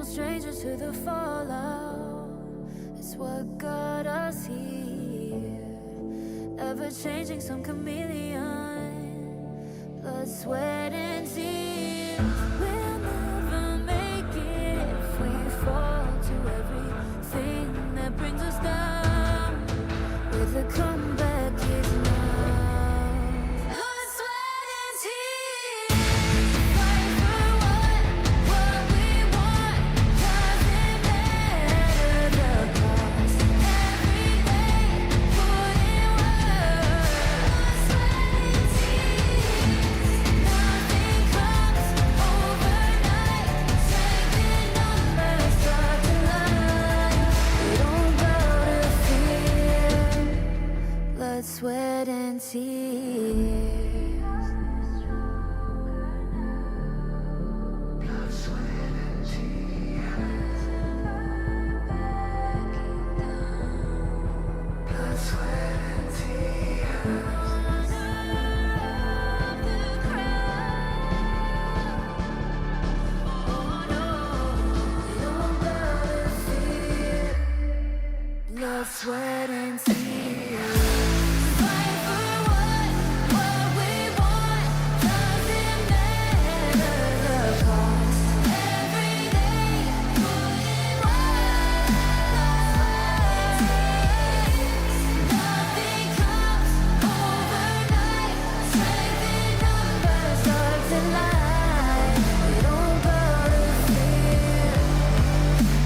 no strangers to the fallout. It's what got us here. Ever changing, some chameleon. Blood, sweat, and tears. We'll never make it if we fall to everything that brings us down. With a comeback is now. Blood, sweat, and tears. Fight for what we want. Doesn't matter the cost. Every day, put in work. Blood, sweat, and tears. Nothing comes overnight. Strength in numbers, start to line. We don't bow to fear. Blood, sweat, and tears. Blood, sweat, and tears. Fight for what we want. Doesn't matter the cost. Every day, put in work. Nothing comes overnight. Strength in numbers, start to lie. We don't bow to fear.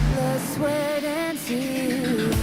Blood, sweat, and tears.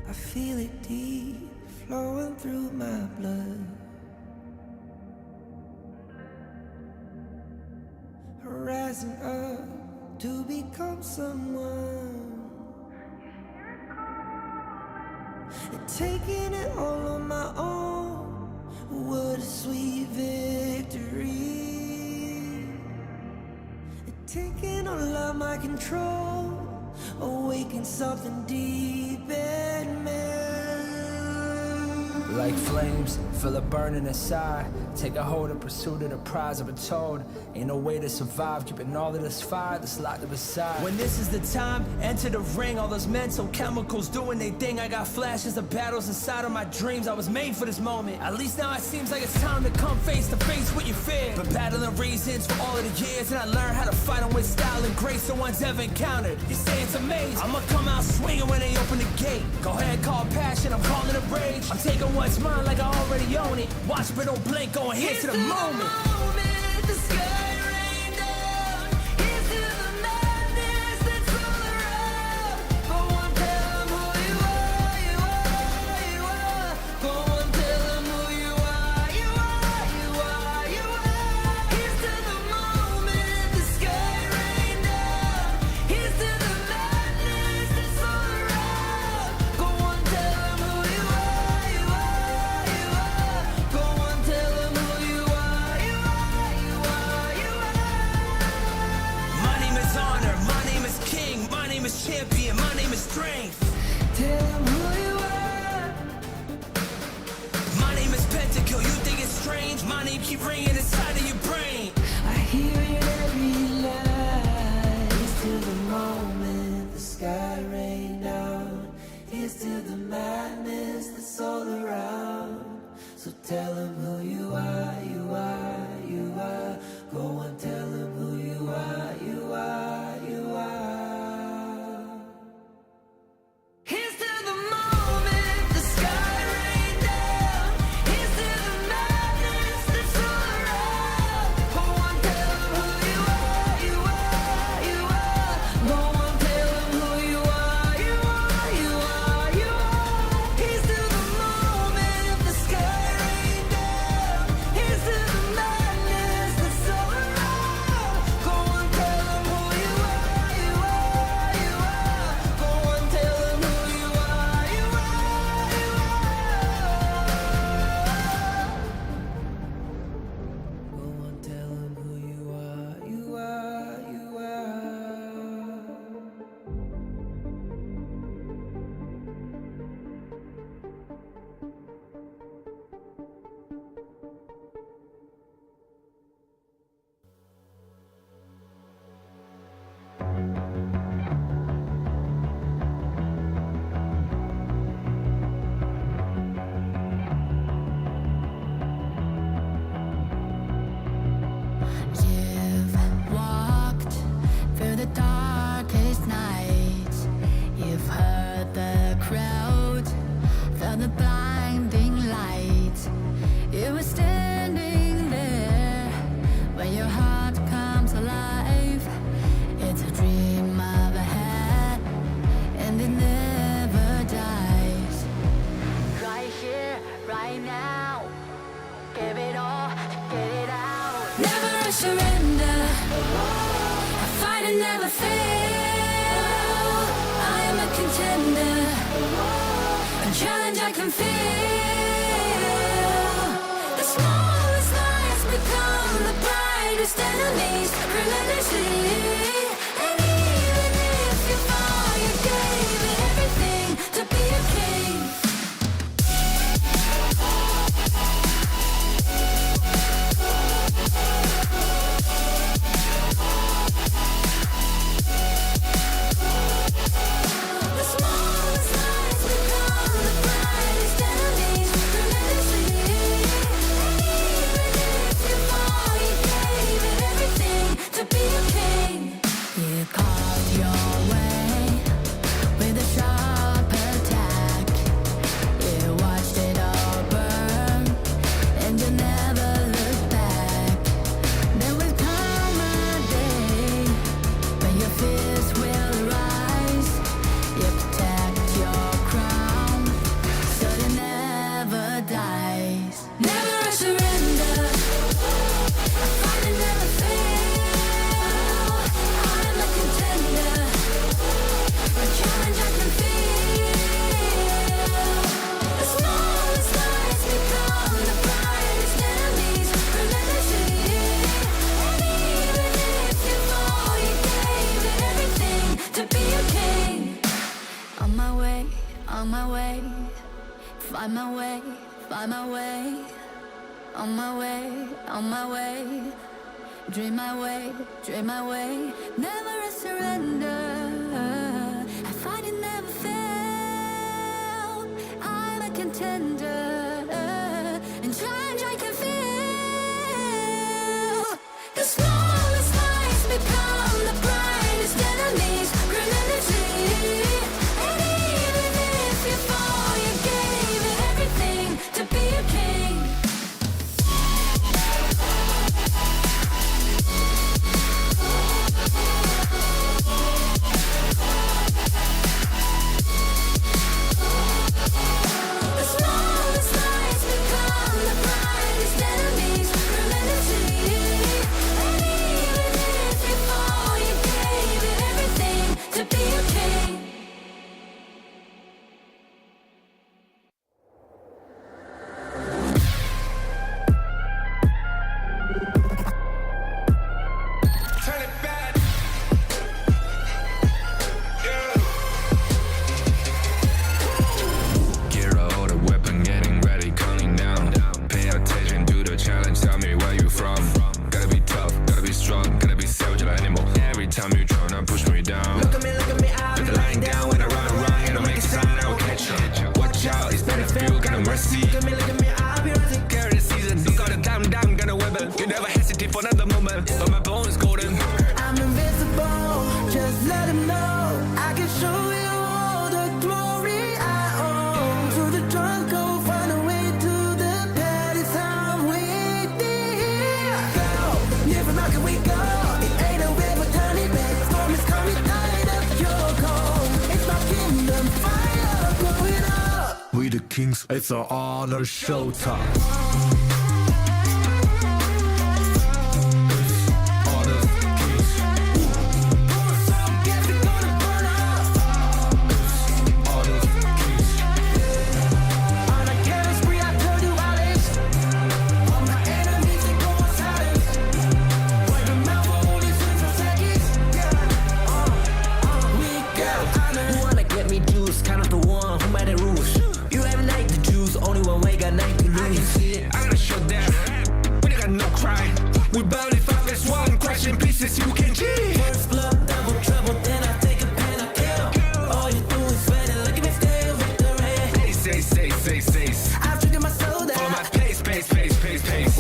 I feel it deep flowing through my blood. Rising up to become someone. And taking it all on my own. What a sweet victory. And taking all of my control. Awaken something deep in me. Like flames, feel it burning inside. Take a hold and pursuit of the prize. I've been told, ain't no way to survive. Keeping all of this fire that's locked up inside. When this is the time, enter the ring. All those mental chemicals doing their thing. I got flashes of battles inside of my dreams. I was made for this moment. At least now it seems like it's time to come face to face with your fear. Been battling reasons for all of the years, and I learned how to fight them with style and grace no one's ever encountered. You say it's amazing. I'ma come out swinging when they open the gate. Go ahead, call passion, I'm calling it rage. I'm taking what's mine like I already own it. Watch but don't blink, going here to the moment. The sky rained down. Here's to the madness that's all around. Go on, tell them who you are, you are, you are. Go on, tell them who you are, you are, you are, you are. Here's to the moment. The sky rained down. Here's to the madness that's all around. Go on, tell them who you are, you are, you are. Go on, tell them who you are. give it all, get it out. Never a surrender. I fight and never fail. I am a contender. A challenge I can feel. The smallest lies become the brightest enemies. Relentlessly. And even if you fall, you gave it everything to be a king. The smallest lies become the brightest enemies. Relentlessly. And even if you fall, you gave it everything to be a king. You carved your way with a sharp attack. You watched it all burn, and you never looked back. There will come a day when your fears will rise. You protect your crown, so it never dies. Never a surrender. I fight and never fail. I'm a contender. A challenge I can feel. The smallest lies become the brightest enemies. Relentlessly. And even if you fall, you gave it everything to be a king. On my way, on my way. Find my way, find my way. On my way, on my way. Dream my way, dream my way. Never a surrender. I fight and never fail. I'm a contender. And challenge I can feel. The smallest lies become the brightest enemies. Relentlessly. And even if you fall, you gave it everything to be a king. The smallest lies become the brightest enemies. Relentlessly. And even if you fall, you gave it everything to be a king. Turn it back. Gear out the weapon, getting ready, counting down. Pay attention to the challenge, tell me where you from. Gotta be tough, gotta be strong, gotta be savage like animal. Every time you tryna push me down. Look at me, I'll be lying down when I run around. You don't make a sound, I will catch you. Watch out, it's better feel, kind of mercy. Look at me, I'll be rising. Carry the season, don't gotta damn, gonna weapon. You never hesitate for another moment, but my bone is golden. I'm invincible, just let him know. I can show you all the glory I own. To the drunk, go find a way to the pad. It's how we did. Go, live from how can we go? It ain't a river, tiny bit. Storm is coming, tied up your cold. It's my kingdom, fire blowing up. We the kings, it's our honor showtime. Honor kings, Pour some gas, we gonna burn up. honor kings. On a careless spree, I turn you violence. All my enemies, they go on silence. Wipe them out for only 6 seconds. We got honor. You wanna get me juice, kind of the one who made the rules. You have like the juice, only one way, got night to I can lose. see it, I gotta shut down. We got no cry. We barely five as one, crashing pieces, you can cheat. First blood, double trouble, then I take a pen, I kill. All you do is sweat and look at me still victory. Say. I've triggered my soul For my down. pace.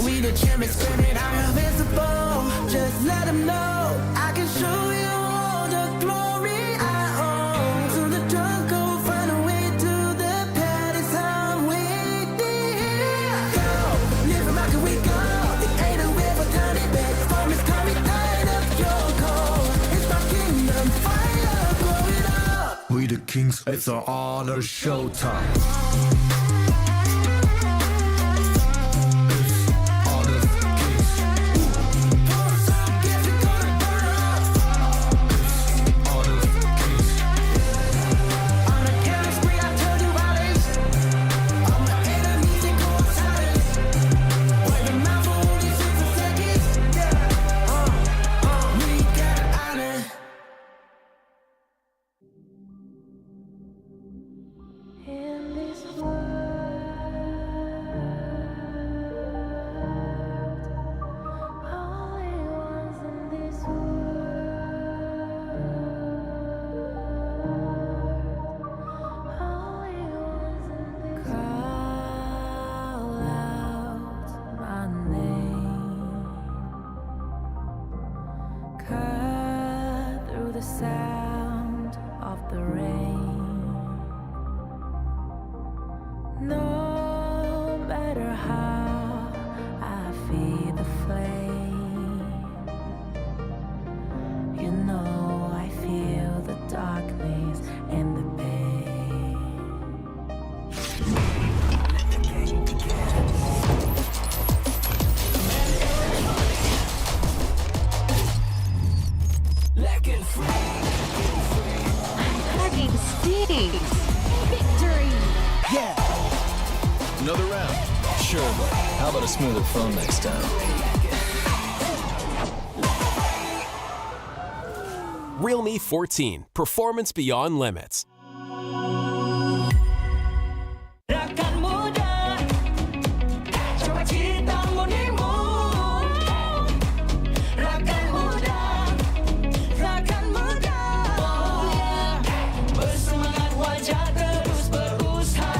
We the champions, screaming, I'm invincible. Just let him know. I can show you all the glory I own. To the drunk, go find a way to the pad. It's how we did. Go, live from how can we go? It ain't a river, tiny bit. Storm is coming, tied up your cold. It's my kingdom, fire blowing up. We the kings, it's our honor showtime. Sure, but how about a smoother phone next time? Realme 14, performance beyond limits. Rakan muda, coba cintamu nimu. Rakan muda, bersemangat wajah terus berusaha,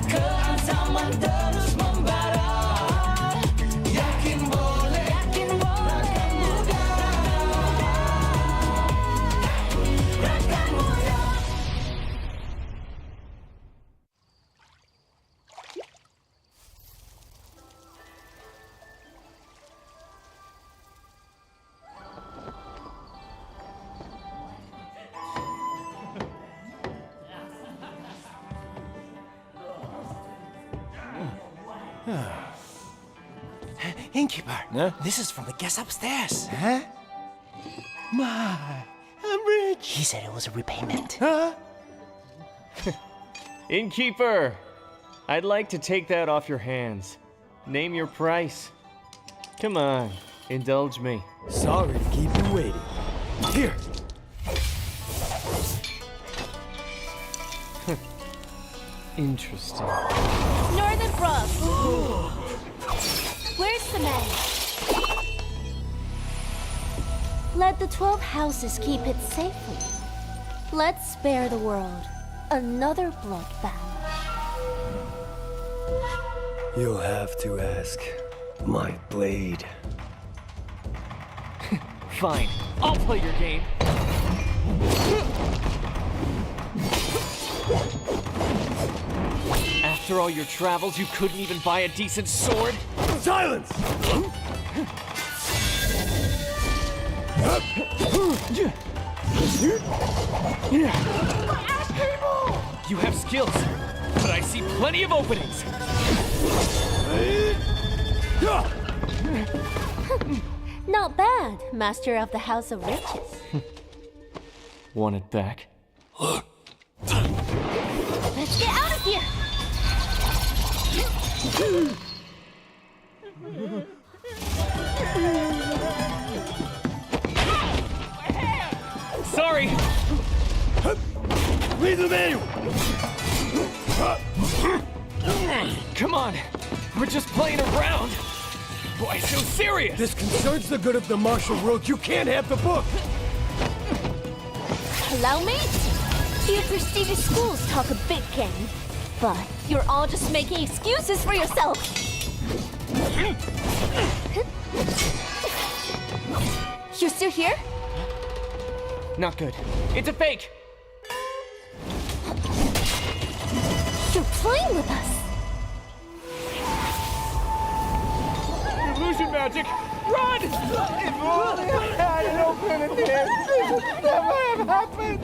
kehansaman terus membara. Yakin boleh, rakan muda, rakan muda. Innkeeper, this is from the guest upstairs. Huh? My, I'm rich. He said it was a repayment. Huh? Innkeeper, I'd like to take that off your hands. Name your price. Come on, indulge me. Sorry to keep you waiting. Here. Interesting. Northern Brook. Where's the man? Let the 12 houses keep it safely. Let's spare the world another bloodbath. You'll have to ask my blade. Fine, I'll play your game. After all your travels, you couldn't even buy a decent sword? Silence! You have skills, but I see plenty of openings. Not bad, Master of the House of Riches. Want it back? Let's get out of here! Sorry! Read the manual! Come on, we're just playing around. Why so serious? This concerns the good of the martial world. You can't have the book! Allow me? You prestigious schools talk a big game, but you're all just making excuses for yourself. You're still here? Not good. It's a fake! You're playing with us. Illusion magic! Run! If only I had an alternative, this would never have happened!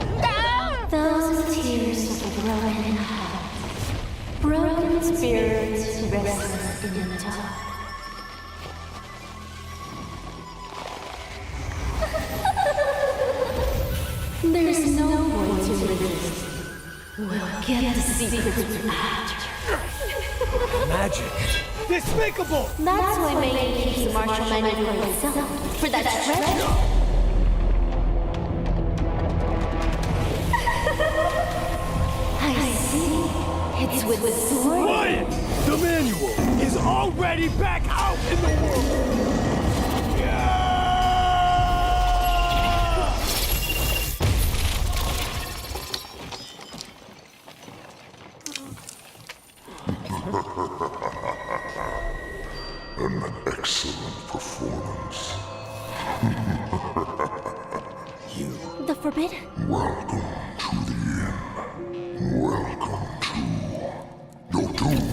Those tears of a broken heart, broken spirits restless in the dark. There's no way to resist. We'll get the secrets after. Magic! Despicable! That's why Megan keeps the martial manual for itself, for that treasure. I see. It's with the sword. Quiet! The manual is already back out in the world! An excellent performance. The forbidden. Welcome to the inn. Welcome to your doom.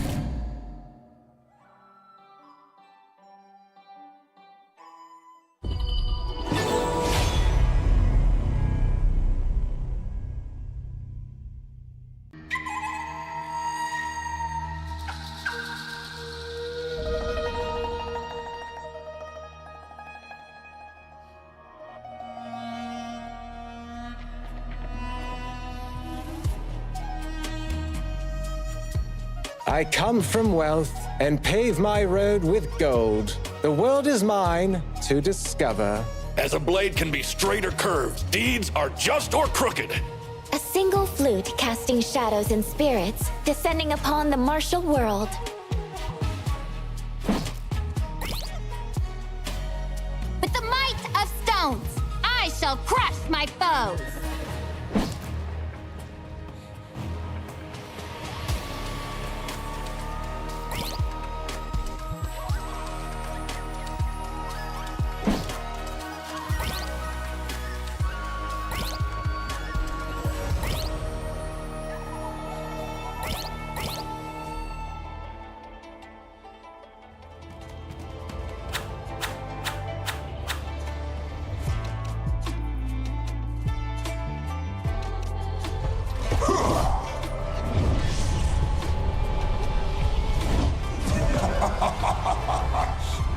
I come from wealth and pave my road with gold. The world is mine to discover. As a blade can be straight or curved, deeds are just or crooked. A single flute casting shadows and spirits, descending upon the martial world. With the might of stones, I shall crush my foes!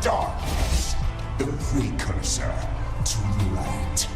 Darkness, the precursor to light.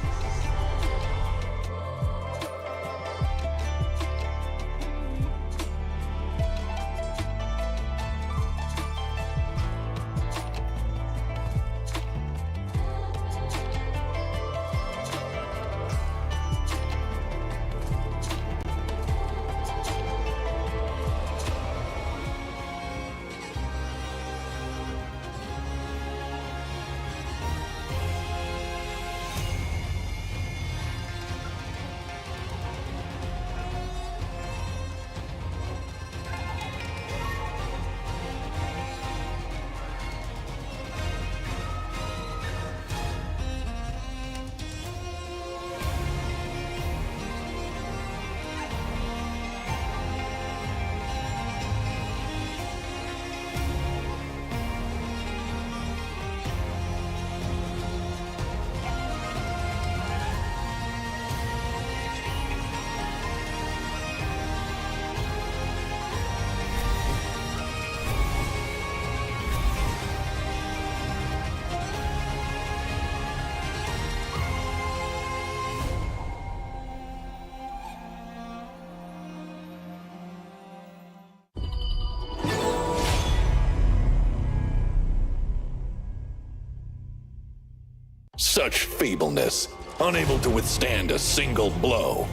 Such feebleness, unable to withstand a single blow.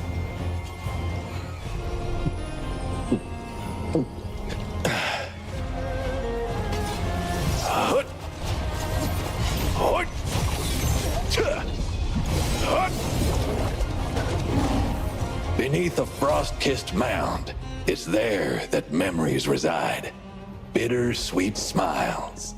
Hut. Hut. Hut. Beneath a frost-kissed mound, it's there that memories reside. Bitter, sweet smiles.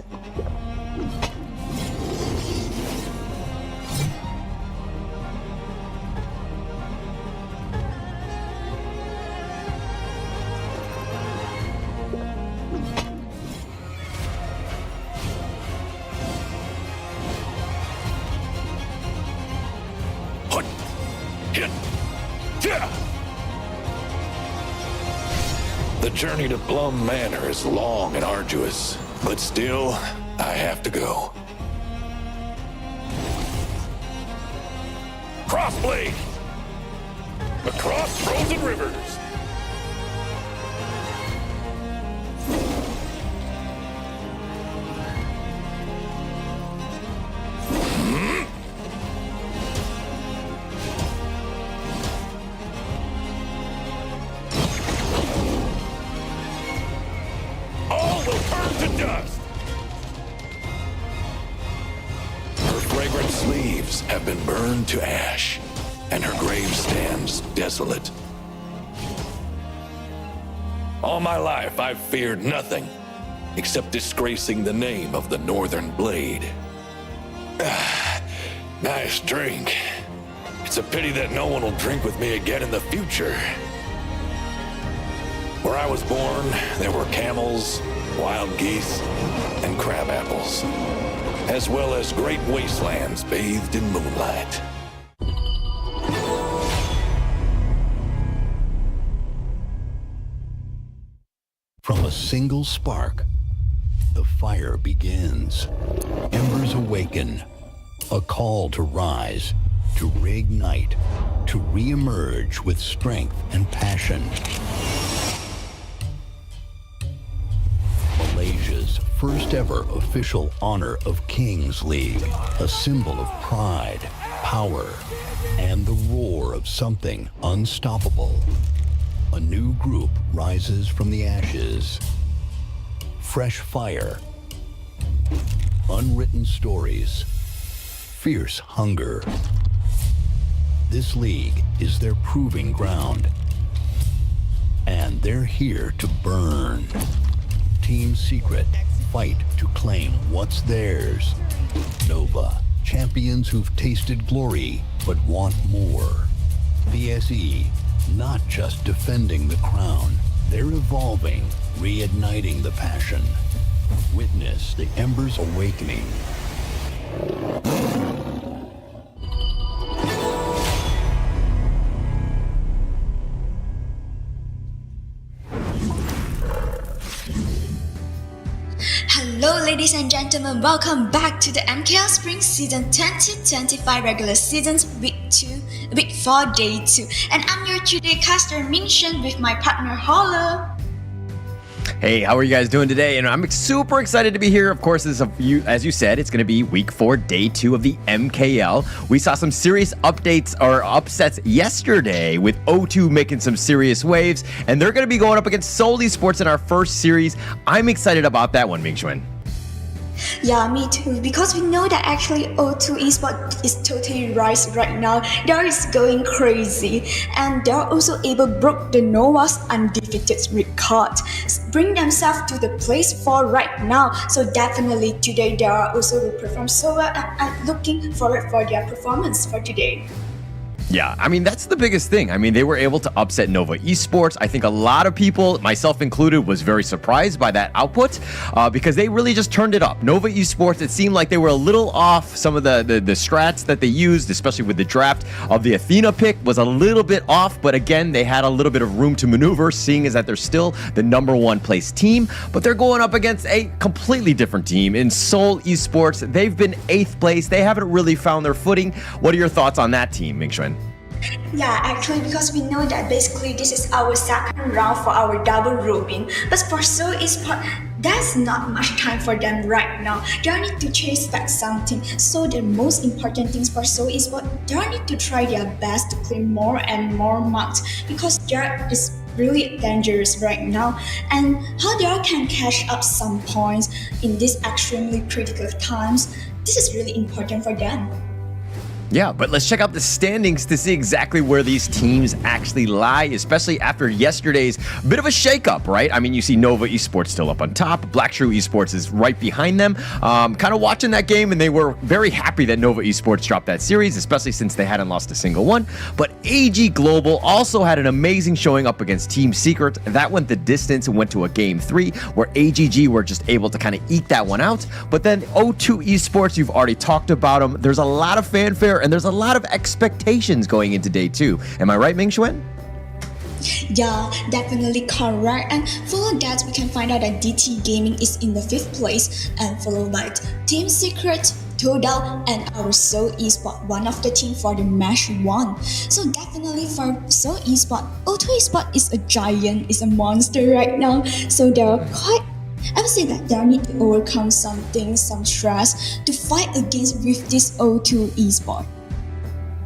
The journey to Plum Manor is long and arduous, but still, I have to go. Crossblade! Across frozen rivers! Have been burned to ash, and her grave stands desolate. All my life, I've feared nothing except disgracing the name of the Northern Blade. Nice drink. It's a pity that no one will drink with me again in the future. Where I was born, there were camels, wild geese, and crab apples, as well as great wastelands bathed in moonlight. From a single spark, the fire begins. Embers Awaken, a call to rise, to reignite, to re-emerge with strength and passion. first ever official Honor of Kings League, a symbol of pride, power, and the roar of something unstoppable. A new group rises from the ashes. Fresh fire, unwritten stories, fierce hunger. This league is their proving ground, and they're here to burn. Team Secret fight to claim what's theirs. Nova, champions who've tasted glory but want more. BSE, not just defending the crown, they're evolving, reigniting the passion. Witness the Embers Awakening. Hello ladies and gentlemen, welcome back to the MKL Spring Season 2025 Regular Seasons Week 4 Day 2. And I'm your today caster Ming-Shen with my partner Holla. Hey, how are you guys doing today? And I'm super excited to be here. Of course, as you said, it's going to be week 4, day 2 of the MKL. We saw some serious updates or upsets yesterday with O2 making some serious waves, and they're going to be going up against Seoul Esports in our first series. I'm excited about that one, Ming-Xuan. Yeah, me too, because we know that actually O2 Esports is totally rise right now. They is going crazy, and they're also able to break the Nova's undefeated record, bring themselves to the place 4 right now. So definitely today they are also will perform so well, and I'm looking forward for their performance for today. Yeah, I mean, that's the biggest thing. I mean, they were able to upset Nova Esports. I think a lot of people, myself included, was very surprised by that output because they really just turned it up. Nova Esports, it seemed like they were a little off. Some of the strats that they used, especially with the draft of the Athena pick, was a little bit off. But again, they had a little bit of room to maneuver, seeing as that they're still the #1 place team. But they're going up against a completely different team in Seoul Esports. They've been 8th place. They haven't really found their footing. What are your thoughts on that team, Ming-Xuan? Yeah, actually, because we know that basically this is our second round for our double robin. But for Seoul Esports, there's not much time for them right now. They need to chase back something. So the most important things for Seoul Esports, they need to try their best to claim more and more marks, because there is really dangerous right now, and how they can catch up some points in these extremely critical times. This is really important for them. Yeah, but let's check out the standings to see exactly where these teams actually lie, especially after yesterday's bit of a shakeup, right? I mean, you see Nova Esports still up on top. Black True Esports is right behind them. Kind of watching that game, and they were very happy that Nova Esports dropped that series, especially since they hadn't lost a single one. But AG Global also had an amazing showing up against Team Secret. That went the distance and went to a Game 3, where AGG were just able to kind of eke that one out. But then O2 Esports, you've already talked about them. There's a lot of fanfare, and there's a lot of expectations going into day 2. Am I right, Ming-Xuan? Yeah, definitely correct. And follow that, we can find out that DT Gaming is in the 5th place, and followed by Team Secret, Toadal, and our Seoul Esports, one of the team for the match 1. So definitely for Seoul Esports, O2 Esports is a giant, is a monster right now. So they're quite, I would say that they need to overcome something, some stress to fight against with this O2 Esports.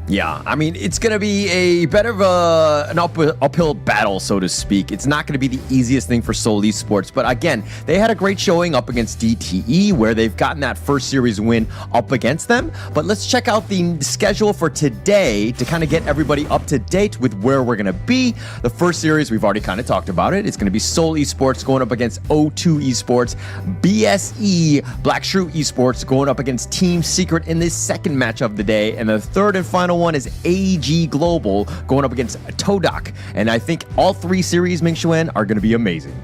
Yeah, I mean, it's going to be a bit of an uphill battle, so to speak. It's not going to be the easiest thing for Seoul Esports, but again, they had a great showing up against DTE, where they've gotten that first series win up against them. But let's check out the schedule for today to kind of get everybody up to date with where we're going to be. The first series, we've already kind of talked about it. It's going to be Seoul Esports going up against O2 Esports, BSE, Black Shrew Esports going up against Team Secret in this second match of the day, and the third and final one is AG Global going up against Todak. And I think all 3 series, Ming-Xuan, are going to be amazing.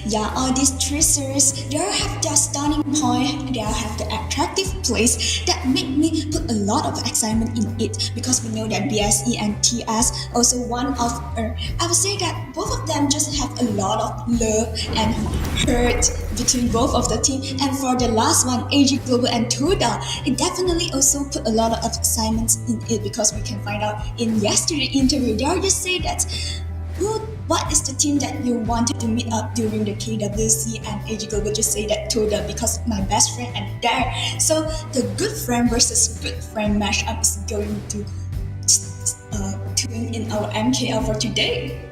Yeah, all these 3 series, they have their starting point, they have the attractive place that make me put a lot of excitement in it, because we know that BSE and TS also one of, I would say that both of them just have a lot of love and hurt between both of the team. And for the last one, AG Global and Toda, it definitely also put a lot of excitement in it, because we can find out in yesterday's interview, they just say that what is the team that you wanted to meet up during the KWC, and AG Global just say that Toda because my best friend and there. So the good friend versus good friend matchup is going to tune in our MKL for today.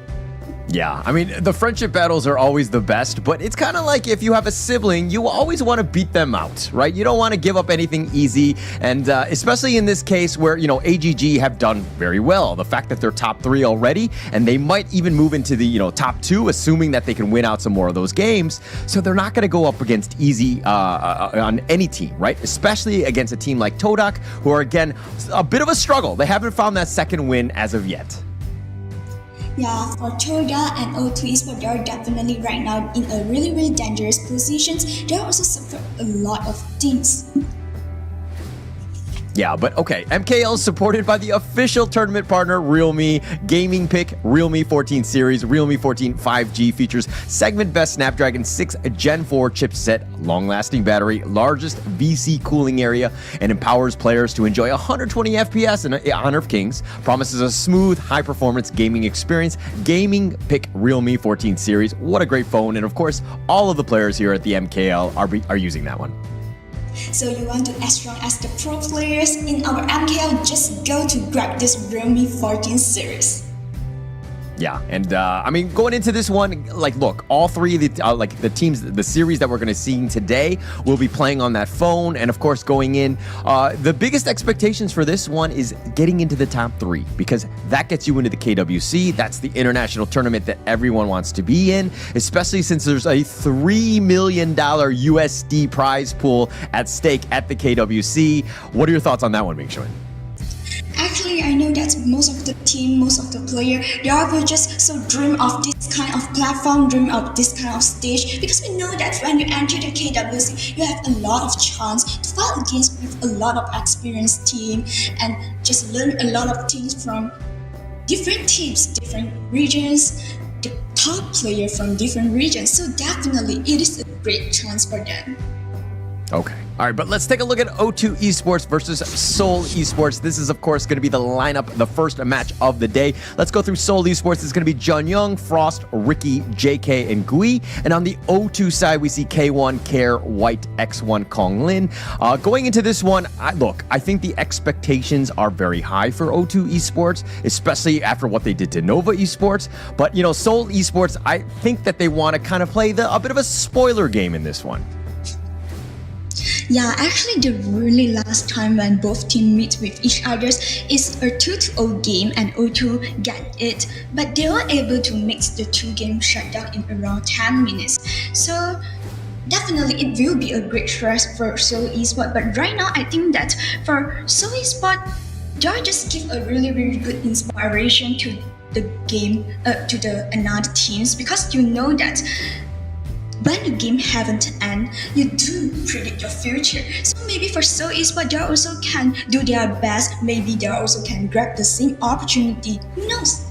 Yeah, I mean, the friendship battles are always the best, but it's kind of like if you have a sibling, you always want to beat them out, right? You don't want to give up anything easy, and especially in this case where, you know, AGG have done very well. The fact that they're top 3 already, and they might even move into the, you know, top 2, assuming that they can win out some more of those games. So they're not going to go up against easy on any team, right? Especially against a team like Todak, who are, again, a bit of a struggle. They haven't found that second win as of yet. Yeah, for Toda and O2 Esports, they are definitely right now in a really dangerous positions. They also suffer a lot of things. Yeah, but okay, MKL is supported by the official tournament partner, Realme. Gaming pick, Realme 14 series. Realme 14 5G features segment best Snapdragon 6 Gen 4 chipset, long-lasting battery, largest VC cooling area, and empowers players to enjoy 120 FPS in Honor of Kings. Promises a smooth, high-performance gaming experience. Gaming pick, Realme 14 series. What a great phone, and of course, all of the players here at the MKL are using that one. So you want to as strong as the pro players in our MKL, just go to grab this Realme 14 series. Yeah, and I mean, going into this one, like, look, all three of the teams, the series that we're going to see today will be playing on that phone, and of course, going in, the biggest expectations for this one is getting into the top 3, because that gets you into the KWC. That's the international tournament that everyone wants to be in, especially since there's a $3 million USD prize pool at stake at the KWC. What are your thoughts on that one, Ming Xuan? Actually, I know that most of the team, most of the player, they are just so dream of this kind of platform, dream of this kind of stage, because we know that when you enter the KWC, you have a lot of chance to fight against with a lot of experienced team and just learn a lot of things from different teams, different regions, the top player from different regions. So definitely, it is a great chance for them. Okay. All right, but let's take a look at O2 Esports versus Seoul Esports. This is, of course, going to be the lineup, the first match of the day. Let's go through Seoul Esports. It's going to be Jun Young, Frost, Ricky, JK, and Gui. And on the O2 side, we see K1, Care, White, X1, Kong Lin. Going into this one, I think the expectations are very high for O2 Esports, especially after what they did to Nova Esports. But, you know, Seoul Esports, I think that they want to kind of play a bit of a spoiler game in this one. Yeah, actually the really last time when both teams meet with each other is a 2-0 game and O2 get it, but they were able to mix the 2 games shutdown in around 10 minutes. So definitely it will be a great stress for Seoul Esports, but right now I think that for Seoul Esports, they just give a really good inspiration to the game, to the another teams, because you know that when the game haven't end, you do predict your future. So maybe for Seoul Esports, they also can do their best. Maybe they also can grab the same opportunity. Who knows?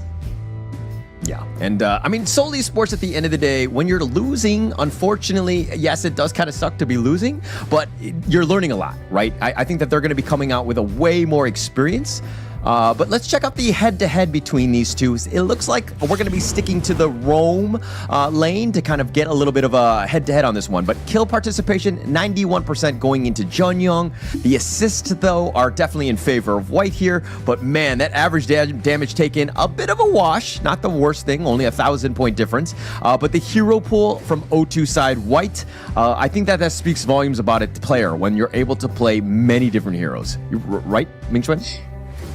Yeah, and I mean, Seoul Esports at the end of the day, when you're losing, unfortunately, yes, it does kind of suck to be losing, but you're learning a lot, right? I think that they're going to be coming out with a way more experience. But let's check out the head-to-head between these two. It looks like we're going to be sticking to the roam lane to kind of get a little bit of a head-to-head on this one. But kill participation, 91% going into Junyoung. The assists, though, are definitely in favor of White here. But man, that average damage taken, a bit of a wash. Not the worst thing, only a 1,000-point difference. But the hero pool from O2 side, White, I think that speaks volumes about a player when you're able to play many different heroes. Right, Ming Xuan?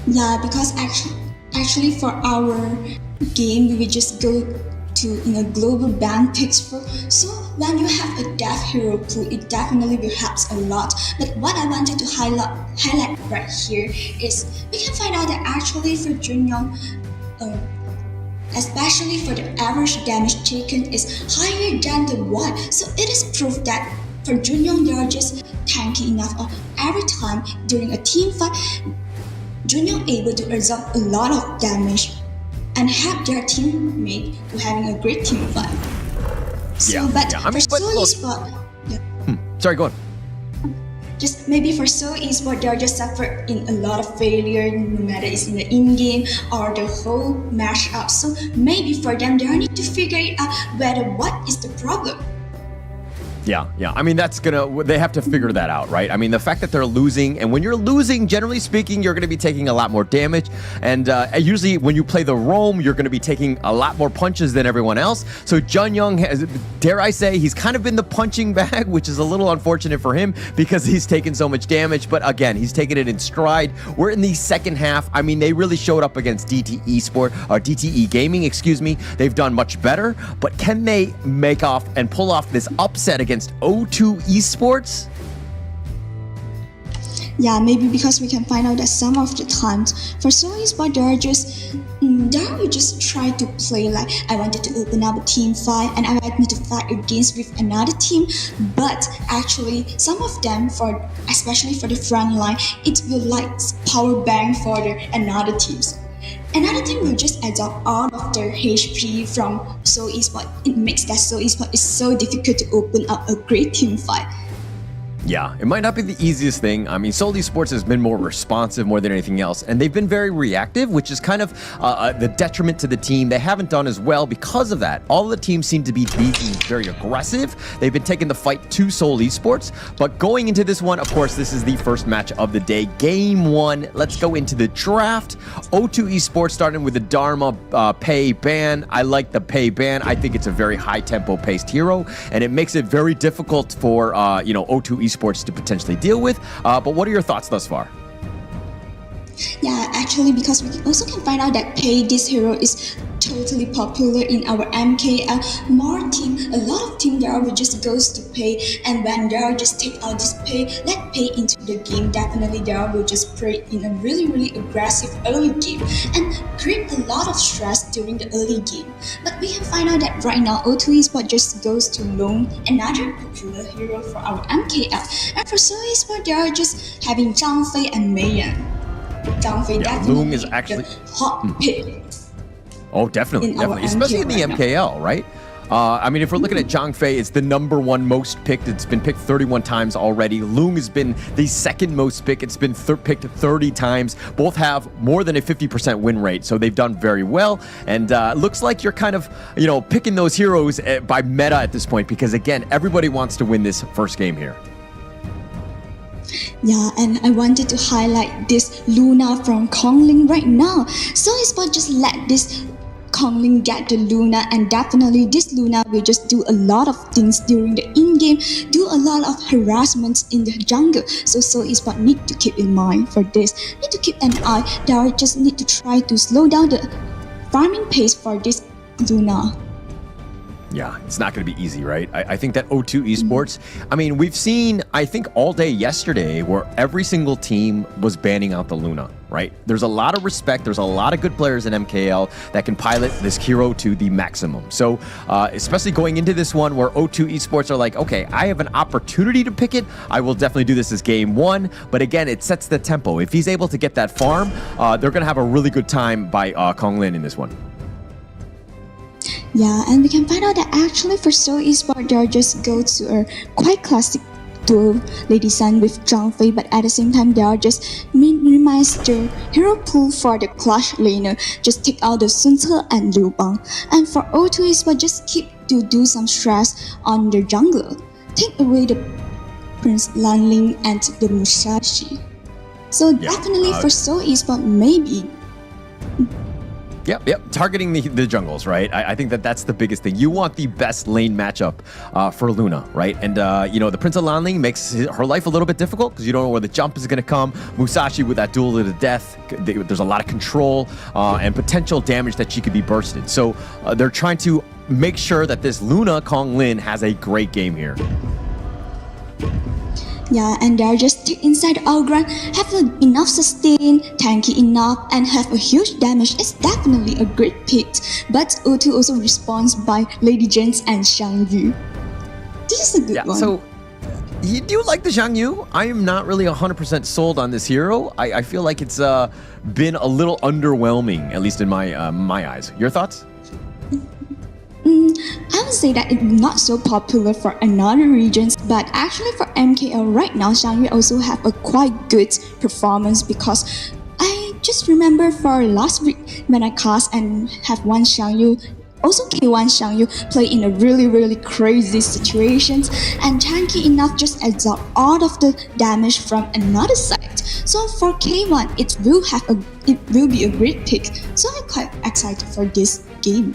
Yeah, because actually for our game, we will just go to a global band picks for. So when you have a death hero pool, it definitely will help a lot. But what I wanted to highlight right here is we can find out that actually for Junyoung, especially for the average damage taken is higher than the White. So it is proof that for Junyoung, they are just tanky enough. Every time during a team fight, Junyoung able to absorb a lot of damage and help their teammate to having a great team fight. So, I mean, for Seoul Esports, sorry, go on. just maybe for Seoul Esports, they are just suffered in a lot of failure, no matter it's in the in-game or the whole matchup. So maybe for them, they need to figure it out whether what is the problem. Yeah. I mean, they have to figure that out, right? I mean, the fact that they're losing, and when you're losing, generally speaking, you're going to be taking a lot more damage. And usually when you play the roam, you're going to be taking a lot more punches than everyone else. So Jun Young has, dare I say, he's kind of been the punching bag, which is a little unfortunate for him because he's taken so much damage. But again, he's taken it in stride. We're in the second half. I mean, they really showed up against DTE Gaming, excuse me. They've done much better, but can they make off and pull off this upset against O2 Esports? Yeah, maybe because we can find out that some of the times for Seoul Esports, they will just try to play like, I wanted to open up a team fight and I wanted to fight against with another team, but actually some of them, especially for the front line, it will like power bank for another teams. Another team will just adopt all of their HP from Seoul Esports. It makes that Seoul Esports is so difficult to open up a great team fight. Yeah, it might not be the easiest thing. I mean, Seoul Esports has been more responsive more than anything else, and they've been very reactive, which is kind of the detriment to the team. They haven't done as well because of that. All the teams seem to be being very aggressive. They've been taking the fight to Seoul Esports, but going into this one, of course, this is the first match of the day, Game 1. Let's go into the draft. O2 Esports starting with the Dharma Pei ban. I like the Pei ban. I think it's a very high-tempo paced hero, and it makes it very difficult for O2 Esports to potentially deal with. But what are your thoughts thus far? Yeah, actually, because we also can find out that Pei, this hero, is totally popular in our MKL. A lot of team there will just goes to Pei, and when they are just take out this Pei, let Pei into the game, definitely they will just play in a really aggressive early game and create a lot of stress during the early game. But we can find out that right now O2 Esports just goes to Long, another popular hero for our MKL. And for Seoul Esports, they are just having Zhang Fei and Mei Yan. Zhang Fei definitely Loong is actually the hot pick. Oh, definitely, especially in the MKL, right? I mean, if we're looking at Zhang Fei, it's the #1 most picked. It's been picked 31 times already. Loong has been the second most picked. It's been picked 30 times. Both have more than a 50% win rate, so they've done very well. And looks like you're kind of, picking those heroes by meta at this point because, again, everybody wants to win this first game here. Yeah, and I wanted to highlight this Luna from Kongling right now. So Esports just let this Kongling get the Luna, and definitely this Luna will just do a lot of things during the in-game, do a lot of harassment in the jungle. So Esports need to keep in mind for this, need to keep an eye. They just need to try to slow down the farming pace for this Luna. Yeah, it's not going to be easy, right? I think that O2 Esports, I mean, we've seen, I think all day yesterday where every single team was banning out the Luna, right? There's a lot of respect. There's a lot of good players in MKL that can pilot this hero to the maximum. So especially going into this one where O2 Esports are like, okay, I have an opportunity to pick it. I will definitely do this as game 1. But again, it sets the tempo. If he's able to get that farm, they're going to have a really good time by Konglin in this one. Yeah, and we can find out that actually for Seoul Esports, they just go to a quite classic duo, Lady Sun with Zhang Fei, but at the same time, they are just minimize the hero pool for the Clash laner, just take out the Sun Ce and Liu Bang. And for O2 Esports, just keep to do some stress on the jungler, take away the Prince Lanling and the Musashi. So definitely for Seoul Esports, maybe. Yep. Targeting the jungles, right? I think that's the biggest thing. You want the best lane matchup for Luna, right? And, the Prince of Lanling makes her life a little bit difficult because you don't know where the jump is going to come. Musashi with that duel to the death, there's a lot of control and potential damage that she could be bursted. So they're trying to make sure that this Luna Konglin has a great game here. Yeah, and they're just inside the outground, have enough sustain, tanky enough, and have a huge damage. It's definitely a great pick. But O2 also responds by Lady Jens and Xiang Yu. This is a good one. So you do like the Xiang Yu? I am not really 100% sold on this hero. I feel like it's been a little underwhelming, at least in my eyes. Your thoughts? I would say that it's not so popular for another regions, but actually for MKL right now, Xiangyu also have a quite good performance because I just remember for last week when I cast and have one Xiangyu, also K1 Xiangyu play in a really crazy situations and tanky enough just absorb all of the damage from another side. So for K1, it will be a great pick. So I'm quite excited for this game.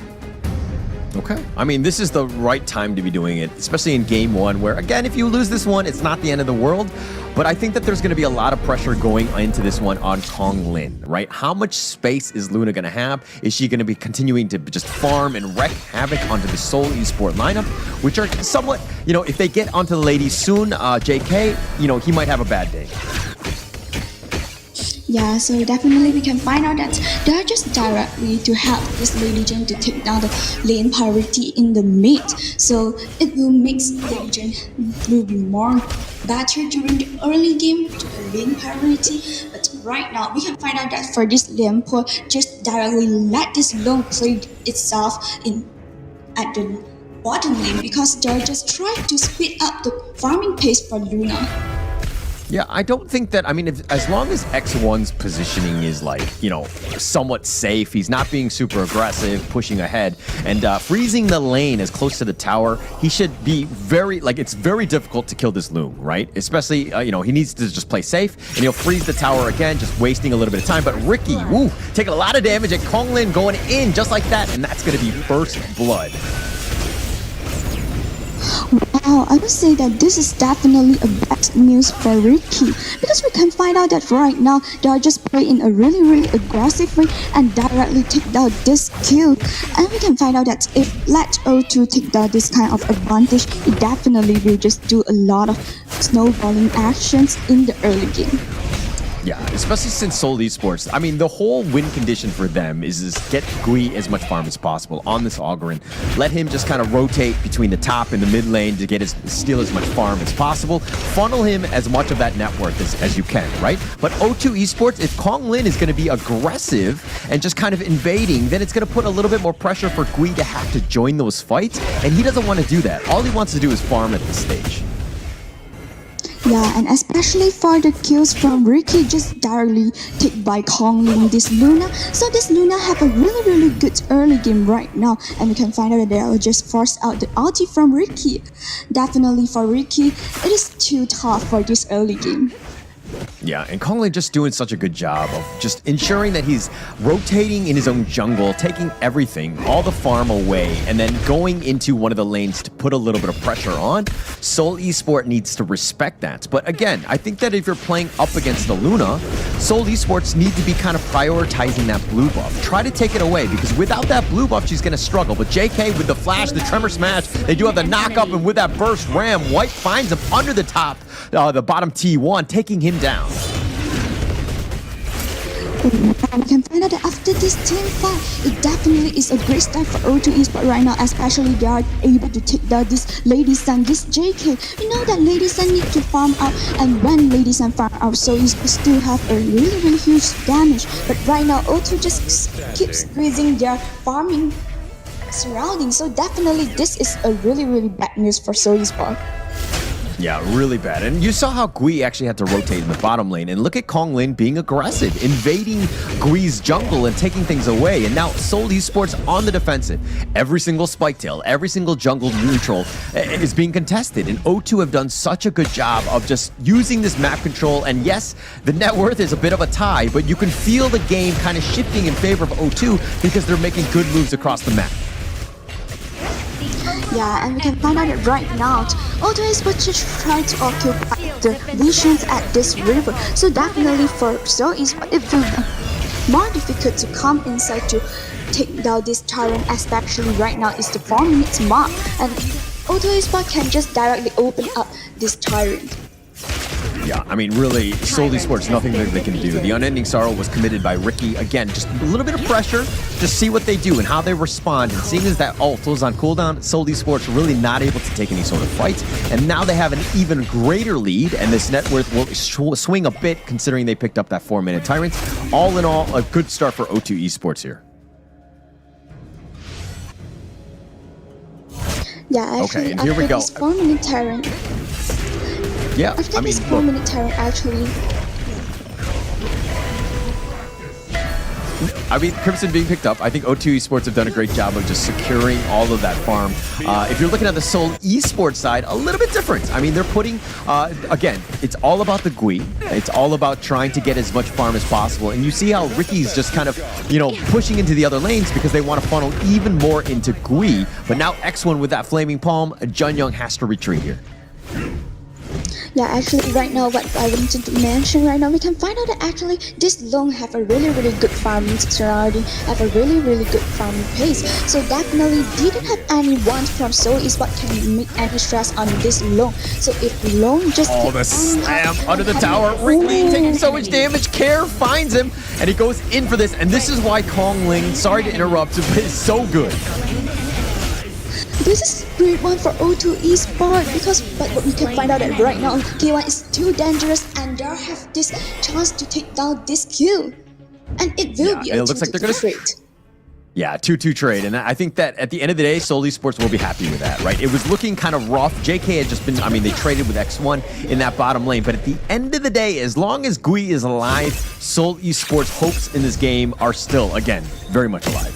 Okay. I mean, this is the right time to be doing it, especially in game one, where, again, if you lose this one, it's not the end of the world. But I think that there's going to be a lot of pressure going into this one on Kong Lin, right? How much space is Luna going to have? Is she going to be continuing to just farm and wreak havoc onto the Seoul Esport lineup, which are somewhat, if they get onto the ladies soon, JK, he might have a bad day. Yeah, so definitely we can find out that they're just directly to help this Lady Jane to take down the lane priority in the mid. So it will make Lady Jane will be more better during the early game to the lane priority. But right now we can find out that for this lane pool, just directly let this long play itself at the bottom lane because they're just trying to speed up the farming pace for Luna. Yeah, I don't think that, as long as X1's positioning is somewhat safe, he's not being super aggressive, pushing ahead, and freezing the lane as close to the tower, he should be it's very difficult to kill this Loom, right? Especially, he needs to just play safe, and he'll freeze the tower again, just wasting a little bit of time. But Ricky, taking a lot of damage, and Kong Lin going in just like that, and that's going to be first blood. Wow, I would say that this is definitely a bad news for Ricky because we can find out that right now they are just playing a really aggressive way and directly take down this kill. And we can find out that if let O2 take down this kind of advantage, it definitely will just do a lot of snowballing actions in the early game. Yeah, especially since Seoul Esports, the whole win condition for them is get Gui as much farm as possible on this Augurin. Let him just kind of rotate between the top and the mid lane to steal as much farm as possible. Funnel him as much of that net worth as you can, right? But O2 Esports, if Kong Lin is going to be aggressive and just kind of invading, then it's going to put a little bit more pressure for Gui to have to join those fights, and he doesn't want to do that. All he wants to do is farm at this stage. Yeah, and especially for the kills from Ricky just directly take by Kong Lin this Luna. So this Luna have a really good early game right now, and we can find out that they will just force out the ulti from Ricky. Definitely for Ricky, it is too tough for this early game. Yeah, and Kong Lin just doing such a good job of just ensuring that he's rotating in his own jungle, taking everything, all the farm away, and then going into one of the lanes to put a little bit of pressure on. Seoul Esport needs to respect that. But again, I think that if you're playing up against the Luna, Seoul Esports need to be kind of prioritizing that blue buff. Try to take it away, because without that blue buff, she's going to struggle. But JK with the flash, the tremor smash, they do have the knock up, and with that burst ram, White finds him under the top, the bottom T1, taking him down. And we can find out that after this team fight, it definitely is a great start for O2 Esports right now, especially they are able to take down this Lady Sun, this JK. We know that Lady Sun need to farm out, and when Lady Sun farm out, so Esports still have a really huge damage. But right now, O2 just keeps squeezing their farming surroundings, so definitely this is a really bad news for Seoul Esports. Yeah, really bad. And you saw how Gui actually had to rotate in the bottom lane. And look at Kong Lin being aggressive, invading Gui's jungle and taking things away. And now Seoul Esports on the defensive. Every single spike tail, every single jungle neutral is being contested. And O2 have done such a good job of just using this map control. And yes, the net worth is a bit of a tie, but you can feel the game kind of shifting in favor of O2 because they're making good moves across the map. Yeah, and we can find out that right now, O2 Esports just try to occupy the visions at this river. So definitely for Seoul Esports, it will be more difficult to come inside to take down this tyrant, especially right now is the 4 minutes mark. And O2 Esports can just directly open up this tyrant. Yeah, I mean, really, Seoul Esports, nothing that they can do. The Unending Sorrow was committed by Ricky. Again, just a little bit of pressure, just see what they do and how they respond. And seeing as that ult was on cooldown, Seoul Esports really not able to take any sort of fights. And now they have an even greater lead, and this net worth will swing a bit considering they picked up that 4-minute Tyrant. All in all, a good start for O2 Esports here. Yeah, actually, and here we after go. this 4-minute Terran, Yeah, after I mean, this look, 4-minute Terran, actually, Crimson being picked up. I think O2 Esports have done a great job of just securing all of that farm. If you're looking at the Seoul Esports side, a little bit different. I mean, they're putting, again, it's all about the GUI. It's all about trying to get as much farm as possible. And you see how Ricky's just kind of, pushing into the other lanes because they want to funnel even more into GUI. But now X1 with that Flaming Palm, Jun-Young has to retreat here. yeah, actually right now what I wanted to mention right now, we can find out that actually this Long have a really good farming surrounding, have a really good farming pace. So definitely didn't have anyone from Seoul Esports can make any stress on this Long. So if Long just the slam under the tower. Ricky taking so much damage. Care finds him and he goes in for this. And this is why Kong Ling, sorry to interrupt, but is so good. This is great one for O2 Esports because but we can find out that right now K1 is too dangerous and they have this chance to take down this kill. And it will be a it looks like they're gonna trade. Yeah, 2-2 trade. And I think that at the end of the day, Seoul Esports will be happy with that, right? It was looking kind of rough. JK had just been, they traded with X1 in that bottom lane. But at the end of the day, as long as GUI is alive, Seoul Esports' hopes in this game are still, again, very much alive.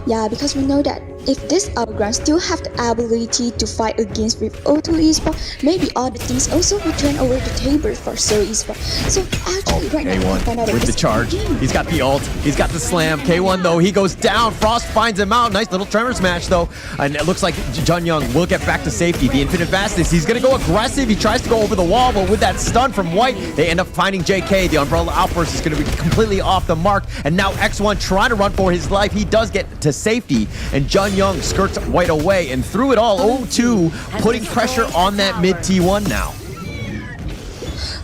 Yeah, because we know that if this Outground still have the ability to fight against with O2 Esports, maybe other things also will turn over the table for Seoul Esports. So actually right now we can find out K1 with the charge. He's got the ult. He's got the slam. K1 though, he goes down. Frost finds him out. Nice little tremor smash though. And it looks like Jun-Young will get back to safety. The infinite fastness. He's going to go aggressive. He tries to go over the wall, but with that stun from White, they end up finding JK. The Umbrella Outburst is going to be completely off the mark. And now X1 trying to run for his life. He does get to safety. And Jun-Young skirts White away. And through it all, O2 putting pressure on that mid T1 now.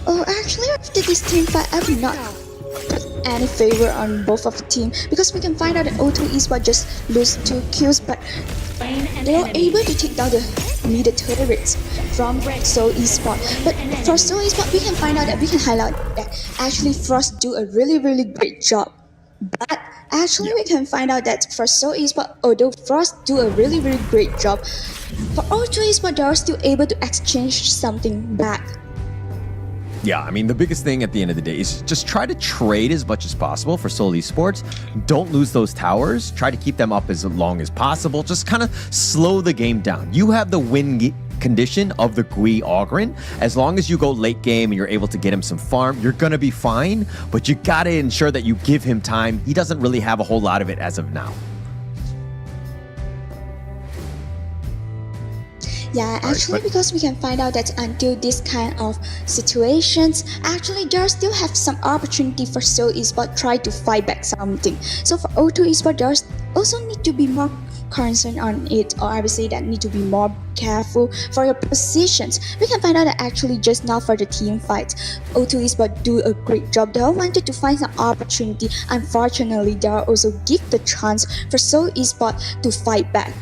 Oh, actually after this team fight, I will not put any favor on both of the team because we can find out that O2 Esports just lose 2 kills, but they are able to take down the middle turrets from Seoul Esports. But for Seoul Esports, we can find out that we can highlight that actually Frost do a really great job. But actually we can find out that for Seoul Esports, although Frost do a really great job, for O2 Esports they are still able to exchange something back. Yeah, I mean, the biggest thing at the end of the day is just try to trade as much as possible for Seoul Esports. Don't lose those towers. Try to keep them up as long as possible. Just kind of slow the game down. You have the win condition of the GUI Ogren. As long as you go late game and you're able to get him some farm, you're going to be fine. But you got to ensure that you give him time. He doesn't really have a whole lot of it as of now. Yeah, actually because we can find out that until this kind of situations, actually there still have some opportunity for Seoul Esports try to fight back something. So for O2 Esports, there's also need to be more concerned on it, or I would say that need to be more careful for your positions. We can find out that actually just now for the team fight, O2 Esports do a great job. They all wanted to find some opportunity. Unfortunately, they are also give the chance for Seoul Esports to fight back.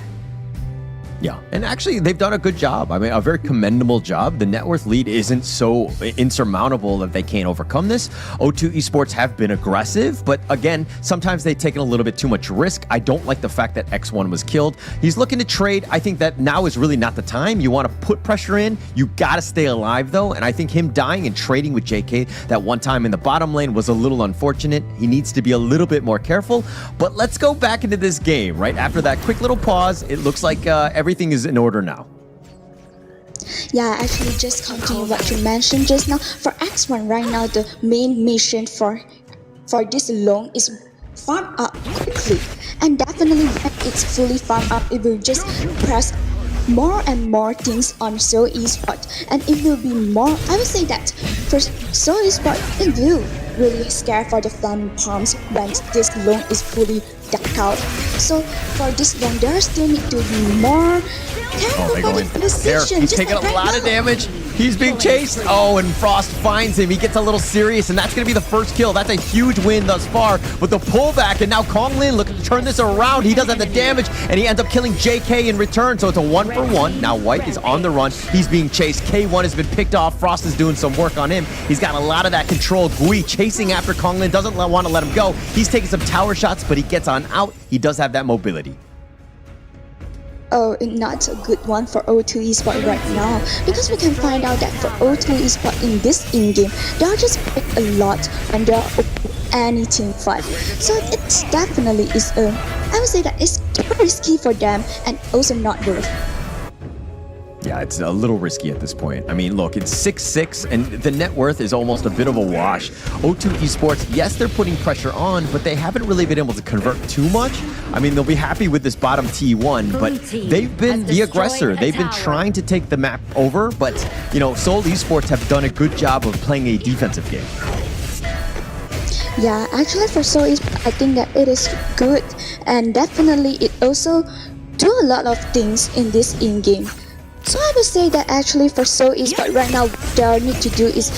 Yeah, and actually they've done a good job. I mean, a very commendable job. The net worth lead isn't so insurmountable that they can't overcome this. O2 Esports have been aggressive, but again, sometimes they've taken a little bit too much risk. I don't like the fact that X1 was killed. He's looking to trade. I think that now is really not the time. You want to put pressure in. You got to stay alive though, and I think him dying and trading with JK that one time in the bottom lane was a little unfortunate. He needs to be a little bit more careful, but let's go back into this game, right? After that quick little pause, it looks like everything is in order now. Yeah, actually just continue what you mentioned just now. For X1 right now, the main mission for this Long is farm up quickly. And definitely when it's fully farmed up, it will just press more and more things on Seoul Esports. And it will be more, I would say that for Seoul Esports, it will really scare for the Flaming Palms when this Long is fully decked out. So for this Long, there still need to be more careful for the position. He's taking a lot of damage. He's being chased. Oh, and Frost finds him. He gets a little serious, and that's going to be the first kill. That's a huge win thus far with the pullback. And now Kong Lin looking to turn this around. He does have the damage, and he ends up killing JK in return. So it's a 1-for-1. Now White is on the run. He's being chased. K1 has been picked off. Frost is doing some work on him. He's got a lot of that control. Gui chasing after Kong Lin. Doesn't want to let him go. He's taking some tower shots, but he gets on out. He does have that mobility. not a good one for O2 Esports right now, because we can find out that for O2 Esports in this in-game, they are just pick a lot when they are any team fight. So it's definitely is I would say that it's too risky for them and also not worth. Yeah, it's a little risky at this point. I mean, look, it's 6-6, and the net worth is almost a bit of a wash. O2 Esports, yes, they're putting pressure on, but they haven't really been able to convert too much. I mean, they'll be happy with this bottom T1, but they've been the aggressor. They've been trying to take the map over, but, you know, Seoul Esports have done a good job of playing a defensive game. Yeah, actually for Seoul Esports, I think that it is good, and definitely it also do a lot of things in this in-game. So I would say that actually for Seoul Esports right now, what they need to do is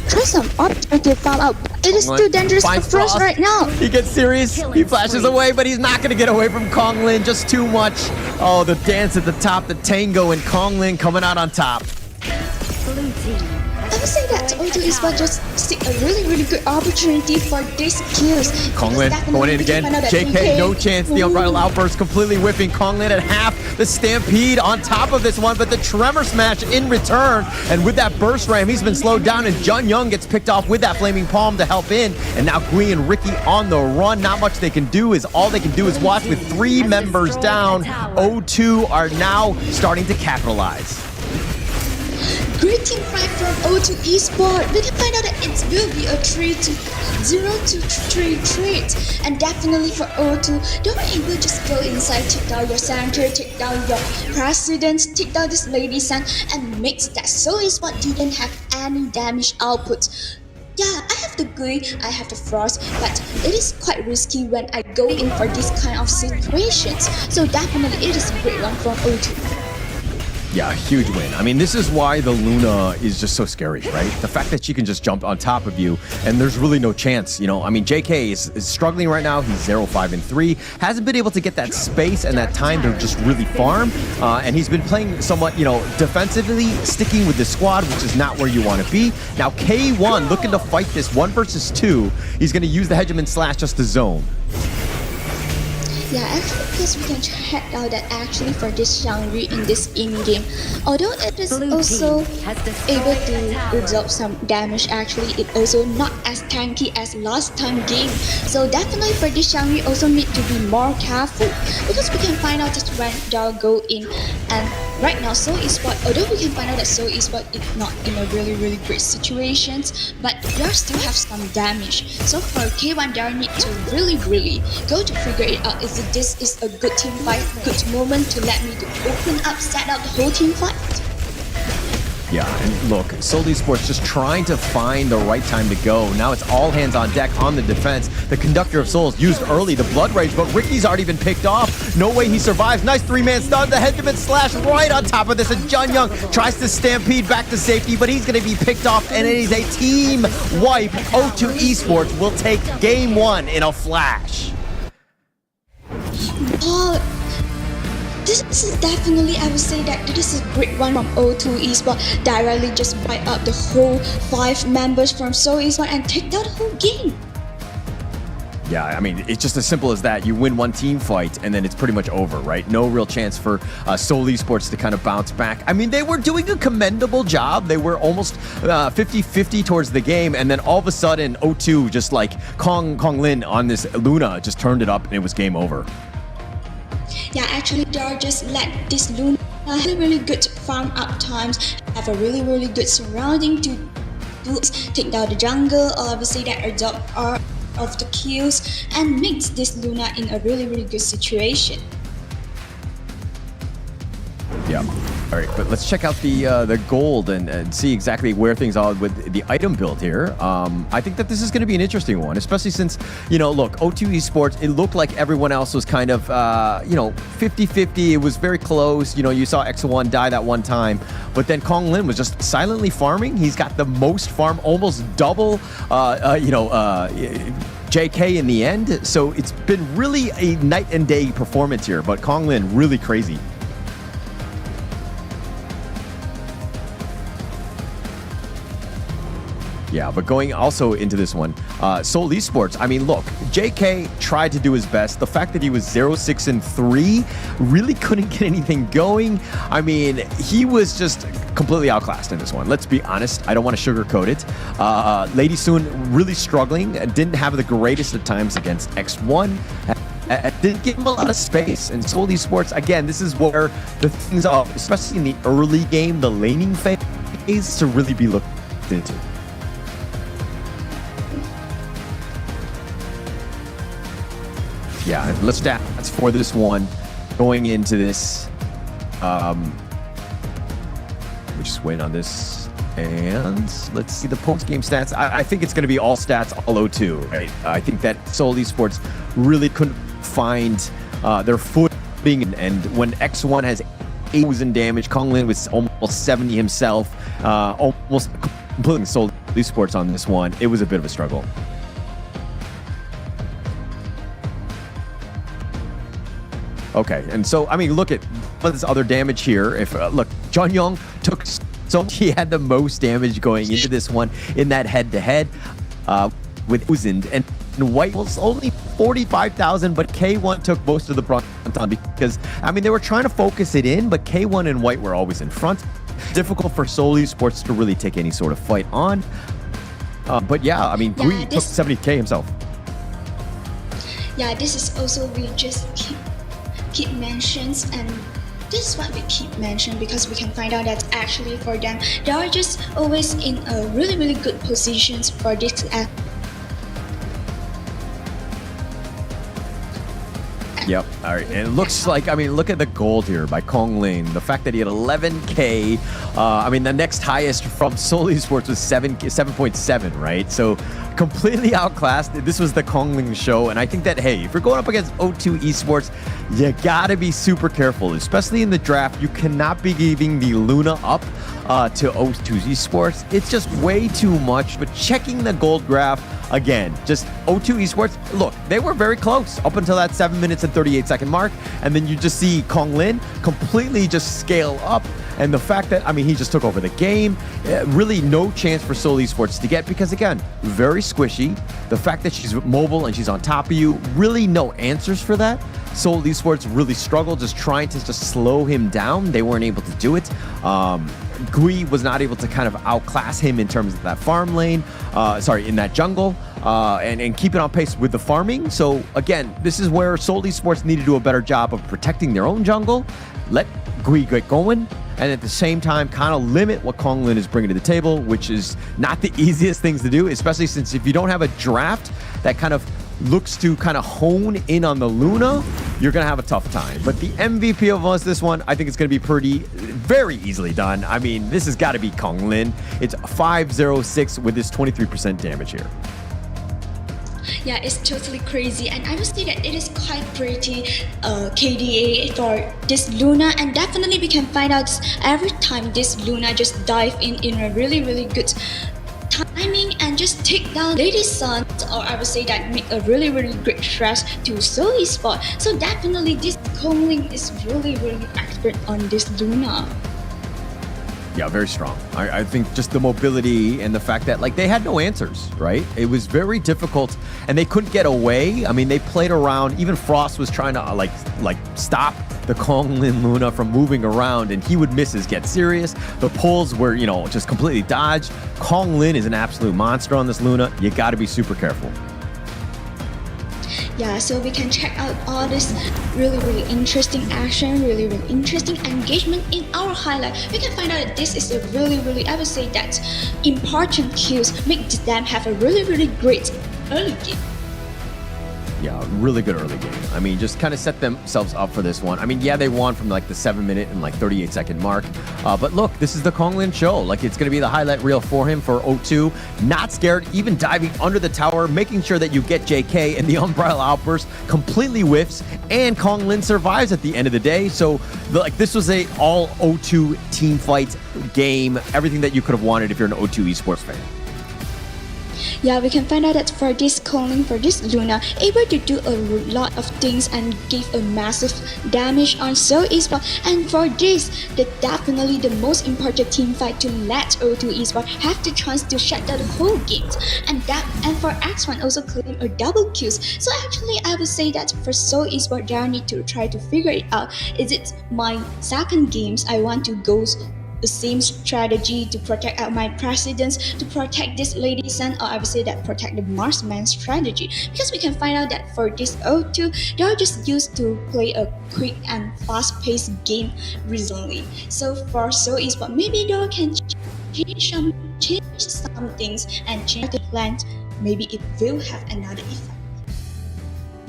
try some alternative farm out. It is too dangerous for Frost right now. He gets serious. He flashes away, but he's not going to get away from Konglin. Just too much. Oh, the dance at the top, the tango, and Konglin coming out on top. I would say that O2 Esports just seek a really good opportunity for these kills. Konglin going in again. JK, no chance. The Unbridled Outburst completely whipping Konglin at half. The Stampede on top of this one, but the Tremor Smash in return. And with that Burst Ram, he's been slowed down, and Jun Young gets picked off with that Flaming Palm to help in. And now Gui and Ricky on the run. Not much they can do. All they can do is watch with 3 members down. O2 are now starting to capitalize. Great team fight from O2 Esports. We can find out that it will be a 0-3 trade, and definitely for O2, they were able to just go inside, take down your center, take down your president, take down this Lady Sun, and makes that Seoul Esports didn't have any damage output. Yeah, I have the Gui, I have the Frost, but it is quite risky when I go in for this kind of situations. So definitely it is a great one from O2. Yeah, huge win. I mean, this is why the Luna is just so scary, right? The fact that she can just jump on top of you and there's really no chance, you know? I mean, JK is struggling right now. He's 0-5-3. Hasn't been able to get that space and that time to just really farm. And he's been playing somewhat, you know, defensively, sticking with the squad, which is not where you want to be. Now, K1 looking to fight this 1 versus 2. He's going to use the Hegemon Slash just to zone. Yeah, actually, because we can check out that actually for this Xiangyu in this in-game, although it is also able to absorb some damage, actually it also not as tanky as last time game. So definitely for this Xiangyu also need to be more careful, because we can find out just when they'll go in, and right now Seoul Esports, although we can find out that Seoul Esports is not in a really great situations, but they still have some damage. So for K1 they need to really go to figure it out. Is this is a good team fight, good moment to let me to open up, set up the whole team fight. Yeah, and look, Seoul Esports just trying to find the right time to go. Now it's all hands on deck on the defense. The Conductor of Souls used early, the Blood Rage, but Ricky's already been picked off. No way he survives. Nice 3-man stun. The Hegemon Slash right on top of this, and Jun Young tries to stampede back to safety, but he's going to be picked off, and it is a team wipe. O2 Esports will take game 1 in a flash. This is definitely, I would say that this is a great one from O2 Esports. Directly just wipe up the whole 5 members from Seoul Esports and take down the whole game. Yeah, I mean, it's just as simple as that. You win 1 team fight, and then it's pretty much over, right? No real chance for Seoul Esports to kind of bounce back. I mean, they were doing a commendable job. They were almost 50-50 towards the game, and then all of a sudden, O2, just like Konglin on this Luna, just turned it up, and it was game over. Yeah, actually, they'll just let this Luna really good farm up times, have a really good surrounding to take down the jungle, or obviously that absorb all of the kills, and makes this Luna in a really good situation. Yeah. All right, but let's check out the gold and see exactly where things are with the item build here. I think that this is going to be an interesting one, especially since, you know, look, O2 Esports, it looked like everyone else was kind of, you know, 50-50. It was very close. You know, you saw X1 die that one time, but then Konglin was just silently farming. He's got the most farm, almost double, you know, JK in the end. So it's been really a night and day performance here, but Konglin really crazy. Yeah, but going also into this one, Seoul Esports, I mean, look, JK tried to do his best. The fact that he was 0-6-3 really couldn't get anything going. I mean, he was just completely outclassed in this one. Let's be honest. I don't want to sugarcoat it. Lady Soon really struggling, didn't have the greatest of times against X1. Didn't give him a lot of space. And Seoul Esports, again, this is where the things are, especially in the early game, the laning phase, to really be looked into. Yeah, let's stats for this one. Going into this, we're just waiting on this. And let's see the post-game stats. I think it's going to be all stats, all O2, right? I think that Seoul Esports really couldn't find their footing. And when X1 has 8,000 damage, Konglin was almost 70 himself, almost completely Seoul Esports on this one. It was a bit of a struggle. Okay, and so, I mean, look at this other damage here. If look, John Young took, so he had the most damage going into this one in that head-to-head with Uzend, and White was only 45,000, but K1 took most of the brunt on because, I mean, they were trying to focus it in, but K1 and White were always in front. Difficult for Seoul Esports to really take any sort of fight on. But yeah, I mean, Gui took 70k himself. Yeah, this is also we just keep mentions, and this is what we keep mention because we can find out that actually for them they are just always in a really good positions for this Yep. All right. And it looks like, I mean, look at the gold here by Konglin. The fact that he had 11K. I mean, the next highest from Seoul Esports was 7.7, right? So completely outclassed. This was the Konglin show. And I think that, hey, if you're going up against O2 Esports, you got to be super careful, especially in the draft. You cannot be giving the Luna up to O2 Esports. It's just way too much. But checking the gold graph, again, just O2 Esports, look, they were very close up until that 7 minutes and 38-second mark. And then you just see Konglin completely just scale up. And the fact that, I mean, he just took over the game, really no chance for Seoul Esports to get, because again, very squishy. The fact that she's mobile and she's on top of you, really no answers for that. Seoul Esports really struggled just trying to just slow him down. They weren't able to do it. Gui was not able to kind of outclass him in terms of that farm lane, in that jungle, and keep it on pace with the farming. So again, this is where Seoul Esports need to do a better job of protecting their own jungle, let Gui get going, and at the same time kind of limit what Konglin is bringing to the table, which is not the easiest things to do, especially since if you don't have a draft that kind of looks to kind of hone in on the Luna, you're going to have a tough time. But the MVP of us, this one, I think it's going to be very easily done. I mean, this has got to be Konglin. It's 506 with this 23% damage here. Yeah, it's totally crazy, and I would say that it is quite pretty KDA for this Luna, and definitely we can find out every time this Luna just dive in a really good timing and just take down Lady Sun, or I would say that make a really great threat to Seoul Esports. So definitely this Konglin is really expert on this Luna. Yeah, very strong. I think just the mobility and the fact that, like, they had no answers, right? It was very difficult, and they couldn't get away. I mean, they played around. Even Frost was trying to, like stop the Konglin Luna from moving around, and he would miss his Get Serious. The pulls were, just completely dodged. Konglin is an absolute monster on this Luna. You got to be super careful. Yeah, so we can check out all this really interesting action, really interesting engagement in our highlight. We can find out that this is a really, I would say that important kills make them have a really great early game. Yeah, really good early game. I mean, just kind of set themselves up for this one. I mean, yeah, they won from like the 7 minute and like 38-second mark. But look, this is the Konglin show. Like, it's going to be the highlight reel for him, for O2. Not scared, even diving under the tower, making sure that you get JK, and the Umbrella Outburst completely whiffs, and Konglin survives at the end of the day. So, this was a all O2 team fight game. Everything that you could have wanted if you're an O2 esports fan. Yeah, we can find out that for this calling, for this Luna, able to do a lot of things and give a massive damage on Seoul Esports. And for this, definitely the most important team fight to let O2 Esports have the chance to shut down the whole game. And for X1 also claim a double kills. So actually, I would say that for Seoul Esports, they need to try to figure it out. Is it my second games I want to go the same strategy to protect out my presidents, to protect this Lady Sun, or I would say that protect the Marsman strategy? Because we can find out that for this O2, they are just used to play a quick and fast-paced game recently. So for Seoul Esports, maybe they can change some things and change the plan. Maybe it will have another effect.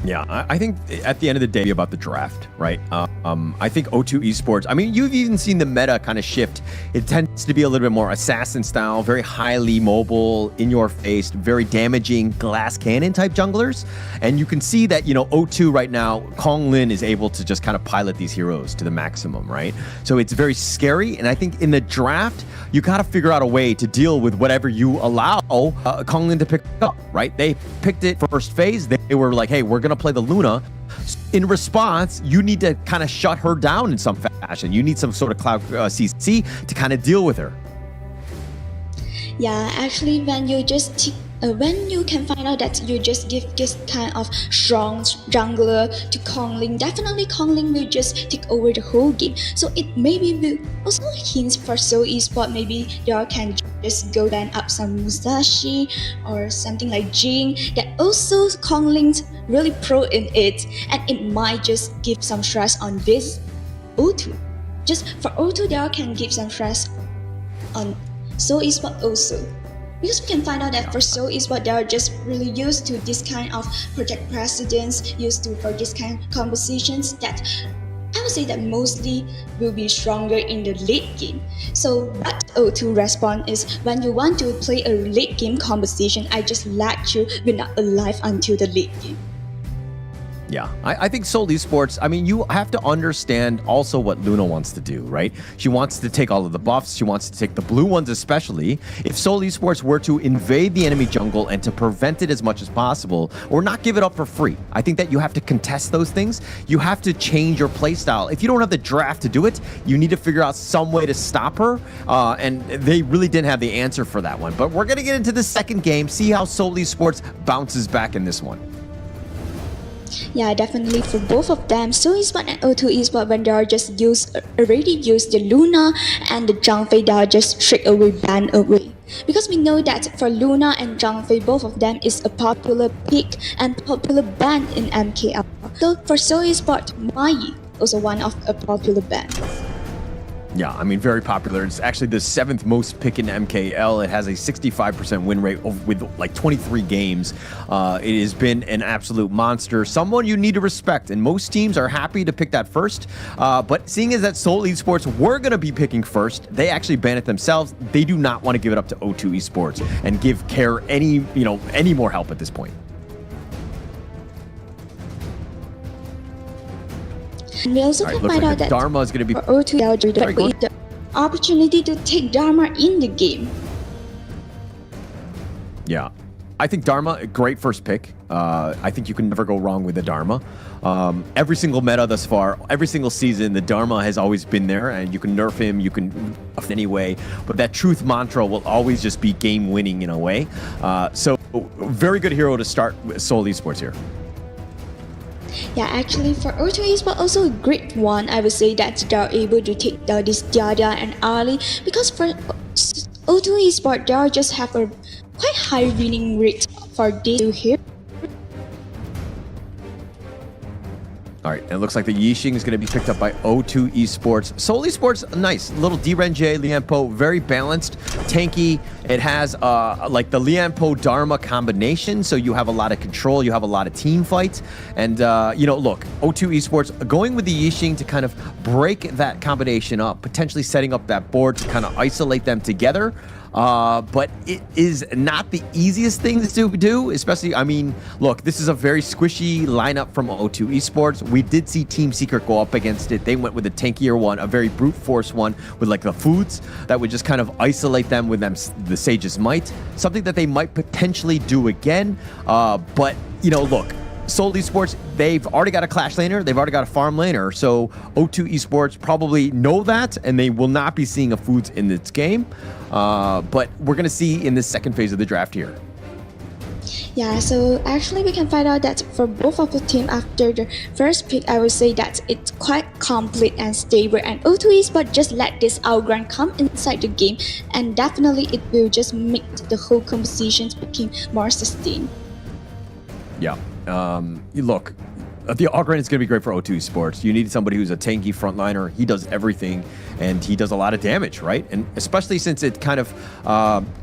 Yeah, I think at the end of the day about the draft, right? I think O2 Esports, I mean, you've even seen the meta kind of shift. It tends to be a little bit more assassin style, very highly mobile, in your face, very damaging glass cannon type junglers. And you can see that, you know, O2 right now, Kong Lin is able to just kind of pilot these heroes to the maximum, right? So it's very scary. And I think in the draft, you got to figure out a way to deal with whatever you allow Kong Lin to pick up, right? They picked it first phase. They were like, hey, we're going to play the Luna. In response, you need to kind of shut her down in some fashion. You need some sort of cloud CC to kind of deal with her. Yeah, actually, when you just when you can find out that you just give this kind of strong jungler to Kong Lin, definitely Kong Lin will just take over the whole game. So it maybe will also hints for Seoul Esports, maybe they can just go then up some Musashi or something like Jing that also Kong Lin's really pro in it, and it might just give some stress on this O2. Just for O2, they can give some stress on Seoul Esports also. Because we can find out that for Seoul Esports, they are just really used to this kind of protect precedents, used to for this kind of compositions that I would say that mostly will be stronger in the late game. So what O2 respond is, when you want to play a late game composition, I just let you be not alive until the late game. Yeah, I think Seoul Esports, I mean, you have to understand also what Luna wants to do, right? She wants to take all of the buffs. She wants to take the blue ones especially. If Seoul Esports were to invade the enemy jungle and to prevent it as much as possible, or not give it up for free, I think that you have to contest those things. You have to change your playstyle. If you don't have the draft to do it, you need to figure out some way to stop her. And they really didn't have the answer for that one. But we're going to get into the second game, see how Seoul Esports bounces back in this one. Yeah, definitely for both of them, Seoul Esports and O2 Esports, when they are just already used the Luna and the Zhangfei, they are just straight away banned away. Because we know that for Luna and Zhangfei, both of them is a popular pick and popular ban in MKL. So for Seoul Esports, Mai also one of a popular ban. Yeah, I mean, very popular. It's actually the 7th most pick in MKL. It has a 65% win rate with like 23 games. It has been an absolute monster. Someone you need to respect, and most teams are happy to pick that first. But seeing as that Seoul Esports were going to be picking first, they actually ban it themselves. They do not want to give it up to O2 Esports and give Care any more help at this point. And we also can find out that Dharma is going to be for O2 the opportunity to take Dharma in the game. Yeah, I think Dharma, a great first pick. I think you can never go wrong with the Dharma. Every single meta thus far, every single season, the Dharma has always been there, and you can nerf him, you can nerf any way, but that truth mantra will always just be game winning in a way. So very good hero to start with Seoul Esports here. Yeah, actually for O2 Esports also a great one. I would say that they are able to take this Diada and Ali, because for O2 Esports they just have a quite high winning rate for this here. All right, it looks like the Yixing is going to be picked up by O2 Esports. Seoul Esports, nice. Little Direnje, Lianpo, very balanced, tanky. It has like the Lianpo Dharma combination, so you have a lot of control, you have a lot of team fights. And, look, O2 Esports going with the Yixing to kind of break that combination up, potentially setting up that board to kind of isolate them together. But it is not the easiest thing to do, especially, I mean, look, this is a very squishy lineup from O2 Esports. We did see Team Secret go up against it. They went with a tankier one, a very brute force one with like the foods that would just kind of isolate them with the the Sage's Might, something that they might potentially do again. But, you know, look, Seoul Esports, they've already got a Clash laner, they've already got a farm laner, so O2 Esports probably know that, and they will not be seeing a Foods in this game. But we're going to see in this second phase of the draft here. Yeah, so actually we can find out that for both of the team after the first pick, I would say that it's quite complete and stable, and O2 Esports just let this outground come inside the game, and definitely it will just make the whole compositions become more sustained. Yeah. Look, the Ogren is going to be great for O2 Esports. You need somebody who's a tanky frontliner. He does everything, and he does a lot of damage, right? And especially since it kind of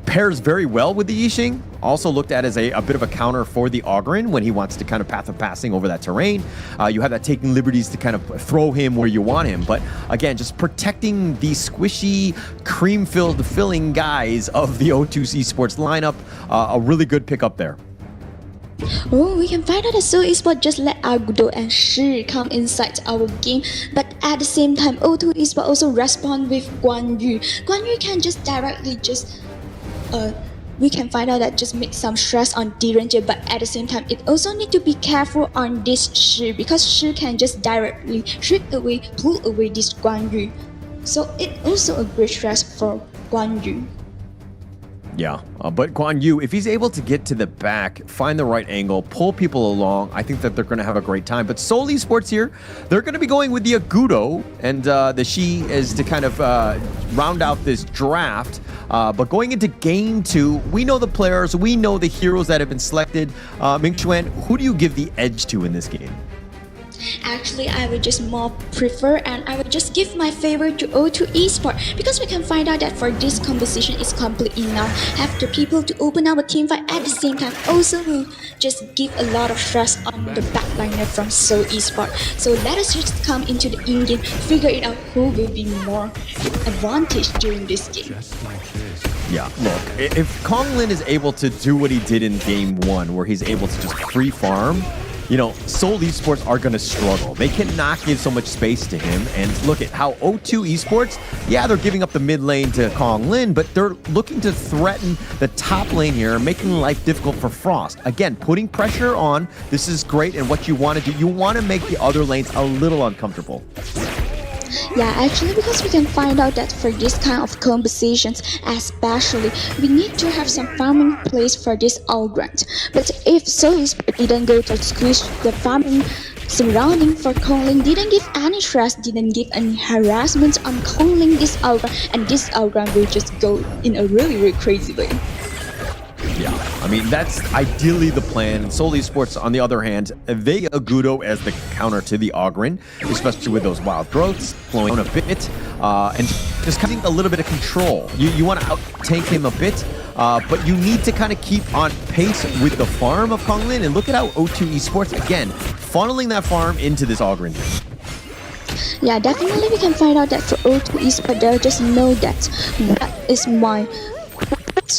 pairs very well with the Yixing, also looked at as a bit of a counter for the Ogren when he wants to kind of path of passing over that terrain. You have that taking liberties to kind of throw him where you want him. But again, just protecting the squishy, cream-filled filling guys of the O2 Esports lineup, a really good pickup there. Oh, we can find out that Seoul Esports just let Agudo and Shi come inside our game, but at the same time, O2 Esports also respond with Guan Yu. Guan Yu can just directly we can find out that just make some stress on D-Ranger, but at the same time, it also need to be careful on this Shi, because Shi can just directly pull away this Guan Yu. So it also a great stress for Guan Yu. Yeah, but Guan Yu, if he's able to get to the back, find the right angle, pull people along, I think that they're going to have a great time. But Seoul Esports here, they're going to be going with the Agudo, and the Shi is to kind of round out this draft. But going into Game 2, we know the players, we know the heroes that have been selected. Ming-Chuan, who do you give the edge to in this game? Actually, I would just more prefer, and I would just give my favor to O2 Esports, because we can find out that for this composition is complete enough. Have the people to open our team fight at the same time also will just give a lot of stress on the backliner from Seoul Esports. So let us just come into the in-game, figure it out who will be more advantage during this game. Yeah, look, if Kong Lin is able to do what he did in Game 1, where he's able to just free farm, you know, Seoul Esports are going to struggle. They cannot give so much space to him. And look at how O2 Esports, yeah, they're giving up the mid lane to Kong Lin, but they're looking to threaten the top lane here, making life difficult for Frost. Again, putting pressure on, this is great, and what you want to do, you want to make the other lanes a little uncomfortable. Yeah, actually, because we can find out that for this kind of compositions, especially, we need to have some farming place for this outground. But if Seoul Esports didn't go to squish the farming surrounding for Kongling, didn't give any stress, didn't give any harassment on Kongling this outground, and this outground will just go in a really, really crazy way. Yeah, I mean, that's ideally the plan. Seoul Esports, on the other hand, they Agudo as the counter to the Ogren, especially with those wild growths, flowing a bit, and just cutting a little bit of control. You want to out-tank him a bit, but you need to kind of keep on pace with the farm of Konglin, and look at how O2 Esports, again, funneling that farm into this Ogren. Yeah, definitely we can find out that for O2 Esports, they'll just know that what is my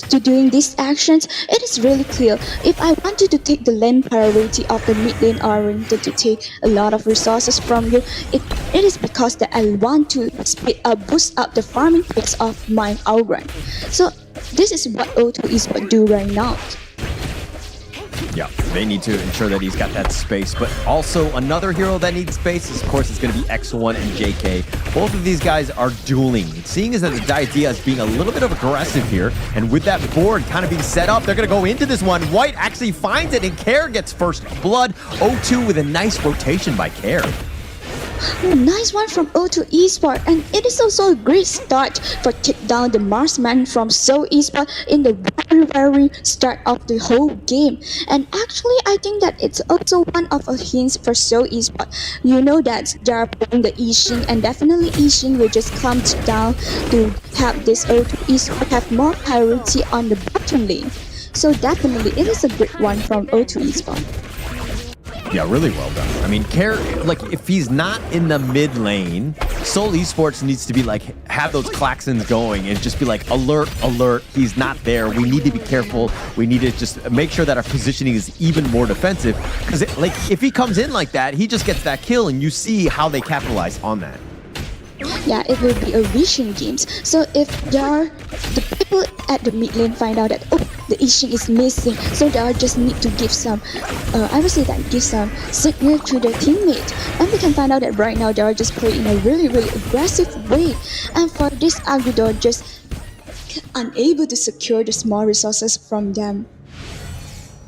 to doing these actions. It is really clear. If I wanted to take the lane priority of the mid lane oriented to take a lot of resources from you, it is because that I want to boost up the farming pace of my outground. So this is what O2 Esports do right now. Yeah, they need to ensure that he's got that space, but also another hero that needs space, of course, is going to be X1 and JK. Both of these guys are dueling. Seeing as that the idea is being a little bit of aggressive here, and with that board kind of being set up, they're going to go into this one. White actually finds it, and Care gets first blood. O2 with a nice rotation by Care. Nice one from O2 Esports, and it is also a great start for take down the marksman from Seoul Esports in the very start of the whole game. And actually, I think that it's also one of the hints for Seoul Esports. You know that they are playing the Yixing, and definitely Yixing will just come down to have this O2 Esports have more priority on the bottom lane. So definitely, it is a great one from O2 Esports. Yeah, really well done. I mean, Care, like, if he's not in the mid lane, Seoul Esports needs to be like, have those klaxons going and just be like, alert, alert, he's not there. We need to be careful. We need to just make sure that our positioning is even more defensive. Because, like, if he comes in like that, he just gets that kill, and you see how they capitalize on that. Yeah, it will be a vision games. So if there are the people at the mid lane find out that, oh, the Ishin is missing, so they just need to give some, I would say that give some signal to their teammate. And we can find out that right now they are just playing in a really aggressive way. And for this Agudor just unable to secure the small resources from them.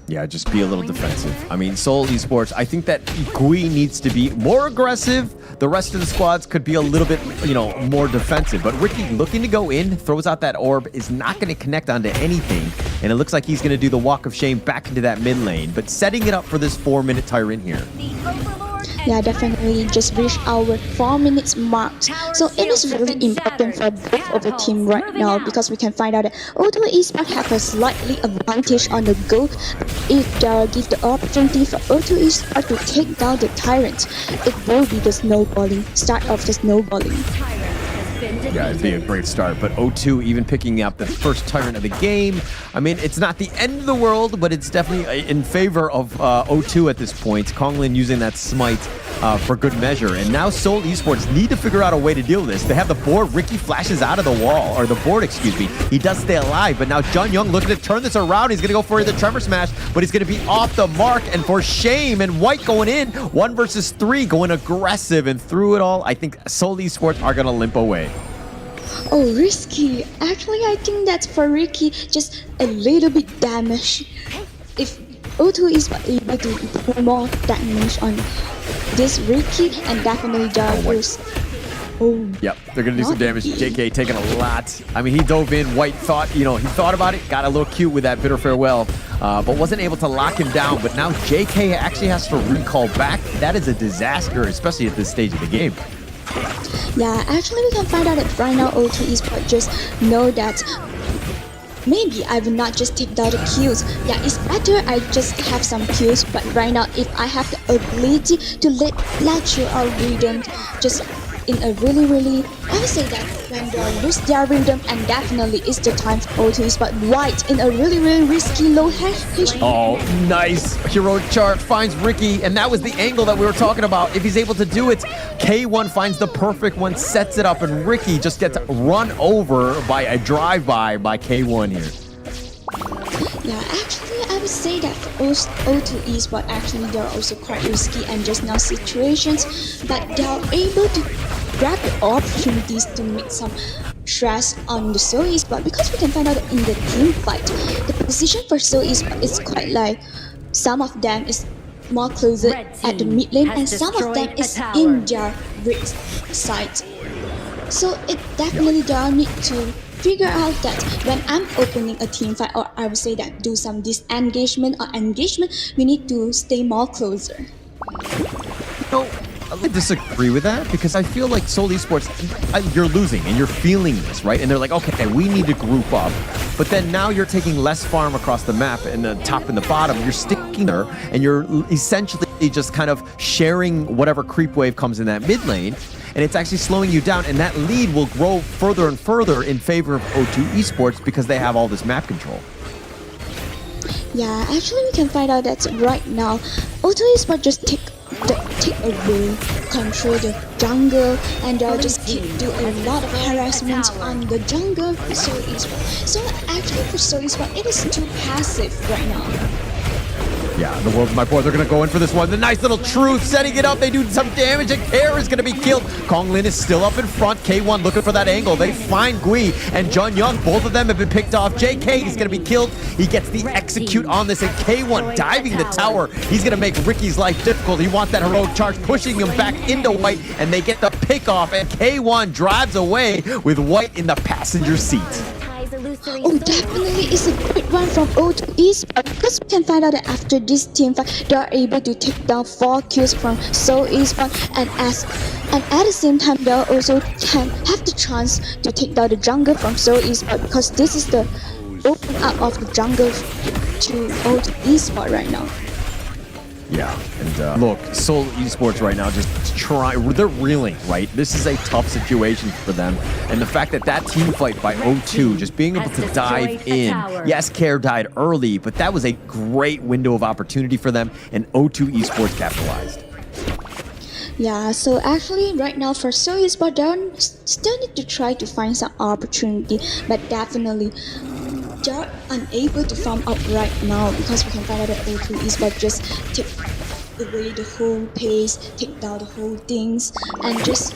Yeah, just be a little defensive. I mean, Seoul Esports, I think that Gui needs to be more aggressive. The rest of the squads could be a little bit, more defensive. But Ricky looking to go in, throws out that orb, is not going to connect onto anything. And it looks like he's going to do the walk of shame back into that mid lane. But setting it up for this 4-minute tyrant here. Yeah, definitely just reach our 4 minutes mark. So it is really important for both of the team right now because we can find out that although Esports have a slightly advantage on the go, if they give the opportunity for O2 Esports to take down the tyrant, it will be the snowballing, start of the snowballing. Yeah, it'd be a great start. But O2 even picking up the first tyrant of the game. I mean, it's not the end of the world, but it's definitely in favor of O2 at this point. Konglin using that smite for good measure. And now Seoul Esports need to figure out a way to deal with this. They have the board. Ricky flashes out of the wall, or the board, excuse me. He does stay alive, but now Jun Young looking to turn this around. He's going to go for the Tremor Smash, but he's going to be off the mark. And for shame, and White going in, 1 versus 3, going aggressive. And through it all, I think Seoul Esports are going to limp away. Oh, risky. Actually, I think that's for Ricky, just a little bit damage. If O2 is able to put more damage on this Ricky, and definitely Jarvis. Oh. Yep, they're gonna do some damage. JK taking a lot. I mean, he dove in. White thought, he thought about it, got a little cute with that bitter farewell, but wasn't able to lock him down. But now JK actually has to recall back. That is a disaster, especially at this stage of the game. Yeah, actually we can find out that right now O2 Esports just know that maybe I will not just take down the kills. Yeah, it's better I just have some kills, but right now if I have the ability to let you out rhythm just in a really, I would say that when they lose their rhythm, and definitely it's the time for O2 Esports. White in a really risky low HP. Oh, nice. Heroic Chart finds Ricky, and that was the angle that we were talking about. If he's able to do it, K1 finds the perfect one, sets it up, and Ricky just gets run over by a drive-by by K1 here. Yeah, actually, I would say that for O2 Esports, actually, they're also quite risky and just now situations, but they are able to grab the opportunities to make some stress on the Seoul Esports, because we can find out that in the team fight, the position for Seoul Esports is quite like some of them is more closer at the mid lane and some of them is in their red side. So it definitely does need to figure out that when I'm opening a team fight, or I would say that do some disengagement or engagement, we need to stay more closer. No, I disagree with that, because I feel like Seoul Esports, you're losing and you're feeling this, right? And they're like, okay, we need to group up. But then now you're taking less farm across the map, and the top and the bottom, you're sticking there, and you're essentially just kind of sharing whatever creep wave comes in that mid lane. And it's actually slowing you down, and that lead will grow further and further in favor of O2 Esports because they have all this map control. Yeah, actually we can find out that right now O2 Esports just take away, control the jungle, and they'll just do a lot of harassment on the jungle for Seoul Esports. So actually for Seoul Esports, it is too passive right now. Yeah, the world's my boy. They're going to go in for this one. The nice little truth, setting it up. They do some damage, and Kare is going to be killed. Konglin is still up in front. K1 looking for that angle. They find Gui and Jun Young. Both of them have been picked off. JK is going to be killed. He gets the execute on this, and K1 diving the tower. He's going to make Ricky's life difficult. He wants that heroic charge, pushing him back into White, and they get the pick off, and K1 drives away with White in the passenger seat. Oh, definitely it's a great one from O2 Esports, because we can find out that after this team fight, they are able to take down 4 kills from Seoul Esports, and at the same time they also can have the chance to take down the jungle from Seoul Esports, because this is the open up of the jungle to O2 Esports right now. Yeah, and look, Seoul Esports right now just they're reeling, right? This is a tough situation for them, and the fact that that team fight by O2, just being able to dive in. Yes, Kare died early, but that was a great window of opportunity for them, and O2 Esports capitalized. Yeah, so actually right now for Seoul Esports, they still need to try to find some opportunity, but definitely they're unable to farm out right now because we can find out that O2 Esports just take away the whole pace, take down the whole things, and just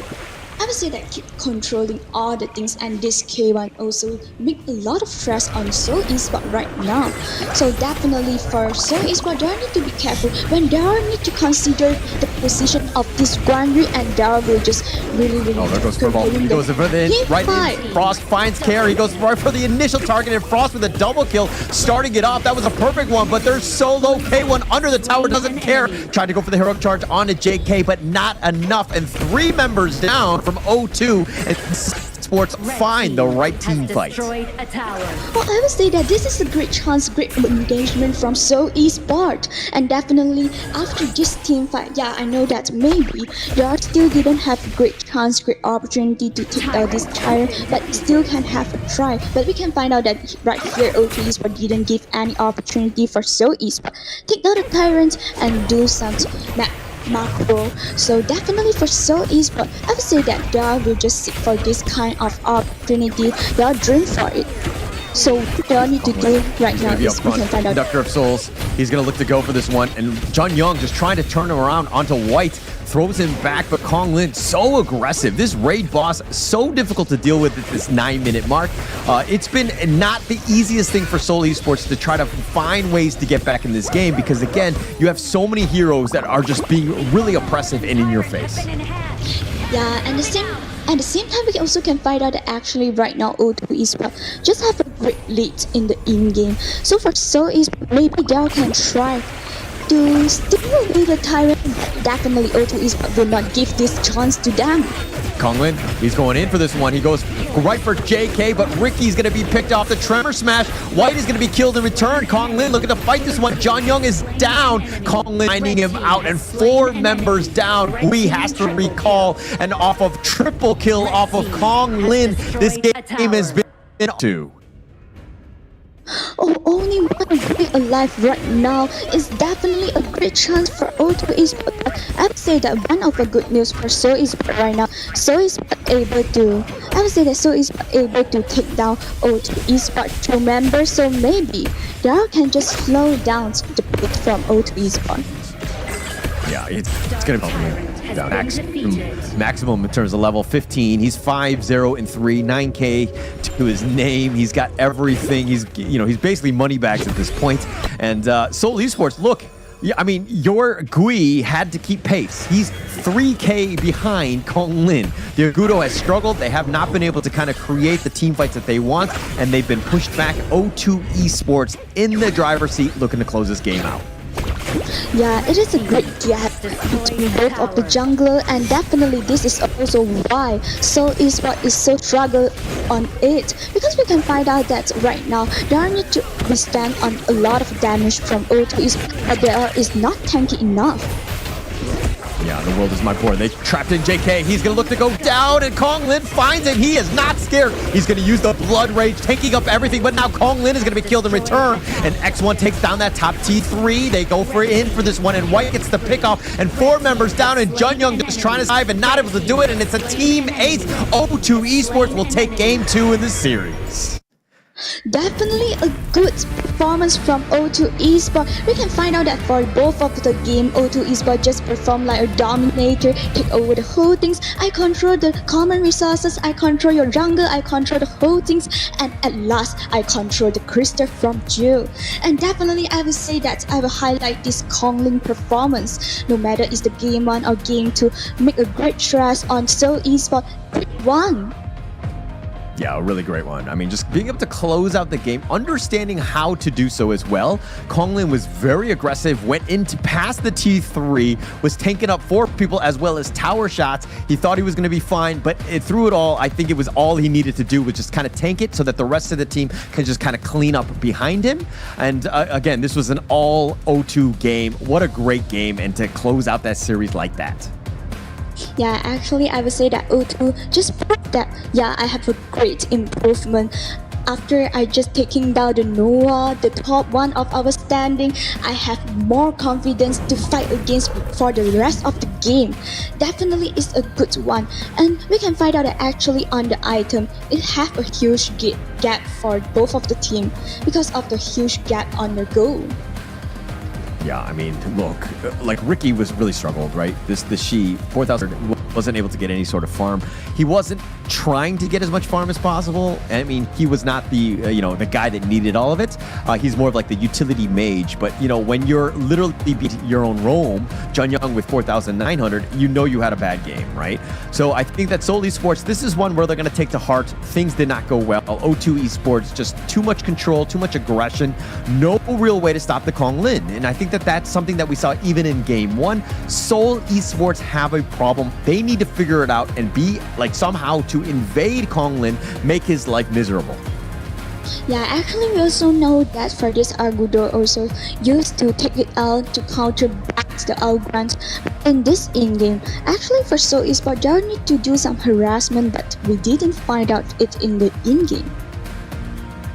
I would say that keep controlling all the things, and this K1 also make a lot of stress on Seoul Esports right now. So definitely for Seoul Esports, they need to be careful when they need to consider the position of this Guanri, and they will just really Oh, there goes Purple. He goes for the right in. Frost finds Care. He goes right for the initial target, and Frost with a double kill, starting it off. That was a perfect one, but they're so low. K1 under the tower, doesn't care. Tried to go for the heroic charge onto JK, but not enough. And 3 members down from O2, and Esports find the right team fight. Well, I would say that this is a great chance, great engagement from Seoul Esports, and definitely after this team fight, yeah, I know that maybe they still didn't have a great chance, great opportunity to take out this tyrant, but still can have a try. But we can find out that right here, O2 Esports didn't give any opportunity for Seoul Esports. Take out the tyrant and do some macro. So definitely for Seoul Esports, I would say that they will just seek for this kind of opportunity. They'll dream for it. So they need to do right now is we can find out. Conductor of Souls, he's going to look to go for this one, and John Young just trying to turn him around onto White, throws him back, but Kong Lin so aggressive. This raid boss so difficult to deal with at this 9-minute mark. It's been not the easiest thing for Seoul Esports to try to find ways to get back in this game, because again, you have so many heroes that are just being really oppressive and in your face. Yeah, and at the same time, we also can find out that actually right now O2 Esports just have a great lead in the in-game. So for Seoul Esports, maybe they can try to still be the tyrant. Definitely O2 Esports will not give this chance to them. Konglin, he's going in for this one. He goes right for JK, but Ricky's going to be picked off the Tremor Smash. White is going to be killed in return. Konglin looking to fight this one. John Young is down. Konglin finding him out, and 4 members down. We has to recall, and off of triple kill off of Konglin, this game has been 2. Oh, only one way alive right now is definitely a great chance for O2 Esports. But I would say that one of the good news for Seoul Esports right now, Seoul Esports able to, I would say that Seoul Esports able to take down O2 Esports 2 members, so maybe they can just slow down the pace from O2 Esports. Yeah, it's going to be down maximum in terms of level 15. He's 5-0-3, 9K to his name. He's got everything. He's basically money bags at this point. And Seoul Esports, look, yeah, I mean, your Gui had to keep pace. He's 3K behind Kong Lin. Their Gudo has struggled. They have not been able to kind of create the team fights that they want, and they've been pushed back. O2 Esports in the driver's seat looking to close this game out. Yeah, it is a great gap between both of the jungler, and definitely this is also why Seoul Esports is so struggle on it, because we can find out that right now they need to withstand on a lot of damage from O2 Esports, but there is not tanky enough. Yeah, the world is my board. They trapped in JK. He's going to look to go down, and Kong Lin finds him. He is not scared. He's going to use the Blood Rage, taking up everything, but now Kong Lin is going to be killed in return, and X1 takes down that top T3. They go for this one, and White gets the pick off, and 4 members down, and Jun Young just trying to survive and not able to do it, and it's a team ace. O2 Esports will take game 2 in the series. Definitely a good performance from O2 Esports. We can find out that for both of the game, O2 Esports just performed like a dominator, take over the whole things. I control the common resources, I control your jungle, I control the whole things, and at last, I control the crystal from Jill. And definitely, I will say that I will highlight this Konglin performance. No matter is the game 1 or game 2, make a great stress on Seoul Esports. Great one. Yeah, a really great one. I mean, just being able to close out the game, understanding how to do so as well. Konglin was very aggressive, went into past the T3, was tanking up 4 people as well as tower shots. He thought he was going to be fine, but through it all, I think it was all he needed to do was just kind of tank it so that the rest of the team can just kind of clean up behind him. And again, this was an all O2 game. What a great game, and to close out that series like that. Yeah, actually, I would say that O2 just proved that, yeah, I have a great improvement. After I just taking down the Noah, the top 1 of our standing, I have more confidence to fight against for the rest of the game. Definitely is a good one, and we can find out that actually on the item it have a huge gap for both of the team because of the huge gap on the goal. Yeah, I mean, look, like Ricky was really struggled, right? The She 4,000 wasn't able to get any sort of farm. He wasn't trying to get as much farm as possible. I mean, he was not the the guy that needed all of it. He's more of like the utility mage. But when you're literally beat your own roam, Jun Young with 4,900, you had a bad game, right? So I think that Seoul Esports, this is one where they're going to take to heart. Things did not go well. O2 Esports, just too much control, too much aggression, no real way to stop the Kong Lin. And I think that that's something that we saw even in game one. Seoul Esports have a problem. They need to figure it out and be like somehow to invade Kong Lin, make his life miserable. Yeah, actually we also know that for this Argudor also used to take it out to counter back the outruns in this in-game. Actually for Seoul Esports they need to do some harassment, but we didn't find out it in the in-game.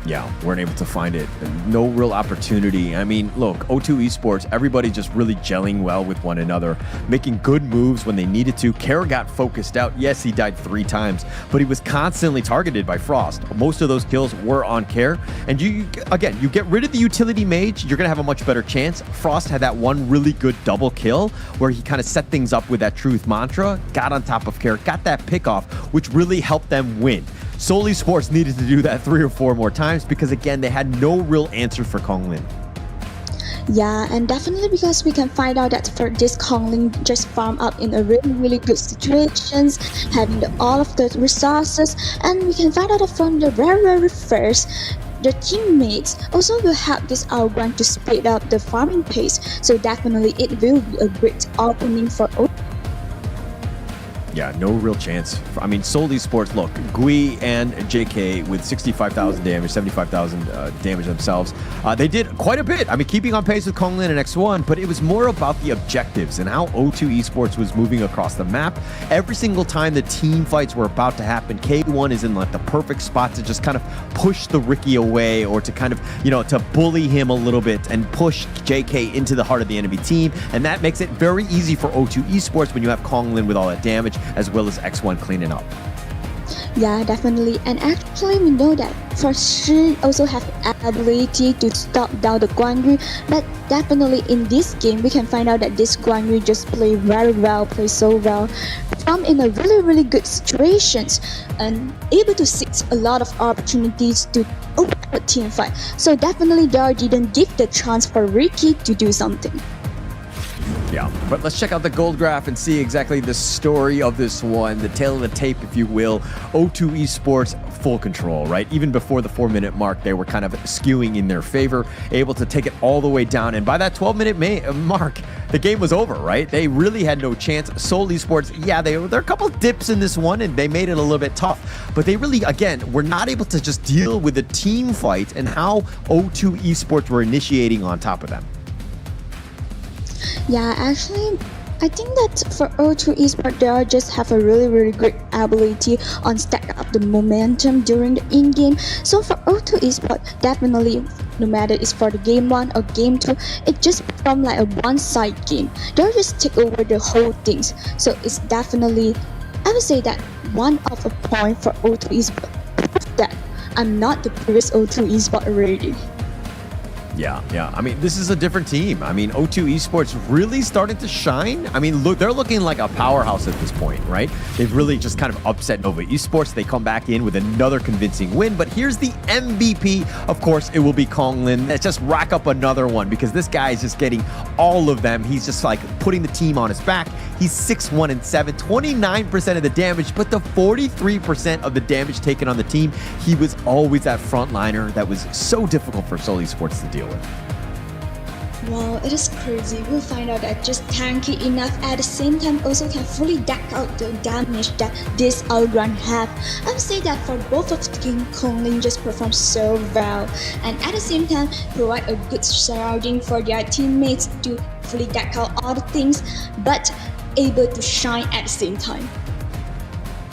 Yeah, weren't able to find it. No real opportunity. I mean, look, O2 Esports, everybody just really gelling well with one another, making good moves when they needed to. Kara got focused out. Yes, he died 3 times, but he was constantly targeted by Frost. Most of those kills were on Kara. And you get rid of the utility mage, you're going to have a much better chance. Frost had that one really good double kill where he kind of set things up with that truth mantra, got on top of Kara, got that pick off, which really helped them win. Seoul Esports needed to do that 3 or 4 more times because, again, they had no real answer for Kong Lin. Yeah, and definitely because we can find out that for this Kong Lin just farm up in a really good situations, having all of the resources, and we can find out that from the very first, the teammates also will help this outrun to speed up the farming pace. So definitely it will be a great opening for O2. Yeah, no real chance. I mean, Seoul Esports, look, Gui and JK with 65,000 damage, 75,000 damage themselves. They did quite a bit. I mean, keeping on pace with Kong Lin and X1, but it was more about the objectives and how O2 Esports was moving across the map. Every single time the team fights were about to happen, K1 is in like the perfect spot to just kind of push the Ricky away or to kind of, to bully him a little bit and push JK into the heart of the enemy team. And that makes it very easy for O2 Esports when you have Kong Lin with all that damage, as well as X1 cleaning up. Yeah, definitely. And actually we know that for Shi also have ability to stop down the Guan Yu, but definitely in this game we can find out that this Guan Yu just play very well, play so well, from in a really good situations and able to seize a lot of opportunities to open a team fight. So definitely they didn't give the chance for Ricky to do something. Yeah, but let's check out the gold graph and see exactly the story of this one, the tail of the tape, if you will. O2 Esports, full control, right? Even before the 4-minute mark, they were kind of skewing in their favor, able to take it all the way down. And by that 12-minute mark, the game was over, right? They really had no chance. Seoul Esports, yeah, there are a couple dips in this one, and they made it a little bit tough. But they really, again, were not able to just deal with the team fight and how O2 Esports were initiating on top of them. Yeah, actually, I think that for O2 Esports, they just have a really great ability on stack up the momentum during the in-game. So for O2 Esports, definitely, no matter it's for the game 1 or game 2, it just become like a one-side game. They'll just take over the whole things. So it's definitely, I would say that one of a point for O2 Esports that I'm not the previous O2 Esports already. Yeah. I mean, this is a different team. I mean, O2 Esports really starting to shine. I mean, look, they're looking like a powerhouse at this point, right? They've really just kind of upset Nova Esports. They come back in with another convincing win. But here's the MVP. Of course, it will be Kong Lin. Let's just rack up another one because this guy is just getting all of them. He's just like putting the team on his back. He's 6-1-7, 29% of the damage, but the 43% of the damage taken on the team. He was always that frontliner that was so difficult for Seoul Esports to deal with. Wow, it is crazy. We'll find out that just tanky enough at the same time also can fully deck out the damage that this outrun have. I would say that for both of the team, Kong Lin just performed so well and at the same time provide a good surrounding for their teammates to fully deck out all the things but able to shine at the same time.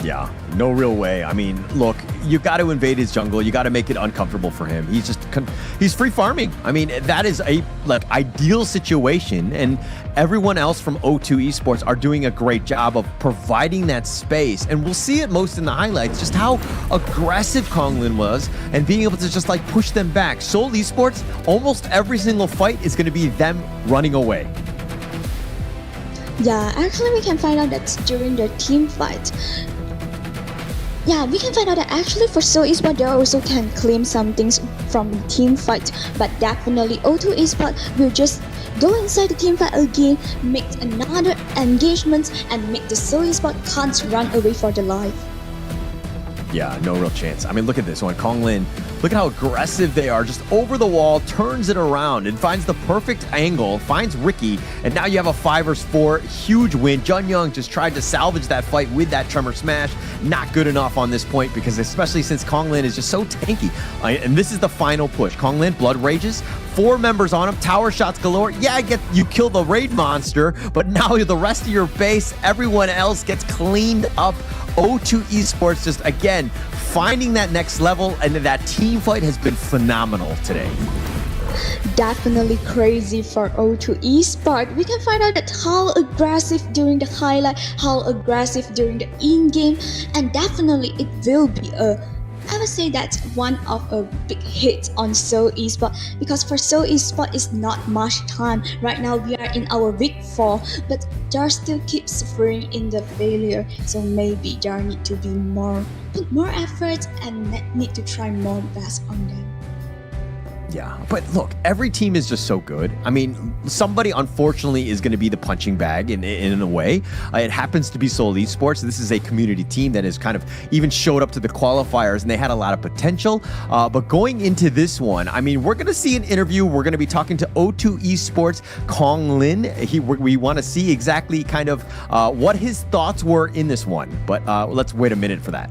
Yeah, no real way. I mean, look, you got to invade his jungle. You got to make it uncomfortable for him. He's free farming. I mean, that is a ideal situation, and everyone else from O2 Esports are doing a great job of providing that space. And we'll see it most in the highlights, just how aggressive Konglin was and being able to just like push them back. Seoul Esports, almost every single fight is going to be them running away. Yeah, actually we can find out that during the team fight, yeah, we can find out that actually for Seoul Esports they also can claim some things from the team fight, but definitely O2 Esports will just go inside the team fight again, make another engagement, and make the Seoul Esports can't run away for their life. Yeah, no real chance. I mean, look at this one. Konglin, look at how aggressive they are. Just over the wall, turns it around and finds the perfect angle, finds Ricky, and now you have a 5 vs 4. Huge win. Jun Young just tried to salvage that fight with that Tremor Smash. Not good enough on this point because especially since Konglin is just so tanky. And this is the final push. Konglin, Blood Rages, 4 members on him, tower shots galore. Yeah, you kill the raid monster, but now the rest of your base, everyone else gets cleaned up. O2 Esports just, again, finding that next level, and that team fight has been phenomenal today. Definitely crazy for O2 Esports. We can find out that how aggressive during the highlight, how aggressive during the in-game, and definitely it will be I would say that's one of a big hit on Seoul Esports, because for Seoul Esports it's not much time. Right now we are in our week 4, but they still keep suffering in the failure. So maybe there need to be put more effort and need to try more best on them. Yeah, but look, every team is just so good. I mean, somebody unfortunately is going to be the punching bag in a way. It happens to be Seoul Esports. This is a community team that has kind of even showed up to the qualifiers, and they had a lot of potential. But going into this one, I mean, we're going to see an interview. We're going to be talking to O2 Esports Konglin. We want to see exactly kind of what his thoughts were in this one. But let's wait a minute for that.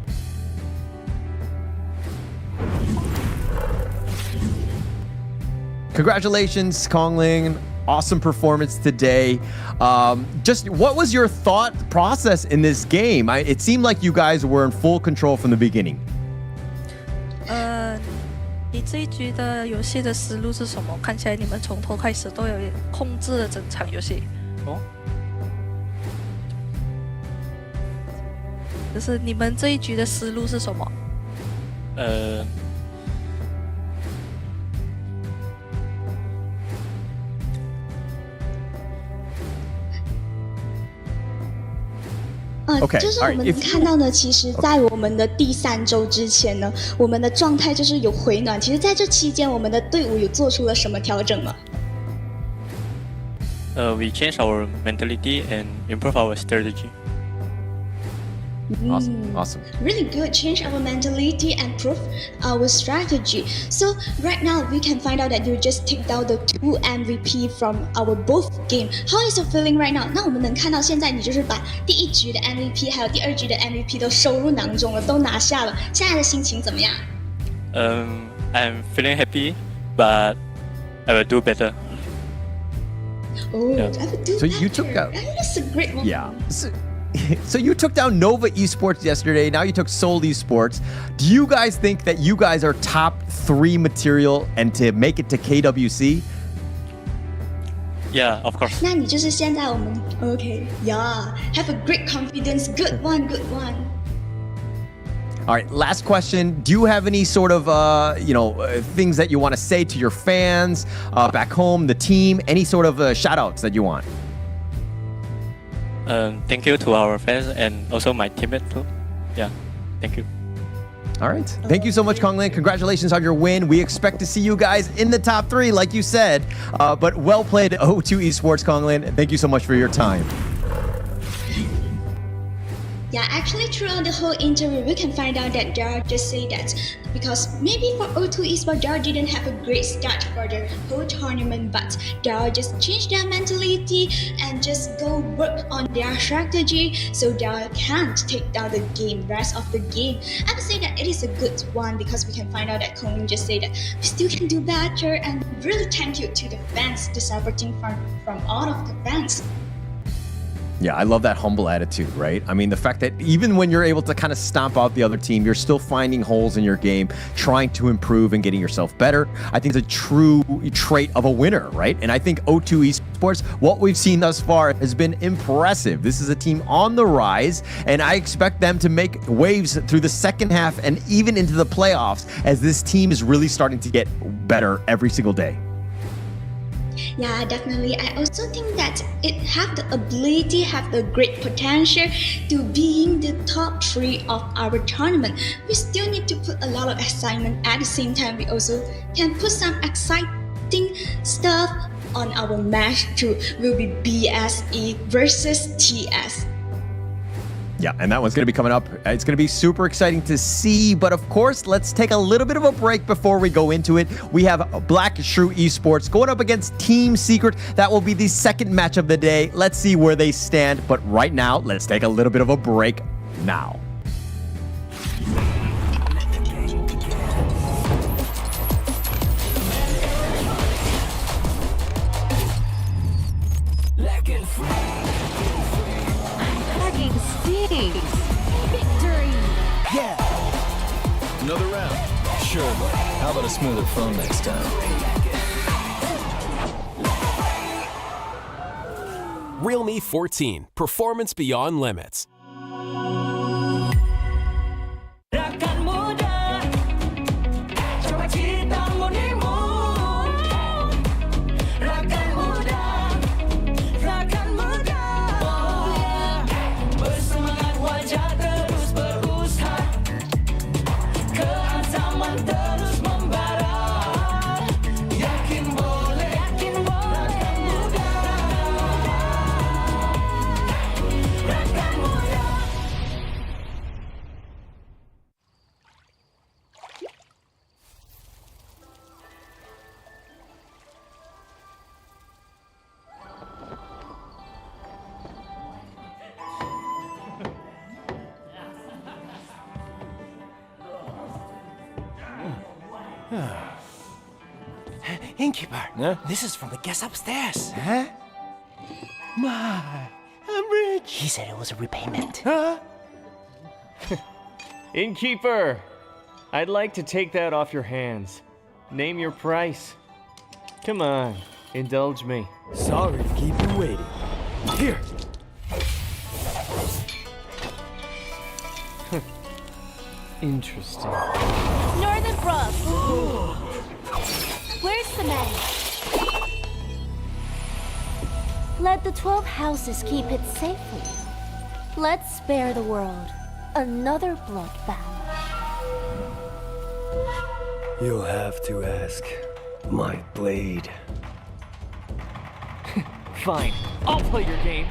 Congratulations, Konglin. Awesome performance today. Just what was your thought process in this game? It seemed like you guys were in full control from the beginning. 你这一局的游戏的思路是什么？看起来你们从头开始都有控制了整场游戏。哦。就是你们这一局的思路是什么？就是我们看到呢，其实在我们的第3周之前呢，我们的状态就是有回暖。其实在这期间，我们的队伍有做出了什么调整吗？We changed our mentality and improve our strategy. Awesome. Really good. Change our mentality and prove our strategy. So right now we can find out that you just take down the 2 MVP from our both game. How is your feeling right now? 那我们能看到现在你就是把第1局的 MVP 还有第2局的 MVP 都收入囊中了，都拿下了。现在的心情怎么样？I'm feeling happy, but I will do better. Oh, yeah. I will do so better. You took out. That's a great one. Yeah. So you took down Nova Esports yesterday. Now you took Seoul Esports. Do you guys think that you guys are top 3 material and to make it to KWC? Yeah, of course. 那你就是现在我们 okay, yeah. Have a great confidence. Good one, good one. All right, last question. Do you have any sort of, things that you want to say to your fans back home, the team? Any sort of shout outs that you want? Thank you to our fans and also my teammates too. Yeah, thank you. All right. Thank you so much, Konglin. Congratulations on your win. We expect to see you guys in the top 3, like you said. But well played, O2 Esports, Konglin. Thank you so much for your time. Yeah, actually throughout the whole interview, we can find out that Dara just say that because maybe for O2 Esports, Dara didn't have a great start for the whole tournament, but Dara just changed their mentality and just go work on their strategy so Dara can't take down the rest of the game. I would say that it is a good one because we can find out that Konglin just say that we still can do better, and really thank you to the fans, the supporting from all of the fans. Yeah, I love that humble attitude, right? I mean, the fact that even when you're able to kind of stomp out the other team, you're still finding holes in your game, trying to improve and getting yourself better. I think it's a true trait of a winner, right? And I think O2 Esports, what we've seen thus far has been impressive. This is a team on the rise, and I expect them to make waves through the second half and even into the playoffs as this team is really starting to get better every single day. Yeah, definitely. I also think that it have the ability, have the great potential to being the top 3 of our tournament. We still need to put a lot of excitement. At the same time, we also can put some exciting stuff on our match too. Will be BSE versus TS. Yeah, and that one's going to be coming up. It's going to be super exciting to see. But of course, let's take a little bit of a break before we go into it. We have Black Shrew Esports going up against Team Secret. That will be the second match of the day. Let's see where they stand. But right now, let's take a little bit of a break now. Victory! Yeah! Another round? Sure, but how about a smoother phone next time? Realme 14. Performance beyond limits. Innkeeper, this is from the guest upstairs. Huh? My, I'm rich. He said it was a repayment. Huh? Innkeeper, I'd like to take that off your hands. Name your price. Come on, indulge me. Sorry to keep you waiting. Here. Interesting. Northern Brook. Where's the man? Let the 12 houses keep it safely. Let's spare the world another bloodbath. You'll have to ask my blade. Fine, I'll play your game.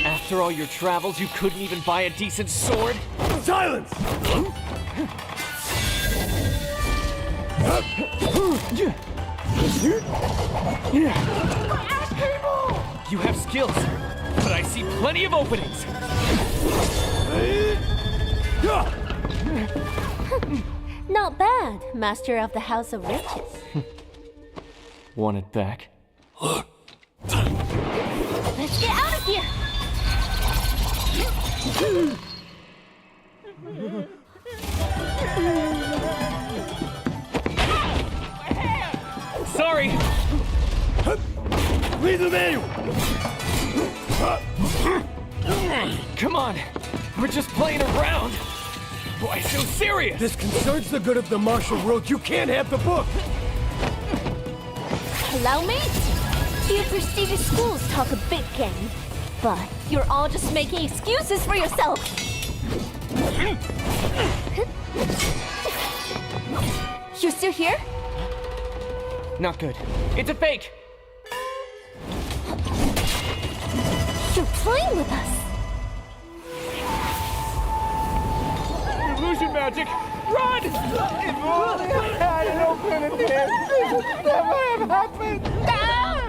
After all your travels, you couldn't even buy a decent sword? Silence! You have skills, but I see plenty of openings. Not bad, Master of the House of Riches. Want it back? Let's get out of here! Sorry! Read the manual! Come on! We're just playing around! Why so serious? This concerns the good of the martial world. You can't have the book! Hello, mate? You prestigious schools talk a big game, but you're all just making excuses for yourself. You're still here? Not good. It's a fake! You're playing with us. Illusion magic! Run! If only I had an opening, this would never have happened!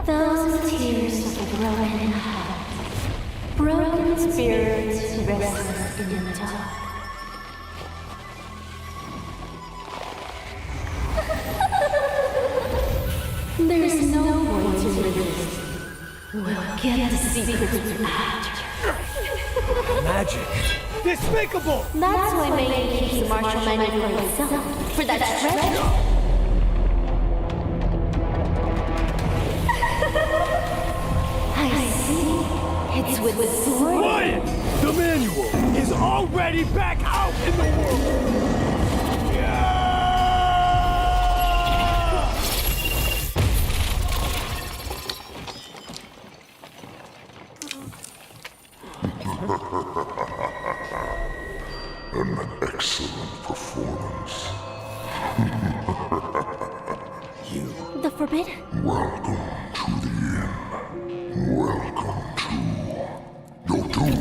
Those tears of a broken heart. Broken spirits restless in the dark. There's no point to resist. We'll get the secret after. Magic. Despicable! That's why Megan keeps the martial money for himself. For that treasure. I see. It's with the sword. Quiet! The manual is already back out in the world! Yeah! An excellent performance. The forbidden. Welcome to the inn. Welcome to your doom.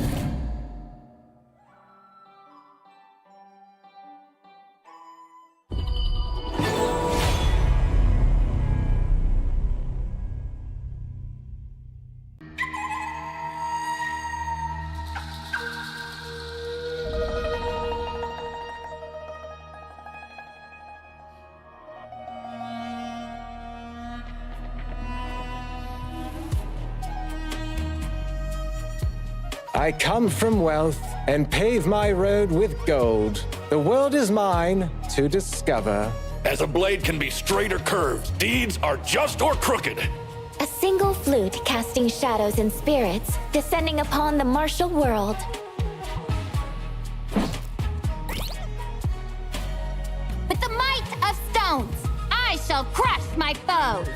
I come from wealth and pave my road with gold. The world is mine to discover. As a blade can be straight or curved, deeds are just or crooked. A single flute casting shadows and spirits, descending upon the martial world. With the might of stones, I shall crush my foes!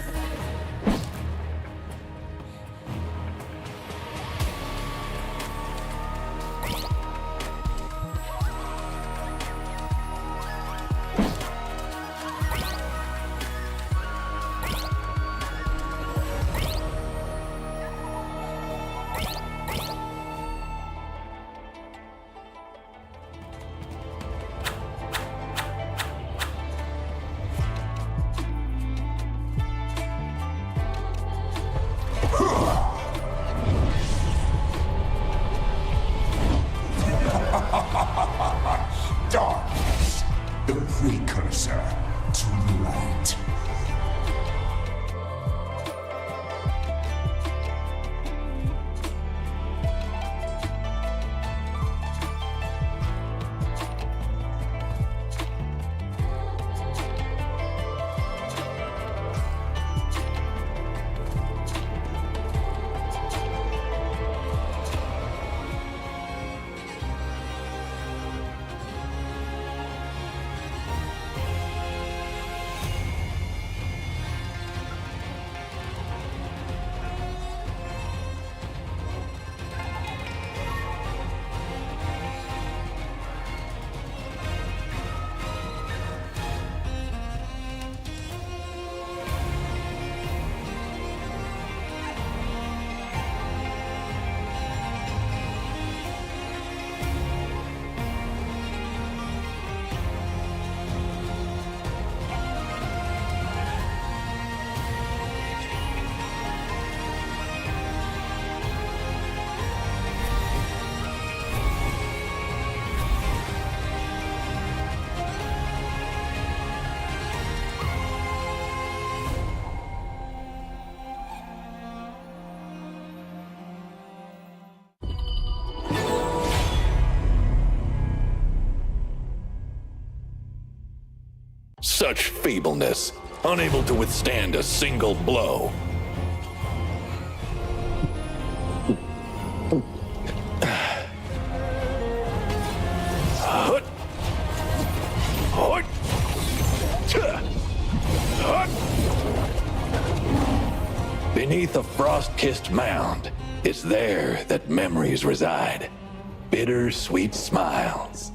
Darkness, the precursor to light. Such feebleness, unable to withstand a single blow. Beneath a frost-kissed mound, it's there that memories reside. Bitter, sweet smiles.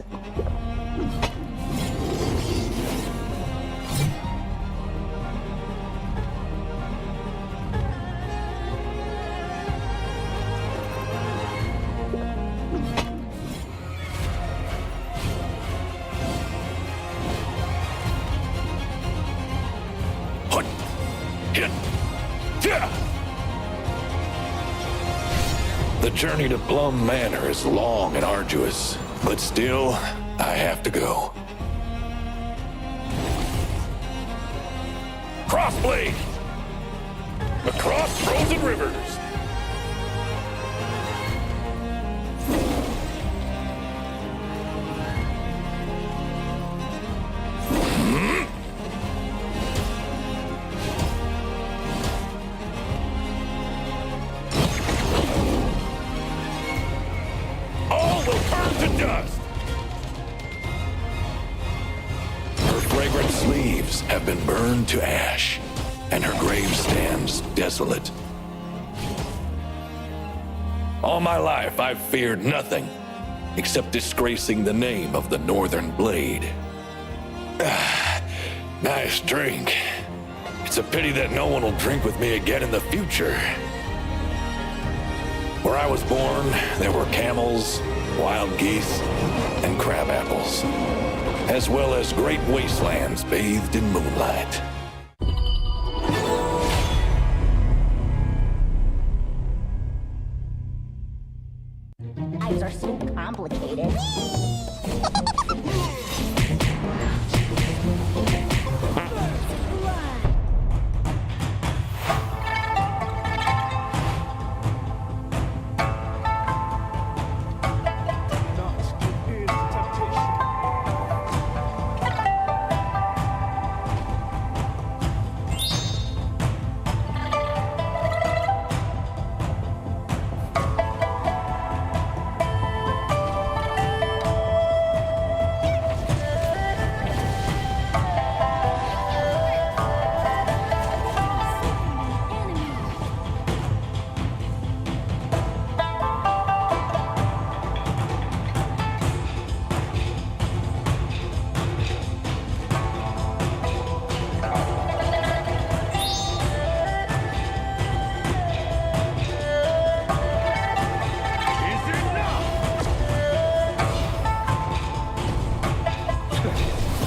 The journey to Plum Manor is long and arduous, but still, I have to go. Crossblade! across frozen rivers. All will turn to dust. Her fragrant sleeves have been burned to ash, and her grave stands desolate. All my life, I've feared nothing except disgracing the name of the Northern Blade. Nice drink. It's a pity that no one will drink with me again in the future. Where I was born, there were camels, wild geese, and crab apples, as well as great wastelands bathed in moonlight. Eyes are so complicated.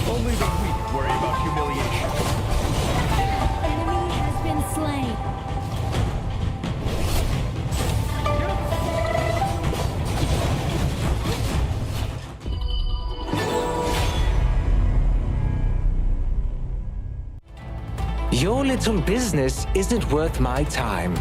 Only the weak worry about humiliation. Enemy has been slain. Your little business isn't worth my time.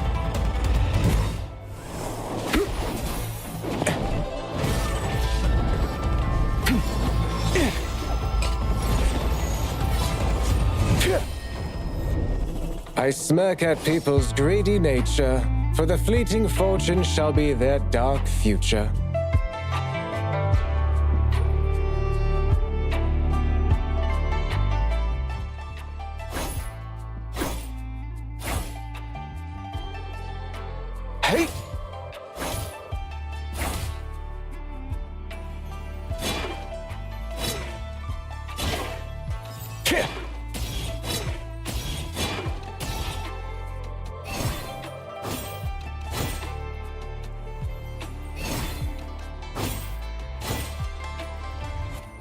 I smirk at people's greedy nature, for the fleeting fortune shall be their dark future. Hey!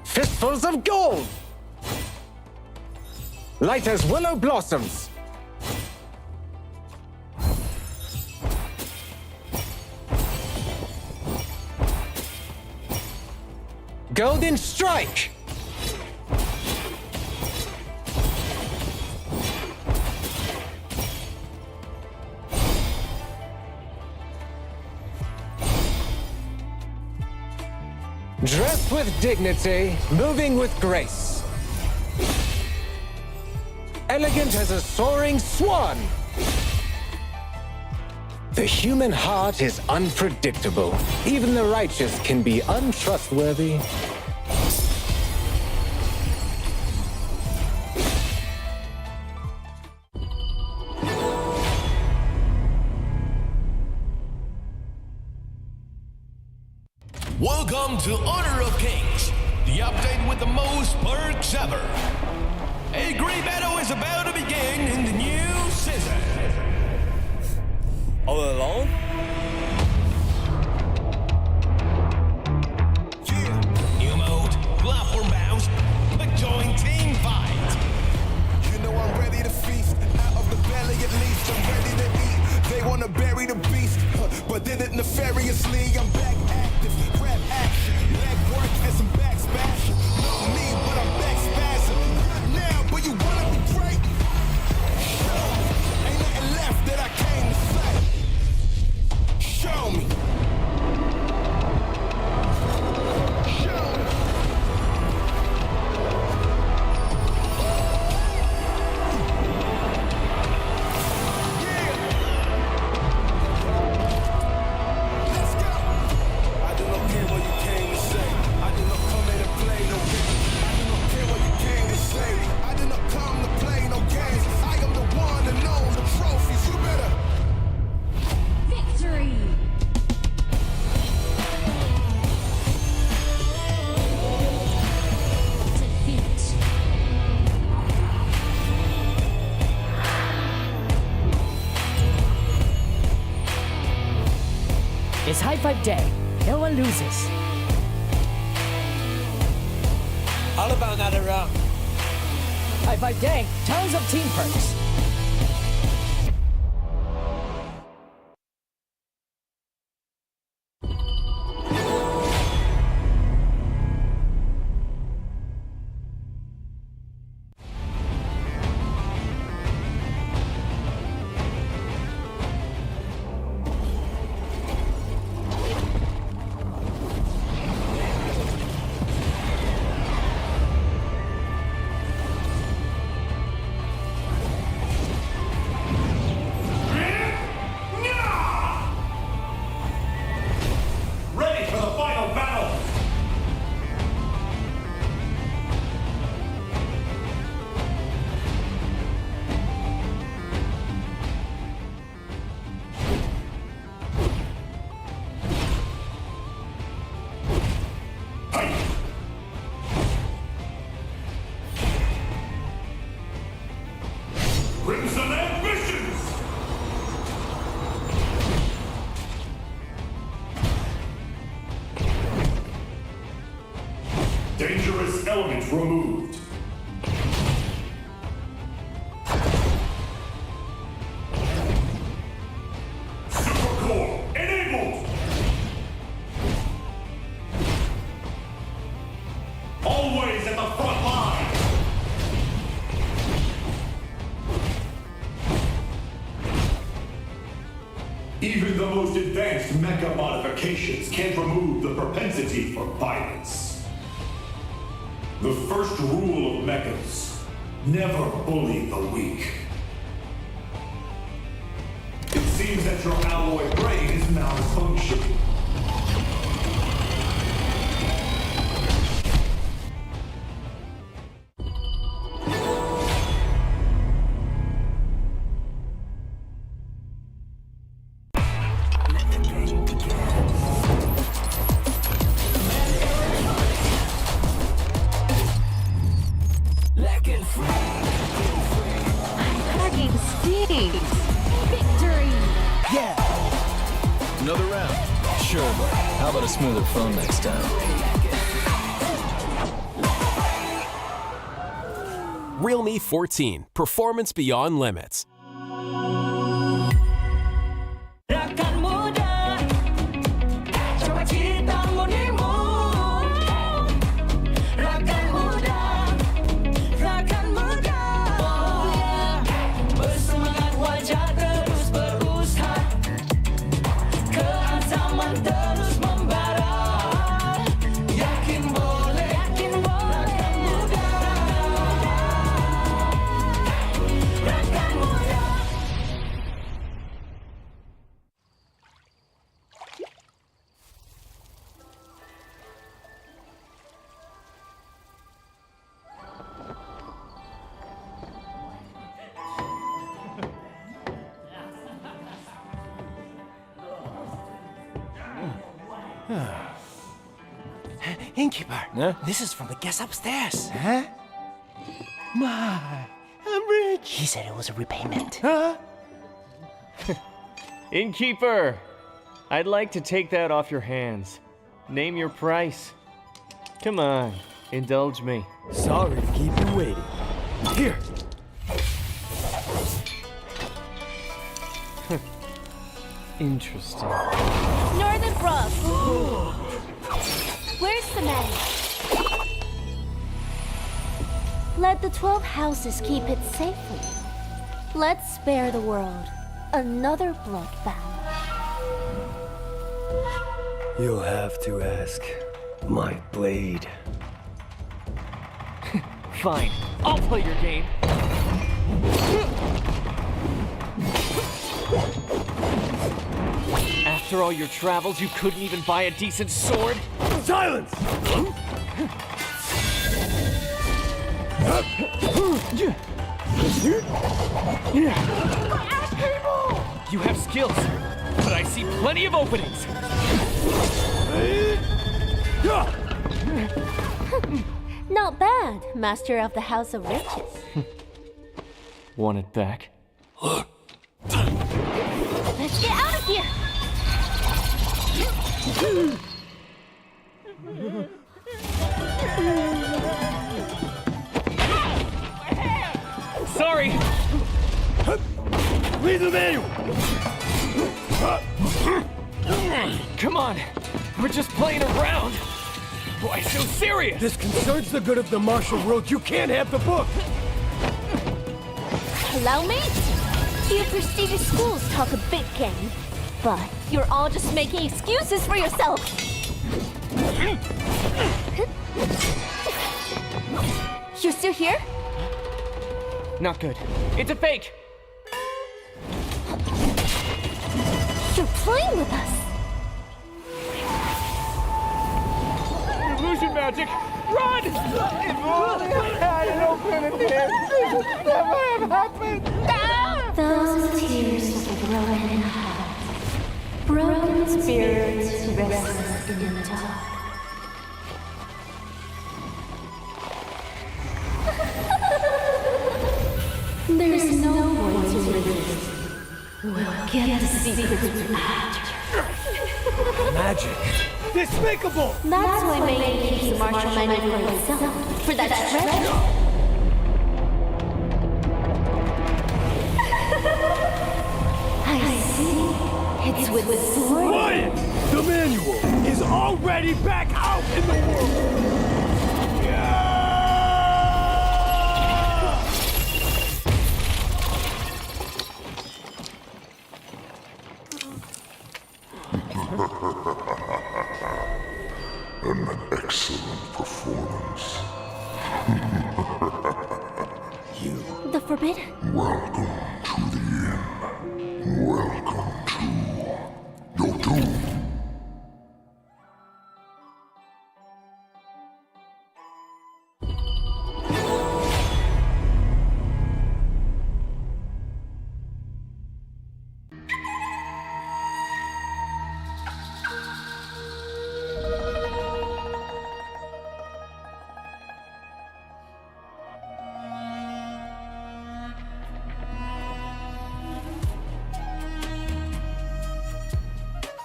Fistfuls of gold! Light as willow blossoms! Golden strike! Dressed with dignity, moving with grace. Elegant as a soaring swan. The human heart is unpredictable. Even the righteous can be untrustworthy. Welcome to Honor of Kings, the update with the most perks ever. A great battle is about to begin in the new season. All alone? Yeah. New mode, platform bounce, quick join team fight. You know I'm ready to feast. Out of the belly at least, I'm ready to eat. They wanna bury the beast, but did it nefariously. I'm back active, grab action, leg work and some back spash. Not me, but I'm back spazzing. Now, but you wanna be great? Ain't nothing left that I High-five day. No one loses. All about another round. High-five day. Tons of team perks. Ready for the final battle! Crimson Ambitions! Dangerous element removed. Supercore enabled! Always at the front line! Even the most advanced mecha modifications can't remove the propensity for violence. The first rule of mechas: never bully the weak. It seems that your alloy brain is malfunctioning. Packing steam. Victory. Yeah! Another round? Sure, but how about a smoother phone next time? Realme 14. Performance beyond limits. Rakan muda, coba cintamu nimu. Rakan muda, oh yeah. Bersemangat wajah terus berusaha, keazaman terus membara. Yakin boleh, rakan muda, rakan muda. Innkeeper, this is from the guest upstairs. Huh? My, I'm rich. He said it was a repayment. Huh? Innkeeper, I'd like to take that off your hands. Name your price. Come on, indulge me. Sorry to keep you waiting. Here! Interesting. Northern Brook. Where's the man? Let the 12 houses keep it safe for you. Let's spare the world another bloodbath. You'll have to ask my blade. Fine, I'll play your game. After all your travels, you couldn't even buy a decent sword? Silence! You have skills, but I see plenty of openings. Not bad, Master of the House of Riches. Want it back? Let's get out of here! Sorry! Read the manual! Come on! We're just playing around! Why so serious? This concerns the good of the martial world. You can't have the book! Hello, mate? You prestigious schools talk a big game, but you're all just making excuses for yourself. You're still here? Not good. It's a fake! You're playing with us. Illusion magic! Run! If only I had an opening here, this would never have happened! Those tears of a broken heart, broken spirits restless in the dark. There's no one to resist. We'll get the secrets after. Magic! Despicable! That's why Megan keeps the martial manual for himself. For that treasure. I see. It's with the sword. Quiet! The manual is already back out in the world! An excellent performance. The forbidden. Welcome to the inn. Welcome to your doom.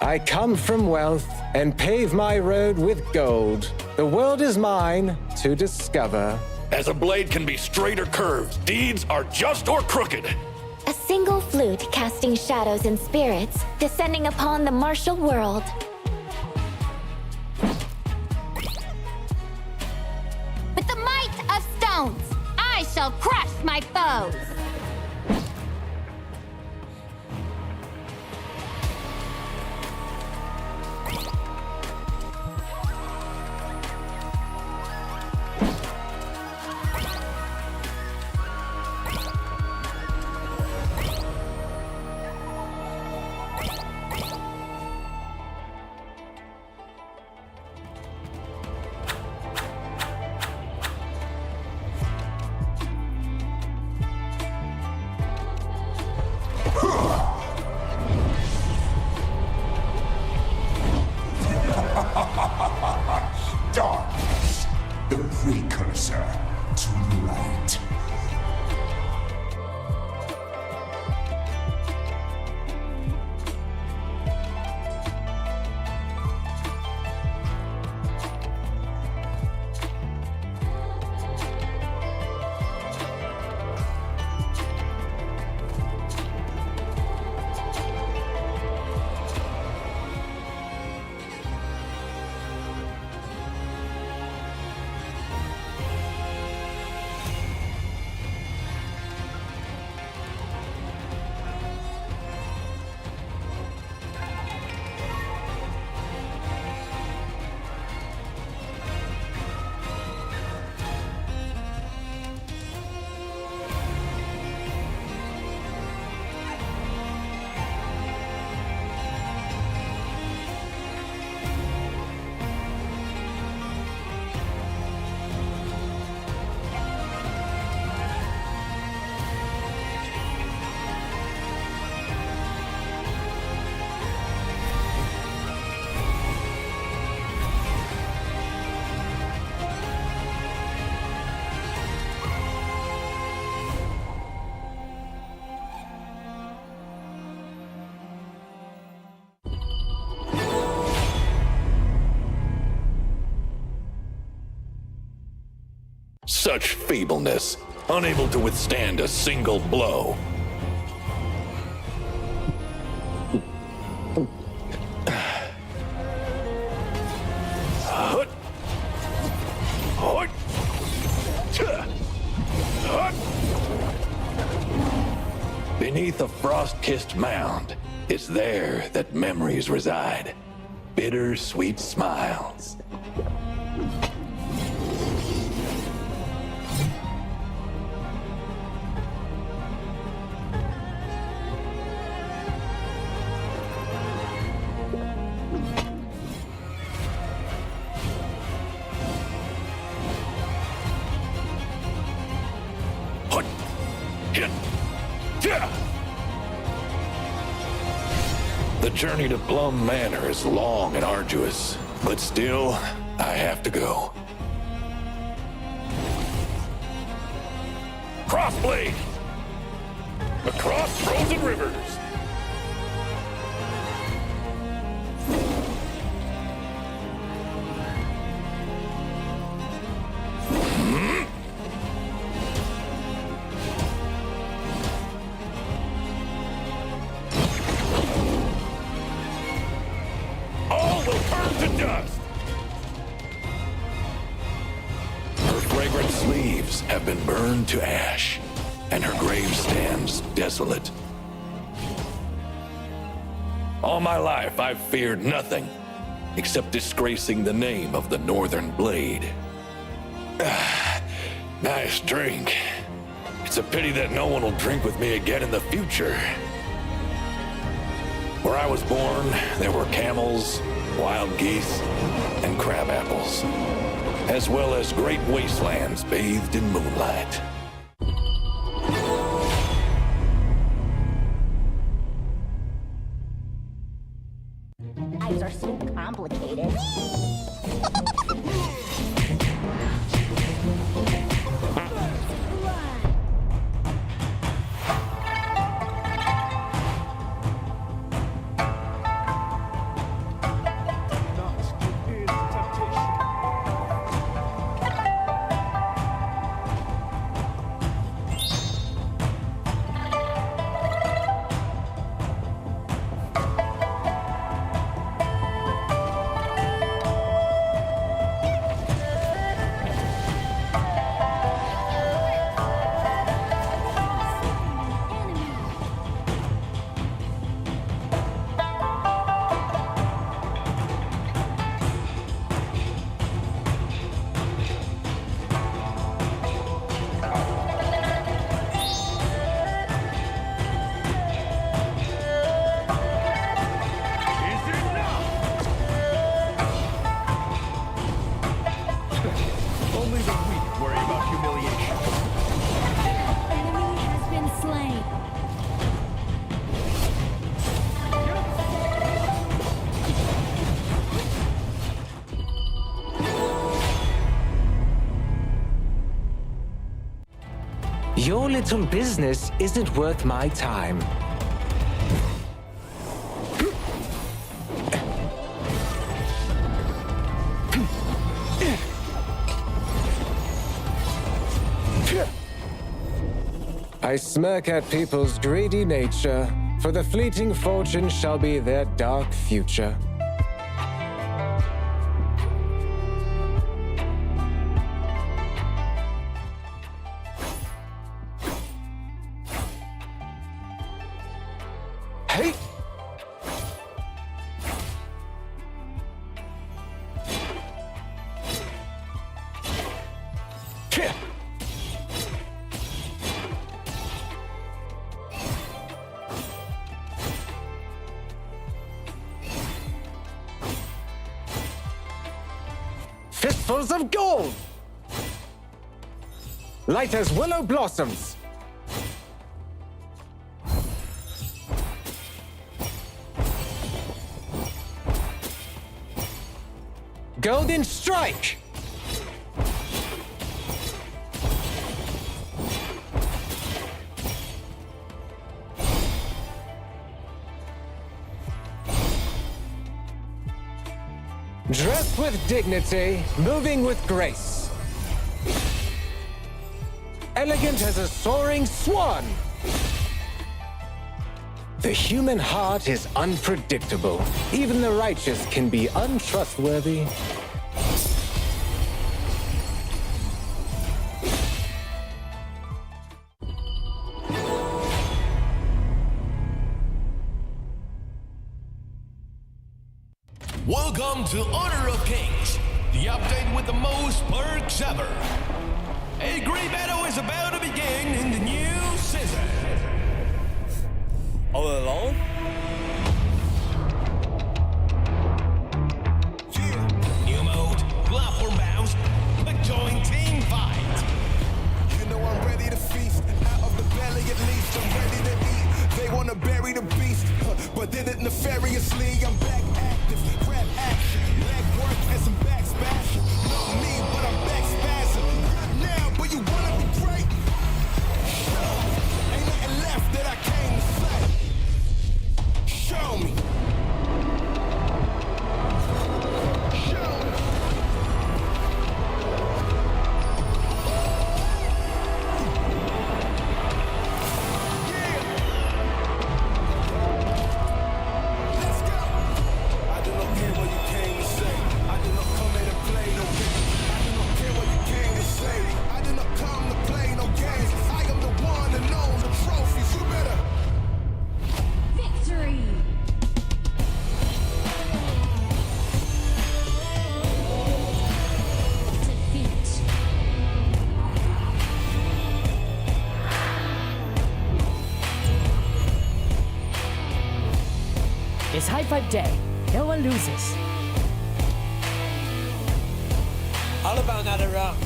I come from wealth and pave my road with gold. The world is mine to discover. As a blade can be straight or curved, deeds are just or crooked. A single flute casting shadows and spirits, descending upon the martial world. With the might of stones, I shall crush my foes! such feebleness, unable to withstand a single blow. Beneath a frost-kissed mound, it's there that memories reside. Bitter, sweet smiles. The journey to Plum Manor is long and arduous, but still, I have to go. Crossblade! Across frozen rivers! Have been burned to ash, and her grave stands desolate. All my life, I've feared nothing except disgracing the name of the Northern Blade. Nice drink. It's a pity that no one will drink with me again in the future. Where I was born, there were camels, wild geese, and crab apples, as well as great wastelands bathed in moonlight. Lives are so complicated. Your little business isn't worth my time. I smirk at people's greedy nature, for the fleeting fortune shall be their dark future. Hey! Fistfuls of gold! Light as willow blossoms! Golden strike! Dressed with dignity, moving with grace. elegant as a soaring swan. The human heart is unpredictable. Even the righteous can be untrustworthy. Welcome to Honor of Kings, the update with the most perks ever. A great battle is about to begin in the new season. All alone? New mode, platform bounce, quick join team fight. You know I'm ready to feast. Out of the belly at least, I'm ready to eat. They wanna bury the beast, but did it nefariously. I'm back active, grab action, leg work and some back spasm. Not me, but I'm back spazzing. Good now, but you wanna be great. Show me, ain't nothing left that I came to say. Show me. It's high five day. No one loses. How about another round?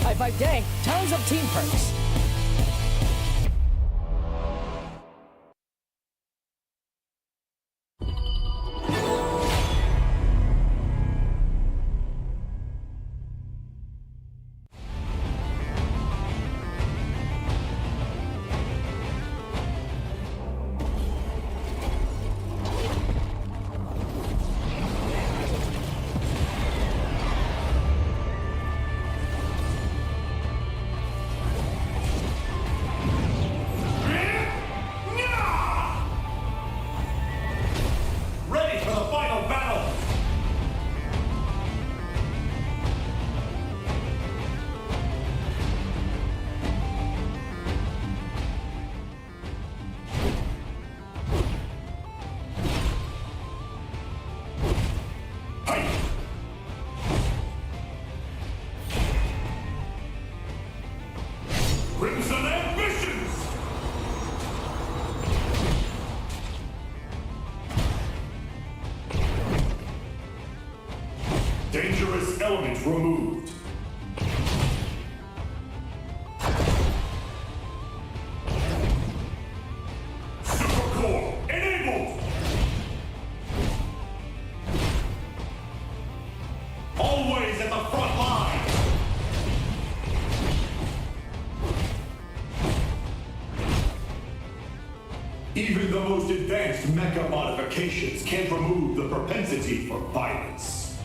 High five day. Tons of team perks. Crimson ambitions! Dangerous element removed. Supercore enabled! Always at the front line! Even the most advanced mecha modifications can't remove the propensity for violence.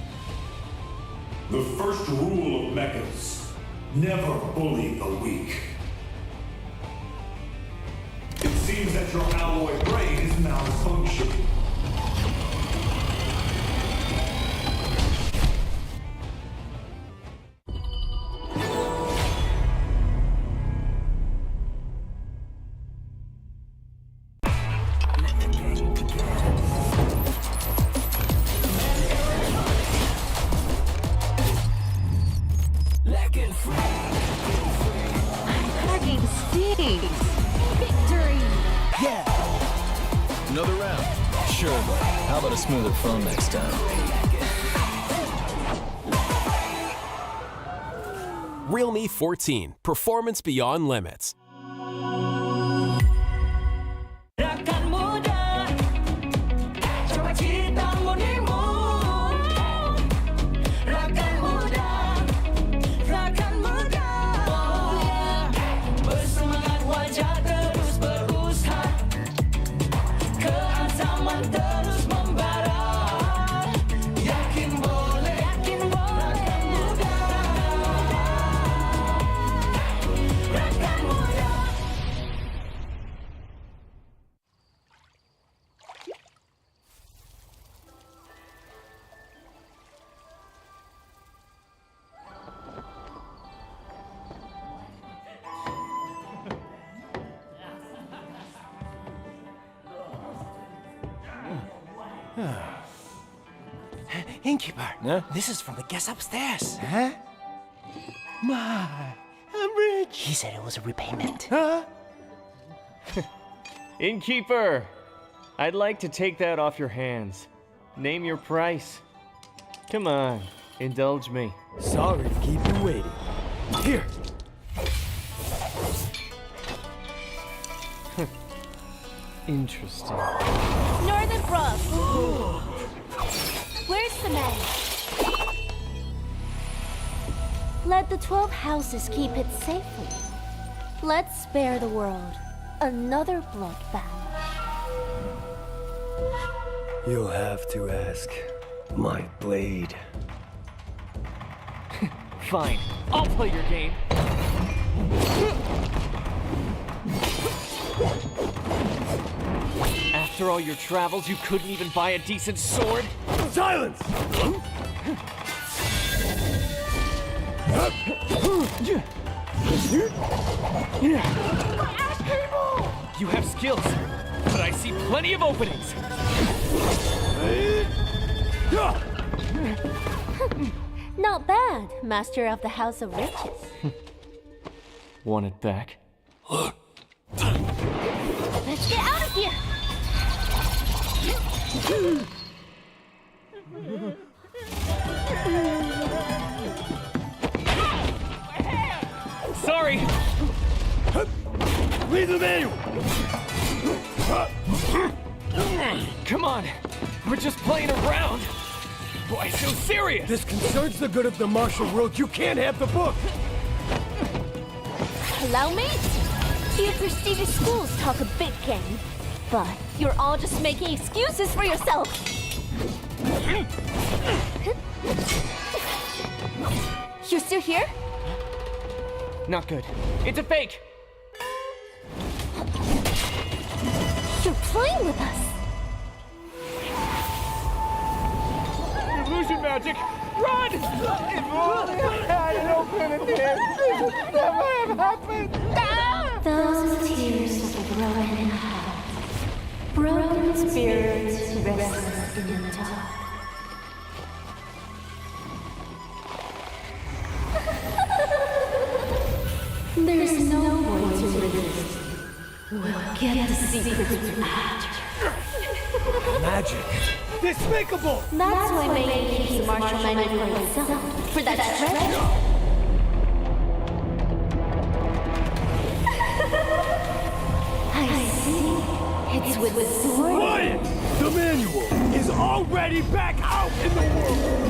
The first rule of mechas: never bully the weak. It seems that your alloy brain is malfunctioning. Another round? Sure, but how about a smoother phone next time? Realme 14, performance beyond limits. Rakan muda, coba cintamu nimu. Rakan muda, oh yeah. Bersemangat wajah terus berusaha, keasaman terus membara. Yakin boleh, rakan muda. Innkeeper, this is from the guest upstairs. Huh? My, I'm rich. He said it was a repayment. Huh? Innkeeper, I'd like to take that off your hands. Name your price. Come on, indulge me. Sorry to keep you waiting. Here. Interesting. Northern Brook. Where's the man? Let the 12 houses keep it safe for you. Let's spare the world another bloodbath. You'll have to ask my blade. Fine, I'll play your game. After all your travels, you couldn't even buy a decent sword? Silence! You have skills, but I see plenty of openings. Not bad, Master of the House of Riches. Want it back? Let's get out of here! Sorry! Read the manual! Come on, we're just playing around. Why so serious? This concerns the good of the martial world. You can't have the book! Allow me? Few prestigious schools talk a big game, but you're all just making excuses for yourself. You're still here? Not good. It's a fake! You're playing with us. Illusion magic! Run! If only I had an opening here, this would never have happened. Those tears of a broken heart, broken spirits restless in the dark. There's no way to resist. We'll get the secret after. Magic. Despicable! That's why Megan keeps the martial menu for himself. For that treasure. I see. It's with the sword. Quiet! The manual is already back out in the world!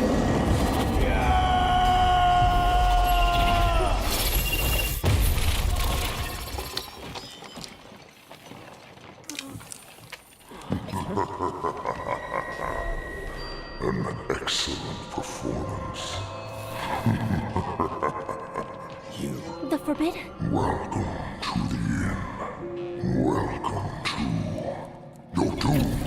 An excellent performance. The forbidden? Welcome to the inn. Welcome to your doom.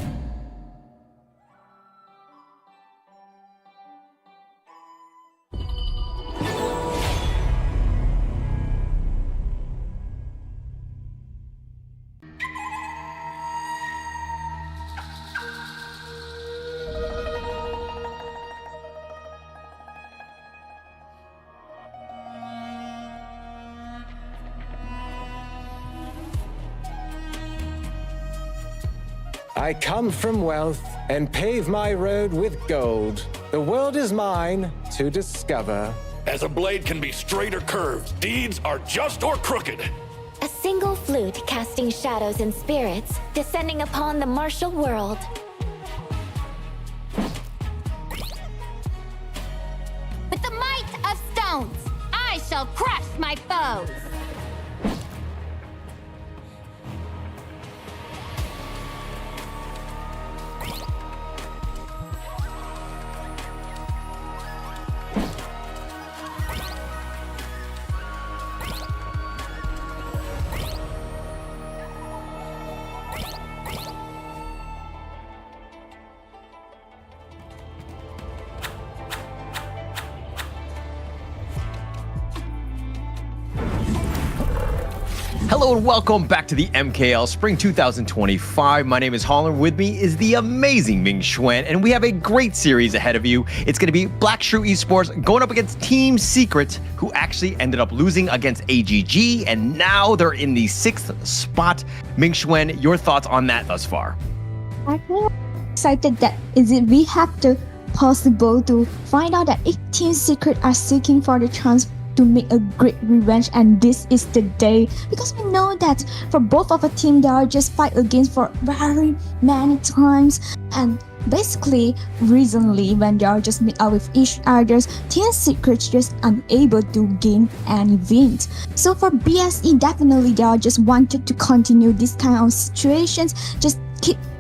I come from wealth and pave my road with gold. The world is mine to discover. As a blade can be straight or curved, deeds are just or crooked. A single flute casting shadows and spirits, descending upon the martial world. With the might of stones, I shall crush my foes. Hello and welcome back to the MKL Spring 2025. My name is Holland. With me is the amazing Ming Xuan, and we have a great series ahead of you. It's going to be Black Shrew Esports going up against Team Secret, who actually ended up losing against AGG, and now they're in the 6th spot. Ming Xuan, your thoughts on that thus far? I'm excited that we have the possible to find out that if Team Secret are seeking for the chance to make a great revenge, and this is the day, because we know that for both of the team they are just fight against for very many times, and basically recently when they are just meet up with each other, Team Secret's just unable to gain any wins. So for BSE, definitely they are just wanted to continue this kind of situations, just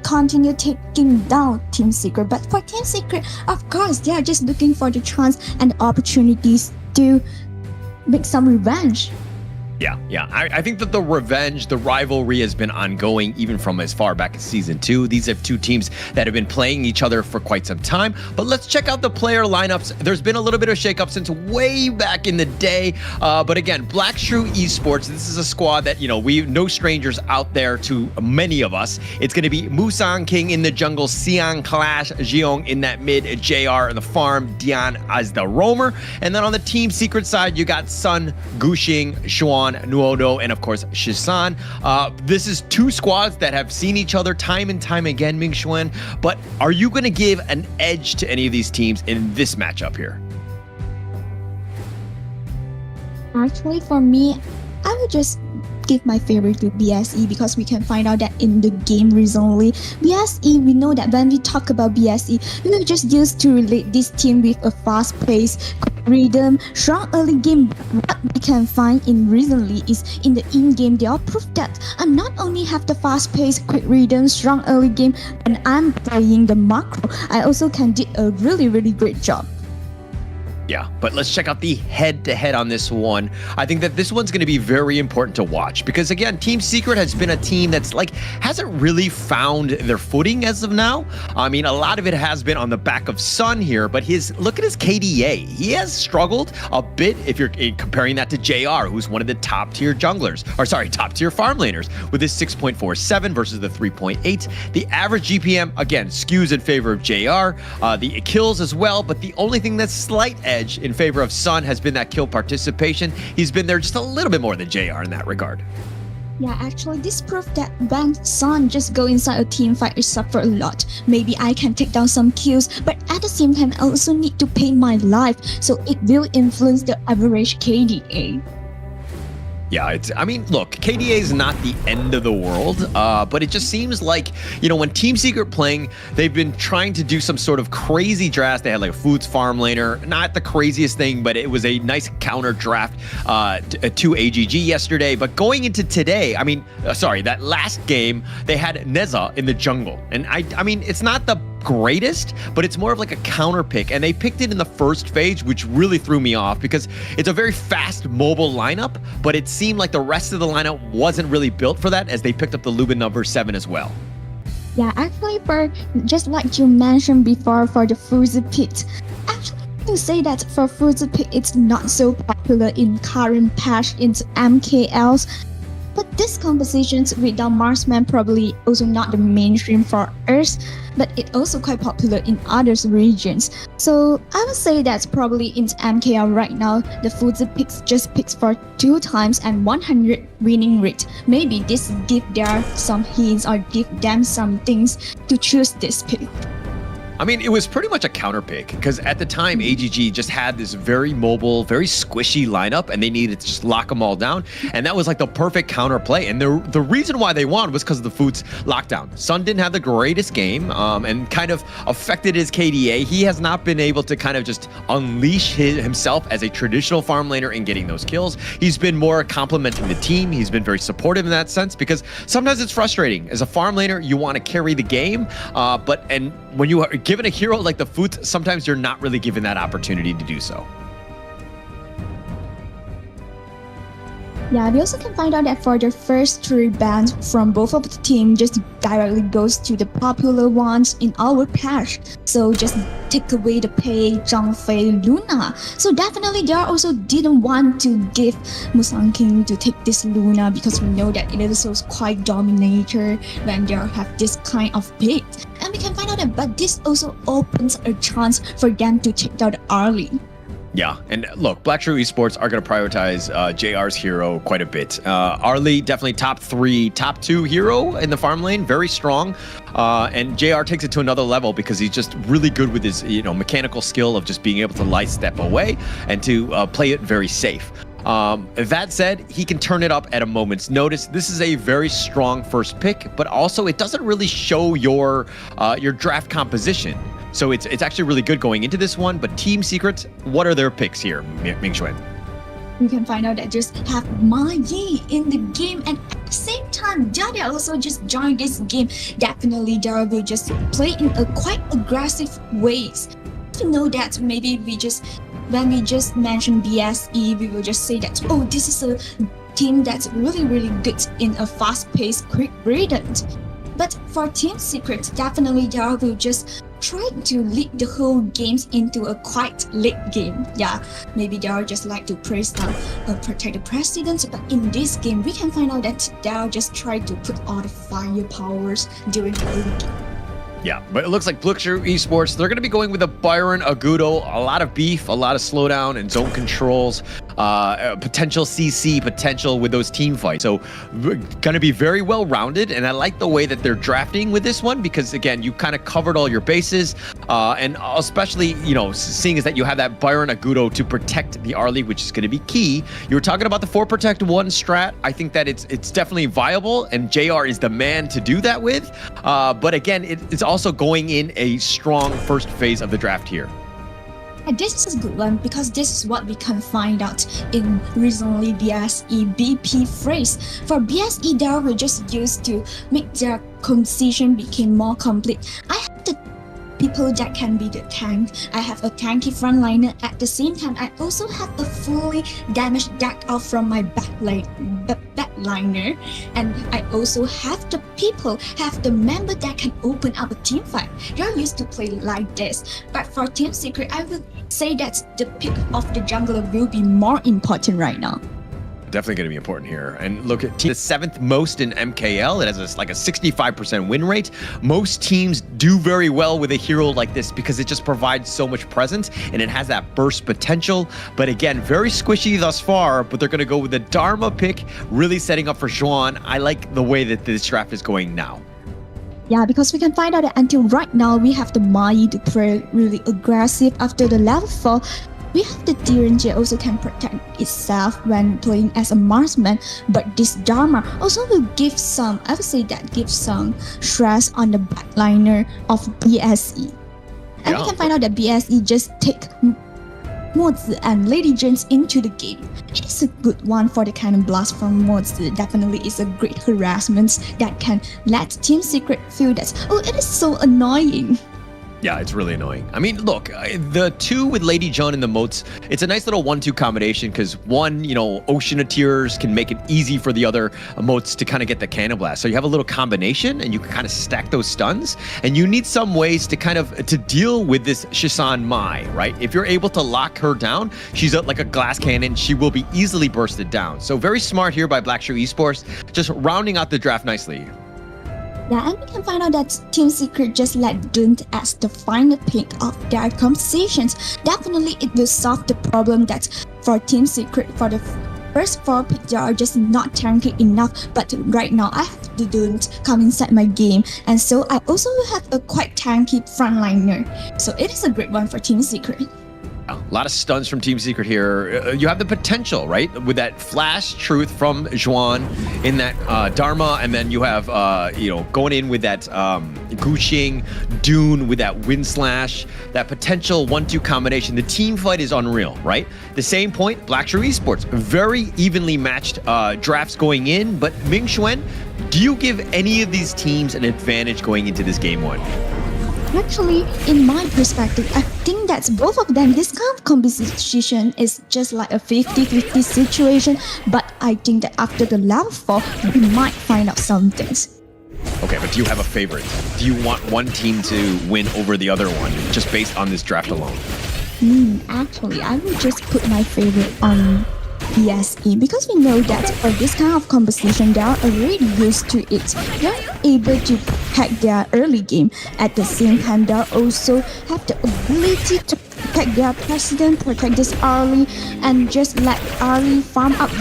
continue taking down Team Secret. But for Team Secret, of course, they are just looking for the chance and opportunities to make some revenge. Yeah. I think that the revenge, the rivalry has been ongoing even from as far back as Season 2. These are two teams that have been playing each other for quite some time. But let's check out the player lineups. There's been a little bit of shakeup since way back in the day. But again, Black Shrew Esports, this is a squad that, we no strangers out there to many of us. It's going to be Musang King in the jungle, Xiang Clash, Jiong in that mid, JR in the farm, Dian as the roamer. And then on the Team Secret side, you got Sun, Guxing, Xuan, Nuono, and of course Shisan. This is two squads that have seen each other time and time again, Ming Xuan. But are you going to give an edge to any of these teams in this matchup here? Actually, for me, I would just give my favorite to BSE, because we can find out that in the game recently, BSE, we know that when we talk about BSE, we will just used to relate this team with a fast pace, rhythm, strong early game. What we can find in recently is in the in-game, they all prove that I not only have the fast pace, quick rhythm, strong early game, when I'm playing the macro, I also can do a really, really great job. Yeah, but let's check out the head-to-head on this one. I think that this one's going to be very important to watch because, again, Team Secret has been a team that's hasn't really found their footing as of now. I mean, a lot of it has been on the back of Sun here, but look at his KDA. He has struggled a bit if you're comparing that to JR, who's one of the top-tier junglers, top-tier farm laners with his 6.47 versus the 3.8. The average GPM, again, skews in favor of JR. The kills as well, but the only thing that's slight edge in favor of Sun has been that kill participation. He's been there just a little bit more than JR in that regard. Yeah, actually, this proves that when Sun just go inside a team fight, it suffer a lot. Maybe I can take down some kills, but at the same time, I also need to pay my life, so it will influence the average KDA. Yeah, look, KDA is not the end of the world, but it just seems like, when Team Secret playing, they've been trying to do some sort of crazy draft. They had a Foods farm laner, not the craziest thing, but it was a nice counter draft to AGG yesterday. But going into today, that last game, they had Neza in the jungle. And I mean, it's not the greatest, but it's more of a counter pick, and they picked it in the first phase, which really threw me off because it's a very fast mobile lineup, but it seemed like the rest of the lineup wasn't really built for that, as they picked up the Lubin number 7 as well. Yeah, actually, for just like you mentioned before, for the Fuzi Pit, actually to say that for Fuzi Pit, it's not so popular in current patch into MKLs. But these compositions without Marksman probably also not the mainstream for us, but it also quite popular in other regions. So I would say that's probably in MKL right now, the Fuzi picks for 2 times and 100 winning rate. Maybe this give there some hints or give them some things to choose this pick. It was pretty much a counter pick because at the time, AGG just had this very mobile, very squishy lineup, and they needed to just lock them all down. And that was the perfect counter play. And the reason why they won was because of the Foods lockdown. Sun didn't have the greatest game and kind of affected his KDA. He has not been able to kind of just unleash himself as a traditional farm laner in getting those kills. He's been more complimenting the team. He's been very supportive in that sense because sometimes it's frustrating. As a farm laner, you want to carry the game, and when you are given a hero like the Foods, sometimes you're not really given that opportunity to do so. Yeah, we also can find out that for the first 3 bans from both of the team just directly goes to the popular ones in our patch. So just take away the Pei, Zhang Fei, Luna. So definitely they also didn't want to give Musang King to take this Luna because we know that it is also quite dominator when they have this kind of pick. And we can find out that, but this also opens a chance for them to take out early. Yeah, and look, Black True Esports are going to prioritize JR's hero quite a bit. Arlie, definitely top 3, top 2 hero in the farm lane, very strong. And JR takes it to another level because he's just really good with his mechanical skill of just being able to light step away and to play it very safe. That said, he can turn it up at a moment's notice. This is a very strong first pick, but also it doesn't really show your draft composition. So it's actually really good going into this one, but Team Secret, what are their picks here, Ming-Xuan? We can find out that just have Ma Yi in the game, and at the same time, Dada also just joined this game. Definitely, Dada will just play in a quite aggressive ways. You know that maybe when we just mention BSE, we will just say that, oh, this is a team that's really, really good in a fast-paced, quick rhythm. But for Team Secret, definitely Dada will just try to lead the whole games into a quite late game. Yeah, maybe they are just like to press protect the president, but in this game we can find out that they are just try to put all the fire powers during the early game. Yeah, but it looks like Black True Esports, they're going to be going with a Byron Agudo, a lot of beef, a lot of slowdown and zone controls, potential CC, potential with those team fights. So going to be very well-rounded, and I like the way that they're drafting with this one because, again, you kind of covered all your bases, and especially, seeing is that you have that Byron Agudo to protect the Arlie, which is going to be key. You were talking about the 4 protect 1 strat. I think that it's definitely viable, and JR is the man to do that with. But again, it's also going in a strong first phase of the draft here. And this is a good one because this is what we can find out in recently BSE BP phrase. For BSE, they were just used to make their composition become more complete. I have the people that can be the tank. I have a tanky frontliner. At the same time, I also have a fully damaged deck out from my backliner, and I also have the member that can open up a team fight. They're used to play like this, but for Team Secret, I would say that the pick of the jungler will be more important right now. Definitely going to be important here. And look at the 7th most in MKL. It has like a 65% win rate. Most teams do very well with a hero like this because it just provides so much presence and it has that burst potential. But again, very squishy thus far, but they're going to go with the Dharma pick, really setting up for Xuan. I like the way that this draft is going now. Yeah, because we can find out that until right now, we have the Mai to play really aggressive. After the level 4, we have the DNJ also can protect itself when playing as a marksman, but this Dharma also will give some, I would say that gives some stress on the backliner of BSE. And we can find out that BSE just take Mozi and Lady James into the game. It is a good one for the Cannon Blast from Mozi. Definitely is a great harassment that can let Team Secret feel that, oh, it is so annoying. Yeah, it's really annoying. I mean, look, the 2 with Lady John in the moats, it's a nice little 1-2 combination because one, Oceaneteers can make it easy for the other moats to kind of get the Cannon Blast. So you have a little combination and you can kind of stack those stuns, and you need some ways to to deal with this Shisan Mai, right? If you're able to lock her down, she's like a glass cannon. She will be easily bursted down. So very smart here by Black True Esports, just rounding out the draft nicely. Yeah, and we can find out that Team Secret just let Dunt as the final pick of their compositions. Definitely it will solve the problem that for Team Secret, for the first 4 picks, they are just not tanky enough. But right now, I have the Dunt come inside my game. And so I also have a quite tanky frontliner. So it is a great one for Team Secret. A lot of stuns from Team Secret here. You have the potential, right? With that flash truth from Xuan in that Dharma, and then you have, going in with that Guqing, Dune with that Wind Slash, that potential 1-2 combination. The team fight is unreal, right? The same point, Black True Esports, very evenly matched drafts going in, but Ming-Xuan, do you give any of these teams an advantage going into this game 1? Actually, in my perspective, I think that both of them, this kind of composition is just like a 50-50 situation, but I think that after the level 4, we might find out some things. Okay, but do you have a favorite? Do you want one team to win over the other one, just based on this draft alone? Actually, I will just put my favorite on BSE because we know that for this kind of composition, they are already used to it. They're able to protect their early game. At the same time, they also have the ability to protect their president, protect this early, and just let early farm up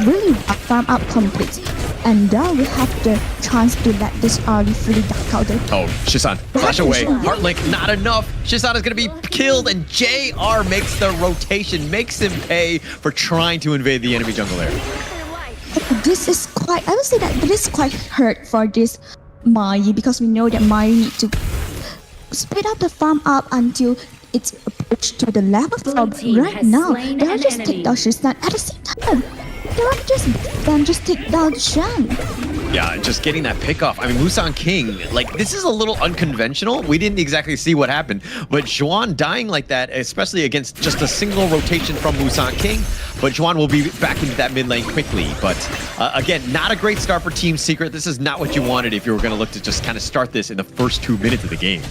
complete. And they will have the chance to let this early fully duck out the... Oh, Shisan, flash away. Heartlink, not enough. Shisan is going to be killed, and JR makes the rotation, makes him pay for trying to invade the enemy jungle area. This is quite... I would say that this is quite hurt for this Mai, because we know that Mai need to speed up the farm up until it's approached to the level 4. Right now, they'll just take down Shisan at the same time. They'll just take down Shan. Yeah, just getting that pick off. I mean, Musang King, like, this is a little unconventional. We didn't exactly see what happened, but Juan dying like that, especially against just a single rotation from Musang King, but Juan will be back into that mid lane quickly. But again, not a great start for Team Secret. This is not what you wanted if you were going to look to just kind of start this in the first 2 minutes of the game.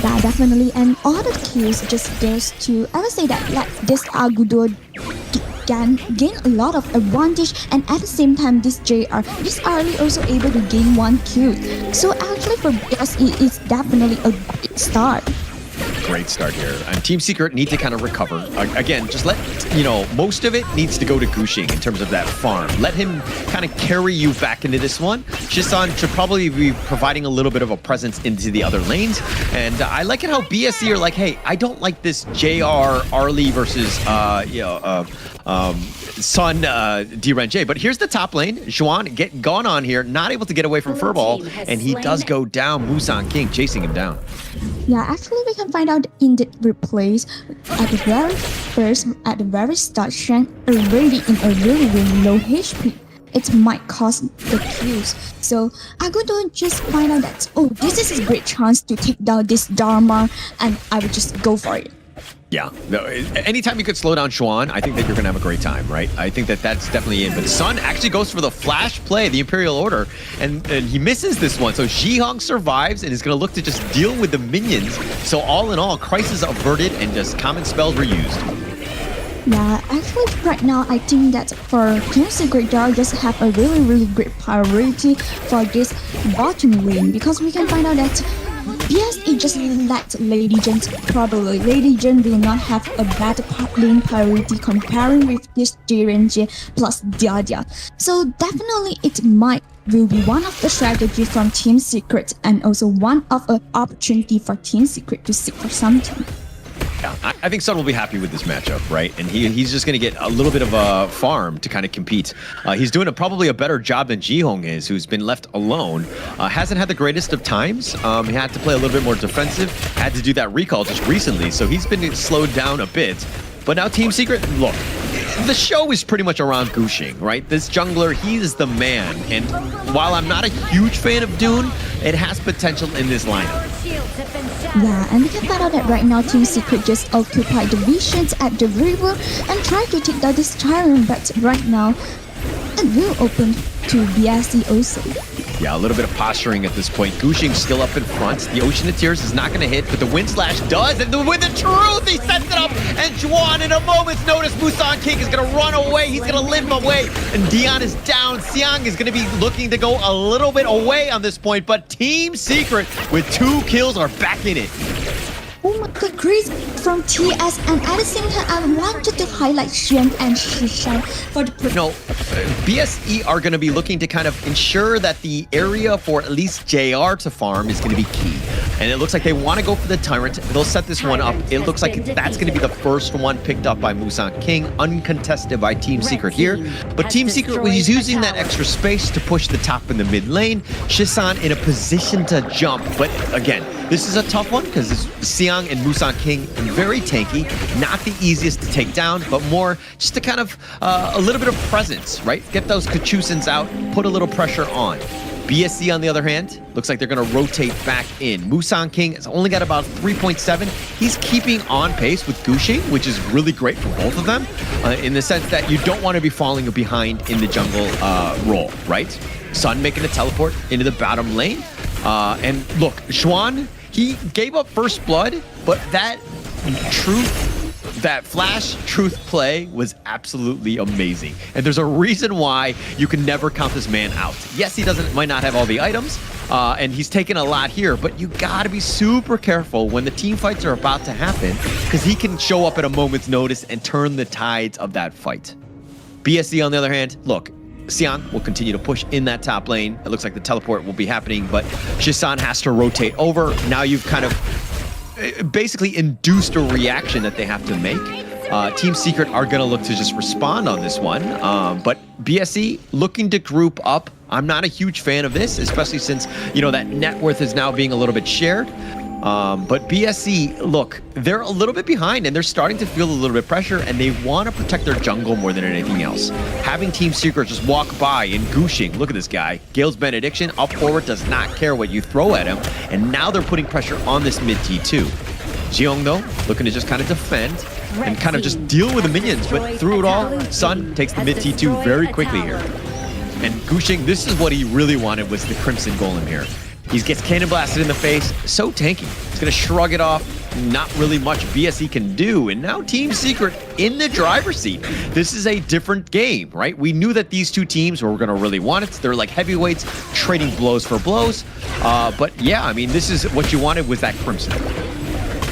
Yeah, definitely. And all the kills just goes to, I would say that like this Agudo can gain a lot of advantage, and at the same time this JR, this early also able to gain 1 kill. So actually for BSE, it's definitely a great start. Great start here. And Team Secret need to kind of recover. Again, just let, most of it needs to go to Gushing in terms of that farm. Let him kind of carry you back into this one. Shisan should probably be providing a little bit of a presence into the other lanes. And I like it how BSC are like, hey, I don't like this JR Arlie versus, Sun DRNJ. But here's the top lane. Juan gone on here, not able to get away from Furball, and he does go down. Musang King chasing him down. Yeah, actually we can find out in the replays at the very start, Shen already in a really low HP. It might cost the kills. So I'm going to just find out that, oh, this is a great chance to take down this Dharma, and I will just go for it. Yeah, no, anytime you could slow down Xuan, I think that you're going to have a great time, right? I think that that's definitely in. But Sun actually goes for the flash play, the Imperial Order, and he misses this one. So Jihong survives and is going to look to just deal with the minions. So all in all, crisis averted and just common spells were used. Yeah, actually right now I think that for Team Secret, they just have a really great priority for this bottom lane, because we can find out that BSE just let Lady Jen, probably Lady Jen will not have a better lane priority comparing with this DRNJ plus Diadia. So definitely it will be one of the strategies from Team Secret, and also one of an opportunity for Team Secret to seek for something. Yeah, I think Sun will be happy with this matchup, right? And he's just going to get a little bit of a farm to kind of compete. He's doing probably a better job than Jihong is, who's been left alone. Hasn't had the greatest of times. He had to play a little bit more defensive, had to do that recall just recently, so he's been slowed down a bit. But now Team Secret, look, the show is pretty much around Gushing, right? This jungler, he is the man. And while I'm not a huge fan of Dune, it has potential in this lineup. Yeah, and we can find out that right now Team Secret just occupied the visions at the river and try to take down this tyrant, but right now it will open to BSE also. Yeah, a little bit of posturing at this point. Gushing still up in front. The Ocean of Tears is not going to hit, but the Wind Slash does. And with the truth, he sets it up. And Juan, in a moment's notice, Musang King is going to run away. He's going to limp away. And Dion is down. Xiang is going to be looking to go a little bit away on this point. But Team Secret, with 2 kills, are back in it. Oh my god, great from TS, and at the same time I wanted to highlight Shen and Shishan for the... BSE are going to be looking to kind of ensure that the area for at least JR to farm is going to be key. And it looks like they want to go for the Tyrant. They'll set this one up. It looks like that's going to be the first one picked up by Musang King, uncontested by Team Secret here. But Team Secret was using that extra space to push the top in the mid lane. Shisan in a position to jump. But again, this is a tough one because Xiang and Musang King very tanky. Not the easiest to take down, but more just to kind of a little bit of presence, right? Get those Kachusins out, put a little pressure on. BSC, on the other hand, looks like they're going to rotate back in. Musang King has only got about 3.7. He's keeping on pace with Gushing, which is really great for both of them, in the sense that you don't want to be falling behind in the jungle role, right? Sun making a teleport into the bottom lane. And look, Xuan, he gave up first blood, but that flash truth play was absolutely amazing. And there's a reason why you can never count this man out. Yes, he might not have all the items, and he's taken a lot here, but you gotta be super careful when the team fights are about to happen, because he can show up at a moment's notice and turn the tides of that fight. BSC, on the other hand, look, Xian will continue to push in that top lane. It looks like the teleport will be happening, but Shisan has to rotate over. Now you've kind of basically induced a reaction that they have to make. Team Secret are going to look to just respond on this one, but BSC looking to group up. I'm not a huge fan of this, especially since, you know, that net worth is now being a little bit shared. But BSC, look, they're a little bit behind and they're starting to feel a little bit of pressure, and they want to protect their jungle more than anything else. Having Team Secret just walk by and Gushing, look at this guy, Gale's Benediction, up forward, does not care what you throw at him, and now they're putting pressure on this mid T2. Jiyoung, though, looking to just kind of defend and kind of just deal with the minions, but through it all, Sun takes the mid T2 very quickly here. And Gushing, this is what he really wanted, was the Crimson Golem here. He gets cannon blasted in the face, so tanky. He's gonna shrug it off, not really much BSC can do, and now Team Secret in the driver's seat. This is a different game, right? We knew that these two teams were gonna really want it. They're like heavyweights, trading blows for blows. But yeah, I mean, this is what you wanted, was that Crimson.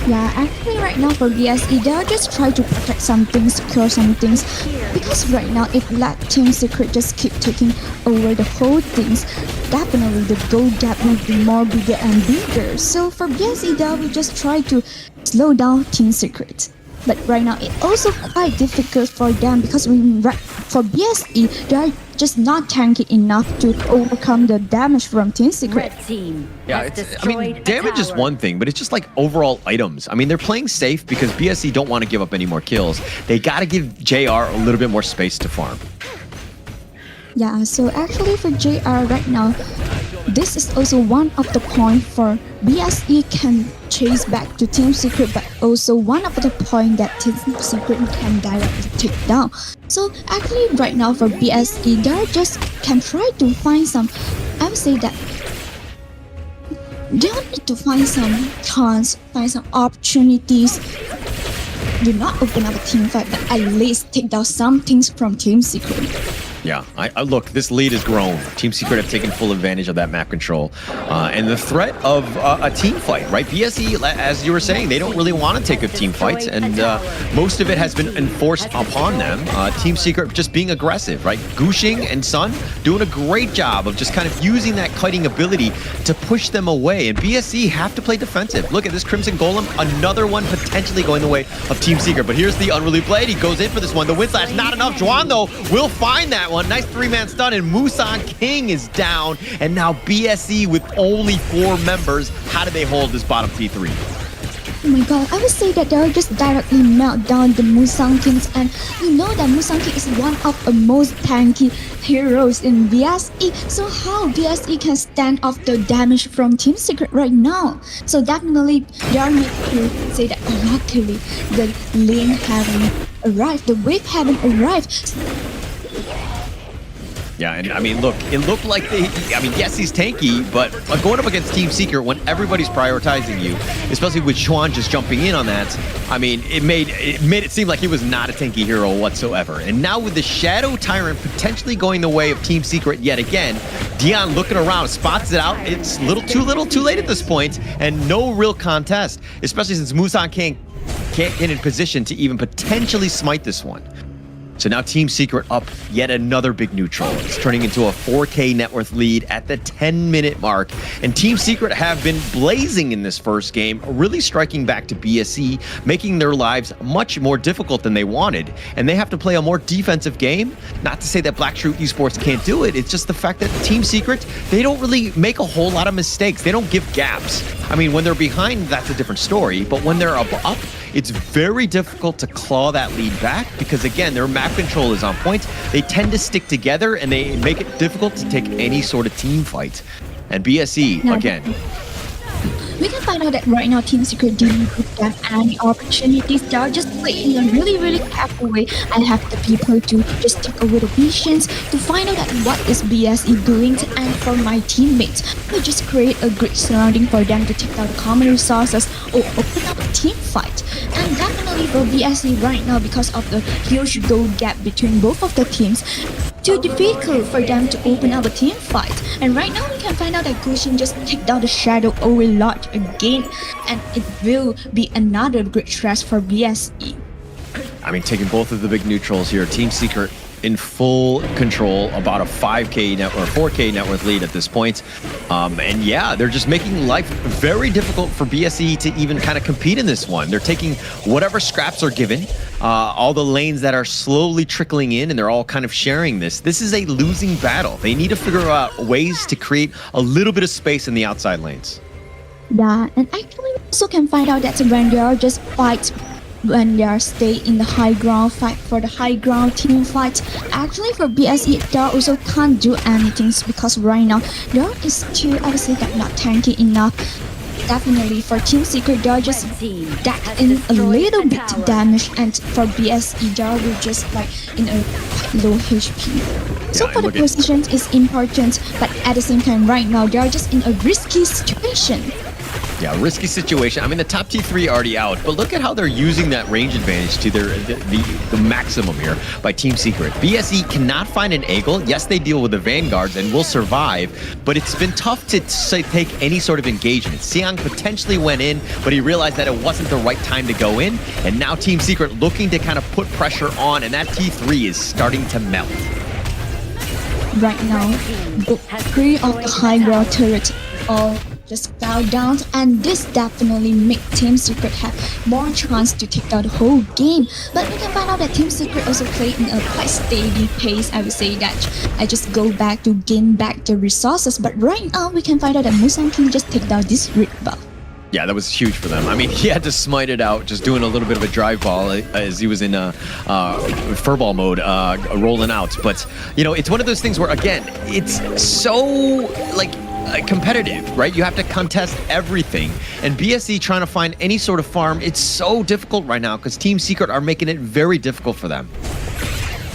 Yeah, actually right now for BSE, they'll just try to protect some things, secure some things. Because right now, if let Team Secret just keep taking over the whole things, definitely the gold gap will be more bigger and bigger. So for BSE, they'll just try to slow down Team Secret. But right now, it's also quite difficult for them because for BSE, they're just not tanky enough to overcome the damage from Team Secret. Red team. Yeah, I mean, damage is one thing, but it's just like overall items. I mean, they're playing safe because BSC don't want to give up any more kills. They got to give JR a little bit more space to farm. Yeah, so actually for JR right now, this is also one of the points for BSE can chase back to Team Secret, but also one of the points that Team Secret can directly take down. So actually right now for BSE, they just can try to find some, I would say that they need to find some chance, find some opportunities. Do not open up a team fight, but at least take down some things from Team Secret. Yeah, I look, this lead has grown. Team Secret have taken full advantage of that map control. And the threat of a team fight, right? BSE, as you were saying, they don't really want to take a team fight, and most of it has been enforced upon them. Team Secret just being aggressive, right? Gushing and Sun doing a great job of just kind of using that kiting ability to push them away, and BSE have to play defensive. Look at this Crimson Golem, another one potentially going the way of Team Secret, but here's the Unruly Blade. He goes in for this one. The Wind Slash, not enough. Juan, though, will find that one. Nice three-man stun, and Musang King is down, and now BSE with only 4 members. How do they hold this bottom T3? Oh my god, I would say that they'll just directly melt down the Musang Kings, and you know that Musang King is one of the most tanky heroes in BSE, so how BSE can stand off the damage from Team Secret right now? So definitely they are need to say that luckily the lane haven't arrived, the wave haven't arrived. Yeah, and I mean, look, it looked like yes, he's tanky, but going up against Team Secret when everybody's prioritizing you, especially with Xuan just jumping in on that, I mean, it made it seem like he was not a tanky hero whatsoever. And now with the Shadow Tyrant potentially going the way of Team Secret yet again, Dion looking around, spots it out. It's too little, too late at this point, and no real contest, especially since Musang King can't get in position to even potentially smite this one. So now Team Secret up yet another big neutral. It's turning into a 4K net worth lead at the 10-minute mark. And Team Secret have been blazing in this first game, really striking back to BSE, making their lives much more difficult than they wanted. And they have to play a more defensive game. Not to say that Black Truth Esports can't do it. It's just the fact that Team Secret, they don't really make a whole lot of mistakes. They don't give gaps. I mean, when they're behind, that's a different story. But when they're up, it's very difficult to claw that lead back because, again, their map control is on point. They tend to stick together, and they make it difficult to take any sort of team fight. And BSE, again... We can find out that right now Team Secret didn't give them any opportunities. They are just playing in a really careful way. I have the people to just take over the visions to find out that what is BSE doing, and for my teammates to just create a great surrounding for them to take out the common resources or open up a team fight. And definitely for BSE right now, because of the huge goal gap between both of the teams, too difficult for them to open up a team fight. And right now we can find out that Gushin just take down the Shadow Overlord again, and it will be another great threat for BSE. I mean, taking both of the big neutrals here, Team Secret in full control, about a 5K net or 4K net worth lead at this point. And yeah, they're just making life very difficult for BSE to even kind of compete in this one. They're taking whatever scraps are given, all the lanes that are slowly trickling in, and they're all kind of sharing this. This is a losing battle. They need to figure out ways to create a little bit of space in the outside lanes. Yeah, and actually we also can find out that when they are just fight, when they are stay in the high ground, fight for the high ground team fight, actually for BSE they also can't do anything because right now there is too, I would say that not tanky enough. Definitely for Team Secret they are just deck in a little bit damage, and for BSE they are just like in a low HP. So for the positions is important, but at the same time right now they are just in a risky situation. Yeah, risky situation. I mean, the top T3 already out, but look at how they're using that range advantage to the maximum here by Team Secret. BSE cannot find an angle. Yes, they deal with the Vanguards and will survive, but it's been tough to take any sort of engagement. Xiang potentially went in, but he realized that it wasn't the right time to go in, and now Team Secret looking to kind of put pressure on, and that T3 is starting to melt. Right now, the 3 of the high ground turrets all just fell down, and this definitely make Team Secret have more chance to take out the whole game. But we can find out that Team Secret also play in a quite steady pace. I would say that I just go back to gain back the resources, but right now we can find out that Musang King just take down this Rit buff. Yeah, that was huge for them. I mean, he had to smite it out, just doing a little bit of a drive ball as he was in furball mode, rolling out. But, you know, it's one of those things where, again, it's so, like, competitive, right? You have to contest everything. And BSE trying to find any sort of farm, it's so difficult right now because Team Secret are making it very difficult for them.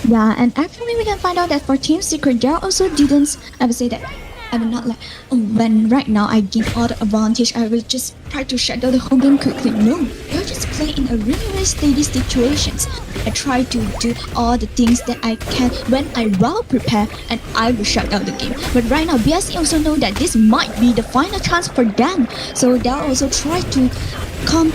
Yeah, and actually we can find out that for Team Secret, they also didn't, I would say that, I will not like, when right now I gain all the advantage, I will just try to shut down the whole game quickly. No, they're just playing in a really steady situations. I try to do all the things that I can when I well prepare, and I will shut down the game. But right now, BSE also know that this might be the final chance for them, so they'll also try to come.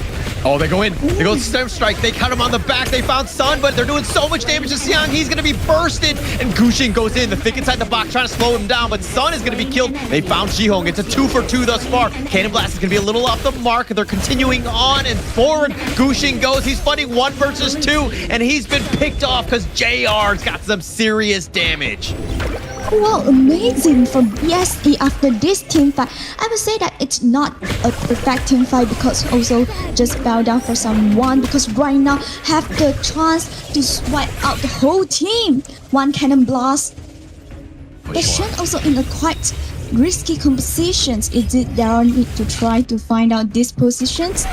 Oh, they go in. They go Stem Strike. They cut him on the back. They found Sun, but they're doing so much damage to Xiang. He's going to be bursted. And Gushin goes in. The thick inside the box trying to slow him down, but Sun is going to be killed. They found Jihong. It's a 2 for 2 thus far. Cannon Blast is going to be a little off the mark. They're continuing on and forward. Gushin goes. He's fighting 1 versus 2, and he's been picked off because JR's got some serious damage. Well, amazing for BSE after this team fight. I would say that it's not a perfect team fight because also just bow down for someone, because right now have the chance to swipe out the whole team. 1 cannon blast. They should also in a quite risky compositions. Is it their need to try to find out these positions?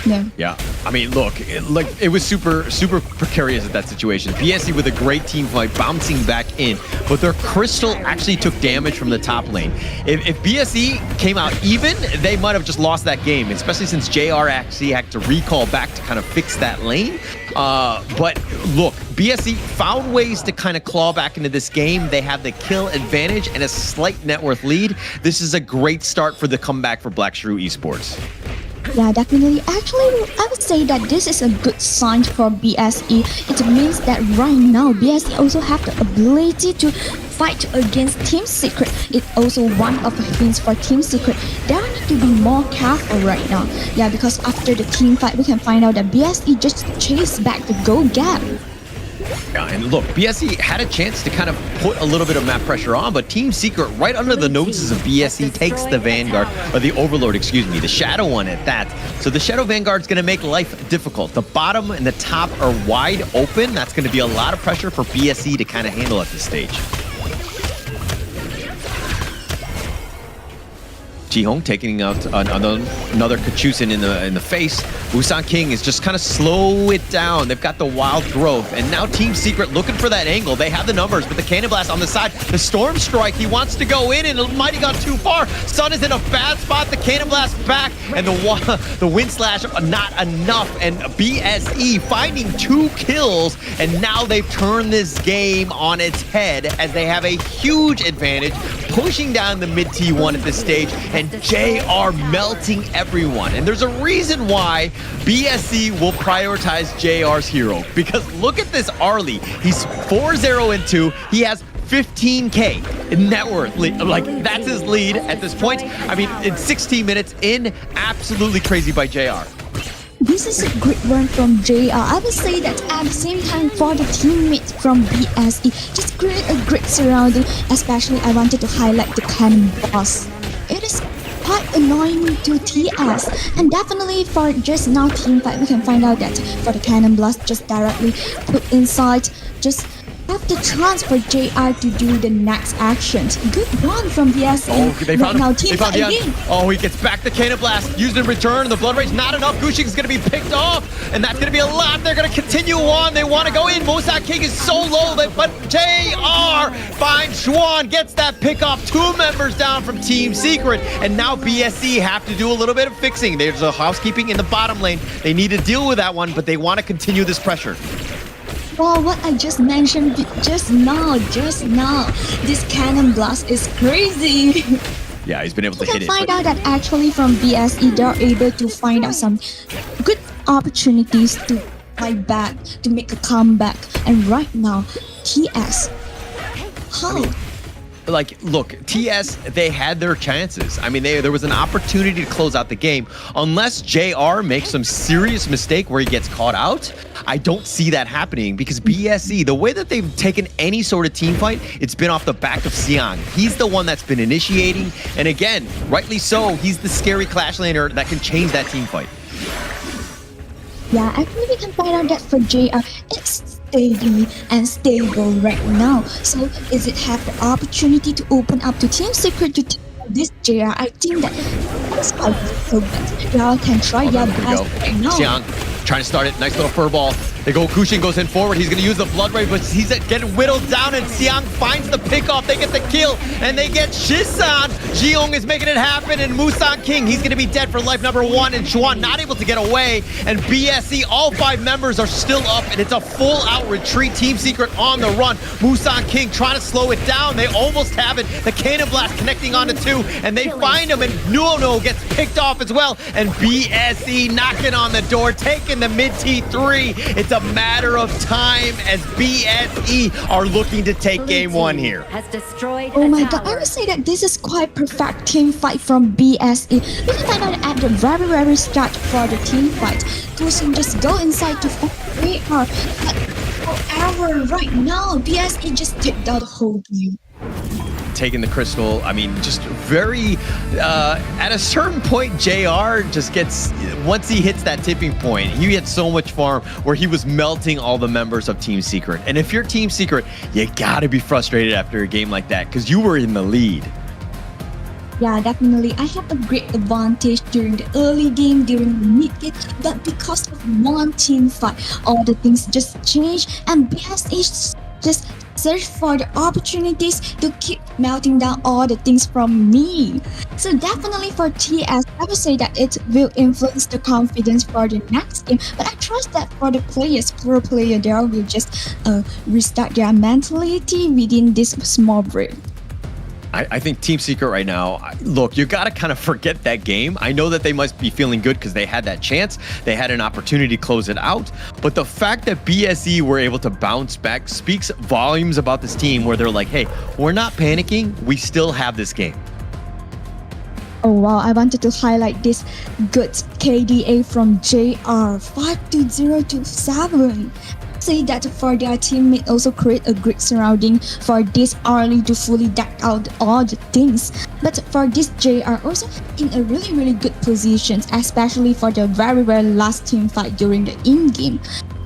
No. Yeah, I mean, look, it was super precarious at that situation. BSE with a great team fight, bouncing back in, but their Crystal actually took damage from the top lane. If BSE came out even, they might have just lost that game, especially since JR actually had to recall back to kind of fix that lane. But look, BSE found ways to kind of claw back into this game. They have the kill advantage and a slight net worth lead. This is a great start for the comeback for Black Shrew Esports. Yeah, definitely. Actually, I would say that this is a good sign for BSE. It means that right now, BSE also have the ability to fight against Team Secret. It's also one of the things for Team Secret. They need to be more careful right now. Yeah, because after the team fight, we can find out that BSE just chased back the gold gap. Yeah, and look, BSE had a chance to kind of put a little bit of map pressure on, but Team Secret, right under the noses of BSE, takes the Vanguard, or the Overlord, excuse me, the Shadow one at that. So the Shadow Vanguard's going to make life difficult. The bottom and the top are wide open. That's going to be a lot of pressure for BSE to kind of handle at this stage. Ji-Hong taking out another Kachusen in the face. Busan King is just kind of slow it down. They've got the wild growth, and now Team Secret looking for that angle. They have the numbers, but the Cannon Blast on the side. The Storm Strike, he wants to go in, and it might have gone too far. Sun is in a bad spot. The Cannon Blast back, and the Wind Slash not enough. And BSE finding 2 kills, and now they've turned this game on its head as they have a huge advantage, pushing down the mid T1 at this stage. And JR melting everyone. And there's a reason why BSE will prioritize JR's hero. Because look at this Arlie. He's 4-0-2. He has 15K in net worth. Like, that's his lead at this point. I mean, in 16 minutes in, absolutely crazy by JR. This is a great run from JR. I would say that at the same time for the teammates from BSE, just create a great surrounding. Especially I wanted to highlight the Cannon Blast. It is quite annoying to TS, and definitely for just now teamfight, we can find out that for the Cannon Blast, just directly put inside, just have the chance for JR to do the next actions. Good one from BSE. Oh, they found now him. They found again. Oh, he gets back the Cannon Blast, used in return. The Blood Rage not enough. Gushing is going to be picked off, and that's going to be a lot. They're going to continue on. They want to go in. Mosak King is so low, but JR finds Xuan, gets that pick off. 2 members down from Team Secret, and now BSE have to do a little bit of fixing. There's a housekeeping in the bottom lane. They need to deal with that one, but they want to continue this pressure. Well, what I just mentioned just now, this Cannon Blast is crazy. Yeah, he's been able to You hit it. can find out that actually from BSE, they're able to find out some good opportunities to fight back, to make a comeback. And right now, TS, how? Like, look, TS, they had their chances. I mean, there was an opportunity to close out the game. Unless JR makes some serious mistake where he gets caught out, I don't see that happening because BSE, the way that they've taken any sort of team fight, it's been off the back of Xiang. He's the one that's been initiating. And again, rightly so, he's the scary Clash laner that can change that team fight. Yeah, actually we can find out that for JR, it's steady and stable right now. So is it have the opportunity to open up to Team Secret to take this JR? I think that that's quite so that y'all can try their best right now. Xiang trying to start it. Nice little fur ball. They go, Kushin goes in forward. He's going to use the Blood Rage, but he's getting whittled down, and Xiang finds the pickoff. They get the kill, and they get Shisan. Ji-Hong is making it happen, and Musan King, he's going to be dead for life, number 1, and Xuan not able to get away, and BSE, all 5 members are still up, and it's a full-out retreat. Team Secret on the run. Musan King trying to slow it down. They almost have it. The Cannon Blast connecting onto 2, and they find him, and Nuono gets picked off as well, and BSE knocking on the door, taking the mid T3. It's a matter of time as BSE are looking to take game 1 here. Has destroyed Oh my god, I would say that this is quite perfect team fight from BSE. We can find out at the very start for the team fight. Kushin just go inside to fight JR. But however, right now, BSE just take down the whole game. Taking the crystal, I mean, just very, at a certain point, JR just gets, once he hits that tipping point, he had so much farm where he was melting all the members of Team Secret. And if you're Team Secret, you gotta be frustrated after a game like that because you were in the lead. Yeah, definitely. I have a great advantage during the early game, during the mid game, but because of one team fight, all the things just changed, and BSE just search for the opportunities to keep melting down all the things from me. So definitely for TS, I would say that it will influence the confidence for the next game, but I trust that for the players, pro player, they will just restart their mentality within this small break. I think Team Secret right now, look, you got to kind of forget that game. I know that they must be feeling good because they had that chance. They had an opportunity to close it out. But the fact that BSE were able to bounce back speaks volumes about this team where they're like, hey, we're not panicking. We still have this game. Oh wow, I wanted to highlight this good KDA from JR, 5-0 to 7. say that for their teammate also create a great surrounding for this early to fully deck out all the things. But for this JR also in a really good position, especially for the very last team fight during the in-game.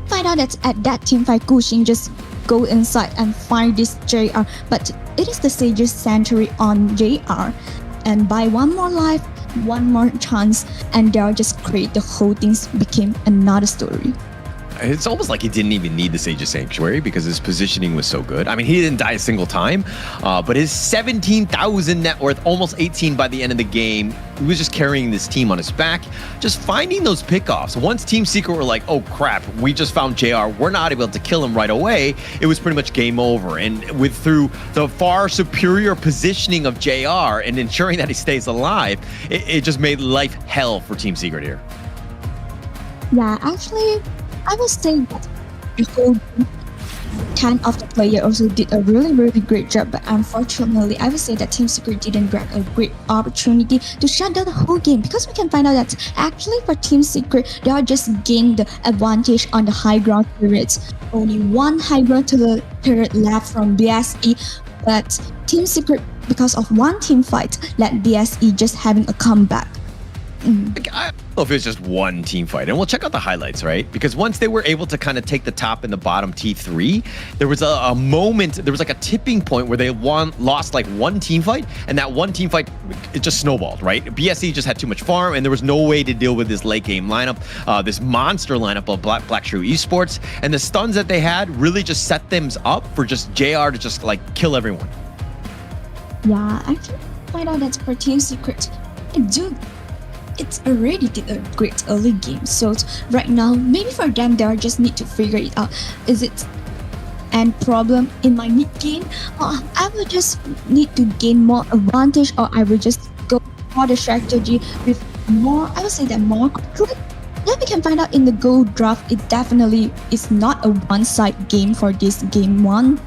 Find out that at that team fight, Gushing just go inside and find this JR, but it is the Sage's century on JR, and by one more life, one more chance, and they'll just create the whole things became another story. It's almost like he didn't even need the Sage's Sanctuary because his positioning was so good. I mean, he didn't die a single time, but his 17,000 net worth, almost 18 by the end of the game, he was just carrying this team on his back, just finding those pickoffs. Once Team Secret were like, oh crap, we just found JR, we're not able to kill him right away, it was pretty much game over. And through the far superior positioning of JR and ensuring that he stays alive, it just made life hell for Team Secret here. Yeah, actually, I would say that the whole 10 of the player also did a really great job, but unfortunately, I would say that Team Secret didn't grab a great opportunity to shut down the whole game, because we can find out that actually for Team Secret, they are just gained the advantage on the high ground turrets. Only one high ground turret left from BSE, but Team Secret, because of one team fight, let BSE just having a comeback. I don't know if it was just one team fight, and we'll check out the highlights, right? Because once they were able to kind of take the top and the bottom T3, there was a moment, there was like a tipping point where they lost like one team fight, and that one team fight, it just snowballed, right? BSE just had too much farm, and there was no way to deal with this late game lineup, this monster lineup of Black True Esports, and the stuns that they had really just set them up for just JR to just like kill everyone. Yeah, I can find out that for Team Secret, it's already did a great early game. So right now, maybe for them, they just need to figure it out. Is it an problem in my mid game, or I will just need to gain more advantage, or I will just go for the strategy with more, I would say that more quickly. Then we can find out in the gold draft, it definitely is not a one-side game for this game one.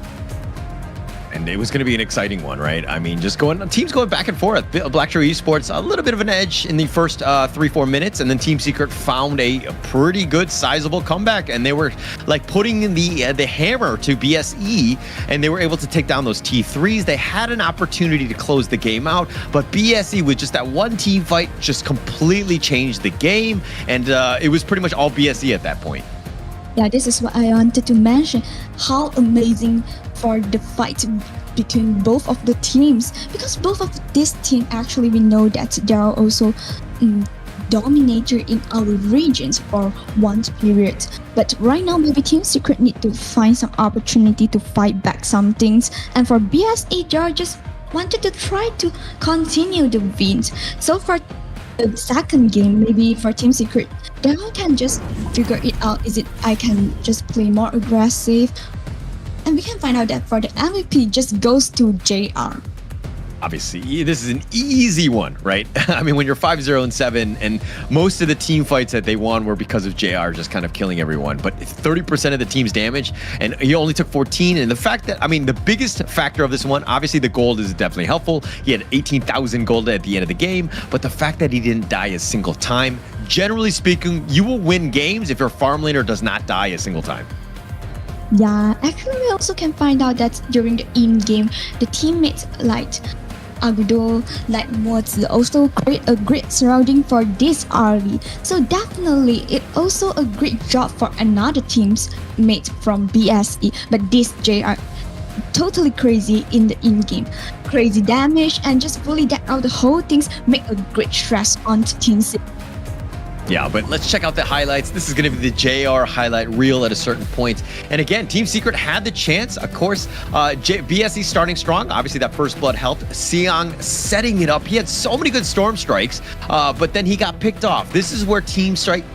And it was going to be an exciting one, right? I mean, just teams going back and forth. Black True Esports, a little bit of an edge in the first 3-4 minutes, and then Team Secret found a pretty good, sizable comeback, and they were like putting the hammer to BSE, and they were able to take down those T3s. They had an opportunity to close the game out, but BSE with just that one team fight just completely changed the game, and it was pretty much all BSE at that point. Yeah, this is what I wanted to mention. How amazing for the fight between both of the teams, because both of this team actually we know that they are also dominator in our regions for one period. But right now, maybe Team Secret need to find some opportunity to fight back some things, and for BSE, they are just wanted to try to continue the wins. So for the second game, maybe for Team Secret, they can just figure it out. Is it I can just play more aggressive? And we can find out that for the MVP just goes to JR. Obviously, this is an easy one, right? I mean, when you're 5-0-7, and most of the team fights that they won were because of JR just kind of killing everyone. But 30% of the team's damage, and he only took 14. And the fact that, I mean, the biggest factor of this one, obviously the gold is definitely helpful. He had 18,000 gold at the end of the game, but the fact that he didn't die a single time, generally speaking, you will win games if your farm laner does not die a single time. Yeah, actually we also can find out that during the in-game, the teammates like Agudo, like Mods also create a great surrounding for this early. So definitely it also a great job for another team's mate from BSE. But this JR totally crazy in the in-game. Crazy damage and just fully deck out the whole things, make a great stress on Team Secret. Yeah, but let's check out the highlights. This is going to be the JR highlight reel at a certain point. And again, Team Secret had the chance. Of course, BSE starting strong. Obviously, that first blood helped. Siang setting it up. He had so many good storm strikes, but then he got picked off. This is where Team Secret,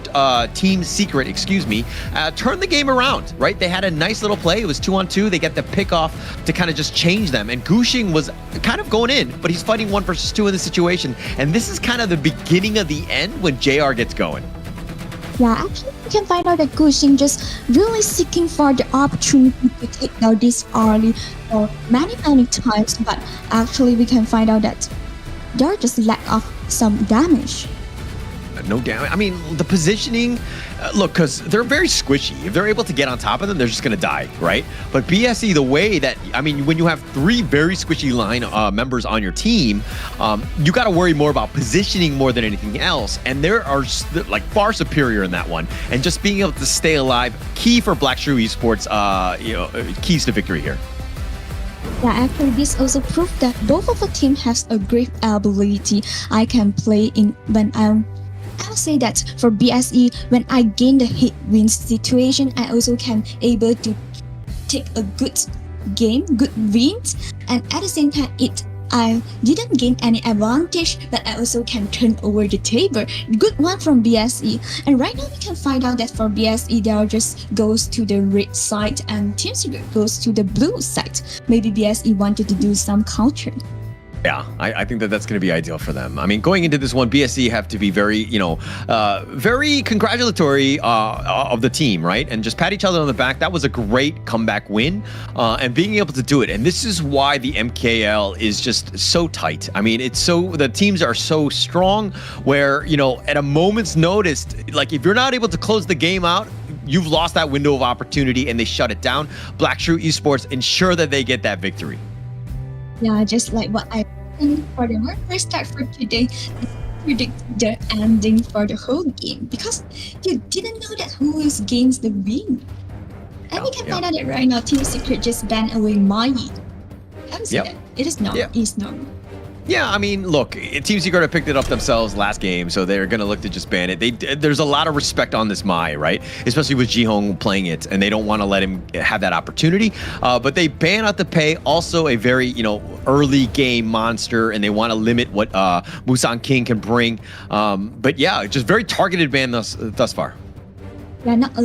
turned the game around, right? They had a nice little play. It was 2-on-2. They get the pick off to kind of just change them. And Gushing was kind of going in, but he's fighting 1 versus 2 in the situation. And this is kind of the beginning of the end when JR gets going. Yeah, actually we can find out that Gushing just really seeking for the opportunity to take down this early for many times, but actually we can find out that they're just lack of some damage. no damage. I mean, the positioning, look, because they're very squishy. If they're able to get on top of them, they're just going to die, right? But BSE, the way that, I mean, when you have 3 very squishy line members on your team, you got to worry more about positioning more than anything else. And there are like far superior in that one. And just being able to stay alive, key for Black Shrew Esports, keys to victory here. Yeah, actually, this also proved that both of the team has a great ability. I can play in when I'll say that for BSE, when I gain the hit win situation, I also can able to take a good game, good wins, and at the same time, I didn't gain any advantage, but I also can turn over the table. Good one from BSE. And right now we can find out that for BSE, they just goes to the red side and Team Secret goes to the blue side. Maybe BSE wanted to do some counter. Yeah, I think that's going to be ideal for them. I mean, going into this one, BSE have to be very, very congratulatory of the team, right? And just pat each other on the back. That was a great comeback win, and being able to do it. And this is why the MKL is just so tight. I mean, the teams are so strong where, at a moment's notice, like if you're not able to close the game out, you've lost that window of opportunity and they shut it down. Black Shrew Esports ensure that they get that victory. Yeah, just like what I think for the first start for today, predict the ending for the whole game because you didn't know that who is gains the win. And we can find out that right now Team Secret just banned away Mai. How is that? It is not. It's not. Yeah, I mean, look, Team Secret have picked it up themselves last game, so they're going to look to just ban it. There's a lot of respect on this Mai, right? Especially with Jihong playing it, and they don't want to let him have that opportunity. But they ban out the pay, also a very, early game monster, and they want to limit what Musan King can bring. But yeah, just very targeted ban thus far. Yeah, not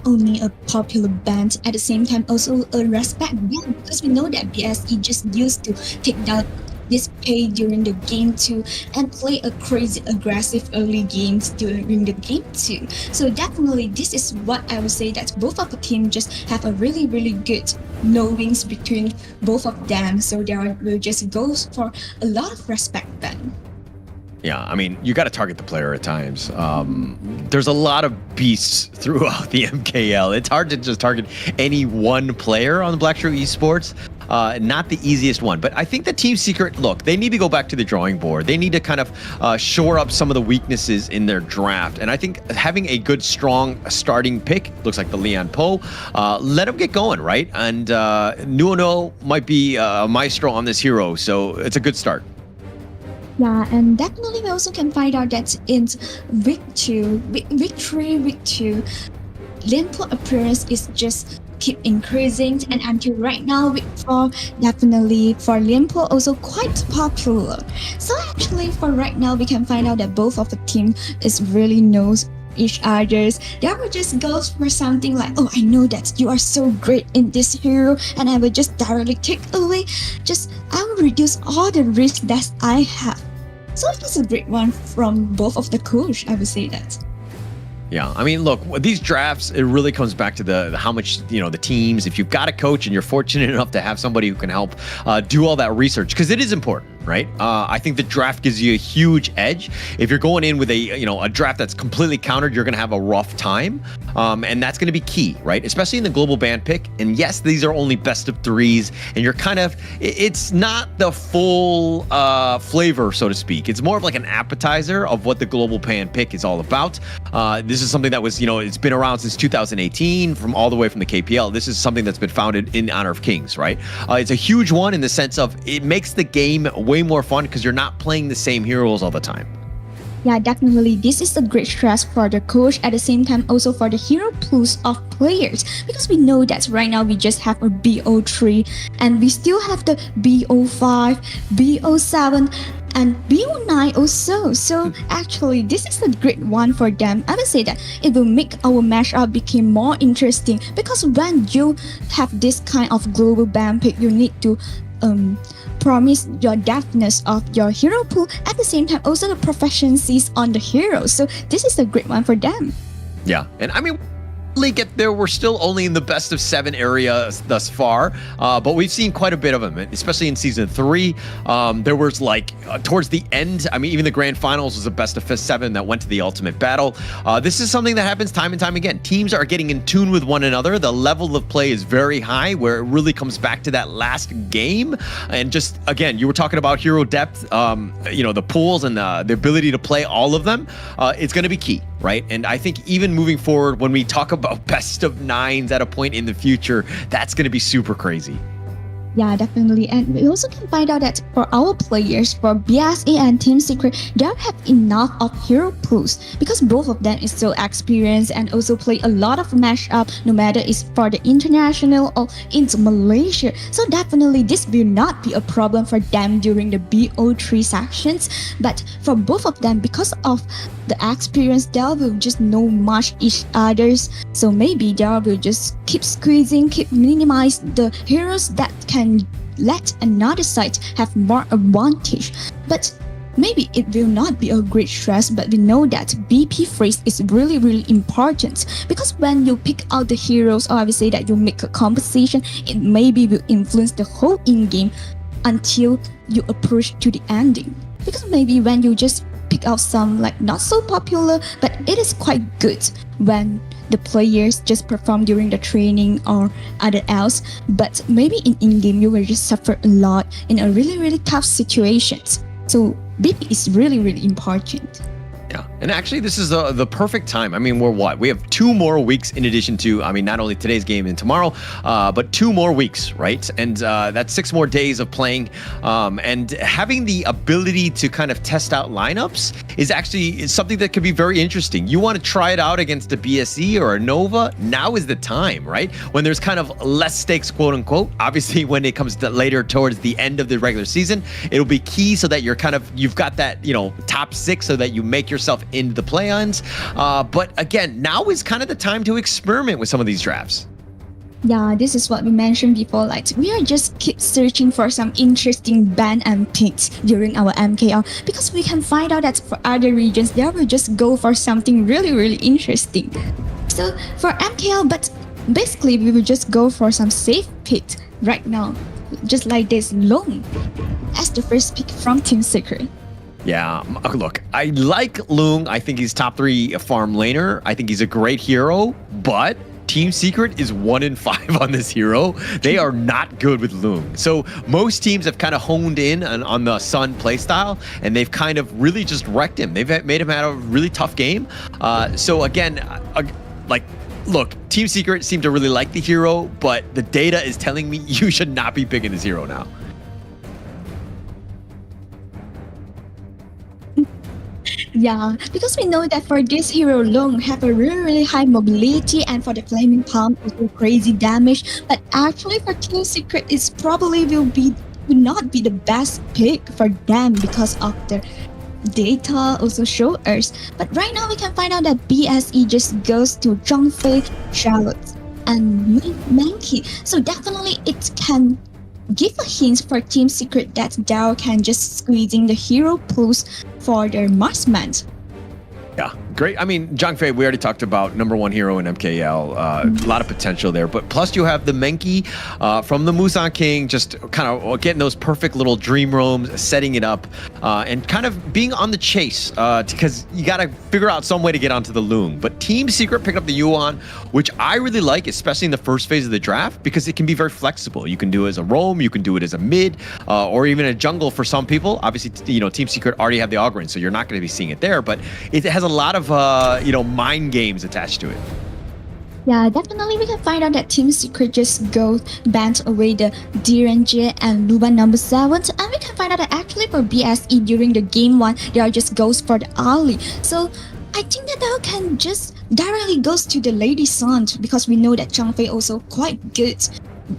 only a popular band, at the same time also a respect band, because we know that BSE just used to take down this pay during the game 2 and play a crazy aggressive early games during the game 2. So definitely this is what I would say that both of the team just have a really good knowings between both of them. So there will just go for a lot of respect then. Yeah, I mean, you got to target the player at times. There's a lot of beasts throughout the MKL. It's hard to just target any one player on the Black Shrew Esports. Not the easiest one, but I think the Team Secret, look, they need to go back to the drawing board. They need to kind of shore up some of the weaknesses in their draft. And I think having a good, strong starting pick, looks like the Leon Poe, let them get going, right? And Nuono might be a maestro on this hero, so it's a good start. Yeah, and definitely we also can find out that in week 2, Limpo appearance is just keep increasing, and until right now, week 4, definitely for Limpo also quite popular. So actually for right now, we can find out that both of the team is really knows each others. They will just go for something like, oh, I know that you are so great in this hero, and I will just directly take away. I will reduce all the risk that I have. So it was a great one from both of the coach, I would say that. Yeah, I mean, look, these drafts, it really comes back to the how much, the teams, if you've got a coach and you're fortunate enough to have somebody who can help do all that research, because it is important, right? I think the draft gives you a huge edge. If you're going in with a draft that's completely countered, you're going to have a rough time. And that's going to be key, right? Especially in the global band pick. And yes, these are only best of 3s, and you're it's not the full flavor, so to speak. It's more of like an appetizer of what the global band pick is all about. This is something that was, it's been around since 2018, from all the way from the KPL. This is something that's been founded in honor of kings, right? It's a huge one in the sense of it makes the game way more fun because you're not playing the same heroes all the time. Yeah, definitely. This is a great stress for the coach, at the same time also for the hero pools of players, because we know that right now we just have a BO3 and we still have the BO5, BO7 and BO9 also. So actually this is a great one for them. I would say that it will make our matchup become more interesting, because when you have this kind of global ban pick, you need to promise your depthness of your hero pool, at the same time also the proficiencies on the heroes. So this is a great one for them. Yeah, and I mean, get there. We're still only in the best of 7 area thus far, but we've seen quite a bit of them, especially in season 3. There was like towards the end, I mean, even the grand finals was a best of 7 that went to the ultimate battle. This is something that happens time and time again. Teams are getting in tune with one another. The level of play is very high, where it really comes back to that last game. And just again, you were talking about hero depth, the pools and the ability to play all of them. It's going to be key, right? And I think even moving forward, when we talk about best of 9s at a point in the future, that's going to be super crazy. Yeah, definitely. And we also can find out that for our players, for BSE and Team Secret, they have enough of hero pools because both of them is so experienced and also play a lot of mashup, no matter it's for the international or into Malaysia. So definitely this will not be a problem for them during the BO3 sections. But for both of them, because of the experience, they will just know much each others. So maybe they will just keep squeezing, keep minimize the heroes that can let another side have more advantage. But maybe it will not be a great stress, but we know that BP phrase is really important because when you pick out the heroes, or I would say that you make a composition, it maybe will influence the whole in-game until you approach to the ending. Because maybe when you just pick out some like not so popular, but it is quite good when the players just perform during the training or other else. But maybe in-game you will just suffer a lot in a really tough situations. So BP is really important. Yeah, and actually this is the perfect time. I mean, we have 2 more weeks in addition to, I mean, not only today's game and tomorrow, but 2 more weeks, right? And that's 6 more days of playing. And having the ability to kind of test out lineups is something that could be very interesting. You want to try it out against a BSE or a Nova? Now is the time, right? When there's kind of less stakes, quote unquote. Obviously, when it comes to later towards the end of the regular season, it'll be key so that you've got that, top 6 so that you make yourself into the play-ons. But again, now is kind of the time to experiment with some of these drafts. Yeah, this is what we mentioned before. Like, we are just keep searching for some interesting ban and picks during our MKL because we can find out that for other regions, they will just go for something really interesting. So for MKL, but basically we will just go for some safe pick right now, just like this Long as the first pick from Team Secret. Yeah, look, I like Lung. I think he's top 3 farm laner. I think he's a great hero, but Team Secret is 1-5 on this hero. They are not good with Lung. So most teams have kind of honed in on the Sun playstyle, and they've kind of really just wrecked him. They've made him have a really tough game. So again, look, Team Secret seem to really like the hero, but the data is telling me you should not be picking this hero now. Yeah, because we know that for this hero Long have a really high mobility, and for the flaming palm also crazy damage. But actually for Team Secret, it's probably will not be the best pick for them because of the data also show us. But right now we can find out that BSE just goes to Zhangfei, Charlotte, and Mankey. So definitely it can give a hint for Team Secret that Dow can just squeezing the hero pools for their marksmen. Yeah, great. I mean, Zhangfei, we already talked about #1 hero in MKL. A lot of potential there. But plus you have the Menki from the Musan King, just kind of getting those perfect little dream roams, setting it up, and kind of being on the chase because you got to figure out some way to get onto the Lung. But Team Secret picked up the Yuan, which I really like, especially in the first phase of the draft, because it can be very flexible. You can do it as a roam, you can do it as a mid, or even a jungle for some people. Obviously, Team Secret already have the Ogryn, so you're not going to be seeing it there. But it has a lot of mind games attached to it. Yeah, definitely we can find out that Team Secret just banned away the DRNG and Luba #7, and we can find out that actually for BSE during the game 1 they are just goes for the Ali. So I think that they can just directly goes to the Lady Sun because we know that Zhangfei also quite good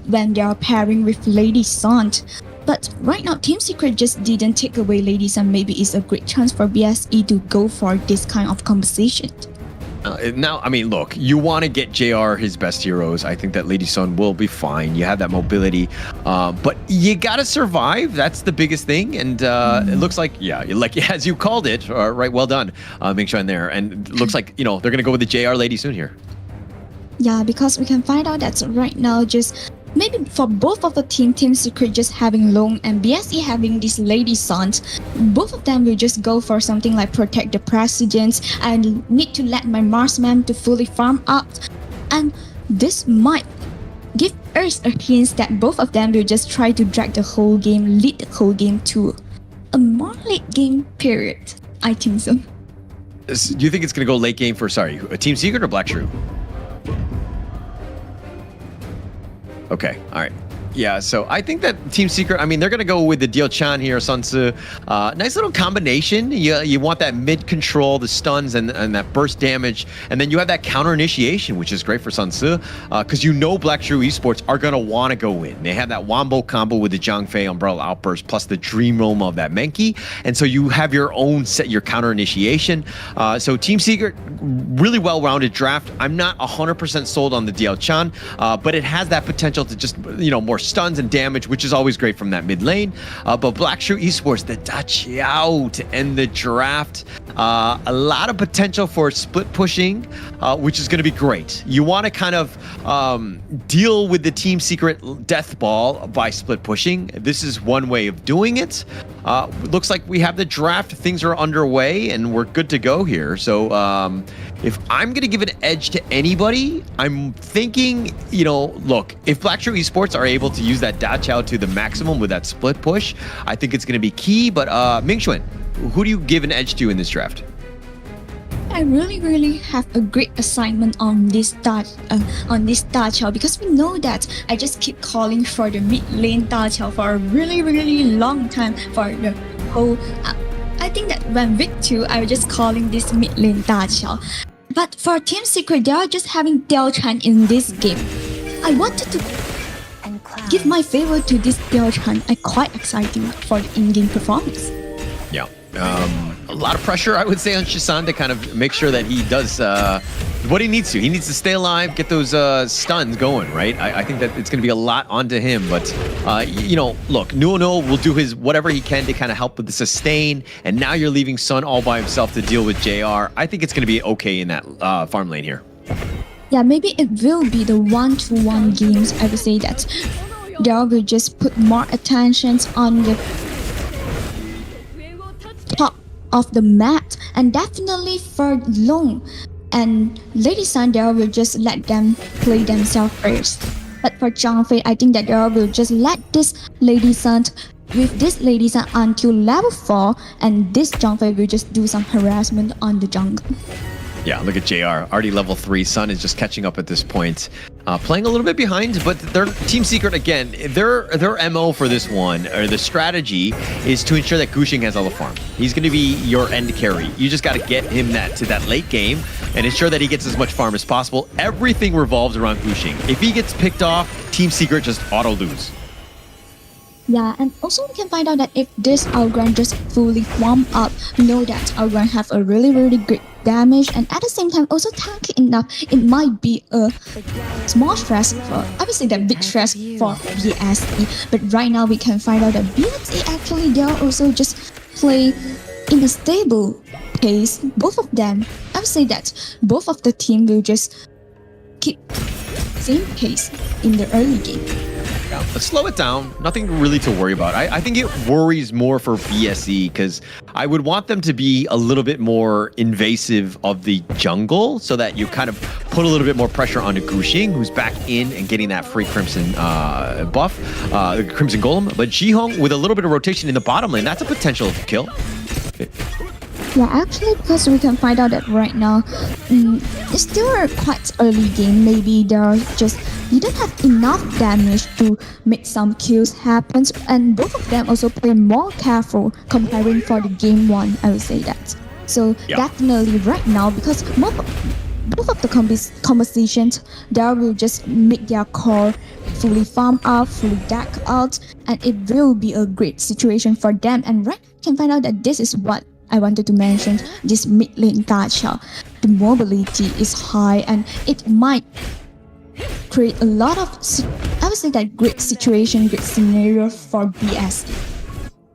when they are pairing with Lady Sun. But right now, Team Secret just didn't take away Lady Sun. Maybe it's a great chance for BSE to go for this kind of conversation. Now, I mean, look, you want to get JR his best heroes. I think that Lady Sun will be fine. You have that mobility, but you got to survive. That's the biggest thing. And it looks like, as you called it, right, well done, Ming Xuan there. And it looks like, they're going to go with the JR Lady Sun here. Yeah, because we can find out that right now, just maybe for both of the Team Secret just having Long and BSE having these lady sons, both of them will just go for something like protect the presidents and need to let my marksman to fully farm up. And this might give us a hint that both of them will just try to drag the whole game, lead the whole game to a more late game period. I think so. Do you think it's going to go late game for, a Team Secret or Black Shrew? Okay, all right. Yeah, so I think that Team Secret, I mean, they're going to go with the Dio Chan here, Sun Tzu. Nice little combination. You want that mid control, the stuns, and that burst damage. And then you have that counter initiation, which is great for Sun Tzu, because Black Shrew Esports are going to want to go in. They have that Wombo combo with the Zhang Fei Umbrella Outburst, plus the Dream Realm of that Menki. And so you have your own set, your counter initiation. So Team Secret, really well-rounded draft. I'm not 100% sold on the Dio Chan, but it has that potential to just, more stuns and damage, which is always great from that mid lane. But Black Shrew Esports, the Da Chiao to end the draft, a lot of potential for split pushing, which is going to be great. You want to kind of deal with the Team Secret death ball by split pushing. This is one way of doing it. Looks like we have the draft. Things are underway and we're good to go here. So if I'm going to give an edge to anybody, I'm thinking, look, if Black Shrew Esports are able to use that Da Chao to the maximum with that split push, I think it's going to be key. But Mingxuan, who do you give an edge to in this draft? I really have a great assignment on this Da Chao, because we know that I just keep calling for the mid lane Da Chao for a really long time for the whole. I think that when Vic 2, I was just calling this mid lane Da Chao. But for Team Secret, they are just having Diao Chan in this game. I wanted to give my favor to this Diao Chan. I'm quite excited for the in-game performance. Yeah. A lot of pressure, I would say, on Shisan to kind of make sure that he does what he needs to. He needs to stay alive, get those stuns going, right? I think that it's going to be a lot onto him. But, look, Nuono will do his whatever he can to kind of help with the sustain. And now you're leaving Sun all by himself to deal with JR. I think it's going to be okay in that farm lane here. Yeah, maybe it will be the 1-to-1 games. I would say that they will just put more attention on the top of the map, and definitely for Long and Lady Sun, they will just let them play themselves first. But for Zhang Fei, I think that they will just let this Lady Sun with this Lady Sun until level 4, and this Zhang Fei will just do some harassment on the jungle. Yeah, look at JR, already level 3. Sun is just catching up at this point. Playing a little bit behind, but their Team Secret, again, their MO for this one, or the strategy, is to ensure that Gushing has all the farm. He's going to be your end carry. You just got to get him to that late game and ensure that he gets as much farm as possible. Everything revolves around Gushing. If he gets picked off, Team Secret just auto-lose. Yeah, and also we can find out that if this Outground just fully form up, we know that Outground have a really great damage, and at the same time also tanky enough. It might be a small stress for, I would say that big stress for BSE, but right now we can find out that BSE actually they are also just play in a stable pace. Both of them, I would say that both of the team will just keep same pace in the early game. Let's slow it down. Nothing really to worry about. I think it worries more for BSE because I would want them to be a little bit more invasive of the jungle so that you kind of put a little bit more pressure onto Gushing, who's back in and getting that free Crimson buff, Crimson Golem. But Jihong, with a little bit of rotation in the bottom lane, that's a potential kill. Yeah, actually, because we can find out that right now, it's still a quite early game. Maybe they're just didn't have enough damage to make some kills happen, and both of them also play more careful comparing for the game 1. I would say that. So definitely right now, because both of the conversations, they will just make their core fully farm out, fully deck out, and it will be a great situation for them. And right now, you can find out that this is what I wanted to mention, this mid lane Da Chao. The mobility is high and it might create a lot of, I would say that great situation, great scenario for BSE.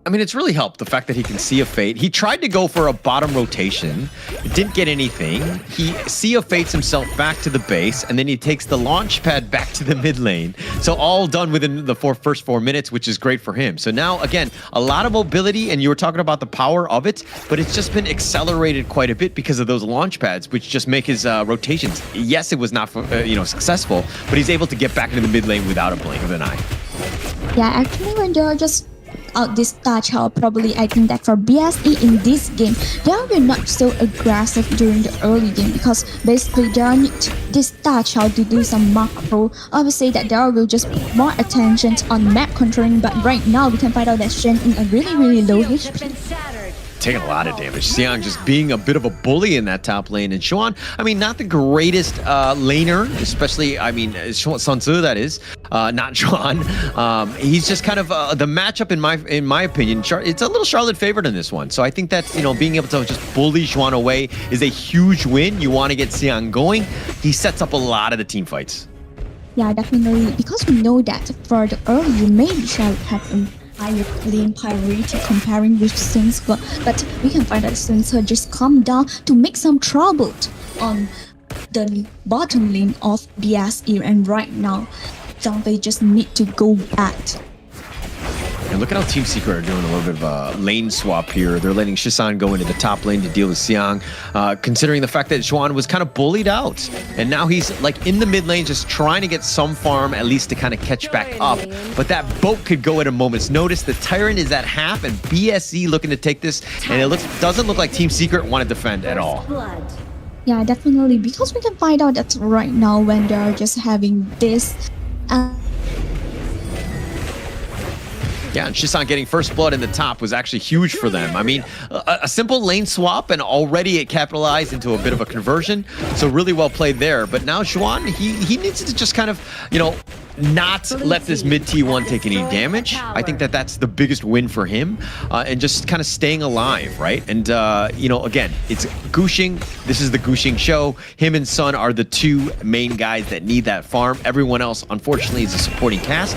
I mean, it's really helped the fact that he can see a fate. He tried to go for a bottom rotation, didn't get anything. He see a fates himself back to the base, and then he takes the launch pad back to the mid lane. So all done within the first 4 minutes, which is great for him. So now, again, a lot of mobility, and you were talking about the power of it, but it's just been accelerated quite a bit because of those launch pads, which just make his rotations. Yes, it was not successful, but he's able to get back into the mid lane without a blink of an eye. Yeah, actually, when they're just out this touch out, probably I think that for BSE in this game, they are not so aggressive during the early game because basically they need this touch out to do some macro. I would say that they will just put more attention on map controlling, but right now we can find out that Shen in a really low HP. Taking a lot of damage. Xiang just being a bit of a bully in that top lane. And Xuan, I mean, not the greatest laner, especially, I mean, Sun Tzu, that is, not Xuan. He's just kind of the matchup, in my opinion, it's a little Charlotte favored in this one. So I think that, being able to just bully Xuan away is a huge win. You want to get Xiang going. He sets up a lot of the team fights. Yeah, definitely. Because we know that for the early, maybe Charlotte have higher lane priority comparing with Sun Tzu, but we can find that Sun Tzu just come down to make some trouble on the bottom lane of BSE, and right now, they just need to go back. And look at how Team Secret are doing a little bit of a lane swap here. They're letting Shisan go into the top lane to deal with Xiang, considering the fact that Xuan was kind of bullied out. And now he's like in the mid lane just trying to get some farm at least to kind of catch back up. But that boat could go at a moment's notice. The Tyrant is at half and BSE looking to take this. And it doesn't look like Team Secret want to defend at all. Yeah, definitely. Because we can find out that right now when they are just having this... Yeah, and Shisan getting first blood in the top was actually huge for them. I mean, a simple lane swap, and already it capitalized into a bit of a conversion. So really well played there. But now Xuan, he needs to just kind of, not let this mid T1 take any damage. I think that that's the biggest win for him, and just kind of staying alive, right? And, again, it's Gushing. This is the Gushing show. Him and Sun are the two main guys that need that farm. Everyone else, unfortunately, is a supporting cast.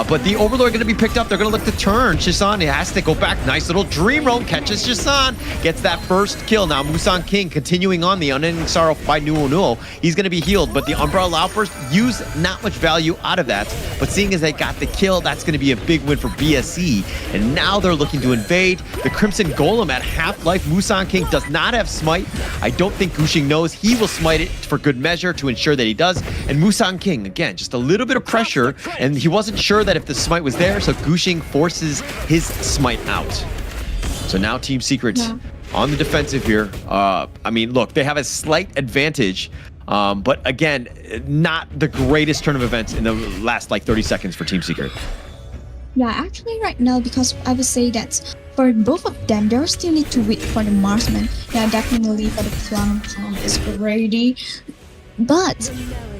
But the Overlord going to be picked up. They're going to look to turn. Shisan, he has to go back. Nice little dream roam. Catches Shisan. Gets that first kill. Now Musang King continuing on the Unending Sorrow by Nuo Nuo. He's going to be healed, but the Umbrella Outburst use not much value out of that. But seeing as they got the kill, that's going to be a big win for BSE. And now they're looking to invade. The Crimson Golem at half-life. Musang King does not have smite. I don't think Gushing knows. He will smite it for good measure to ensure that he does. And Musang King, again, just a little bit of pressure. And he wasn't sure that if the smite was there, so Gushing forces his smite out. So now Team Secret on the defensive here. I mean, look, they have a slight advantage. But again, not the greatest turn of events in the last 30 seconds for Team Secret. Yeah, actually right now, because I would say that for both of them, they still need to wait for the marksman. Yeah, definitely for the Plum is ready. But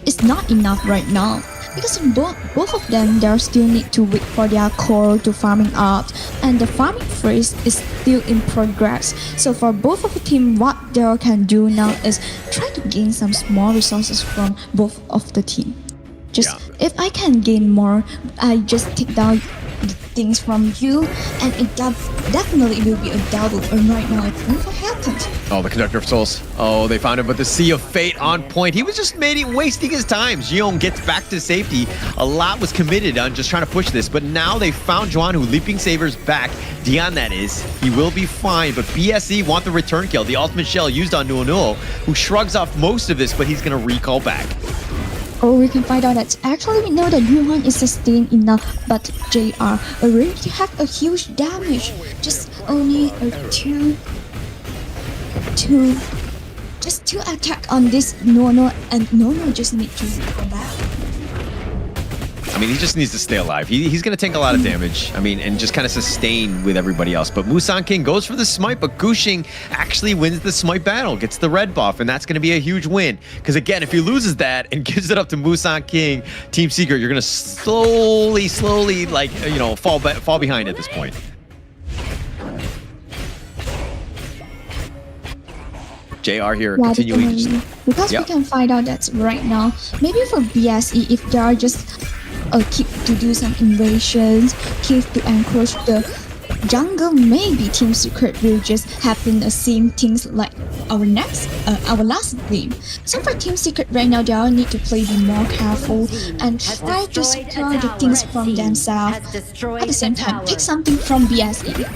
it's not enough right now. Because both of them, they still need to wait for their core to farming up, and the farming phase is still in progress. So for both of the team, what they can do now is try to gain some small resources from both of the team. If I can gain more, I just take down the things from you, and it definitely will be a double. And right now, it never happened. Oh, the Conductor of Souls. Oh, they found him, but the Sea of Fate on point. He was just wasting his time. Xiong gets back to safety. A lot was committed on just trying to push this, but now they found Juan, who Leaping Saber's back. Dion, that is. He will be fine, but BSE want the return kill. The ultimate shell used on Nuo Nuo, who shrugs off most of this, but he's going to recall back. Oh, we can find out that actually we know that Yuan is sustained enough, but JR already have a huge damage. Just only two attack on this Nono, and Nono just need to go back. I mean, he just needs to stay alive. He's going to take a lot of damage. I mean, and just kind of sustain with everybody else. But Musang King goes for the smite, but Gushing actually wins the smite battle, gets the red buff, and that's going to be a huge win. Because again, if he loses that and gives it up to Musang King, Team Secret, you're going to slowly, fall behind at this point. JR here continuing. Because we can find out that right now, maybe for BSE, if they are just keep to do some invasions, keep to encroach the jungle, maybe Team Secret will just happen the same things like our last game. So for Team Secret right now, they all need to be more careful and try to secure the things from themselves. At the same time, take something from BSE.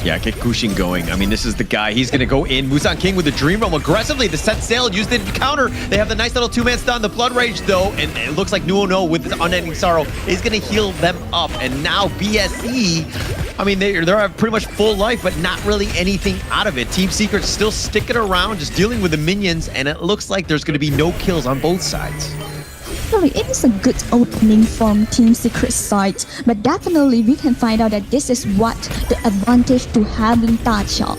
Yeah, get Gushing going. I mean, this is the guy. He's going to go in. Musan King with the Dream Realm aggressively. The set sail, used it in counter. They have the nice little two-man stun. The Blood Rage, though, and it looks like Nuo with his Unending Sorrow is going to heal them up. And now BSE, I mean, they're pretty much full life, but not really anything out of it. Team Secret's still sticking around, just dealing with the minions, and it looks like there's going to be no kills on both sides. It is a good opening from Team Secret side, but definitely we can find out that this is what the advantage to having Da Qiao.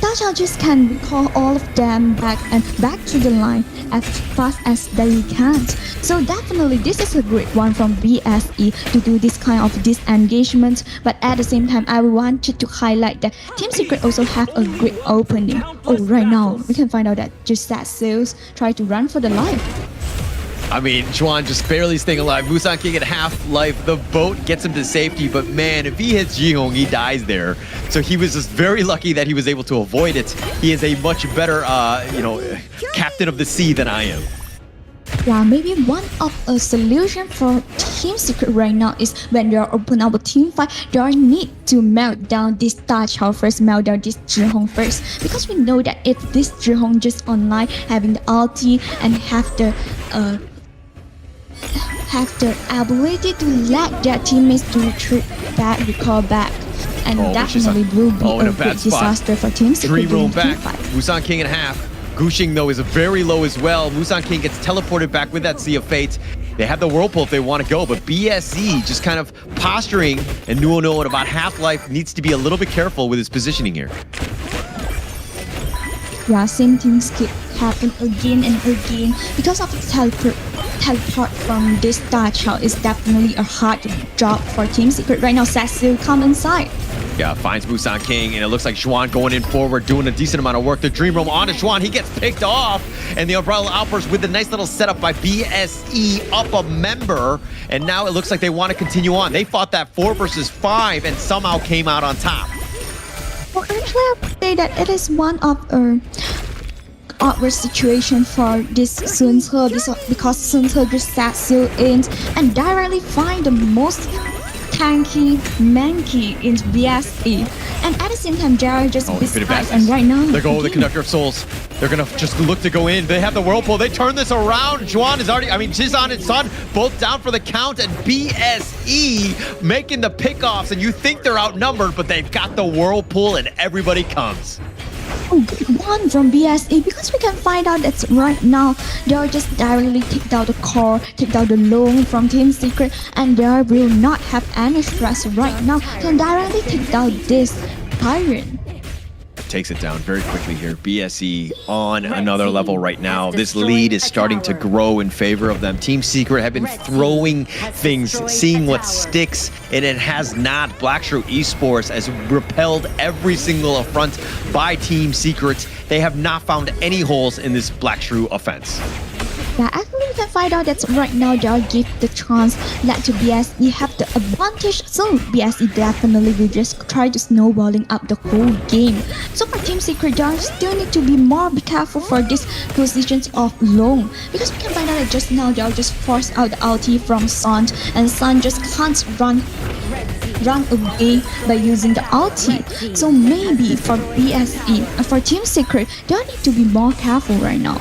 Da Qiao just can recall all of them back to the line as fast as they can. So definitely this is a great one from BSE to do this kind of disengagement, but at the same time I wanted to highlight that Team Secret also have a great opening. Oh, right now we can find out that just that sales try to run for the life. I mean, Juan just barely staying alive. Musan King at half life. The boat gets him to safety, but man, if he hits Jihong, he dies there. So he was just very lucky that he was able to avoid it. He is a much better, captain of the sea than I am. Yeah, maybe one of a solution for Team Secret right now is when they are open up a team fight, they need to melt down this Da Qiao first, melt down this Zhihong first. Because we know that if this Zhihong just online, having the ulti and have the ability to let their teammates to retreat back, recall back, and definitely will be a big disaster for Team Secret. Dream Realm back. Musan King at half. Gushing, though, is very low as well. Musan King gets teleported back with that Sea of Fate. They have the Whirlpool if they want to go, but BSE just kind of posturing, and Nuo at about half-life needs to be a little bit careful with his positioning here. Yeah, same things keep happen again and again because of the teleport from this Da Qiao is definitely a hard job for Team Secret right now. Cecil come inside. Yeah, finds Musan King, and it looks like Xuan going in forward, doing a decent amount of work. The Dream Realm on to Xuan. He gets picked off, and the Umbrella Outburst with the nice little setup by BSE up a member, and now it looks like they want to continue on. They fought that 4 versus 5 and somehow came out on top. Well, actually, I would say that it is one of awkward situation for this Sun Ce because Sun Ce just sat so in and directly find the most tanky manky in BSE, and at the same time Jared just beside, and right now they're going with the Conductor of Souls. They're gonna just look to go in. They have the Whirlpool. They turn this around. Juan is already, Jizan and Sun both down for the count, and BSE making the pickoffs, and you think they're outnumbered, but they've got the Whirlpool and everybody comes. Oh, good one from BSE, because we can find out that right now they are just directly take down the core, take down the loan from Team Secret, and they will not have any stress right now. Can directly take down this Tyrant. Takes it down very quickly here. BSE on another level right now. This lead is starting to grow in favor of them. Team Secret have been throwing things, seeing what sticks, and it has not. Blackshrew Esports has repelled every single affront by Team Secret. They have not found any holes in this Blackshrew offense. Yeah, actually we can find out that right now they'll give the chance that to BSE have the advantage, so BSE definitely will just try to snowballing up the whole game. So for Team Secret, they still need to be more careful for these positions of long, because we can find out that just now they'll just force out the ulti from Sun, and Sun just can't run away by using the ulti. So maybe for BSE, for Team Secret, they'll need to be more careful right now.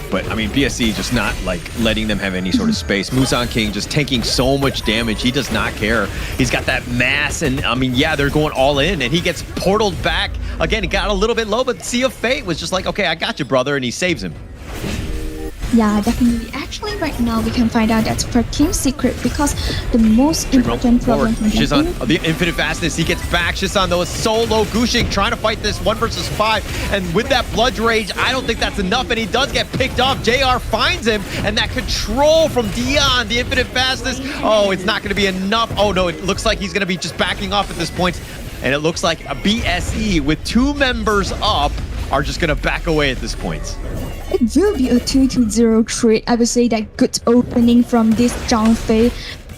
But, I mean, BSE just not, like, letting them have any sort of space. Musan King just taking so much damage. He does not care. He's got that mass, and, I mean, yeah, they're going all in, and he gets portaled back. Again, he got a little bit low, but Sea of Fate was just like, okay, I got you, brother, and he saves him. Yeah, definitely. Actually, right now we can find out that's for Team Secret, because the most important problem for Shizan, the infinite fastness, he gets back. Shizan, though, is so low. Gushing trying to fight this 1 versus 5, and with that Blood Rage, I don't think that's enough, and he does get picked off. JR finds him, and that control from Dion, the infinite fastness. Oh, it's not going to be enough. Oh, no, it looks like he's going to be just backing off at this point, and it looks like a BSE with 2 members up are just going to back away at this point. It will be a 2-0 trade. I would say that good opening from this Zhang Fei,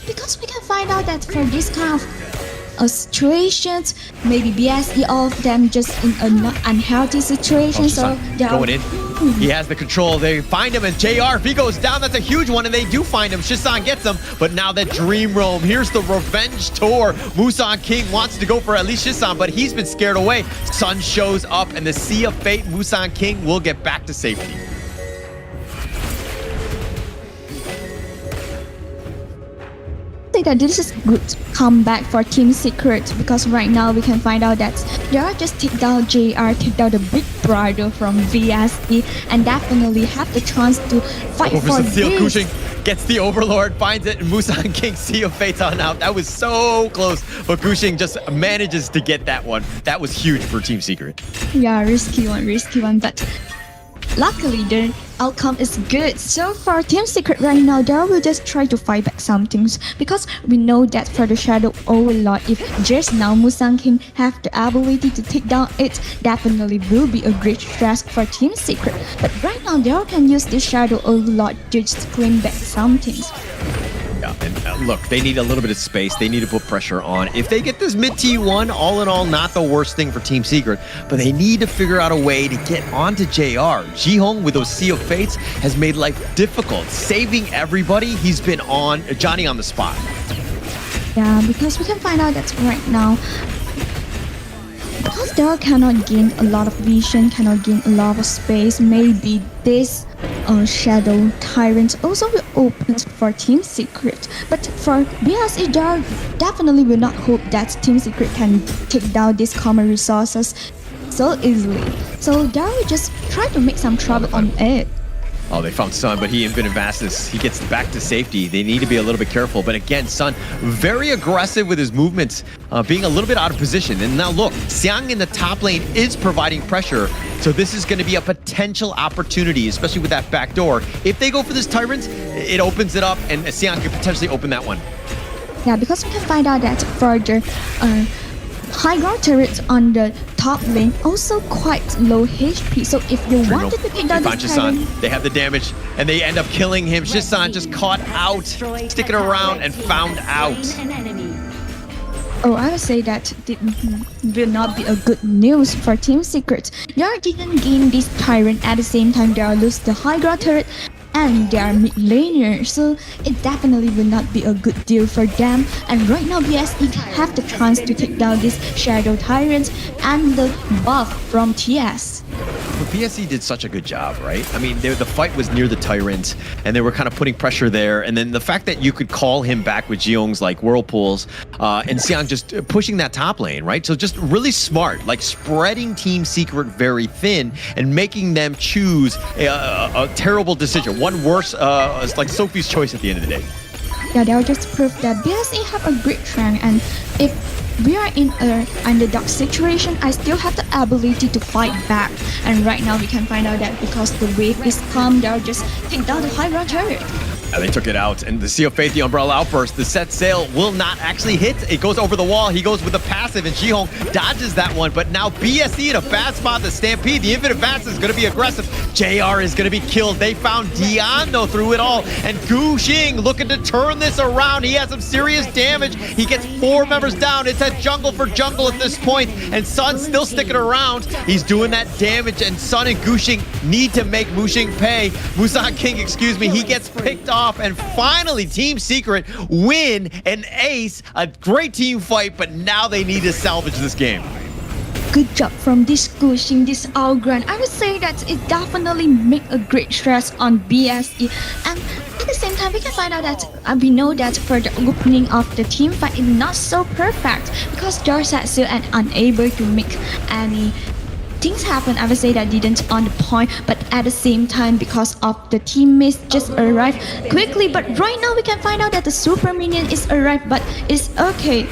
because we can find out that for this kind of situations. Maybe BSE, all of them just in an unhealthy situation. So they're going in. He has the control. They find him, and JR, if he goes down, that's a huge one, and they do find him. Shisan gets him, but now that Dream Roam. Here's the revenge tour. Musan King wants to go for at least Shisan, but he's been scared away. Sun shows up, and the Sea of Fate, Musan King will get back to safety. That this is good comeback for Team Secret, because right now we can find out that they are just take down JR, take down the big brother from VSE, and definitely have the chance to fight for this. Gushing gets the Overlord, finds it, and Musan King Sea of Fate's on out. That was so close, but Gushing just manages to get that one. That was huge for Team Secret. Yeah, risky one, but luckily the outcome is good. So for Team Secret right now, they will just try to fight back some things, because we know that for the Shadow Overlord, if just now Musan King have the ability to take down it, definitely will be a great stress for Team Secret. But right now, they can use the Shadow Overlord to just claim back some things. Yeah, and look, they need a little bit of space. They need to put pressure on. If they get this mid T1, all in all, not the worst thing for Team Secret, but they need to figure out a way to get onto JR. Ji-Hong with those Sea of Fates has made life difficult. Saving everybody, he's been on Johnny on the spot. Yeah, because we can find out that right now, because they cannot gain a lot of vision, cannot gain a lot of space, maybe this Shadow Tyrant also will open for Team Secret. But for BSE, they definitely will not hope that Team Secret can take down these common resources so easily. So they will just try to make some trouble on it. Oh, they found Sun, but he Infinite Vastness. He gets back to safety. They need to be a little bit careful. But again, Sun, very aggressive with his movements, being a little bit out of position. And now look, Xiang in the top lane is providing pressure. So this is going to be a potential opportunity, especially with that back door. If they go for this Tyrant, it opens it up, and Xiang could potentially open that one. Yeah, because we can find out that further, high ground turrets on the top lane also quite low HP. So if you wanted to take down this Tyrant, they have the damage, and they end up killing him. Shisan just caught out, sticking around, and found out. Oh, I would say that it will not be a good news for Team Secret. They didn't gain this Tyrant at the same time. They lose the high ground turret and they are mid laner, so it definitely will not be a good deal for them. And right now BSE have the chance to take down this Shadow Tyrant and the buff from TS. But BSE did such a good job, right? I mean, the fight was near the Tyrant, and they were kind of putting pressure there. And then the fact that you could call him back with Ji-Hong's like whirlpools, and Xiang just pushing that top lane, right? So just really smart, like spreading Team Secret very thin and making them choose a terrible decision. One worse, it's like Sophie's choice at the end of the day. Yeah, they'll just prove that BSE have a great strength, and if we are in an underdog situation, I still have the ability to fight back. And right now we can find out that because the wave is calm, they'll just take down the high ground turret. And they took it out, and the Sea of Fate, the Umbrella Outburst, the set sail will not actually hit. It goes over the wall. He goes with the passive, and Ji-Hong dodges that one. But now BSE in a bad spot. The Stampede, the Infinite Vast is going to be aggressive. JR is going to be killed. They found Dion, though, through it all. And Gushing looking to turn this around. He has some serious damage. He gets 4 members down. It's a jungle for jungle at this point, and Sun's still sticking around. He's doing that damage, and Sun and Gushing need to make Mushing pay. Musan King, excuse me, he gets picked off. And finally, Team Secret win an ace. A great team fight, but now they need to salvage this game. Good job from this Gushing, this Algran. I would say that it definitely make a great stress on BSE. And at the same time, we can find out that we know that for the opening of the team fight is not so perfect because Jarsat still and unable to make any things happen. I would say that didn't on the point, but at the same time, because of the teammates just arrived quickly. But right now we can find out that the super minion is arrived, but it's okay.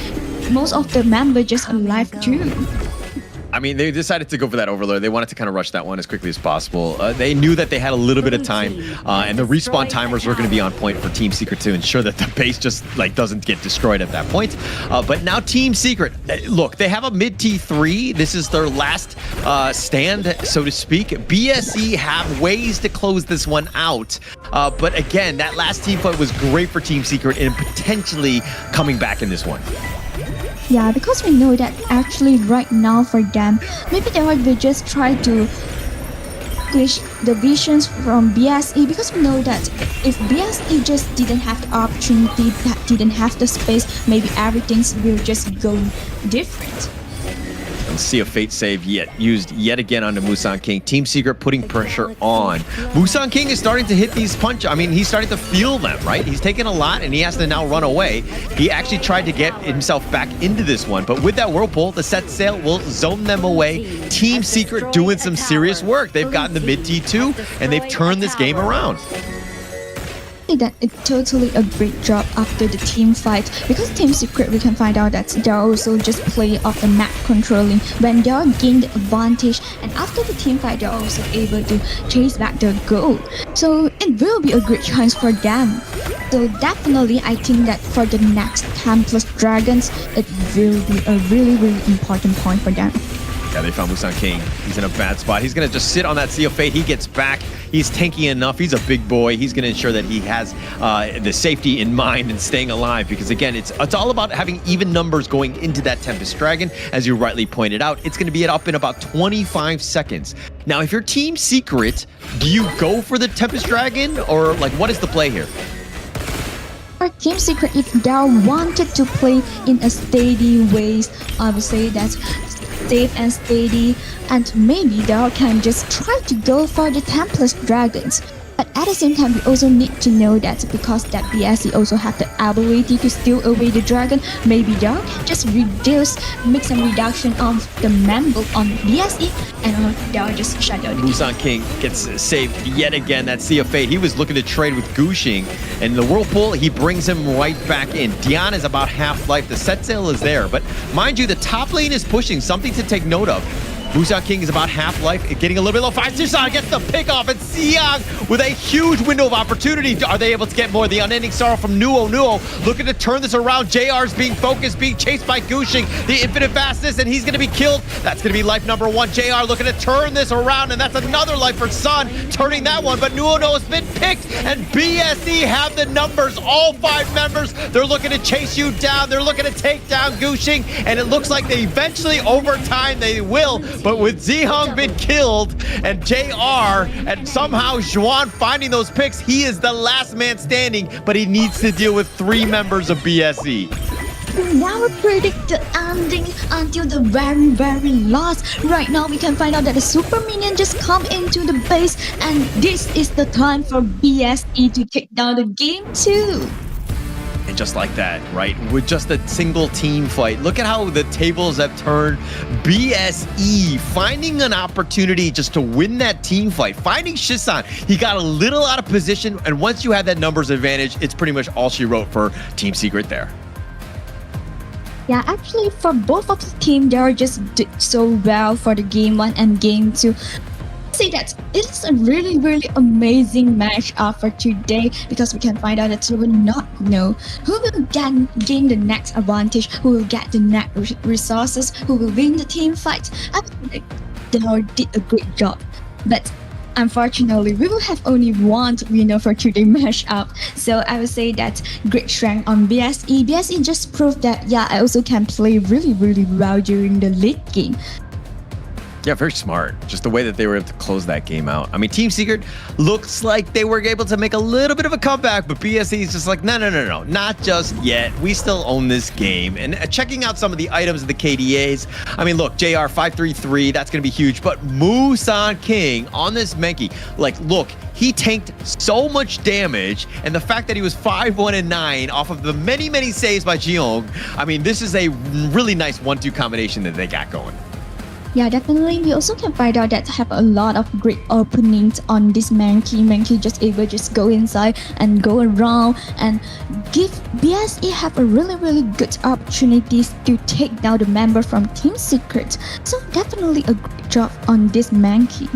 Most of the members just arrived too. I mean, they decided to go for that Overlord. They wanted to kind of rush that one as quickly as possible. They knew that they had a little bit of time, and the respawn timers were going to be on point for Team Secret to ensure that the base just like doesn't get destroyed at that point. But now Team Secret, look, they have a mid T3. This is their last stand, so to speak. BSE have ways to close this one out. But again, that last team fight was great for Team Secret in potentially coming back in this one. Yeah, because we know that actually right now for them, maybe they will just try to push the visions from BSE, because we know that if BSE just didn't have the opportunity, that didn't have the space, maybe everything will just go different. And Sea of Fate save used yet again onto Musan King. Team Secret putting pressure on. Musan King is starting to hit these punches. I mean, he's starting to feel them, right? He's taken a lot and he has to now run away. He actually tried to get himself back into this one, but with that Whirlpool, the set sail will zone them away. Team Secret doing some serious work. They've gotten the mid T2 and they've turned this game around. That it's totally a great job after the team fight, because Team Secret we can find out that they're also just play off the map controlling when they are gained the advantage, and after the team fight they're also able to chase back their goal. So it will be a great chance for them. So definitely I think that for the next Tempest Dragons it will be a really important point for them. Yeah, they found Musan King. He's in a bad spot. He's going to just sit on that Sea of Fate. He gets back. He's tanky enough. He's a big boy. He's going to ensure that he has the safety in mind and staying alive, because, again, it's all about having even numbers going into that Tempest Dragon. As you rightly pointed out, it's going to be up in about 25 seconds. Now, if you're Team Secret, do you go for the Tempest Dragon, or, like, what is the play here? For Team Secret, if they wanted to play in a steady ways, I would say that's safe and steady, and maybe they can just try to go for the Tempest Dragons. But at the same time, we also need to know that because that BSE also have the ability to steal away the dragon, maybe they can just make some reduction of the member on BSE, and they'll just shut down the game. Musan King gets saved yet again. That Sea of Fate. He was looking to trade with Gushing, and the Whirlpool, he brings him right back in. Dion is about half life. The set sail is there, but mind you, the top lane is pushing. Something to take note of. Musan King is about half life, getting a little bit low. Sisan gets the pick off, and Siang with a huge window of opportunity. Are they able to get more? The unending sorrow from Nuo. Looking to turn this around. JR's being focused, being chased by Gushing. The infinite fastness, and he's going to be killed. That's going to be life number one. JR looking to turn this around, and that's another life for Sun, turning that one. But Nuo has been picked, and BSE have the numbers. All 5 members, they're looking to chase you down. They're looking to take down Gushing, and it looks like they eventually, over time, they will. But with Zihong been killed and JR and somehow Zhuan finding those picks, he is the last man standing, but he needs to deal with 3 members of BSE. Now predict the ending until the very last. Right now we can find out that the super minion just come into the base, and this is the time for BSE to take down the game too. And just like that, right, with just a single team fight, look at how the tables have turned. BSE finding an opportunity just to win that team fight, finding Shisan. He got a little out of position, and once you have that numbers advantage, it's pretty much all she wrote for Team Secret there. Yeah, actually for both of the team, they are just did so well for the game 1 and game 2. Say that it is a really amazing match for today, because we can find out that we will not know who will gain the next advantage, who will get the next resources, who will win the team fight. I think they all did a great job, but unfortunately we will have only one winner for today's matchup. So I would say that great strength on BSE. BSE just proved that I also can play really well during the late game. Yeah, very smart. Just the way that they were able to close that game out. I mean, Team Secret looks like they were able to make a little bit of a comeback, but BSE is just like, no, not just yet. We still own this game. And checking out some of the items of the KDAs, I mean, look, JR 533, that's going to be huge. But Musan King on this Menki, like, look, he tanked so much damage, and the fact that he was 5-1-9 off of the many saves by Jiong, I mean, this is a really nice 1-2 combination that they got going. Yeah, definitely. We also can find out that have a lot of great openings on this Menki. Menki just able to just go inside and go around and give BSE have a really good opportunities to take down the member from Team Secret. So definitely a great job on this Menki.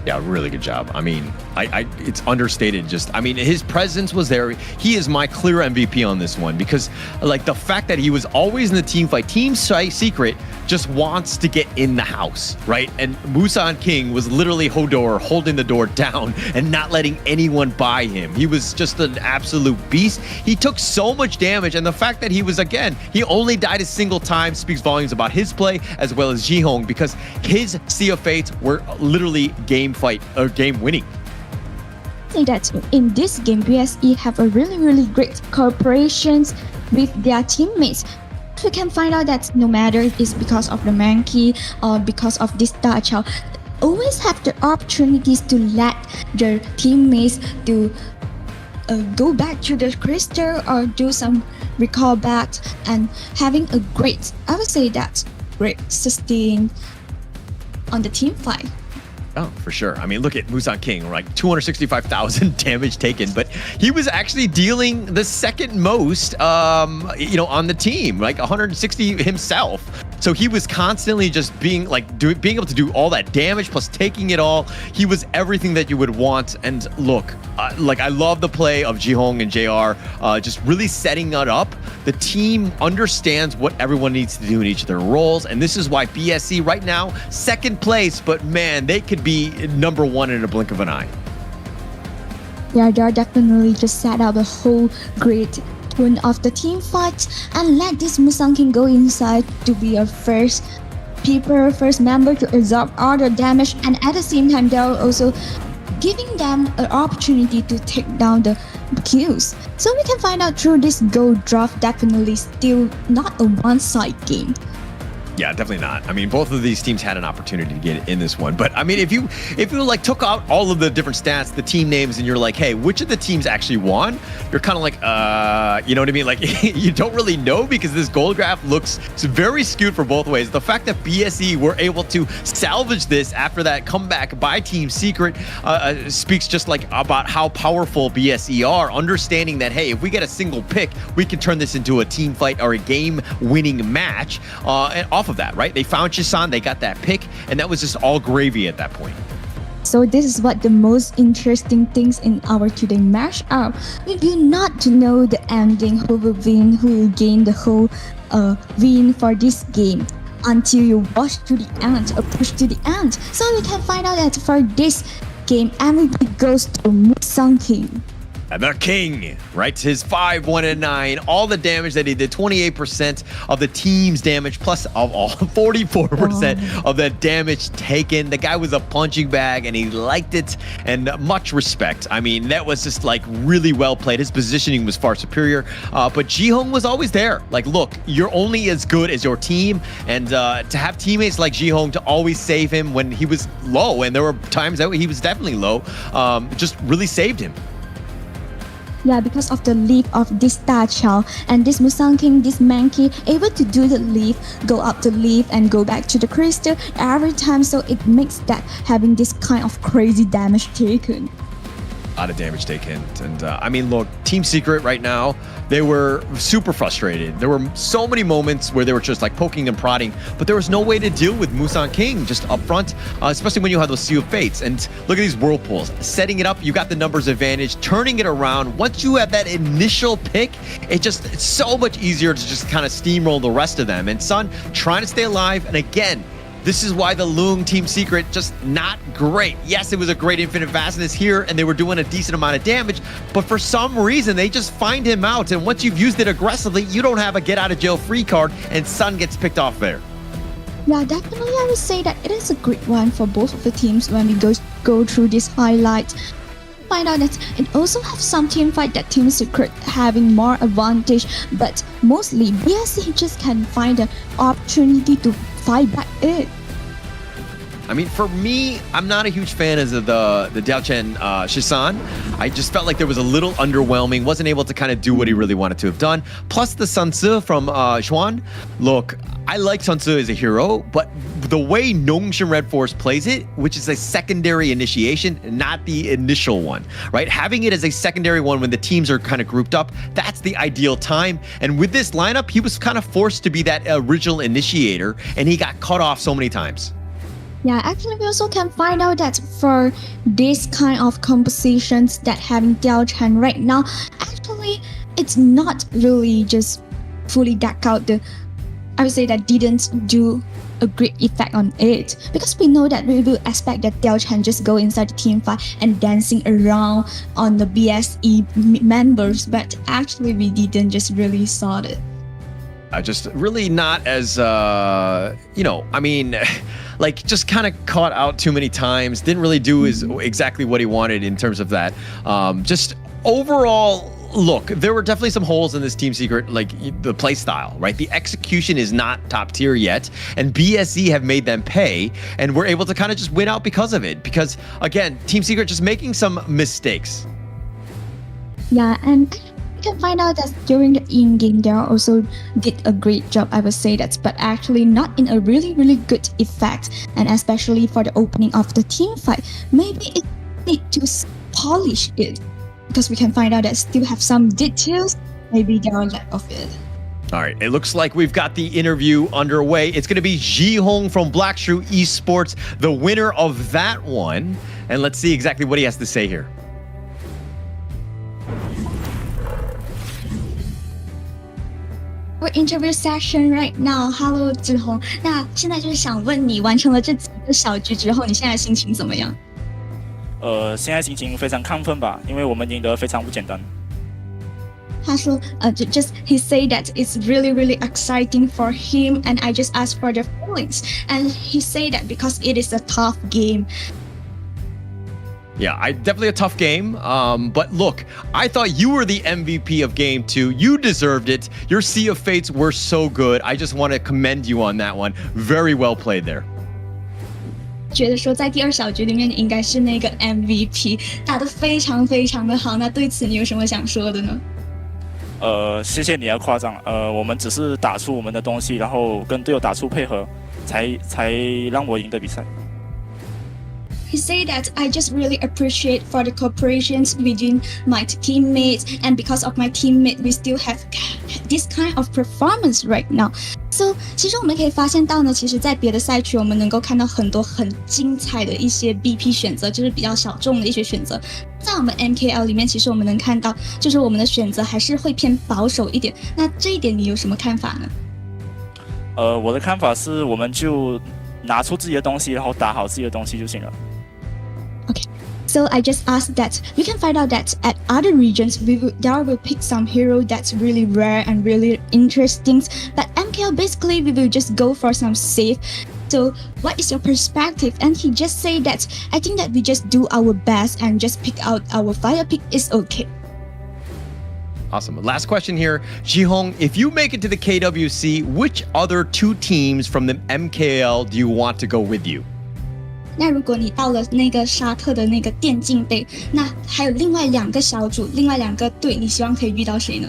Yeah, really good job. I mean, It's understated. Just, I mean, his presence was there. He is my clear MVP on this one because, like, the fact that he was always in the team fight. Team Secret just wants to get in the house, right? And Musan King was literally Hodor holding the door down and not letting anyone by him. He was just an absolute beast. He took so much damage, and the fact that he was, again, he only died a single time speaks volumes about his play as well as Ji-Hong, because his Sea of Fates were literally game winning. Say that in this game, BSE have a really great cooperations with their teammates. We can find out that no matter it's because of the monkey or because of this Star Child, always have the opportunities to let their teammates to go back to the crystal or do some recall back, and having a great, I would say that great sustain on the team fight. Oh, for sure. I mean, look at Musan King, like 265,000 damage taken, but he was actually dealing the second most, on the team, like 160 himself. So he was constantly just being able to do all that damage plus taking it all. He was everything that you would want. And look, I love the play of Ji-Hong and JR, just really setting it up. The team understands what everyone needs to do in each of their roles. And this is why BSE right now, second place, but man, they could be number one in a blink of an eye. Yeah, they are definitely just set up a whole great tune of the team fight and let this Musan King go inside to be a first member to absorb all the damage, and at the same time they are also giving them an opportunity to take down the kills. So we can find out through this gold draft, definitely still not a one-side game. Yeah, definitely not. I mean, both of these teams had an opportunity to get in this one. But I mean, if you like took out all of the different stats, the team names, and you're like, hey, which of the teams actually won? You're kind of like, you know what I mean? Like, you don't really know because this gold graph looks very skewed for both ways. The fact that BSE were able to salvage this after that comeback by Team Secret speaks just like about how powerful BSE are, understanding that, hey, if we get a single pick, we can turn this into a team fight or a game-winning match. And off of that, right? They found Shisan, they got that pick, and that was just all gravy at that point. So this is what the most interesting things in our today match are. We do not know the ending, who will win, who will gain the whole win for this game until you watch to the end or push to the end. So we can find out that for this game, MVP goes to Musan King. The King, right? His 5-1-9, all the damage that he did, 28% of the team's damage, plus of all 44% of the damage taken. The guy was a punching bag and he liked it, and much respect. I mean, that was just like really well played. His positioning was far superior, but Ji-Hong was always there. Like, look, you're only as good as your team, and to have teammates like Ji-Hong to always save him when he was low, and there were times that he was definitely low, just really saved him. Yeah, because of the leap of this Star Child and this Musan King, this monkey, able to do the leap, go up the leap and go back to the crystal every time. So it makes that having this kind of crazy damage taken. A lot of damage taken. And I mean, look, Team Secret right now, they were super frustrated. There were so many moments where they were just like poking and prodding, but there was no way to deal with Musan King just up front, especially when you have those Sea of Fates. And look at these whirlpools. Setting it up, you got the numbers advantage, turning it around. Once you have that initial pick, it's so much easier to just kind of steamroll the rest of them. And Sun trying to stay alive, and again, this is why the Loong Team Secret just not great. Yes, it was a great infinite vastness here, and they were doing a decent amount of damage, but for some reason, they just find him out, and once you've used it aggressively, you don't have a get-out-of-jail-free card, and Sun gets picked off there. Yeah, definitely I would say that it is a great one for both of the teams when we go through this highlight. Find out that it also have some team fight that Team Secret having more advantage, but mostly BSE just can find an opportunity to fight back it. I mean, for me, I'm not a huge fan of the Diaochen Shisan. I just felt like there was a little underwhelming, wasn't able to kind of do what he really wanted to have done. Plus the Sun Tzu from Xuan. Look, I like Sun Tzu as a hero, but the way Nongshim Red Force plays it, which is a secondary initiation, not the initial one, right? Having it as a secondary one when the teams are kind of grouped up, that's the ideal time. And with this lineup, he was kind of forced to be that original initiator, and he got cut off so many times. Yeah, actually, we also can find out that for this kind of compositions that having Diao Chan right now, actually, it's not really just fully deck out I would say that didn't do a great effect on it, because we know that we will expect that Diao Chan just go inside the team fight and dancing around on the BSE members, but actually we didn't just really saw it. Just really not as, like just kind of caught out too many times. Didn't really do exactly what he wanted in terms of that. Just overall, look, there were definitely some holes in this Team Secret, like the play style, right? The execution is not top tier yet, and BSE have made them pay, and we're able to kind of just win out because of it. Because again, Team Secret just making some mistakes. Yeah, and you can find out that during the in-game, they also did a great job, I would say that, but actually not in a really, really good effect, and especially for the opening of the team fight. Maybe it need to polish it, because we can find out that still have some details, maybe there are lack of it. All right, it looks like we've got the interview underway. It's going to be Ji Hong from Blackshrew Esports, the winner of that one. And let's see exactly what he has to say here. Our interview session right now. Hello, 志宏。那现在就是想问你，完成了这几个小局之后，你现在心情怎么样？现在心情非常亢奋吧，因为我们赢得非常不简单。他说，just he say that it's really really exciting for him, and I just asked for the feelings, and he say that because it is a tough game. Yeah, definitely a tough game. But look, I thought you were the MVP of Game 2. You deserved it. Your Sea of Fates were so good. I just want to commend you on that one. Very well played there. 觉得说在第二小局里面你应该是那个 MVP， 打得非常非常的好。那对此你有什么想说的呢？谢谢你的夸奖。我们只是打出我们的东西，然后跟队友打出配合，才让我赢得比赛。He said that I just really appreciate for the cooperations within my teammates, and because of my teammate, we still have this kind of performance right now. So， 其实我们可以发现到呢，其实在别的赛区，我们能够看到很多很精彩的一些 BP 选择，就是比较小众的一些选择。在我们 MKL 里面，其实我们能看到，就是我们的选择还是会偏保守一点。那这一点你有什么看法呢？我的看法是，我们就拿出自己的东西，然后打好自己的东西就行了。Okay, so I just asked that we can find out that at other regions there will pick some hero that's really rare and really interesting, but MKL basically we will just go for some safe. So what is your perspective? And he just said that I think that we just do our best and just pick out our fire pick is okay. Awesome. Last question here. Ji Hong, if you make it to the KWC, which other two teams from the MKL do you want to go with you? 那如果你到了那个沙特的那个电竞杯，那还有另外2个小组，另外2个队，你希望可以遇到谁呢？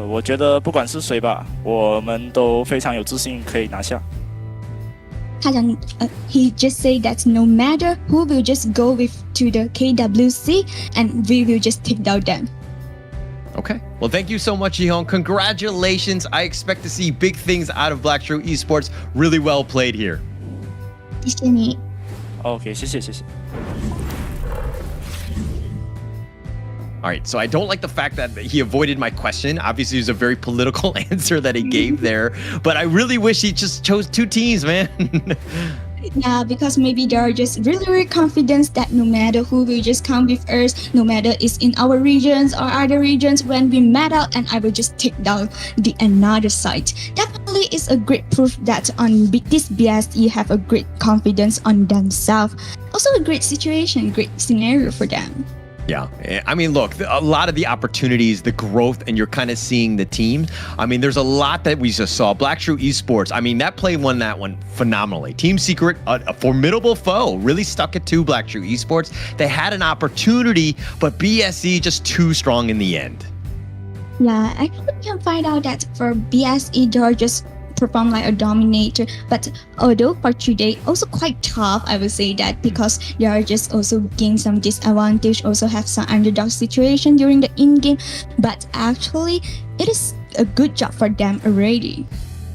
我觉得不管是谁吧，我们都非常有自信可以拿下。他讲he just say that no matter who will just go with to the KWC, and we will just take down them. Okay. Well, thank you so much, Ji Hong. Congratulations. I expect to see big things out of Blackshrew Esports. Really well played here. 谢谢你。OK， 谢谢。All right, so I don't like the fact that he avoided my question. Obviously, it was a very political answer that he gave there, but I really wish he just chose two teams, man. Yeah, because maybe they are just really, really confident that no matter who will just come with us, no matter it's in our regions or other regions, when we met out, and I will just take down the another side. Definitely is a great proof that on this BSE have a great confidence on themselves. Also a great situation, great scenario for them. Yeah, I mean, look, a lot of the opportunities, the growth, and you're kind of seeing the team. I mean, there's a lot that we just saw. Blackshrew Esports, I mean, that play won that one phenomenally. Team Secret, a formidable foe, really stuck it to Blackshrew Esports. They had an opportunity, but BSE just too strong in the end. Yeah, actually, we can find out that for BSE, they're just perform like a dominator, but although for today also quite tough, I would say that, because they are just also gain some disadvantage, also have some underdog situation during the in-game, but actually it is a good job for them already.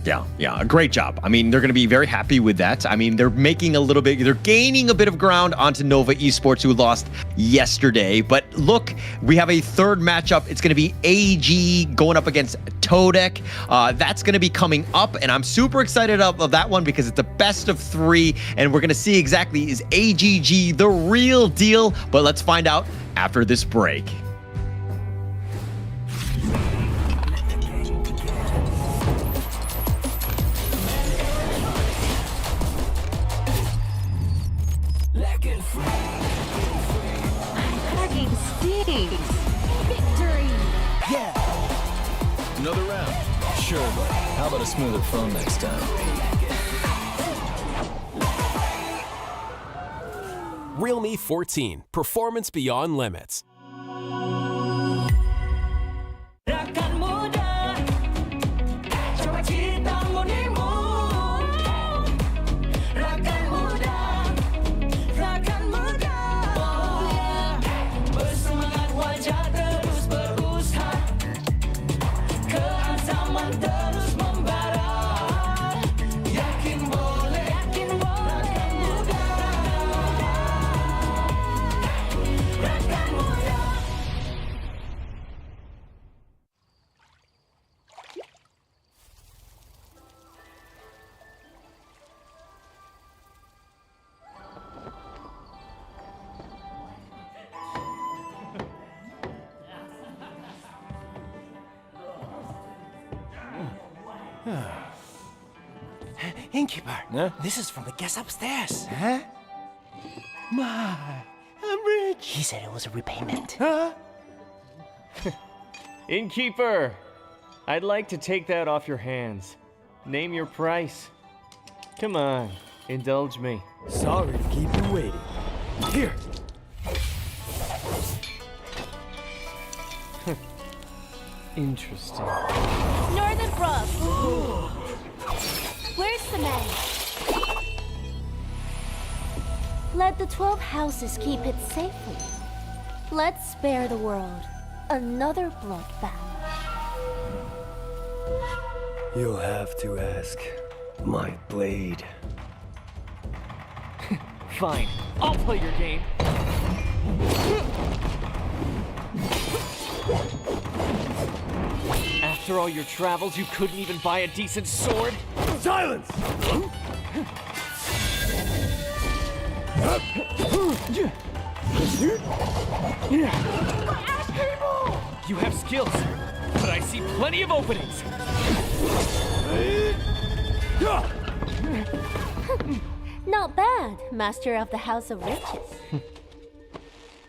Yeah, great job. I mean, they're going to be very happy with that. I mean, they're gaining a bit of ground onto Nova Esports, who lost yesterday. But look, we have a third matchup. It's going to be AG going up against Todek. That's going to be coming up, and I'm super excited of that one because it's a best of 3, and we're going to see exactly, is AGG the real deal? But let's find out after this break. Victory! Yeah. Another round. Sure, but how about a smoother phone next time? Realme 14. Performance beyond limits. Innkeeper, this is from the guest upstairs. Huh? My, I'm rich. He said it was a repayment. Huh? Innkeeper, I'd like to take that off your hands. Name your price. Come on, indulge me. Sorry to keep you waiting. Here. Interesting. Northern Brook. Where's the man? Let the 12 houses keep it safe for you. Let's spare the world another bloodbath. You'll have to ask my blade. Fine, I'll play your game. After all your travels, you couldn't even buy a decent sword? Silence! You have skills, but I see plenty of openings. Not bad, Master of the House of Riches.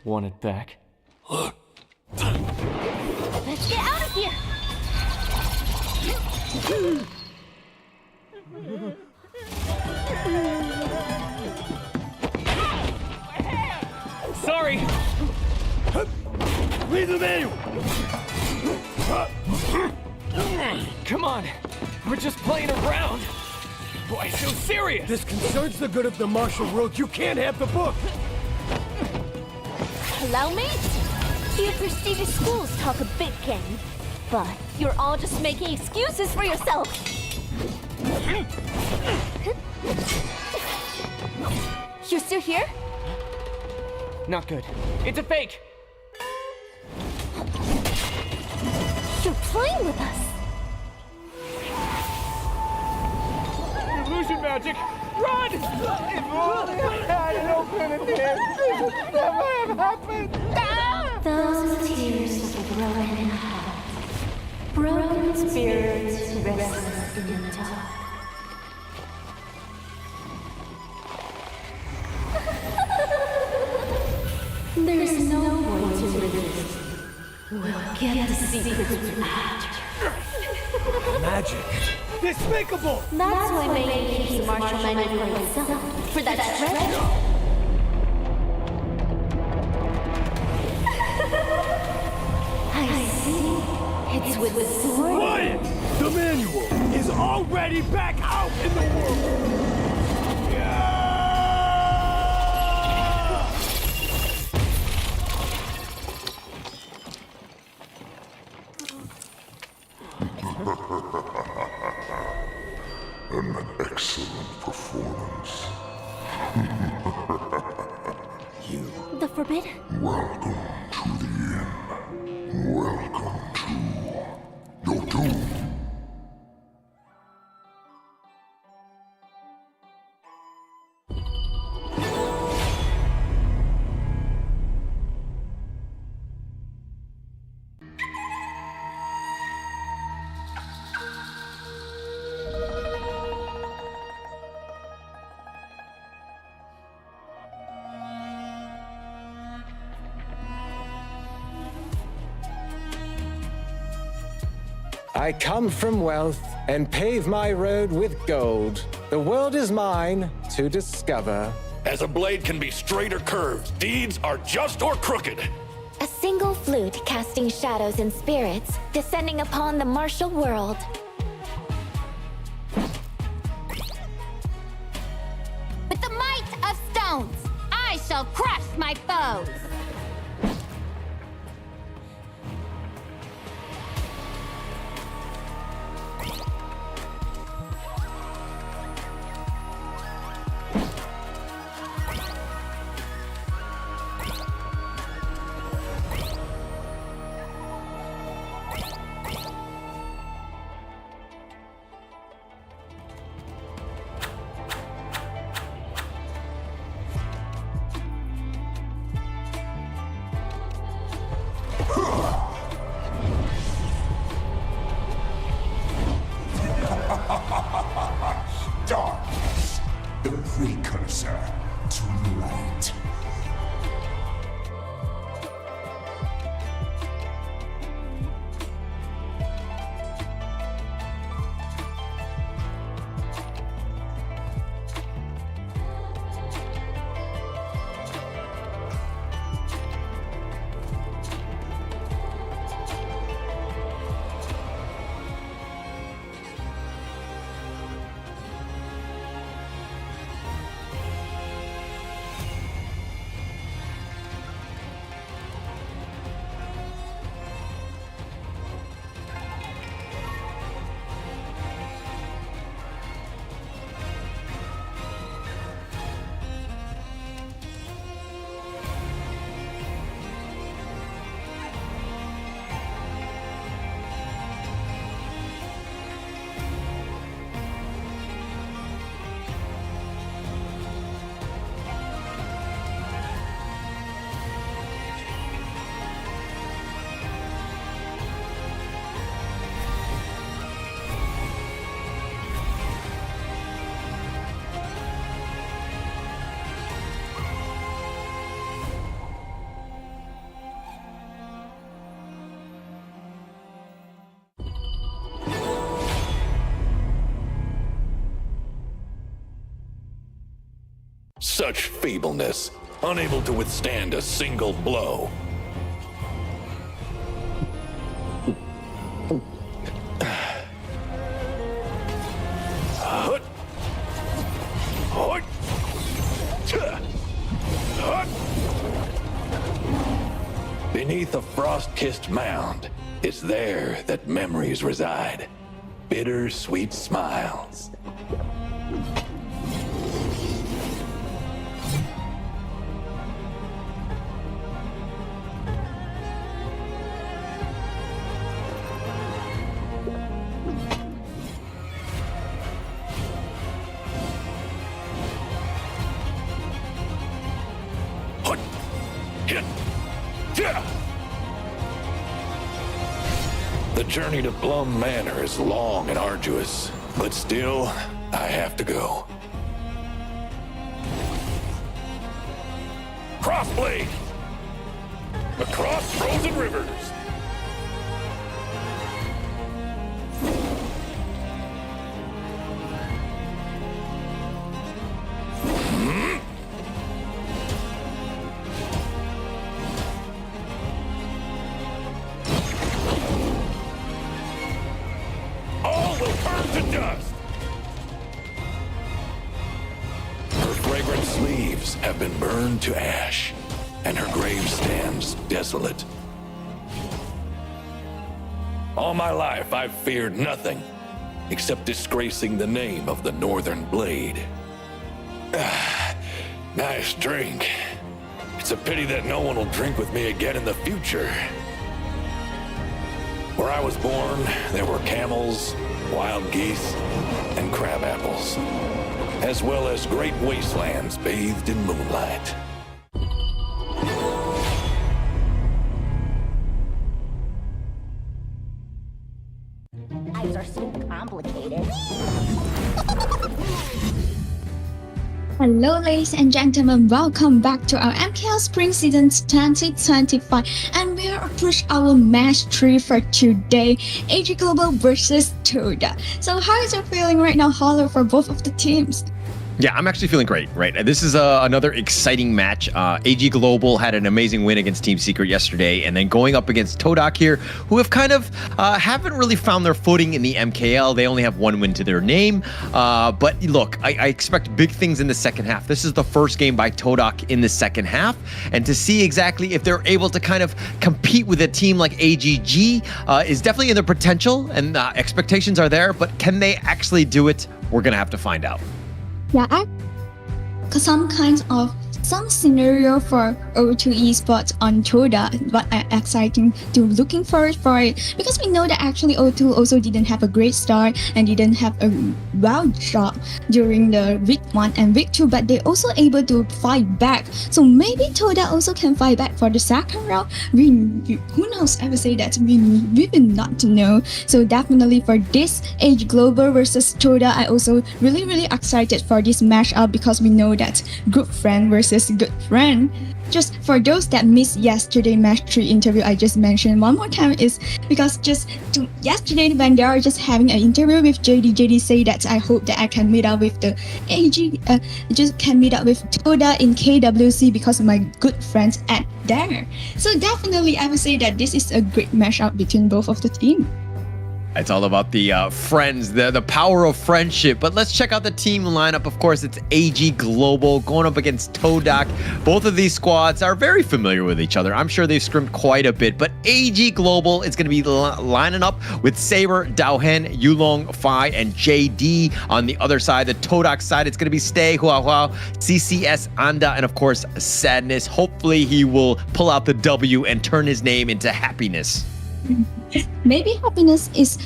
Want it back? Let's get out of here! Sorry! Read the manual! Come on! We're just playing around! Why so serious? This concerns the good of the martial world. You can't have the book! Allow me? You prestigious schools talk a big game, but you're all just making excuses for yourself. You're still here? Not good. It's a fake! You're playing with us. Illusion magic! Run! If only I had an opening here, this would never have happened. Those tears of a broken heart, broken spirits restless in the dark. There's no way to resist. We'll get the secrets after. Magic. Despicable! That's why Megan keeps the martial manual for itself, for that treasure. I see. It's with the sword. Quiet! The manual is already back out in the world! The forbidden? Welcome to the inn. Welcome to your doom. I come from wealth and pave my road with gold. The world is mine to discover. As a blade can be straight or curved, deeds are just or crooked. A single flute casting shadows and spirits, descending upon the martial world. With the might of stones, I shall crush my foes. Darkness, the precursor to light. Such feebleness, unable to withstand a single blow. Hut. Hut. Tch. Hut. Beneath a frost-kissed mound, it's there that memories reside. Bitter, sweet smiles. The journey to Plum Manor is long and arduous, but still, I have to go. Crossblade! Across frozen rivers! Have been burned to ash, and her grave stands desolate. All my life, I've feared nothing except disgracing the name of the Northern Blade. Nice drink. It's a pity that no one will drink with me again in the future. Where I was born, there were camels, wild geese, and crab apples, as well as great wastelands bathed in moonlight. Eyes are so complicated. Hello, ladies and gentlemen. Welcome back to our MKL Spring Season 2025, and we are approaching our match 3 for today: AG Global versus Toda. So, how is your feeling right now, Hollow, for both of the teams? Yeah, I'm actually feeling great, right? This is another exciting match. AG Global had an amazing win against Team Secret yesterday, and then going up against Todak here, who have kind of haven't really found their footing in the MKL. They only have one win to their name. But look, I expect big things in the second half. This is the first game by Todak in the second half, and to see exactly if they're able to kind of compete with a team like AGG is definitely in their potential, and expectations are there, but can they actually do it? We're going to have to find out. Yeah, some scenario for O2 Esports on Toda, but I'm exciting to looking forward for it, because we know that actually O2 also didn't have a great start and didn't have a well job during the week 1 and week 2, but they also able to fight back. So maybe Toda also can fight back for the second round. Who knows? I would say that we will not know. So definitely for this AG Global versus Toda, I also really excited for this matchup, because we know that good friend versus good friend. Just for those that missed yesterday match 3 interview, I just mentioned one more time, is because yesterday when they are just having an interview with JD say that I hope that I can meet up with the AG, just can meet up with Toda in KWC because of my good friends at there. So definitely I would say that this is a great matchup between both of the teams. It's all about the friends, the power of friendship. But let's check out the team lineup. Of course, it's AG Global going up against Todak. Both of these squads are very familiar with each other. I'm sure they've scrimmed quite a bit. But AG Global is going to be lining up with Saber, Daohen, Yulong, Fai, and JD. On the other side, the Todak side, it's going to be Stay, Hua, CCS, Anda, and of course, Sadness. Hopefully, he will pull out the W and turn his name into Happiness. Maybe Happiness is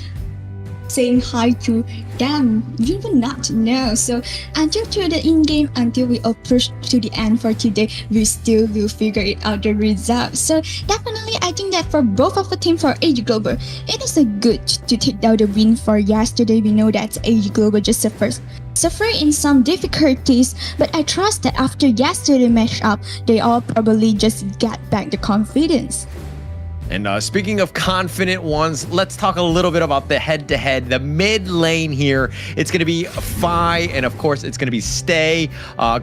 saying hi to them. You will not know. So until to the in-game, until we approach to the end for today, we still will figure it out the results. So definitely, I think that for both of the team, for AG Global, it is a good to take down the win for yesterday. We know that AG Global just suffer in some difficulties, but I trust that after yesterday's matchup, they all probably just get back the confidence. And speaking of confident ones, let's talk a little bit about the head-to-head, the mid lane here. It's going to be Phi, and of course, it's going to be Stay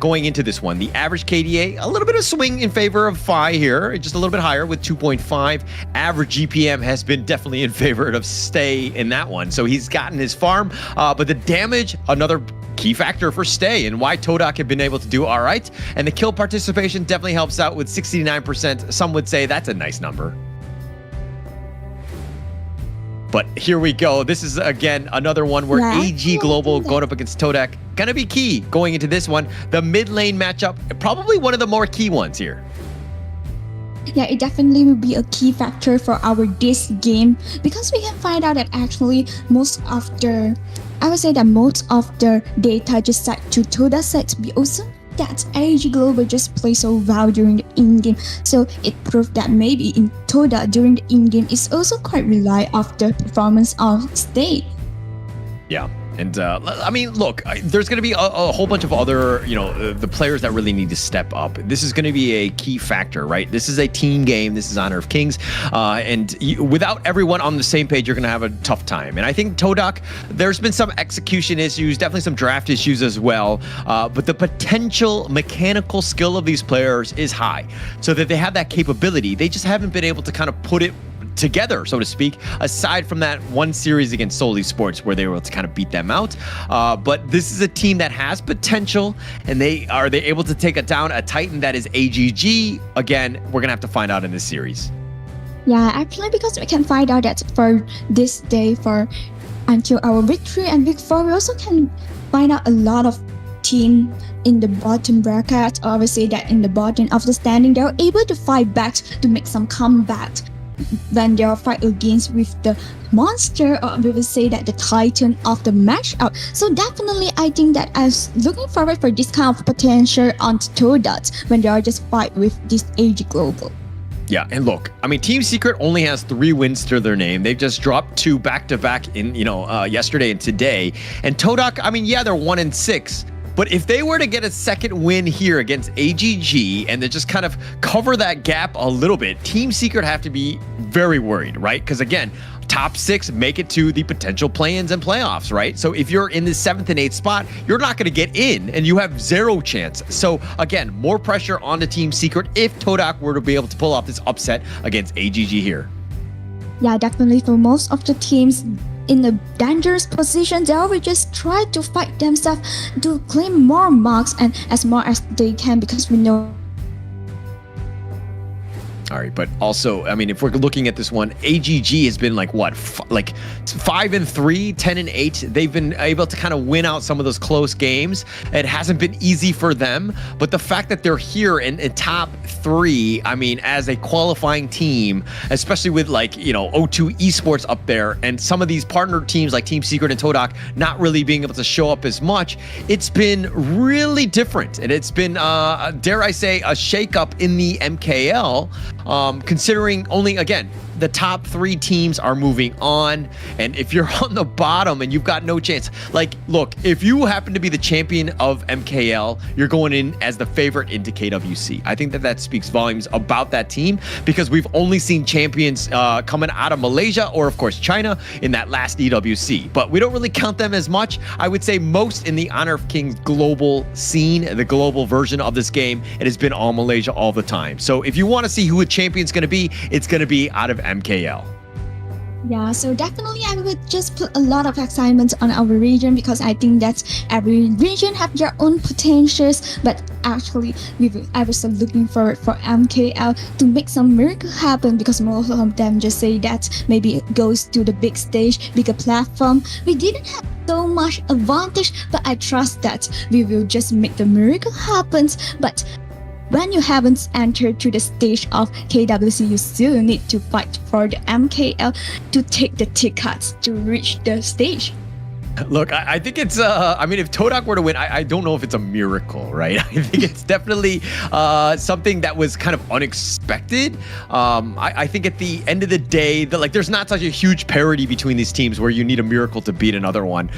going into this one. The average KDA, a little bit of swing in favor of Phi here, just a little bit higher with 2.5. Average GPM has been definitely in favor of Stay in that one. So he's gotten his farm, but the damage, another key factor for Stay, and why Todak have been able to do all right. And the kill participation definitely helps out with 69%. Some would say that's a nice number. But here we go. This is, again, another one where AG Global going up against Todak. Gonna be key going into this one. The mid lane matchup, probably one of the more key ones here. Yeah, it definitely will be a key factor for our this game, because we can find out that actually most of the data just set to Toda side. We also that AG Global just plays so well during the in-game, so it proved that maybe in Toda during the in-game is also quite rely of the performance of Stay. Yeah. And I mean, look, there's going to be a whole bunch of other, the players that really need to step up. This is going to be a key factor, right? This is a team game. This is Honor of Kings. And without everyone on the same page, you're going to have a tough time. And I think Todak, there's been some execution issues, definitely some draft issues as well. But the potential mechanical skill of these players is high. So that they have that capability. They just haven't been able to kind of put it together, so to speak, aside from that one series against Seoul Esports where they were able to kind of beat them out. But this is a team that has potential, and they able to take down a Titan that is AGG? Again, we're gonna have to find out in this series. Yeah, actually, because we can find out that for this day, for until our week 3 and week 4, we also can find out a lot of team in the bottom bracket, or I would say that in the bottom of the standing, they're able to fight back to make some comeback when they are fight against with the monster, or we will say that the titan of the matchup. So definitely I think that I was looking forward for this kind of potential on Toadot when they are just fight with this AG Global. Yeah, and look, I mean, Team Secret only has 3 wins to their name. They've just dropped 2 back-to-back in, yesterday and today. And Toadot, I mean, yeah, they're 1-6. But if they were to get a second win here against AGG and to just kind of cover that gap a little bit, Team Secret have to be very worried, right? Because again, top 6 make it to the potential play-ins and playoffs, right? So if you're in the 7th and 8th spot, you're not going to get in and you have 0 chance. So again, more pressure on the Team Secret if Toadot were to be able to pull off this upset against AGG here. Yeah, definitely for most of the teams in a dangerous position, they always just try to fight themselves to claim more marks and as more as they can, because we know. All right, but also, I mean, if we're looking at this one, AGG has been like what, like 5-3, 10-8. They've been able to kind of win out some of those close games. It hasn't been easy for them, but the fact that they're here in top 3, I mean, as a qualifying team, especially with like, O2 Esports up there and some of these partner teams like Team Secret and Toadot not really being able to show up as much, it's been really different. And it's been, dare I say, a shakeup in the MKL. Considering only, again, the top 3 teams are moving on, and if you're on the bottom and you've got no chance, like, look, if you happen to be the champion of MKL, you're going in as the favorite into KWC. I think that speaks volumes about that team, because we've only seen champions coming out of Malaysia or, of course, China in that last EWC, but we don't really count them as much. I would say most in the Honor of Kings global scene, the global version of this game, it has been all Malaysia all the time. So if you want to see who a champion's going to be, it's going to be out of MKL. Yeah, so definitely I would just put a lot of excitement on our region, because I think that every region have their own potentials, but actually I was looking forward for MKL to make some miracle happen, because most of them just say that maybe it goes to the big stage, bigger platform. We didn't have so much advantage, but I trust that we will just make the miracle happen. But when you haven't entered to the stage of KWC, you still need to fight for the MKL to take the tickets to reach the stage. Look, I think it's, I mean, if Toadot were to win, I don't know if it's a miracle, right? I think it's definitely something that was kind of unexpected. I think at the end of the day, there's not such a huge parity between these teams where you need a miracle to beat another one.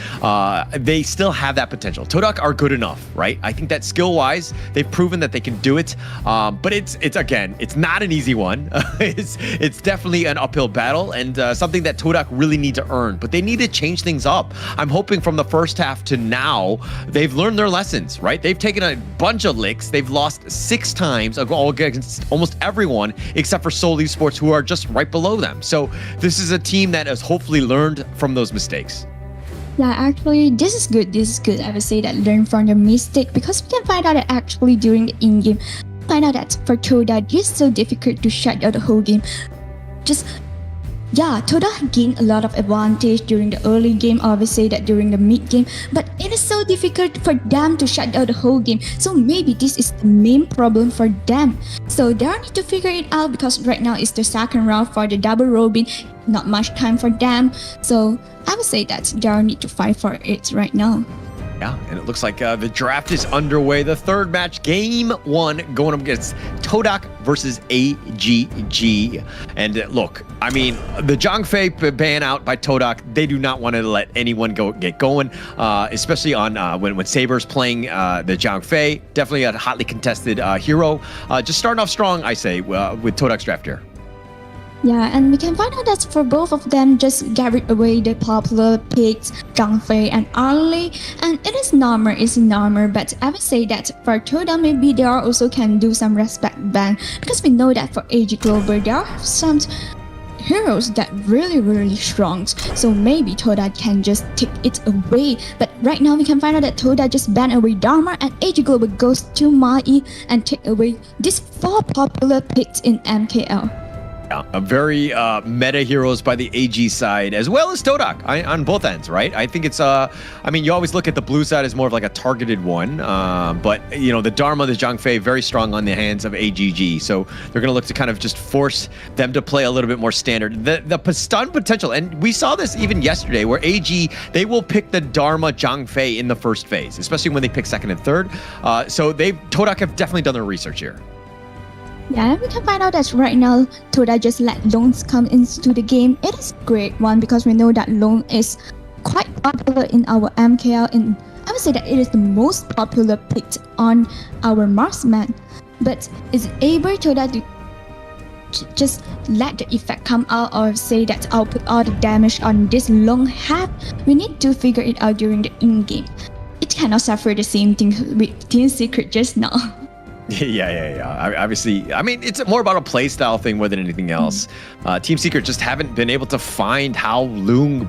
They still have that potential. Toadot are good enough, right? I think that skill-wise, they've proven that they can do it. But it's again, it's not an easy one. It's definitely an uphill battle, and something that Toadot really need to earn. But they need to change things up. I'm hoping from the first half to now, they've learned their lessons, right? They've taken a bunch of licks. They've lost 6 times against almost everyone except for Seoul Esports, who are just right below them. So this is a team that has hopefully learned from those mistakes. Yeah, actually, this is good. This is good. I would say that learn from the mistake, because we can find out that actually during the in-game, find out that for Toadot, it's so difficult to shut down the whole game. Yeah, Toadot gained a lot of advantage during the early game, or we say that during the mid game, but it is so difficult for them to shut down the whole game. So maybe this is the main problem for them. So they need to figure it out, because right now it's the second round for the double robin, not much time for them. So I would say that they need to fight for it right now. Yeah, and it looks like the draft is underway. The third match, game 1, going up against Toadot versus AGG. And look, I mean, the Zhangfei ban out by Toadot, they do not want to let anyone get going, especially on when Saber's playing the Zhangfei. Definitely a hotly contested hero. Just starting off strong, I say, with Toadot's draft here. Yeah, and we can find out that for both of them, just get rid away the popular picks, Zhangfei and Ali, and it is normal, but I would say that for Toadot, maybe they also can do some respect ban, because we know that for AG Global, there are some heroes that really strong, so maybe Toadot can just take it away. But right now we can find out that Toadot just ban away Dharma, and AG Global goes to Mai and take away these 4 popular picks in MKL. A very meta heroes by the AG side, as well as Todak on both ends, right? I think it's, I mean, you always look at the blue side as more of like a targeted one, but, you know, the Dharma, the Zhang Fei, very strong on the hands of AGG. So they're going to look to kind of just force them to play a little bit more standard. The stun potential, and we saw this even yesterday, where AG, they will pick the Dharma Zhang Fei in the first phase, especially when they pick second and third. So Todak have definitely done their research here. Yeah, we can find out that right now Toda just let loans come into the game. It is a great one because we know that loan is quite popular in our MKL, and I would say that it is the most popular picked on our marksman. But is it able Toda to just let the effect come out, or say that I'll put all the damage on this long hat? We need to figure it out during the in-game. It cannot suffer the same thing with Team Secret just now. Yeah. Obviously, I mean, it's more about a playstyle thing more than anything else. Team Secret just haven't been able to find how Loong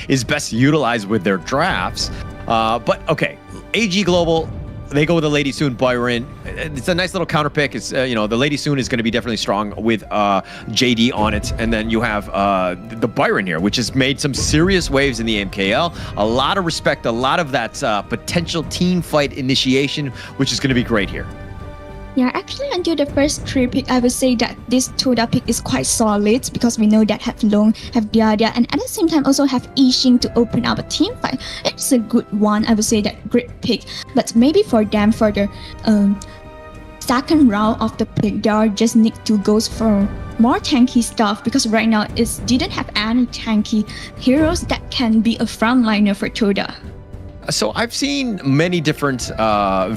is best utilized with their drafts. But okay, AG Global, they go with the Lady Soon Byron. It's a nice little counter pick. It's you know, the Lady Soon is going to be definitely strong with JD on it, and then you have the Byron here, which has made some serious waves in the MKL. A lot of respect, a lot of that potential team fight initiation, which is going to be great here. Yeah, actually, until the first 3 pick, I would say that this Toda pick is quite solid because we know that have Long, have Diadia, and at the same time also have Yixing to open up a team fight. It's a good one. I would say that great pick, but maybe for them for the second round of the pick, they just need to go for more tanky stuff because right now it didn't have any tanky heroes that can be a frontliner for Toda. So I've seen many different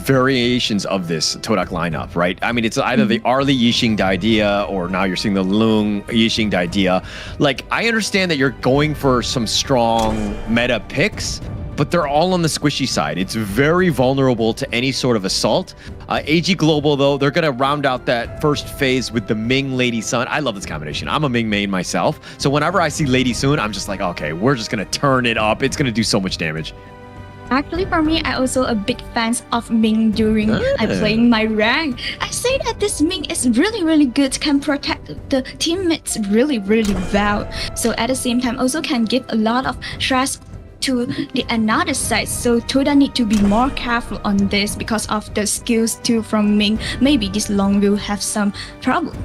variations of this Todak lineup, right? I mean, it's either the Arlie Yixing Didia, or now you're seeing the Loong Yixing Didia. Like, I understand that you're going for some strong meta picks, but they're all on the squishy side. It's very vulnerable to any sort of assault. AG Global, though, they're going to round out that first phase with the Ming Lady Sun. I love this combination. I'm a Ming main myself. So whenever I see Lady Sun, I'm just like, okay, we're just going to turn it up. It's going to do so much damage. Actually, for me, I also a big fan of Ming during I playing my rank. I say that this Ming is really good, can protect the teammates really well. So at the same time, also can give a lot of stress to the another side. So Toda need to be more careful on this because of the skills too from Ming. Maybe this Long will have some trouble.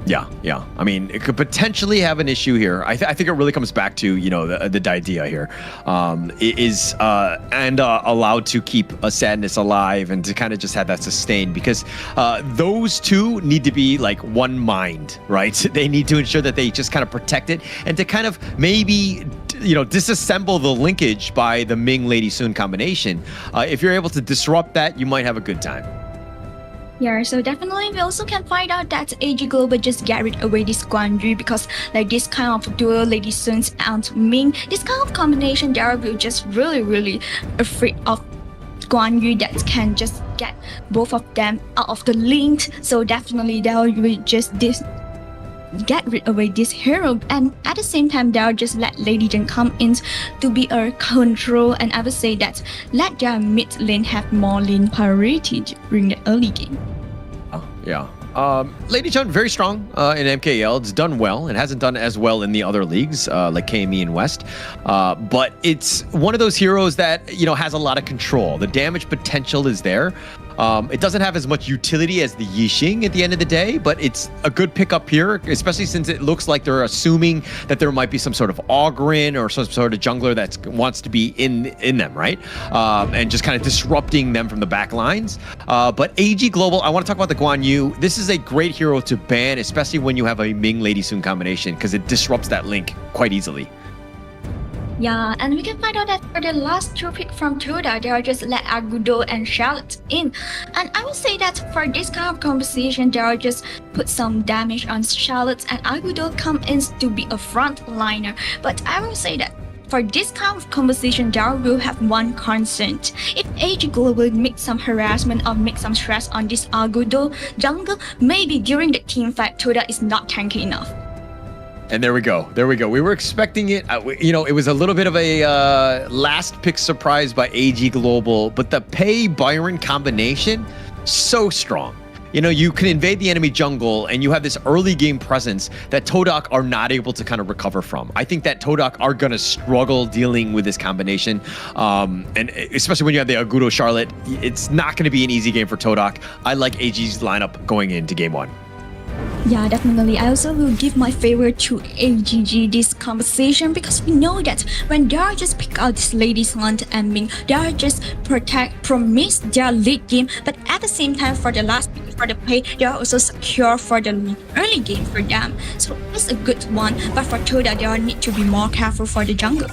Yeah. I mean, it could potentially have an issue here. I think it really comes back to, you know, the Didia here. It is allowed to keep a sadness alive and to kind of just have that sustained, because those two need to be like one mind, right? They need to ensure that they just kind of protect it and to kind of maybe, you know, disassemble the linkage by the Ming Lady Soon combination. If you're able to disrupt that, you might have a good time. Yeah, so definitely we also can find out that AG Global just get rid away this Guan Yu because like this kind of duo, Lady Sun and Ming, this kind of combination, they will just really afraid of Guan Yu that can just get both of them out of the link. So definitely they will just get rid away this hero, and at the same time they'll just let Lady Jin come in to be a control, and I would say that let their mid lane have more lane priority during the early game. Yeah. Lady Chun, very strong in MKL. It's done well. It hasn't done as well in the other leagues like KME and West. But it's one of those heroes that, you know, has a lot of control. The damage potential is there. It doesn't have as much utility as the Yixing at the end of the day, but it's a good pickup here, especially since it looks like they're assuming that there might be some sort of Ogren or some sort of jungler that wants to be in them, right? And just kind of disrupting them from the back lines. But AG Global, I want to talk about the Guan Yu. This is a great hero to ban, especially when you have a Ming Lady Soon combination, because it disrupts that link quite easily. Yeah, and we can find out that for the last 2 picks from Toda, they are just let Agudo and Charlotte in. And I would say that for this kind of composition, they are just put some damage on Charlotte, and Agudo come in to be a front liner. But I will say that for this kind of composition, there will have one constant. If AG Global make some harassment or make some stress on this Agudo jungle, maybe during the team fight, Toda is not tanky enough. And there we go. We were expecting it. You know, it was a little bit of a last pick surprise by AG Global, but the Pei Byron combination, so strong. you can invade the enemy jungle and you have this early game presence that Todak are not able to kind of recover from. I think that Todak are going to struggle dealing with this combination. And especially when you have the Aguro Charlotte, it's not going to be an easy game for Todak. I like AG's lineup going into game 1. Yeah, definitely. I also will give my favor to AGG this conversation because we know that when they are just pick out this Ladies Hunt and Ming, they are just promise their late game, but at the same time for the last for the play, they are also secure for the early game for them. So it's a good one, but for Toda, they need to be more careful for the jungle.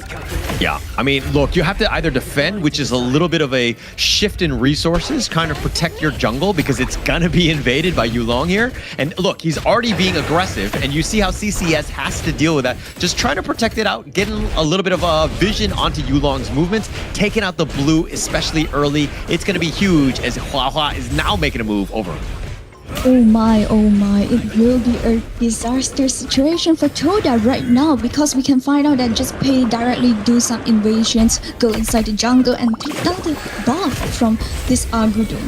Yeah, I mean, look, you have to either defend, which is a little bit of a shift in resources, kind of protect your jungle because it's gonna be invaded by Yulong here. And look, he's already being aggressive, and you see how CCS has to deal with that. Just trying to protect it out, getting a little bit of a vision onto Yulong's movements, taking out the blue, especially early. It's gonna be huge as Hua Hua is now making a move over. Oh my, it will be a disaster situation for Toda right now because we can find out that just Pei directly do some invasions, go inside the jungle and take down the buff from this Agudo.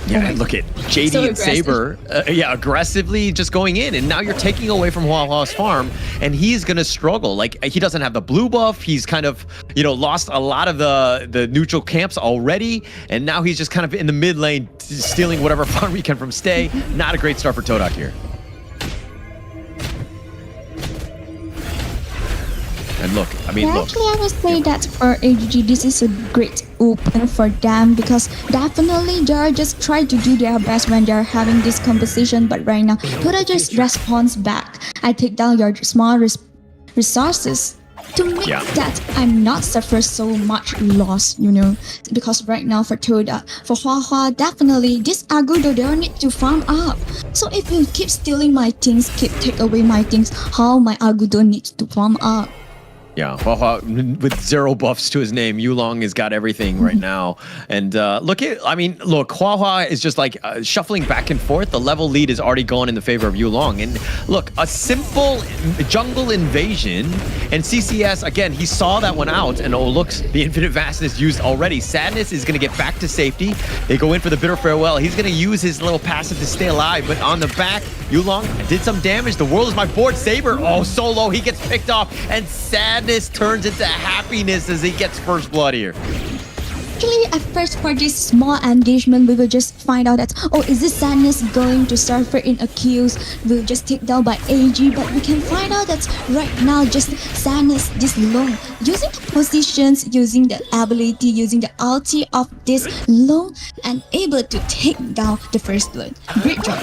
Yeah, look at JD So and Saber, aggressively just going in, and now you're taking away from Hua Hua's farm, and he's gonna struggle. Like, he doesn't have the blue buff. He's kind of, lost a lot of the neutral camps already, and now he's just kind of in the mid lane, stealing whatever farm he can from Stay. Not a great start for Todak here. And look, Actually, I would say that for AGG, this is a great open for them because definitely they are just trying to do their best when they are having this competition. But right now, Toda just responds back. I take down your small resources to make that I'm not suffer so much loss, because right now for Toda, for Hua Hua, definitely this Agudo, they need to farm up. So if you keep stealing my things, take away my things, how my Agudo needs to farm up? Yeah, Hua Hua with 0 buffs to his name. Yulong has got everything right now. And look, Hua Hua is just like shuffling back and forth. The level lead is already gone in the favor of Yulong. And look, a simple jungle invasion. And CCS, again, he saw that one out. And looks, the Infinite Vastness used already. Sadness is going to get back to safety. They go in for the Bitter Farewell. He's going to use his little passive to stay alive. But on the back, Yulong did some damage. The world is my board. Saber, solo. He gets picked off. And Sadness turns into happiness as he gets first blood here. Actually, at first for this small engagement, we will just find out that, is this Sadness going to suffer in kills? We'll just take down by AG, but we can find out that right now, just Sadness this long, using the positions, using the ability, using the ulti of this long, and able to take down the first blood. Great job.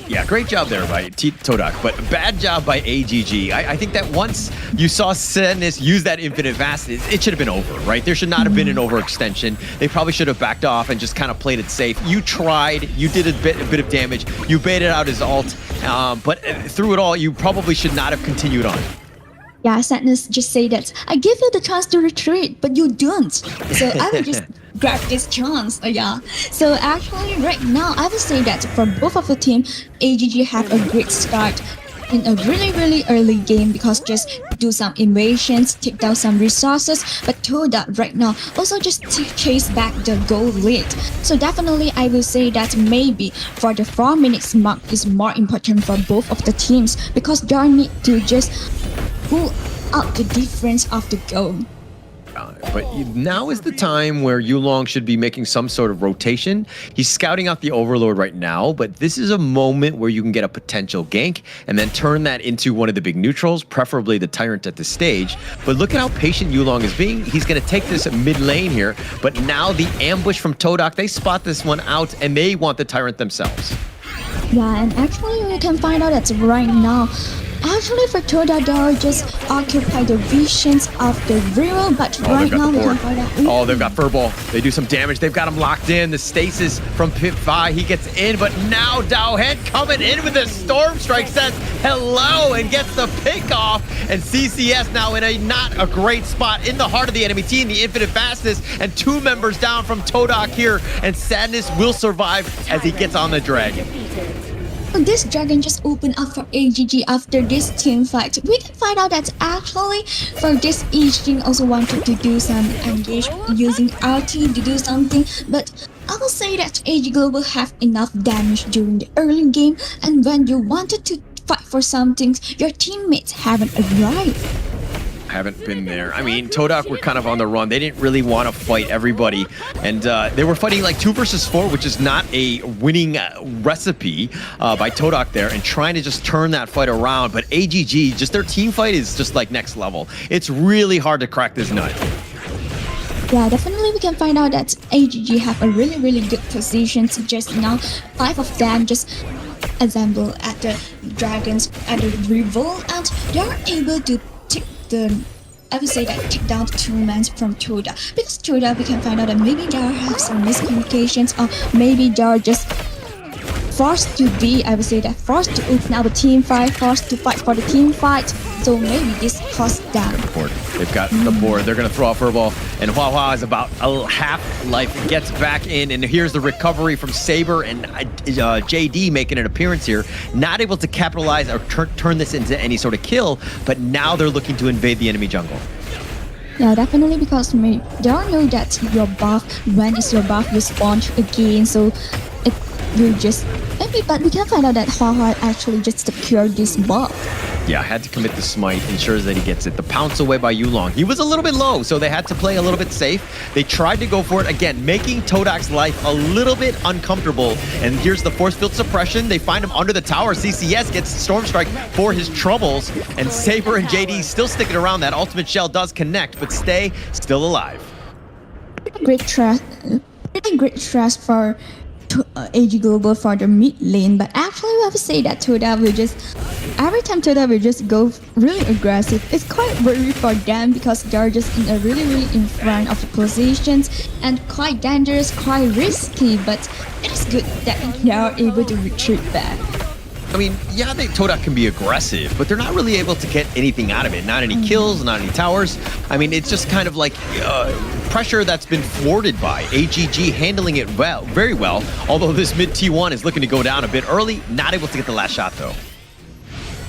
Yeah, great job there by Todak, but bad job by AGG. I think that once you saw Sadness use that Infinite Vastness, it should have been over, right? There should not have been an overextension. They probably should have backed off and just kind of played it safe. You tried, you did a bit of damage, you baited out his ult, but through it all, you probably should not have continued on. Yeah, Sadness just say that, I give you the chance to retreat, but you don't. So I will just grab this chance. So actually right now, I would say that for both of the team, AGG have a great start in a really, really early game because just do some invasions, take down some resources, but Toda right now also just chase back the goal lead. So definitely I will say that maybe for the 4 minutes mark is more important for both of the teams because they need to just pull out the difference of the goal. But now is the time where Yulong should be making some sort of rotation. He's scouting out the Overlord right now, but this is a moment where you can get a potential gank and then turn that into one of the big neutrals, preferably the Tyrant at this stage. But look at how patient Yulong is being. He's going to take this mid lane here, but now the ambush from Todak, they spot this one out and they want the Tyrant themselves. Yeah, and actually we can find out that right now, actually for Toda, they just occupy the visions of the river, but right now we can find out. They've got Furball. They do some damage. They've got him locked in. The stasis from Pip-Fi, he gets in, but now Dowhead coming in with a Storm Strike, says hello and gets the pick off. And CCS now in a not a great spot in the heart of the enemy team. The Infinite Fastness and 2 members down from Todak here, and Sadness will survive as he gets on the dragon. This dragon just opened up for AGG after this team fight. We can find out that actually for this each team also wanted to do some engage using RT to do something, but I will say that AG Global have enough damage during the early game, and when you wanted to fight for something, your teammates haven't arrived. Haven't been there. I mean, Todak were kind of on the run. They didn't really want to fight everybody. And they were fighting like 2 versus 4, which is not a winning recipe by Todak there, and trying to just turn that fight around. But AGG, just their team fight is just like next level. It's really hard to crack this nut. Yeah, definitely we can find out that AGG have a really good position. So just now, 5 of them just assemble at the Dragons at the Revolt, and they are able to take I would say that take down the 2 men from Toda. Because Toda, we can find out that maybe they have some miscommunications, or maybe they are just forced to be, I would say that, forced to open up a team fight, forced to fight for the team fight. So maybe this cost them. They've got the board. They're going to throw a furball, and Hua Hua is about a half life. Gets back in, and here's the recovery from Saber, and JD making an appearance here. Not able to capitalize or turn this into any sort of kill, but now they're looking to invade the enemy jungle. Yeah, definitely, because they don't know that your buff, when is your buff respawn again, so it will just maybe, but we can find out that Hua Hua actually just secured this buff. Yeah, had to commit the smite, ensures that he gets it. The pounce away by Yulong. He was a little bit low, so they had to play a little bit safe. They tried to go for it again, making Todak's life a little bit uncomfortable. And here's the force field suppression. They find him under the tower. CCS gets Storm Strike for his troubles. And Saber and JD still sticking around. That ultimate shell does connect, but stay still alive. Pretty great trust for AG Global for the mid lane, but actually I would say that Toda will just, every time Toda will just go really aggressive. It's quite worry for them because they're just in a really in front of the positions, and quite dangerous, quite risky, but it is good that they are able to retreat back. I mean, yeah, Todak can be aggressive, but they're not really able to get anything out of it. Not any kills, not any towers. I mean, it's just kind of like pressure that's been thwarted by AGG, handling it well, very well. Although this mid T1 is looking to go down a bit early, not able to get the last shot though.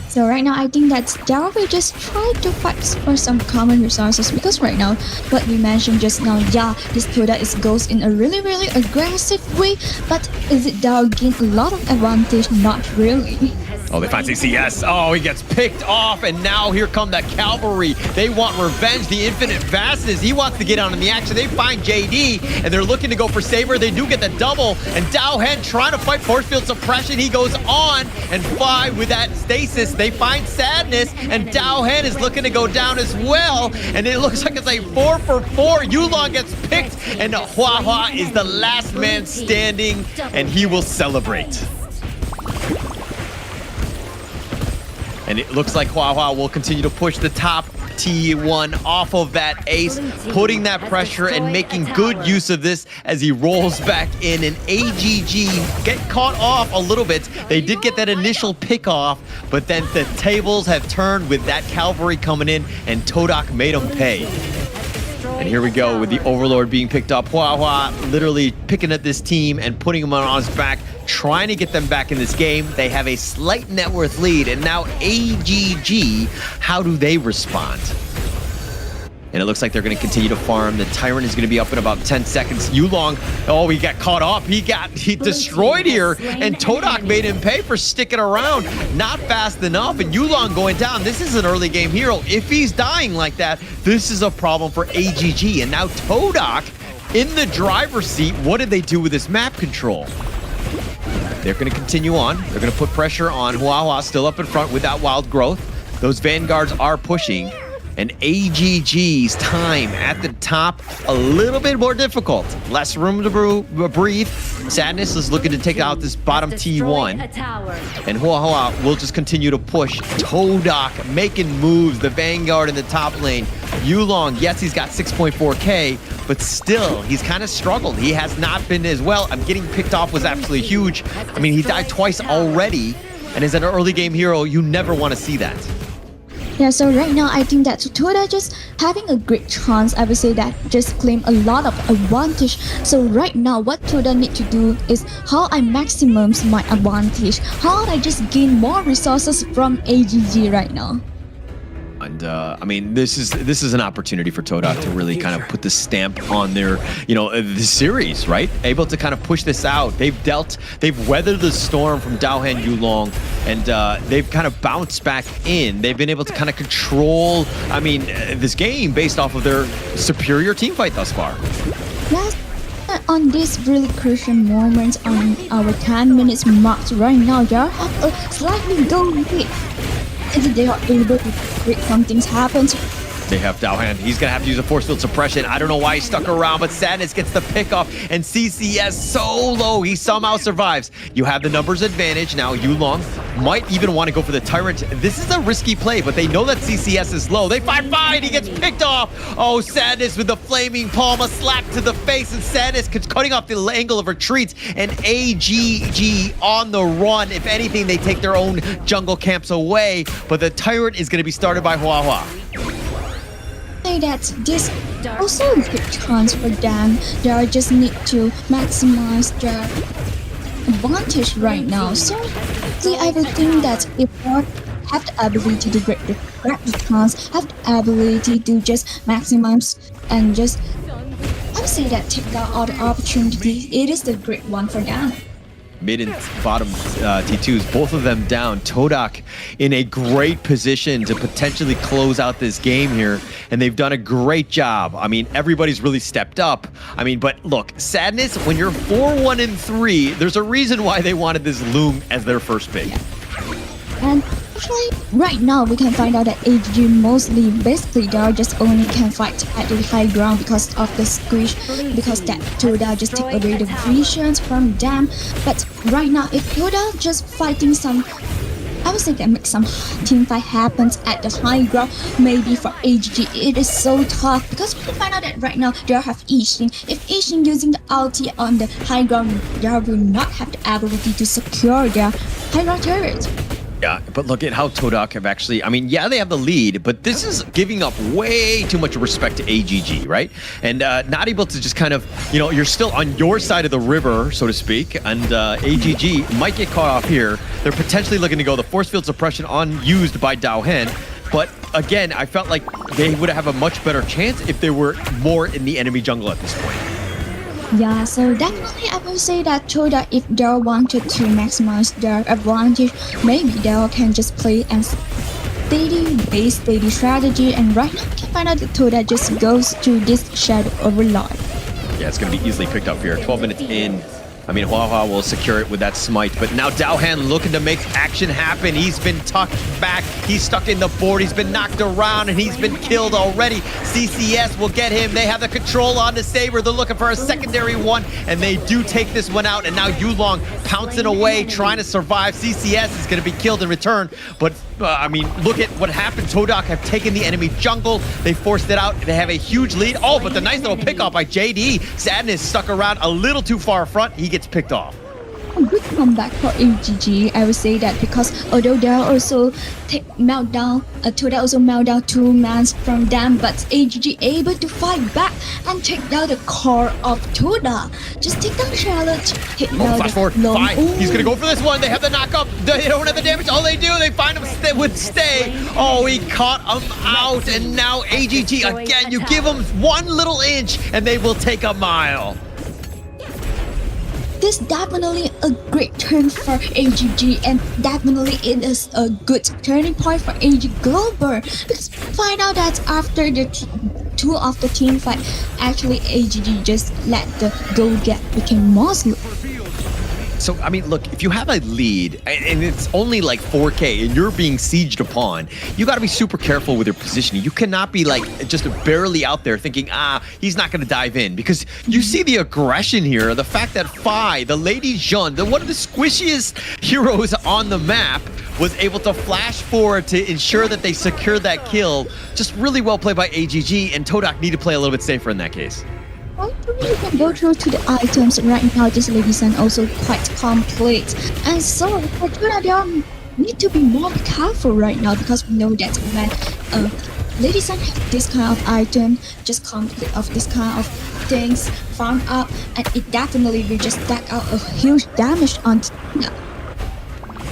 So right now, I think that Daryl will just try to fight for some common resources, because right now, what we mentioned just now, yeah, this Toda goes in a really aggressive way, but is it Daryl gain a lot of advantage? Not really. Oh, they find CCS. Oh, he gets picked off, and now here come the cavalry. They want revenge, the infinite vastness. He wants to get on in the action. They find JD, and they're looking to go for Saber. They do get the double, and Dao Hen trying to fight force field suppression. He goes on, and 5 with that stasis. They find Sadness, and Dao Hen is looking to go down as well, and it looks like it's a 4 for 4. Yulong gets picked, and Hua Hua is the last man standing, and he will celebrate. And it looks like Hua Hua will continue to push the top T1 off of that ace, putting that pressure and making good use of this as he rolls back in. And AGG get caught off a little bit. They did get that initial pick off, but then the tables have turned with that cavalry coming in, and Todak made them pay. And here we go with the Overlord being picked up. Hua Hua literally picking up this team and putting them on his back, trying to get them back in this game. They have a slight net worth lead, and now AGG, how do they respond? And it looks like they're going to continue to farm. The Tyrant is going to be up in about 10 seconds. Yulong, oh, he got caught up. He destroyed here, and Todak made him pay for sticking around. Not fast enough, and Yulong going down. This is an early game hero. If he's dying like that, this is a problem for AGG. And now Todak in the driver's seat. What did they do with this map control? They're going to continue on. They're going to put pressure on Hua Hua, still up in front with that wild growth. Those Vanguards are pushing. And AGG's time at the top, a little bit more difficult. Less room to breathe. Sadness is looking to take out this bottom T1. And Hua Hua will just continue to push. Todak making moves. The Vanguard in the top lane. Yulong, yes, he's got 6.4K, but still, he's kind of struggled. He has not been as well. Getting picked off was absolutely huge. I mean, he died twice already. And as an early game hero, you never want to see that. Yeah, so right now I think that Toda just having a great chance. I would say that just claim a lot of advantage. So right now what Toda need to do is how I maximum my advantage. How I just gain more resources from AGG right now. And I mean, this is an opportunity for Todak to really kind of put the stamp on their, the series, right? Able to kind of push this out. They've weathered the storm from Daohan Yulong, and they've kind of bounced back in. They've been able to kind of control, this game based off of their superior team fight thus far. Yes. On this really crucial moment on our 10 minutes mark right now, they have a slightly go lead. And they are able to make some things happen. They have Daohan. He's going to have to use a force field suppression. I don't know why he stuck around, but Sadness gets the pickoff, and CCS so low. He somehow survives. You have the numbers advantage. Now Yulong might even want to go for the Tyrant. This is a risky play, but they know that CCS is low. They fight fine. He gets picked off. Oh, Sadness with the flaming palm, a slap to the face, and Sadness cutting off the angle of retreats, and AGG on the run. If anything, they take their own jungle camps away, but the Tyrant is going to be started by Hua Hua. Say that this also a good chance for them. They just need to maximize their advantage right now. So I would think that if they have the ability to grab the chance, have the ability to just maximize and just, I would say that take out all the opportunities, it is a great one for them. Mid and bottom T2s, both of them down. Todak in a great position to potentially close out this game here, and they've done a great job. I mean, everybody's really stepped up. I mean, but look, Sadness, when you're 4-1-3, there's a reason why they wanted this Loom as their first pick. Yeah. And actually, right now we can find out that AGG mostly, basically, they just only can fight at the high ground because of the squish, because that Toda just take away the visions from them. But right now, if Toda just fighting some, I would say that make some team fight happens at the high ground, maybe for AGG it is so tough, because we can find out that right now they have Yixing. If Yixing using the ulti on the high ground, they will not have the ability to secure their high ground turret. Yeah, but look at how Todak have actually, yeah, they have the lead, but this is giving up way too much respect to AGG, right? And not able to just kind of, you're still on your side of the river, so to speak, and AGG might get caught off here. They're potentially looking to go the force field suppression unused by Daohan, but again, I felt like they would have a much better chance if they were more in the enemy jungle at this point. Yeah, so definitely I will say that Toda, if they wanted to maximize their advantage, maybe they can just play and steady strategy, and right now we can find out that Toda just goes to this Shadow Overlord. Yeah, it's going to be easily picked up here. 12 minutes in. Hua Hua will secure it with that smite, but now Daohan looking to make action happen. He's been tucked back. He's stuck in the board. He's been knocked around, and he's been killed already. CCS will get him. They have the control on the Saber. They're looking for a secondary one, and they do take this one out, and now Yulong pouncing away, trying to survive. CCS is going to be killed in return, but look at what happened. Todak have taken the enemy jungle. They forced it out. They have a huge lead. Oh, but the nice little pickoff by JD. Sadness stuck around a little too far front. He gets picked off. A good comeback for AGG, I would say that, because although they are also meltdown, Toda also meltdown 2 mans from them, but AGG able to fight back and take down the core of Toda. Just take down Charlotte, hit down flash forward, fine. He's gonna go for this one. They have the knockup. They don't have the damage. All they do, they find him with stay. Oh, he caught him out, and now AGG again. You give them 1 little inch, and they will take a mile. This is definitely a great turn for AGG, and definitely it is a good turning point for AG Global. Because find out that after the 2 of the team fight, actually AGG just let the goal gap become more slow. So, look, if you have a lead and it's only like 4K and you're being sieged upon, you got to be super careful with your positioning. You cannot be like just barely out there thinking, he's not going to dive in, because you see the aggression here. The fact that Fai, the Lady Jun, one of the squishiest heroes on the map, was able to flash forward to ensure that they secured that kill. Just really well played by AGG, and Todak need to play a little bit safer in that case. You can go through to the items right now. This Lady Sun also quite complete, and so for Toda, they need to be more careful right now, because we know that when Lady Sun have this kind of item, just complete of this kind of things farm up, and it definitely will just stack out a huge damage on Toda.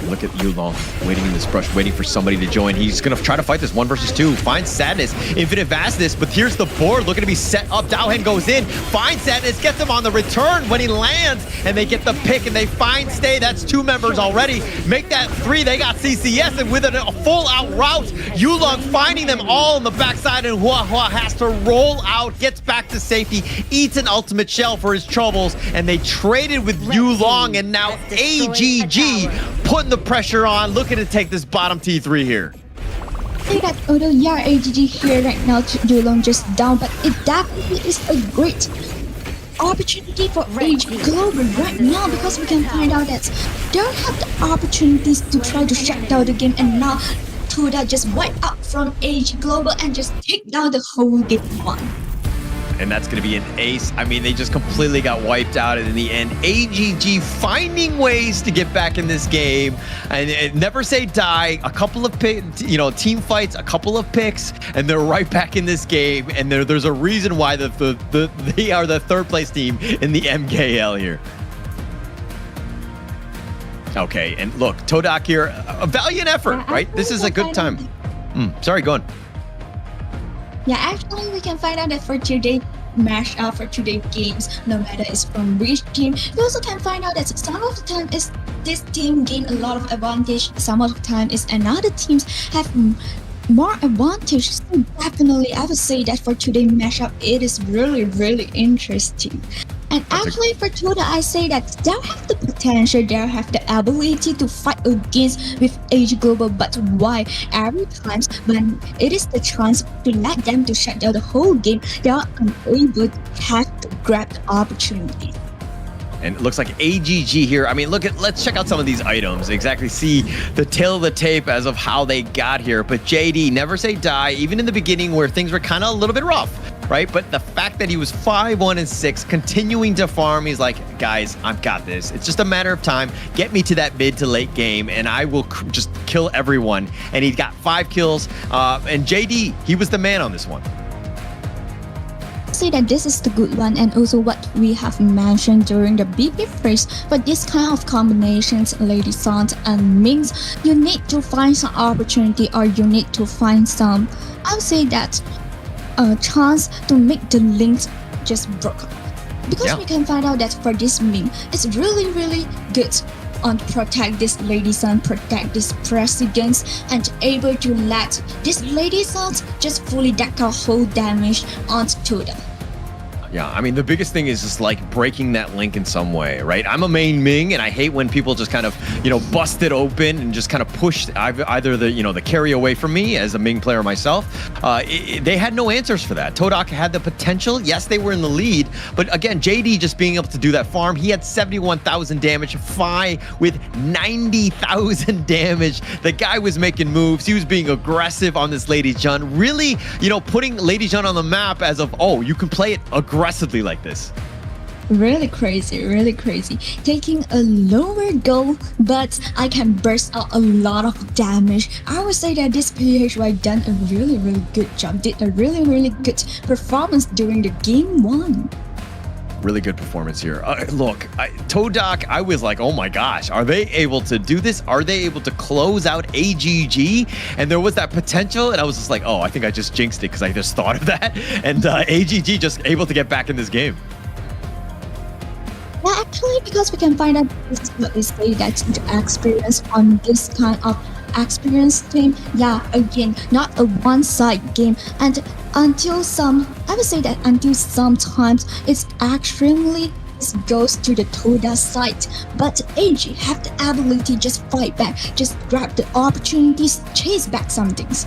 Look look at Yulong waiting in this brush, waiting for somebody to join. He's going to try to fight this 1 versus 2. Finds Sadness, infinite vastness, but here's the board looking to be set up. Daohen goes in, finds Sadness, gets him on the return when he lands, and they get the pick, and they find Stay. That's 2 members already. Make that 3. They got CCS, and with a full-out route, Yulong finding them all on the backside, and Hua has to roll out, gets back to safety, eats an ultimate shell for his troubles, and they traded with Yulong, and now AGG putting the pressure on, looking to take this bottom T3 here. Say that although AGG here right now, Yulong just down, but it definitely is a great opportunity for AG Global right now, because we can find out that they have the opportunities to try to shut down the game, and now Toda just wipe out from AG Global and just take down the whole game 1. And that's going to be an ace. I mean, they just completely got wiped out, and in the end, AGG finding ways to get back in this game. And never say die. A couple of team fights, a couple of picks, and they're right back in this game. And there's a reason why they are the 3rd place team in the MKL here. Okay, and look, Todak here, a valiant effort, right? This is a good time. Sorry, go on. Yeah, actually, we can find out that for today match for today games, no matter it's from which team, we also can find out that some of the time is this team gain a lot of advantage, some of the time is another teams have more advantage. So definitely, I would say that for today's matchup, it is really, really interesting. And actually for Toda, I say that they have the potential, they have the ability to fight against with AG Global, but why every time when it is the chance to let them to shut down the whole game, they are unable to have to grab the opportunity. And it looks like AGG here. I mean, let's check out some of these items. Exactly see the tail of the tape as of how they got here. But JD, never say die, even in the beginning where things were kind of a little bit rough, right? But the fact that he was 5-1-6, continuing to farm, he's like, guys, I've got this. It's just a matter of time. Get me to that mid to late game, and I will just kill everyone. And he got 5 kills. And JD, he was the man on this one. Say that this is the good one, and also what we have mentioned during the BP phase. For this kind of combinations, Lady Sons and Mings, you need to find some opportunity, or you need to find some, I would say that, a chance to make the links just broke. Because we can find out that for this Ming, it's really, really good on protect this Lady Sun, protect this Presidents, and able to let this Lady Sons just fully deck out whole damage onto them. Yeah, I mean, the biggest thing is just like breaking that link in some way, right? I'm a main Ming, and I hate when people just kind of, bust it open and just kind of push either the carry away from me as a Ming player myself. They had no answers for that. Todak had the potential. Yes, they were in the lead, but again, JD just being able to do that farm, he had 71,000 damage, Fi with 90,000 damage. The guy was making moves. He was being aggressive on this Lady Jun, really, putting Lady Jun on the map as of, oh, you can play it aggressively like this. Really crazy, really crazy. Taking a lower goal, but I can burst out a lot of damage. I would say that this PHY done a really, really good job, did a really, really good performance during the game 1. Really good performance here. Look, Todak, I was like, oh my gosh, are they able to do this? Are they able to close out AGG? And there was that potential, and I was just like, oh, I think I just jinxed it because I just thought of that. And AGG just able to get back in this game. Yeah, actually, because we can find out this is what they say that the experience on this kind of experienced team, yeah, again, not a one-side game, and until sometimes it's extremely goes to the Toda side, but AG have the ability just fight back, just grab the opportunities, chase back some things.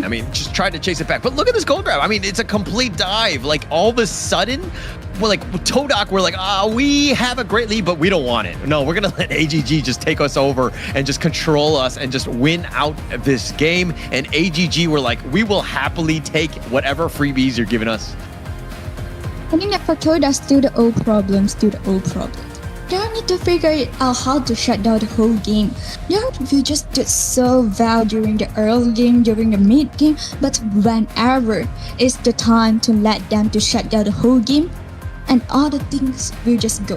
I mean, just try to chase it back. But look at this gold grab. I mean, it's a complete dive. Like, all of a sudden, we're like, Todak, we're like, we have a great lead, but we don't want it. No, we're going to let AGG just take us over and just control us and just win out of this game. And AGG, we're like, we will happily take whatever freebies you're giving us. I think that for Toda, still the old problems. They need to figure it out how to shut down the whole game. You just did so well during the early game, during the mid game, but whenever it's the time to let them to shut down the whole game, and all the things will just go.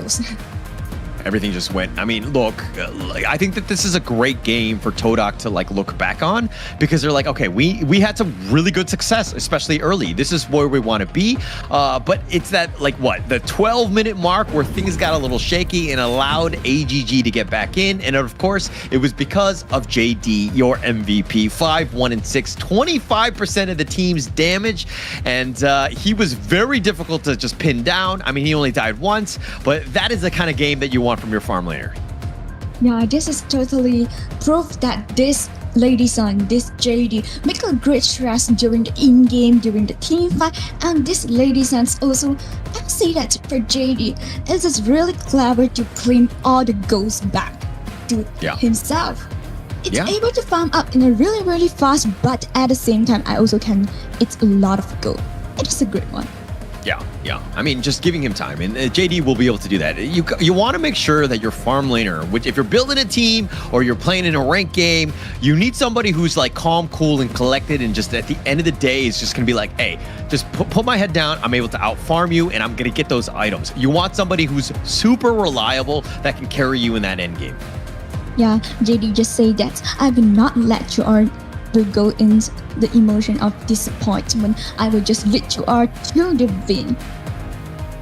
everything just went. I mean, look, I think that this is a great game for Todak to like look back on, because they're like, okay, we had some really good success, especially early. This is where we want to be. But it's that like what, the 12-minute mark where things got a little shaky and allowed AGG to get back in. And of course, it was because of JD, your MVP, 5-1-6, 25% of the team's damage. And he was very difficult to just pin down. I mean, he only died once, but that is the kind of game that you want from your farm laner. Yeah, this is totally proof that this Lady Sun, this JD, make a great stress during the in-game, during the team fight, and this Lady Sun's also, I would say that for JD, it is really clever to claim all the golds back to himself. It's able to farm up in a really, really fast, but at the same time, I also can, it's a lot of gold. It's a great one. Yeah. I mean, just giving him time, and JD will be able to do that. You want to make sure that your farm laner, which if you're building a team or you're playing in a ranked game, you need somebody who's like calm, cool, and collected, and just at the end of the day is just gonna be like, hey, just put my head down. I'm able to out farm you, and I'm gonna get those items. You want somebody who's super reliable that can carry you in that end game. Yeah, JD just say that I will not let you or will go in the emotion of disappointment. I will just lead you all to the win.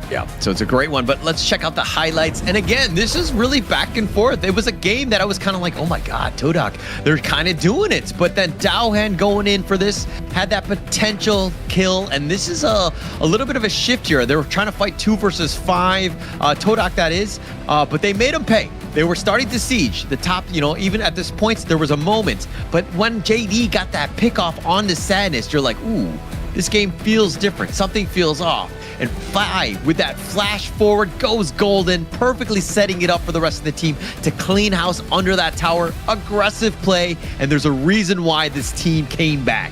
Yeah, so it's a great one, but let's check out the highlights. And again, this is really back and forth. It was a game that I was kind of like, oh my God, Todak, they're kind of doing it. But then Daohan going in for this had that potential kill. And this is a little bit of a shift here. They were trying to fight 2 versus 5, Todak that is, but they made him pay. They were starting to siege the top, even at this point, there was a moment. But when JD got that pick off on the Sadness, you're like, ooh, this game feels different. Something feels off. And 5, with that flash forward, goes golden, perfectly setting it up for the rest of the team to clean house under that tower. Aggressive play, and there's a reason why this team came back.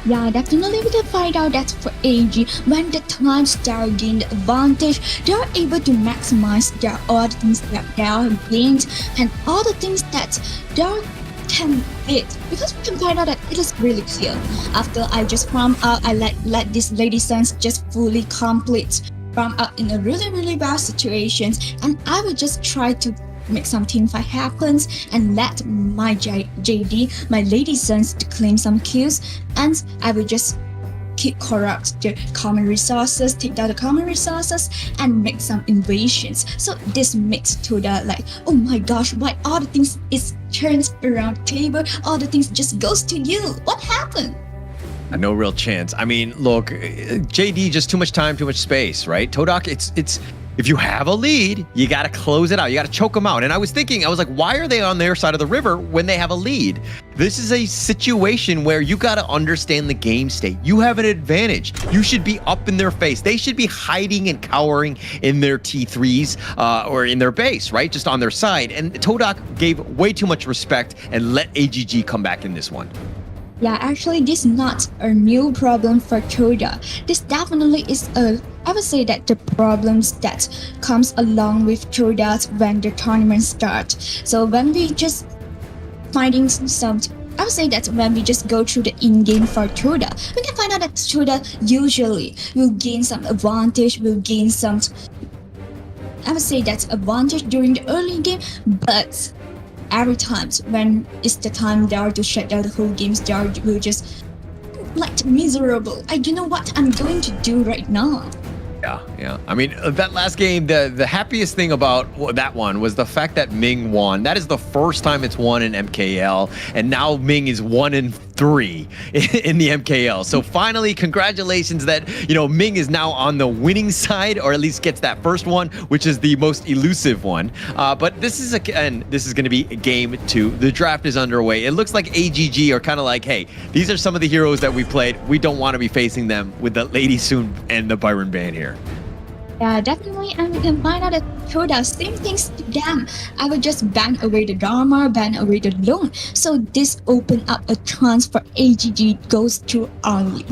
Yeah, definitely we can find out that for AG, when the time star gain the advantage, they are able to maximize all the things that they are gained and all the things that they can hit, because we can find out that it is really clear. After I just farm out, I let this Lady Suns just fully complete farm out in a really, really bad situations, and I will just try to make some team fight happens and let my JD, my Lady Suns, to claim some kills, and I will just keep corrupt the common resources, take down the common resources, and make some invasions. So this makes to the like, oh my gosh, why all the things is turns around table, all the things just goes to you. What happened? No real chance. I mean, look, JD, just too much time, too much space, right? Todak, it's if you have a lead, you got to close it out. You got to choke them out. And I was like, why are they on their side of the river when they have a lead? This is a situation where you got to understand the game state. You have an advantage. You should be up in their face. They should be hiding and cowering in their T3s or in their base, right? Just on their side. And Todak gave way too much respect and let AGG come back in this one. Yeah, actually, this is not a new problem for Todak. This definitely is I would say that the problems that comes along with Todak when the tournament starts. So when we just finding some, I would say that when we just go through the in-game for Todak, we can find out that Todak usually will gain some advantage, will gain some, I would say that's advantage during the early game, but every time when it's the time they are to shut down the whole games, they will just like miserable. I don't know what I'm going to do right now. Yeah. I mean, that last game, the happiest thing about that one was the fact that Ming won. That is the first time it's won in MKL, and now Ming is 1-3 in the MKL. So finally, congratulations that, Ming is now on the winning side, or at least gets that first one, which is the most elusive one. But this is going to be game 2. The draft is underway. It looks like AGG are kind of like, hey, these are some of the heroes that we played. We don't want to be facing them with the Lady Sun and the Byron Band here. Yeah, definitely, and we can find out that Todak same things to them. I will just ban away the Dharma, ban away the loan. So this open up a chance for AGG goes to early.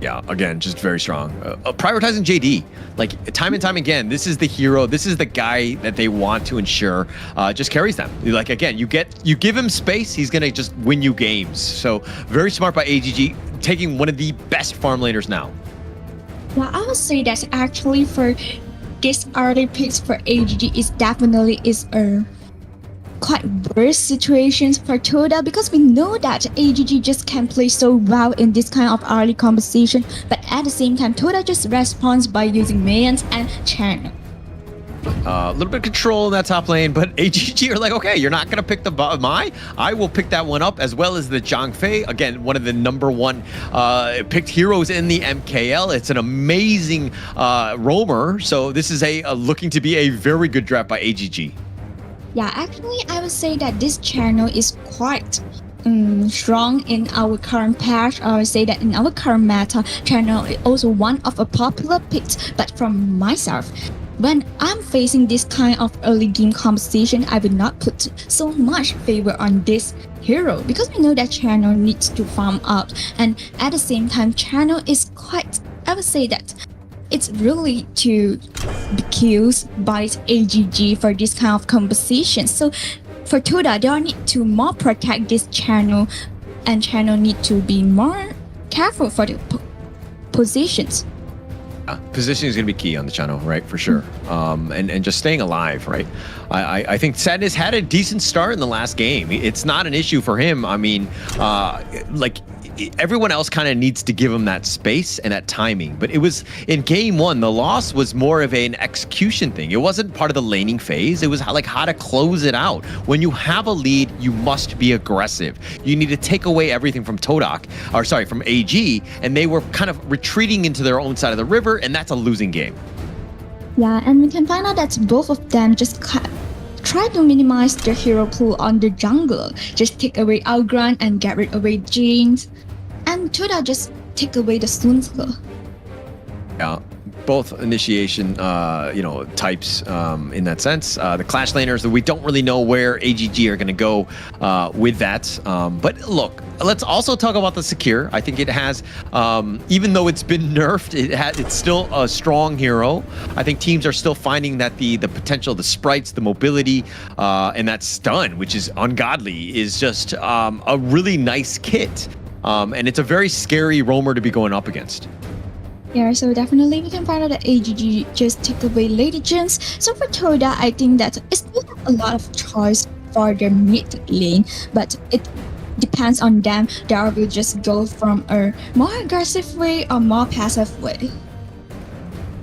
Yeah, again, just very strong. Prioritizing JD, like time and time again, this is the hero. This is the guy that they want to ensure just carries them. Like, again, you give him space, he's going to just win you games. So very smart by AGG, taking one of the best farm laners now. Well, I would say that actually for biggest early picks for AGG is definitely a quite worse situations for Toda, because we know that AGG just can play so well in this kind of early competition, but at the same time Toda just responds by using minions and channel. A little bit of control in that top lane, but AGG are like, okay, you're not going to pick the Mai. I will pick that one up, as well as the Zhang Fei. Again, one of the #1 picked heroes in the MKL. It's an amazing roamer. So this is looking to be a very good draft by AGG. Yeah, actually, I would say that this channel is quite strong in our current patch. I would say that in our current meta, channel is also one of a popular picks. But from myself, when I'm facing this kind of early game competition, I will not put so much favor on this hero, because we know that channel needs to farm up, and at the same time, channel is quite, I would say that it's really to be killed by AGG for this kind of composition. So for Toda, they need to more protect this channel, and channel need to be more careful for the positions. Positioning is going to be key on the channel, right? For sure. And just staying alive, right? I think Sadness had a decent start in the last game. It's not an issue for him. I mean, everyone else kind of needs to give him that space and that timing. But it was in game 1, the loss was more of an execution thing. It wasn't part of the laning phase. It was like how to close it out. When you have a lead, you must be aggressive. You need to take away everything from from AG, and they were kind of retreating into their own side of the river, and that's a losing game. Yeah, and we can find out that both of them just try to minimize their hero pool on the jungler. Just take away Outground and get rid away Jinx. And Toda just take away the Sunsker. Yeah, both initiation, types in that sense. The Clash laners, we don't really know where AGG are going to go with that. But look, let's also talk about the Secure. I think it has, even though it's been nerfed, it's still a strong hero. I think teams are still finding that the potential, the sprites, the mobility, and that stun, which is ungodly, is just a really nice kit. And it's a very scary roamer to be going up against. Yeah, so definitely we can find out that AGG just take away Lady Jinx. So for Toda, I think that it's not a lot of choice for their mid lane, but it depends on them. They will just go from a more aggressive way or more passive way.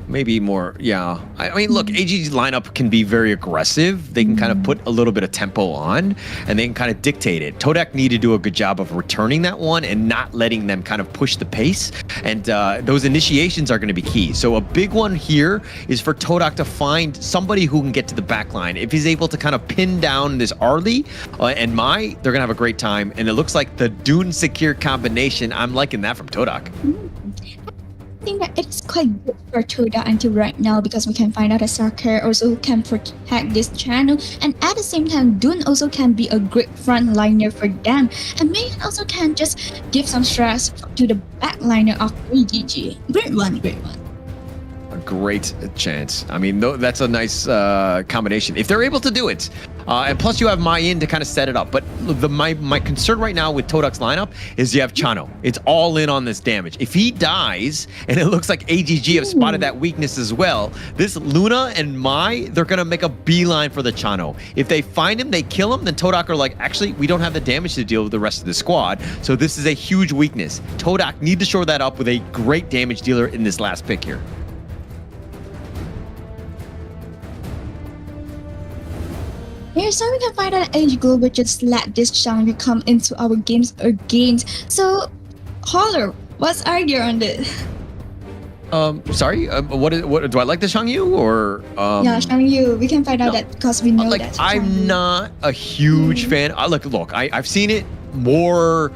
Maybe more, yeah. I mean, look, AGG's lineup can be very aggressive. They can kind of put a little bit of tempo on, and they can kind of dictate it. Todak need to do a good job of returning that one and not letting them kind of push the pace. And those initiations are going to be key. So a big one here is for Todak to find somebody who can get to the back line. If he's able to kind of pin down this Arlie and Mai, they're going to have a great time. And it looks like the Dune Secure combination, I'm liking that from Todak. I think that it's quite good for Toda until right now, because we can find out that Sarkar also can protect this channel, and at the same time Dune also can be a great frontliner for them, and May also can just give some stress to the backliner of AGG. Great one. A great chance. I mean, that's a nice combination if they're able to do it. And plus you have Mai in to kind of set it up. But my concern right now with Todak's lineup is you have Chano. It's all in on this damage. If he dies, and it looks like AGG have spotted that weakness as well, this Luna and Mai, they're going to make a beeline for the Chano. If they find him, they kill him, then Todak are like, actually, we don't have the damage to deal with the rest of the squad. So this is a huge weakness. Todak need to shore that up with a great damage dealer in this last pick here. Here, so we can find out that AG Global just let this genre come into our games again. So, Holler, what's your on this? Sorry, what do I like the Shangyu or? Yeah, Shangyu. We can find out that because we know that. I'm not a huge fan. Look, I've seen it more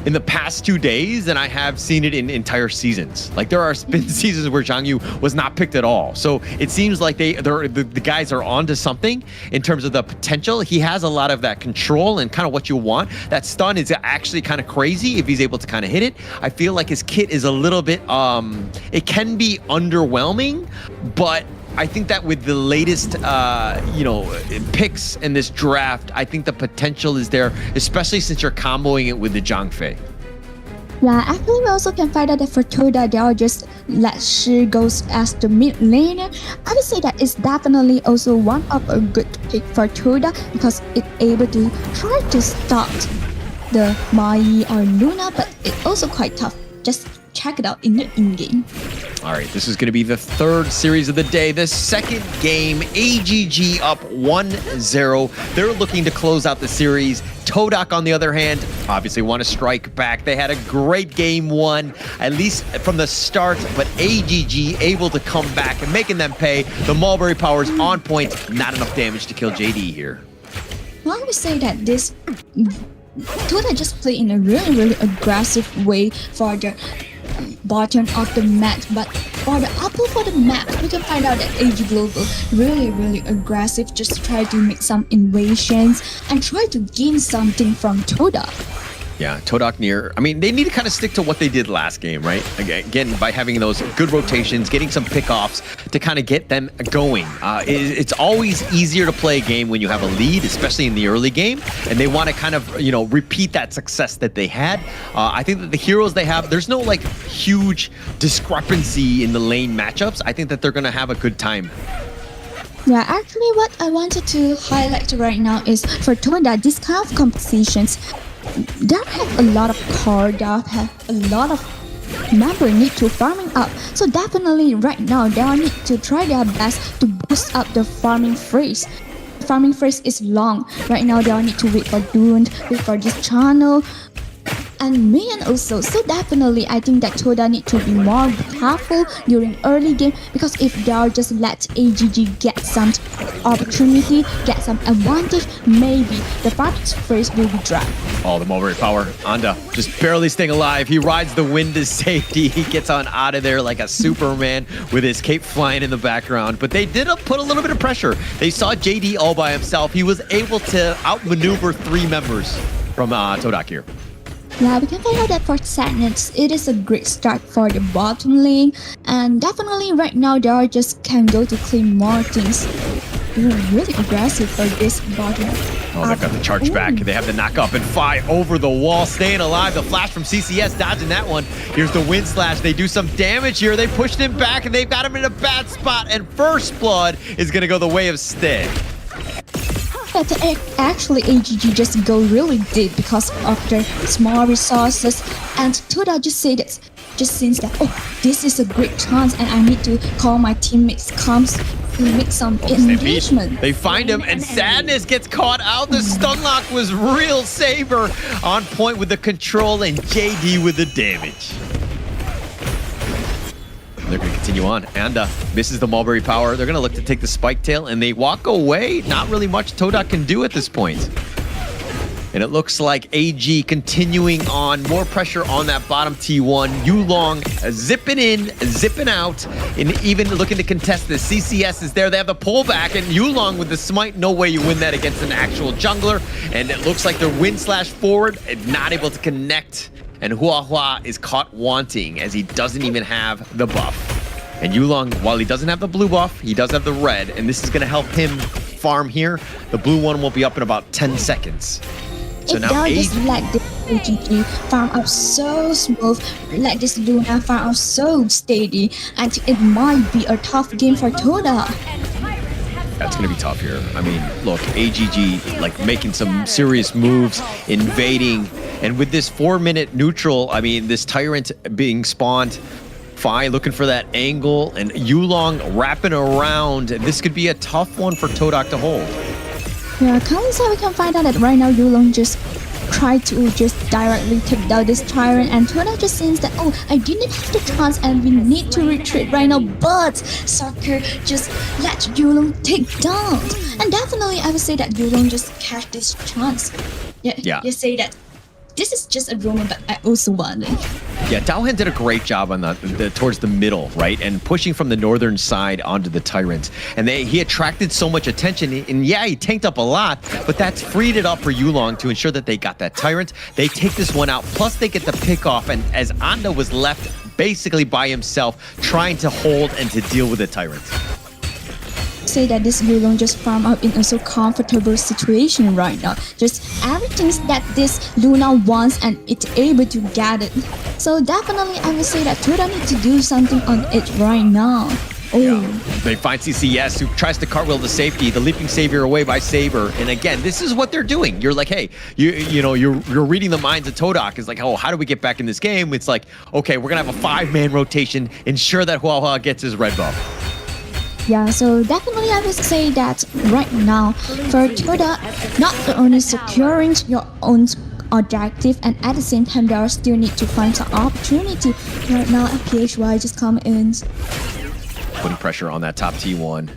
in the past 2 days than I have seen it in entire seasons. Like there are been seasons where Zhang Yu was not picked at all. So it seems like the guys are onto something in terms of the potential. He has a lot of that control and kind of what you want. That stun is actually kind of crazy if he's able to kind of hit it. I feel like his kit is a little bit, it can be underwhelming, but I think that with the latest, picks in this draft, I think the potential is there, especially since you're comboing it with the Zhang Fei. Yeah, actually we also can find out that for Toda, they are just let she goes as the mid laner. I would say that it's definitely also one of a good pick for Toda because it's able to try to stop the Mai or Luna, but it's also quite tough. Just check it out in the in-game. All right, this is going to be the third series of the day. The second game, AGG up 1-0. They're looking to close out the series. Todak, on the other hand, obviously want to strike back. They had a great game one, at least from the start, but AGG able to come back and making them pay. The Mulberry Power's on point. Not enough damage to kill JD here. Well, I would say that this Toda just play in a really aggressive way for the bottom of the map, but for the upper for the map, we can find out that AG Global really aggressive, just try to make some invasions and try to gain something from Toda. Yeah, Todak near. I mean, they need to kind of stick to what they did last game, right? Again, by having those good rotations, getting some pickoffs to kind of get them going. It's always easier to play a game when you have a lead, especially in the early game, and they want to kind of, you know, repeat that success that they had. I think that the heroes they have, there's no like huge discrepancy in the lane matchups. I think that they're going to have a good time. Yeah, actually what I wanted to highlight right now is for Toda, this kind of competitions, they have a lot of card, they have a lot of member need to farming up. So definitely right now they need to try their best to boost up the farming phase. Farming phase is long. Right now they need to wait for Dune, wait for this channel, and Minion also. So definitely I think that Toda need to be more careful during early game, because if they are just let AGG get some opportunity, get some advantage, maybe the first phase will be dry. Oh, the Mulberry Power. Anda just barely staying alive. He rides the wind to safety. He gets on out of there like a Superman with his cape flying in the background. But they did put a little bit of pressure. They saw JD all by himself. He was able to outmaneuver 3 members from Todak here. Yeah, we can find out that for Sadness, it is a great start for the bottom lane, and definitely right now they are just can go to claim more things. They're really aggressive for this bottom. Oh, they've got the charge back. They have the knock up and Fi over the wall, staying alive. The flash from CCS dodging that one. Here's the wind slash. They do some damage here. They pushed him back and they've got him in a bad spot. And First Blood is going to go the way of Stay. But actually AGG just go really deep because of their small resources, and Toda just say that, just since that, oh, this is a great chance and I need to call my teammates comes to make some engagement. They find him and Sadness gets caught out. The stun lock was real. Saber on point with the control and JD with the damage. They're going to continue on, and this is the Mulberry Power. They're going to look to take the Spike Tail, and they walk away. Not really much Todak can do at this point. And it looks like AG continuing on. More pressure on that bottom T1. Yulong zipping in, zipping out, and even looking to contest this. CCS is there. They have the pullback, and Yulong with the smite. No way you win that against an actual jungler. And it looks like they're wind slash forward, and not able to connect. And Hua Hua is caught wanting as he doesn't even have the buff. And Yulong, while he doesn't have the blue buff, he does have the red, and this is going to help him farm here. The blue one will be up in about 10 seconds. So if now they just let this AGG farm up so smooth, let this Luna farm up so steady, I think it might be a tough game for Toda. That's going to be tough here. I mean, look, AGG like making some serious moves, invading, and with this 4-minute neutral, I mean, this Tyrant being spawned, Fi looking for that angle, and Yulong wrapping around. This could be a tough one for Todak to hold. Yeah, we can find out that right now Yulong just tried to just directly take down this Tyrant, and Toda just seems that, oh, I didn't have the chance and we need to retreat right now, but Soccer just let Yulong take down. And definitely I would say that Yulong just catch this chance. Yeah. You say that this is just a rumor, but I also want it. Yeah, Daohan did a great job on the towards the middle, right? And pushing from the northern side onto the Tyrant. And he attracted so much attention. And yeah, he tanked up a lot, but that's freed it up for Yulong to ensure that they got that Tyrant. They take this one out, plus they get the pick off. And as Anda was left basically by himself, trying to hold and to deal with the Tyrant. say that this Yulong just farm up in a so comfortable situation right now. Just everything that this Luna wants and it's able to get it. So definitely I would say that Toda needs to do something on it right now. Oh. Yeah. They find CCS, who tries to cartwheel to safety, the leaping savior away by Saber. And again, this is what they're doing. You're like, hey, you're reading the minds of Todak. It's like, oh, how do we get back in this game? It's like, okay, we're gonna have a 5-man rotation, ensure that Hua Hua gets his red buff. Yeah, so definitely I would say that right now for Toda, not only securing your own objective, and at the same time they are still need to find some opportunity. Right now PHY just come in. Putting pressure on that top T1.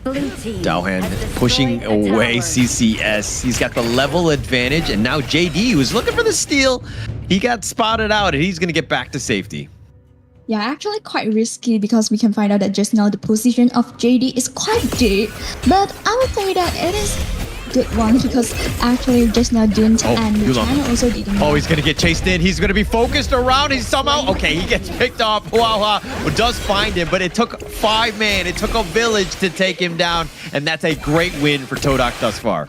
Daohan pushing away CCS. He's got the level advantage, and now JD, who's looking for the steal, he got spotted out, and he's going to get back to safety. Yeah, actually quite risky because we can find out that just now the position of JD is quite deep. But I would say that it is good one because actually just now Dunt and China also didn't. Oh, he's gonna get chased in. He's gonna be focused around. He's somehow okay. He gets picked off. Hua does find him, but it took 5-man. It took a village to take him down, and that's a great win for Todak thus far.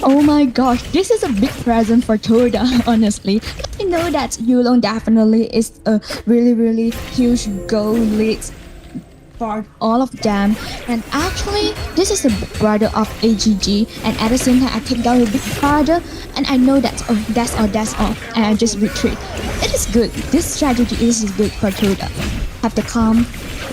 Oh my gosh, this is a big present for Toda, honestly. I know that Yulong definitely is a really huge goal lead for all of them, and actually this is the big brother of AGG, and at the same time I take down the big brother and I know that that's all and I just retreat. It is good. This strategy is good for Toda. Have to calm.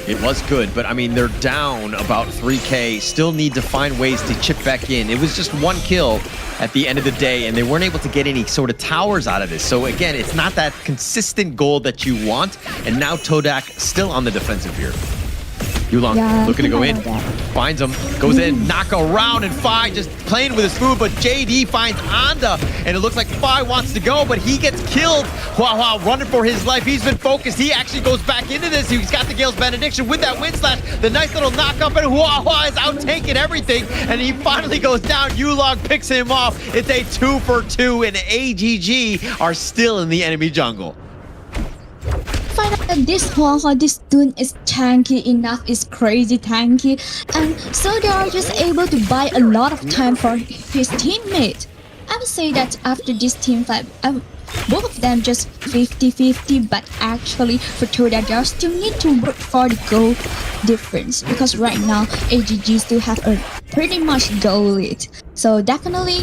It was good, but I mean, they're down about 3K, still need to find ways to chip back in. It was just 1 kill at the end of the day, and they weren't able to get any sort of towers out of this. So again, it's not that consistent goal that you want, and now Todak still on the defensive here. Yulong looking to go in, finds him, goes in, knock around, and Fi just playing with his food, but JD finds Anda, and it looks like Fi wants to go, but he gets killed. Hua running for his life. He's been focused. He actually goes back into this. He's got the Gale's Benediction with that wind slash, the nice little knock up, and Hua is out taking everything, and he finally goes down. Yulong picks him off. It's a 2 for 2, and AGG are still in the enemy jungle. Find out that this Hua, this Dun is tanky enough, is crazy tanky, and so they are just able to buy a lot of time for his teammate. I would say that after this team fight, both of them just 50-50, but actually for Toda they still need to work for the goal difference because right now AGG still have a pretty much goal lead. So definitely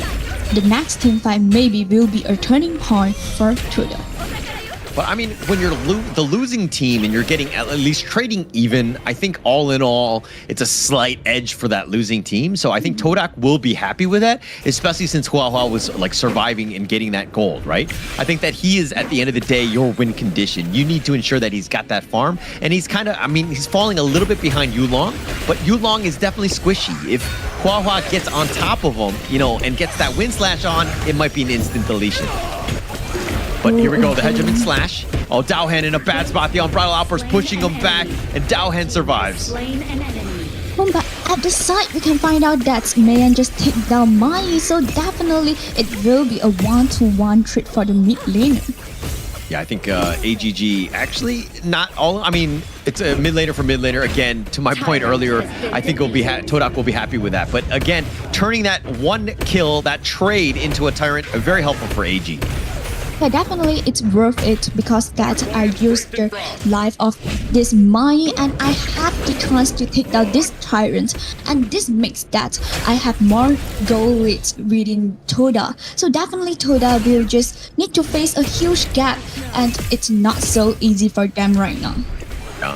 the next team fight maybe will be a turning point for Toda. But I mean, when you're the losing team and you're getting at least trading even, I think all in all, it's a slight edge for that losing team. So I think Todak will be happy with that, especially since Hua was like surviving and getting that gold, right? I think that he is, at the end of the day, your win condition. You need to ensure that he's got that farm. And he's kind of, I mean, he's falling a little bit behind Yulong, but Yulong is definitely squishy. If Hua gets on top of him, you know, and gets that wind slash on, it might be an instant deletion. But here we go, the hegemon slash. Oh, Daohan in a bad spot. The Unbridled Outburst pushing him back, and Daohan survives. But at the side, we can find out that Mayan just take down Mai, so definitely it will be a 1-to-1 trade for the mid laner. Yeah, I think AGG actually not all. I mean, it's a mid laner for mid laner. Again, to my point earlier, I think Todak will be happy with that. But again, turning that 1 kill, that trade into a Tyrant, very helpful for AG. Yeah, definitely it's worth it because that I used the life of this Mai and I have the chance to take down this Tyrant, and this makes that I have more goal leads within Toda. So definitely Toda will just need to face a huge gap, and it's not so easy for them right now.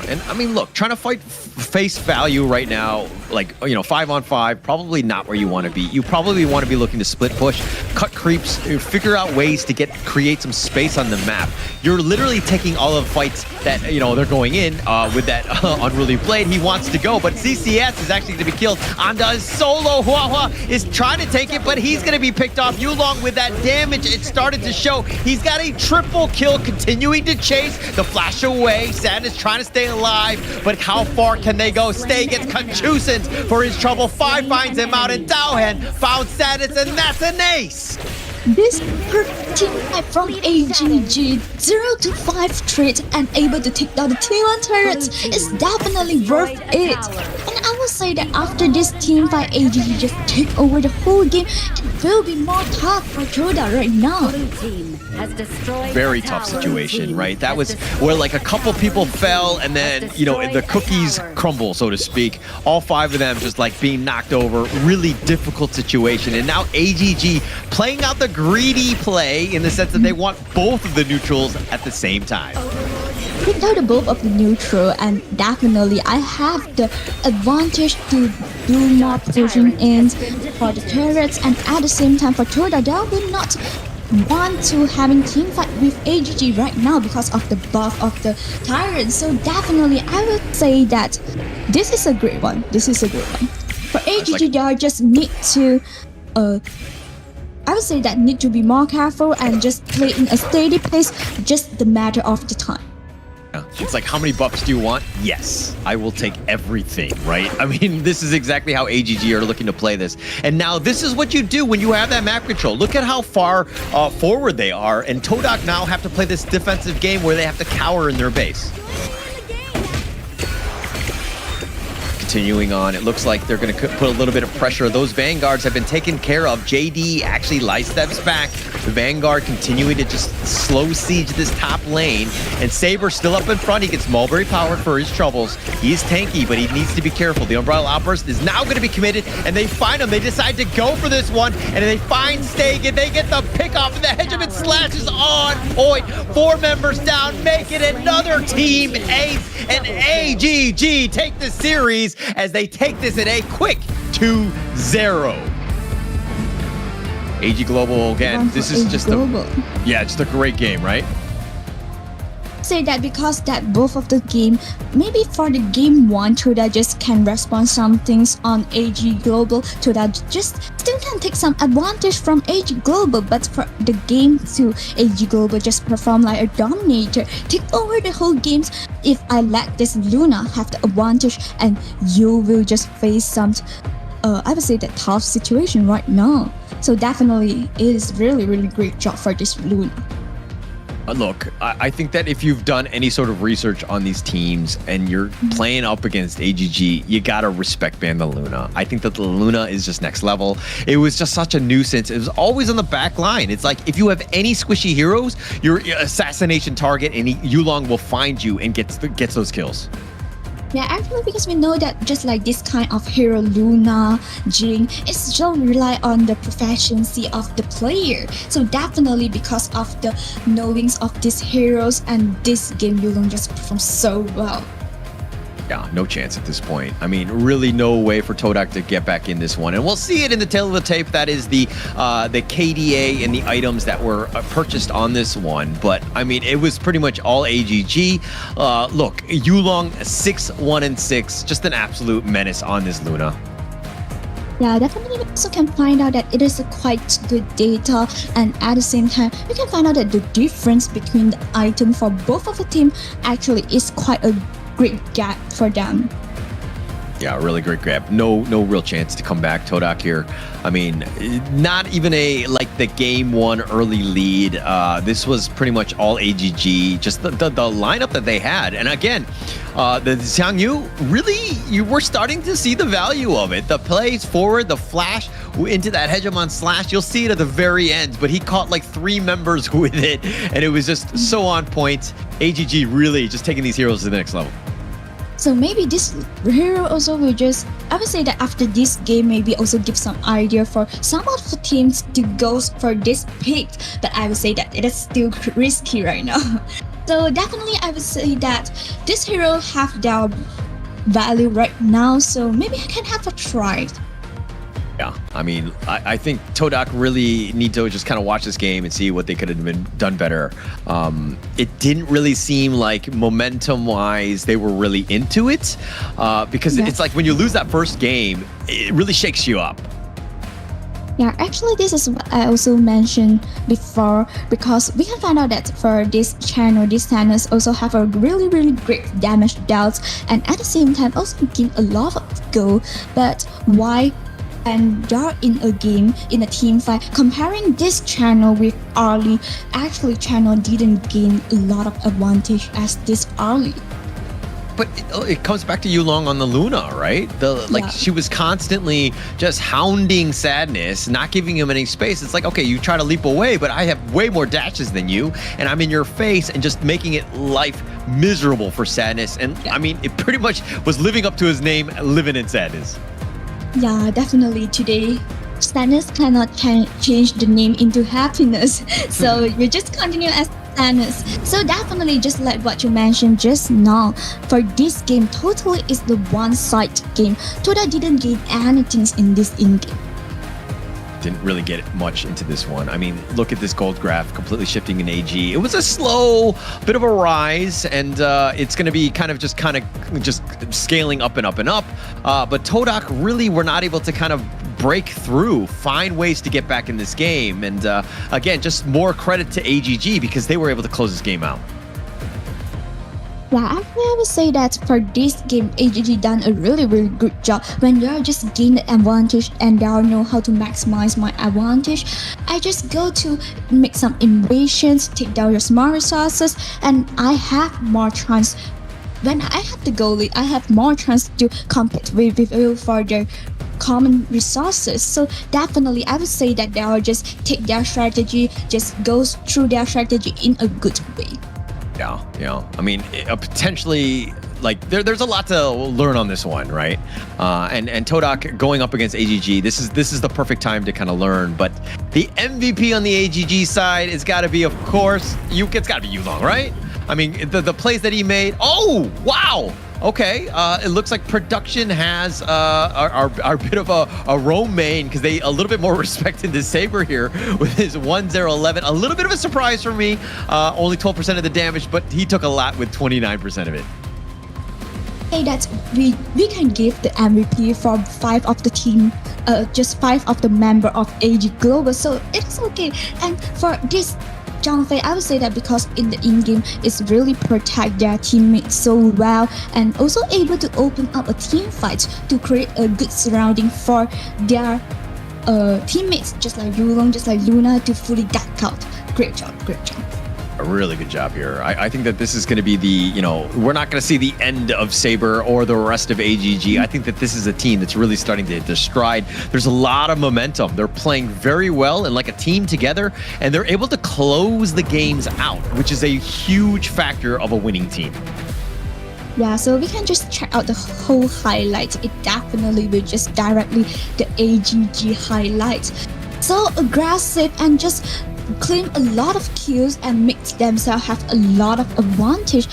And I mean, look, trying to fight face value right now, like, you know, 5-on-5, probably not where you want to be. You probably want to be looking to split push, cut creeps, figure out ways to create some space on the map. You're literally taking all of the fights that, you know, they're going in with that unruly blade. He wants to go, but CCS is actually going to be killed. Anda is solo. Hua is trying to take it, but he's going to be picked off. Yulong with that damage, it started to show. He's got a triple kill, continuing to chase the flash away. Sadness trying to stay alive, but how far can they go? Stay gets Conchusent for his trouble. Fi finds him out, and Daohan found Sadness, and that's an ace. This team fight from AGG 0-5 trade and able to take down the T1 turrets is definitely worth it. And I will say that after this team fight, AGG just take over the whole game. It will be more tough for Toda right now. Very tough situation, right? That was where like a couple people fell and then, you know, the cookies crumble, so to speak. All 5 of them just like being knocked over. Really difficult situation. And now AGG playing out the greedy play in the sense that they want both of the neutrals at the same time. Picked out both of the neutral, and definitely I have the advantage to do more pushing in for the turrets, and at the same time for Toda, they will not want to having team fight with AGG right now because of the buff of the tyrant. So definitely I would say that this is a great one. For AGG, they just need to I would say that need to be more careful and just play in a steady pace, just the matter of the time. It's like, how many buffs do you want? Yes, I will take everything, right? I mean, this is exactly how AGG are looking to play this. And now this is what you do when you have that map control. Look at how far forward they are. And Todak now have to play this defensive game where they have to cower in their base. Continuing on, it looks like they're going to put a little bit of pressure. Those Vanguards have been taken care of. JD actually light steps back. The Vanguard continuing to just slow siege this top lane. And Saber still up in front. He gets mulberry powered for his troubles. He's tanky, but he needs to be careful. The Umbrella Outburst is now going to be committed, and they find him. They decide to go for this one, and they find Stegen. They get the pick off, and the Hegemon Slash is on point. 4 members down, make it another team ace, and AGG take the series as they take this at a quick 2-0. AG Global again. This is just just a great game, right? Say that because that both of the game, maybe for the game 1, Toda just can respond some things on AG Global. Toda just still can take some advantage from AG Global, but for the game 2, AG Global just perform like a dominator, take over the whole games. If I let this Luna have the advantage, and you will just face some, I would say that tough situation right now. So definitely it is really great job for this Luna. Look, I think that if you've done any sort of research on these teams and you're playing up against AGG, you gotta respect ban the Luna. I think that the Luna is just next level. It was just such a nuisance. It was always on the back line. It's like, if you have any squishy heroes, your assassination target and Yulong will find you and gets those kills. Yeah, actually, because we know that just like this kind of hero, Luna, Jing, it still rely on the proficiency of the player. So definitely because of the knowings of these heroes and this game, Yulong just performs so well. Yeah, no chance at this point. I mean, really no way for Todak to get back in this one. And we'll see it in the tail of the tape. That is the KDA and the items that were purchased on this one. But, I mean, it was pretty much all AGG. Look, Yulong 6-1-6. Just an absolute menace on this Luna. Yeah, definitely we also can find out that it is a quite good data, and at the same time, we can find out that the difference between the item for both of the team actually is quite a great gap for them. Yeah, really great grab. No real chance to come back. Todak here. I mean, not even like the game 1 early lead. This was pretty much all AGG. Just the lineup that they had. And again, the Xiangyu, really, you were starting to see the value of it. The plays forward, the flash into that Hegemon Slash. You'll see it at the very end, but he caught like 3 members with it, and it was just so on point. AGG really just taking these heroes to the next level. So maybe this hero also will just, I would say that after this game, maybe also give some idea for some of the teams to go for this pick. But I would say that it is still risky right now. So definitely I would say that this hero have their value right now. So maybe I can have a try. Yeah, I mean, I think Todak really need to just kind of watch this game and see what they could have done better. It didn't really seem like momentum-wise they were really into it, because it's like when you lose that first game, it really shakes you up. Yeah, actually this is what I also mentioned before, because we can find out that for this channel, these channels also have a really great damage dealt, and at the same time also gain a lot of gold. But why? And they're in a game, in a team fight, comparing this channel with early, actually channel didn't gain a lot of advantage as this early. but it comes back to Yulong on the Luna, right? She was constantly just hounding Sadness, not giving him any space. It's like, okay, you try to leap away, but I have way more dashes than you, and I'm in your face and just making it life miserable for Sadness. And I mean, it pretty much was living up to his name, living in sadness. Yeah, definitely. Today, sadness cannot change the name into happiness. So you just continue as sadness. So definitely, just like what you mentioned just now, for this game, totally is the one-side game. Toda didn't gain anything in this in-game. Didn't really get much into this one. I mean, look at this gold graph completely shifting in AG. It was a slow bit of a rise, and it's going to be kind of just scaling up and up and up. But Todak really were not able to kind of break through, find ways to get back in this game. And again, just more credit to AGG because they were able to close this game out. Yeah, actually I would say that for this game, AGG done a really good job. When they are just gain the advantage and they all know how to maximize my advantage, I just go to make some invasions, take down your small resources, and I have more chance. When I have the goalie, I have more chance to compete with you for their common resources. So definitely I would say that they will just take their strategy, just goes through their strategy in a good way. Yeah. I mean, potentially, like, there's a lot to learn on this one, right? And Todak going up against AGG, this is the perfect time to kind of learn. But the MVP on the AGG side has got to be, of course, it's got to be Yulong, right? I mean, the plays that he made. Oh, wow. Okay, it looks like production has our bit of a roam main because they a little bit more respect into Saber here with his 1-0-11. A little bit of a surprise for me. Only 12% of the damage, but he took a lot with 29% of it. Hey, that's we can give the MVP for 5 of the team, just 5 of the member of AG Global, so it's okay. And for this Zhang Fei, I would say that because in the in-game, it's really protect their teammates so well and also able to open up a team fight to create a good surrounding for their teammates, just like Yulong, just like Luna, to fully deck out. Great job. A really good job here. I think that this is going to be we're not going to see the end of Saber or the rest of AGG. I think that this is a team that's really starting to hit their stride. There's a lot of momentum. They're playing very well and like a team together, and they're able to close the games out, which is a huge factor of a winning team. Yeah, so we can just check out the whole highlight. It definitely will just directly the AGG highlight. So aggressive and just claim a lot of kills and make themselves have a lot of advantage.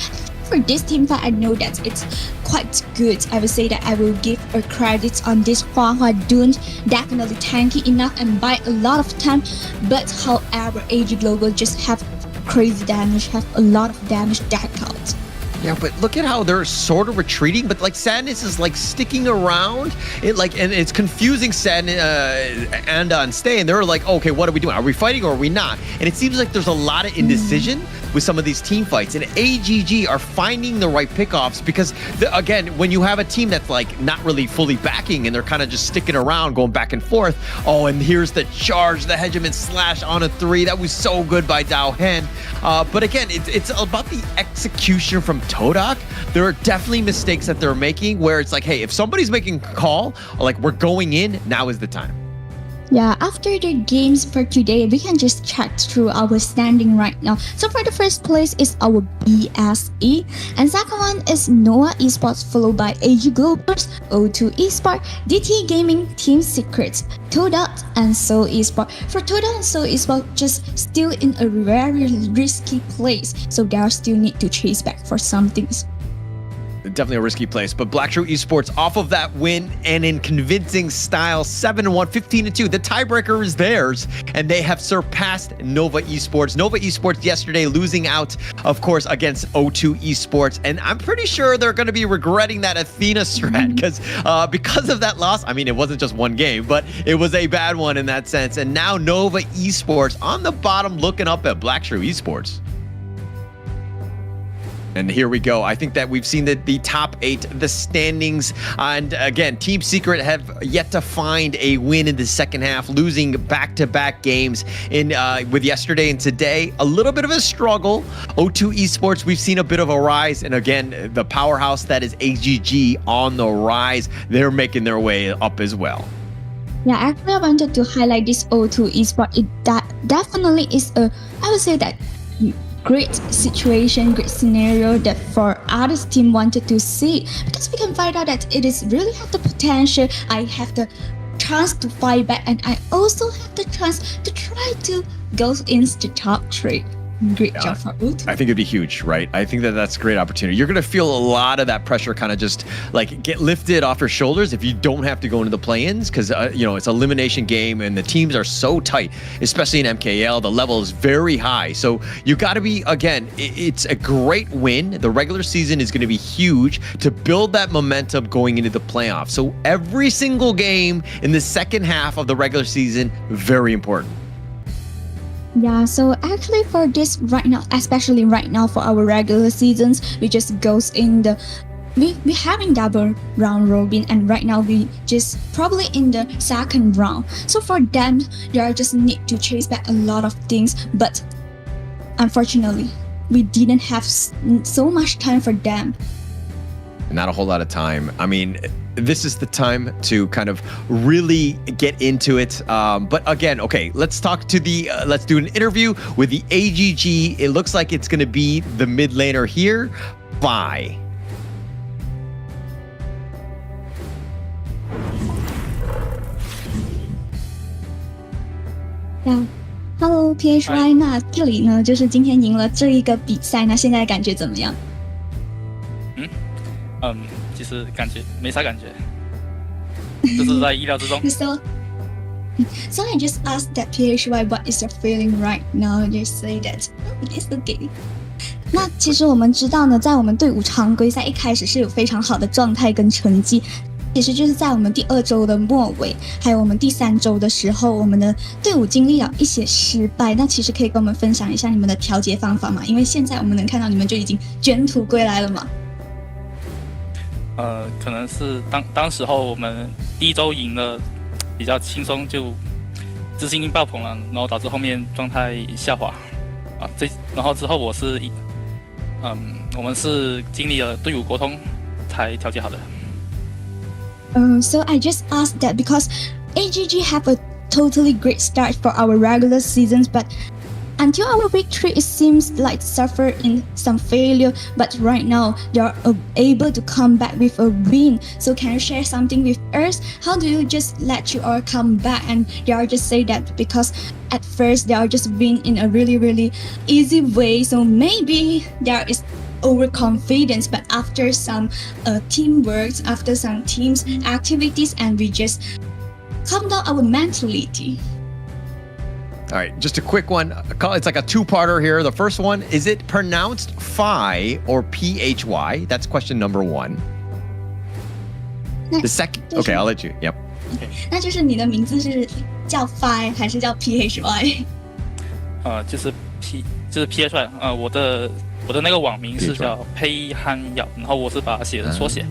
For this team fight, I know that it's quite good. I would say that I will give a credit on this Hua Dun. Definitely tanky enough and buy a lot of time. But however, AG Global just have crazy damage, have a lot of damage deck out. Yeah, but look at how they're sort of retreating, but like Sadness is like sticking around. And it's confusing Sadness and on Stay, and they're like, okay, what are we doing? Are we fighting or are we not? And it seems like there's a lot of indecision with some of these team fights, and AGG are finding the right pickoffs because again, when you have a team that's like not really fully backing and they're kind of just sticking around, going back and forth. Oh, and here's the charge, the hegemon slash on a 3. That was so good by Dao Hen. But again, it's about the execution from Todak. There are definitely mistakes that they're making where it's like, hey, if somebody's making a call, like we're going in, now is the time. Yeah, after the games for today, we can just check through our standing right now. So for the first place is our BSE, and second one is Noah Esports, followed by AG Globals, O2 Esports, DT Gaming, Team Secrets, Toda, and Seoul Esports. For Toda and Seoul Esports, just still in a very risky place, so they still need to chase back for some things. Definitely a risky place, but Black True Esports off of that win and in convincing style, 7-1, 15-2. The tiebreaker is theirs, and they have surpassed Nova Esports. Nova Esports yesterday losing out, of course, against O2 Esports, and I'm pretty sure they're going to be regretting that Athena strat because of that loss. I mean, it wasn't just one game, but it was a bad one in that sense. And now Nova Esports on the bottom looking up at Black True Esports. And here we go. I think that we've seen the top 8, the standings. And again, Team Secret have yet to find a win in the second half, losing back-to-back games with yesterday and today. A little bit of a struggle. O2 Esports, we've seen a bit of a rise. And again, the powerhouse that is AGG on the rise. They're making their way up as well. Yeah, actually, I wanted to highlight this O2 Esports. That definitely is I would say that great situation, great scenario that for others team wanted to see, because we can find out that it is really have the potential. I have the chance to fight back, and I also have the chance to try to go into the top 3. Great job for O2. I think it'd be huge, right? I think that's a great opportunity. You're going to feel a lot of that pressure kind of just like get lifted off your shoulders if you don't have to go into the play-ins, because it's an elimination game and the teams are so tight, especially in MKL. The level is very high. So you got to be, again, it's a great win. The regular season is going to be huge to build that momentum going into the playoffs. So every single game in the second half of the regular season, very important. Yeah, so actually for this right now, especially right now for our regular seasons, we just goes in we having double round robin, and right now we just probably in the second round. So for them, they just need to chase back a lot of things, but unfortunately, we didn't have so much time for them. Not a whole lot of time. I mean, this is the time to kind of really get into it. But again, okay, let's talk to let's do an interview with the AGG. It looks like it's going to be the mid laner here. Bye. Yeah. Hello PHY， 那这里呢就是今天赢了这一个比赛，那现在感觉怎么样？其实感觉没啥感觉，就是在意料之中。So I just asked that PHY, what is your feeling right now? Just say that it is okay. 那其实我们知道呢，在我们队伍常规赛一开始是有非常好的状态跟成绩，其实就是在我们第2周的末尾，还有我们第3周的时候，我们的队伍经历了一些失败。那其实可以跟我们分享一下你们的调节方法吗？因为现在我们能看到你们就已经卷土归来了嘛。可能是当时候我们第1周赢了比较轻松，就自信心爆棚了，然后导致后面状态下滑然后之后我们是经历了队伍沟通才调节好的。So I just asked that because AGG have a totally great start for our regular seasons, but until our victory, it seems like suffer in some failure. But right now, they are able to come back with a win. So can you share something with us? How do you just let you all come back? And they are just say that because at first they are just win in a really, really easy way. So maybe there is overconfidence, but after some teamwork, after some teams activities, and we just calm down our mentality. All right, just a quick one. It's like a 2-parter here. The first one, is it pronounced Phi or PHY? That's question number 1. The second, okay, I'll let you. Yep. 那就是你的名字是叫 Phi 还是叫 PHY？ 就是 PHY。我的那个网名是叫佩汉耀，然后我是把它写成缩写。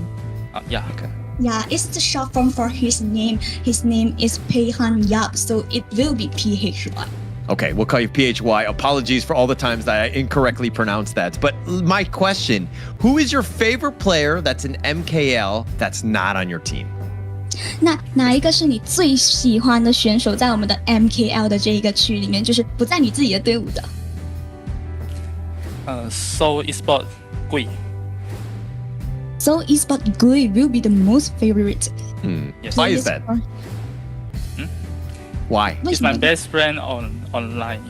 Yeah, it's the short form for his name. His name is Peihan Yap, so it will be PHY. Okay, we'll call you PHY. Apologies for all the times that I incorrectly pronounced that. But my question, who is your favorite player that's in MKL that's not on your team? 那哪一个是你最喜欢的选手在我们的 MKL 的这一个区里面，就是不在你自己的队伍的？So Esports 贵。So Esports Gui will be the most favorite. Yes. Why is that? Why? He's my best friend online.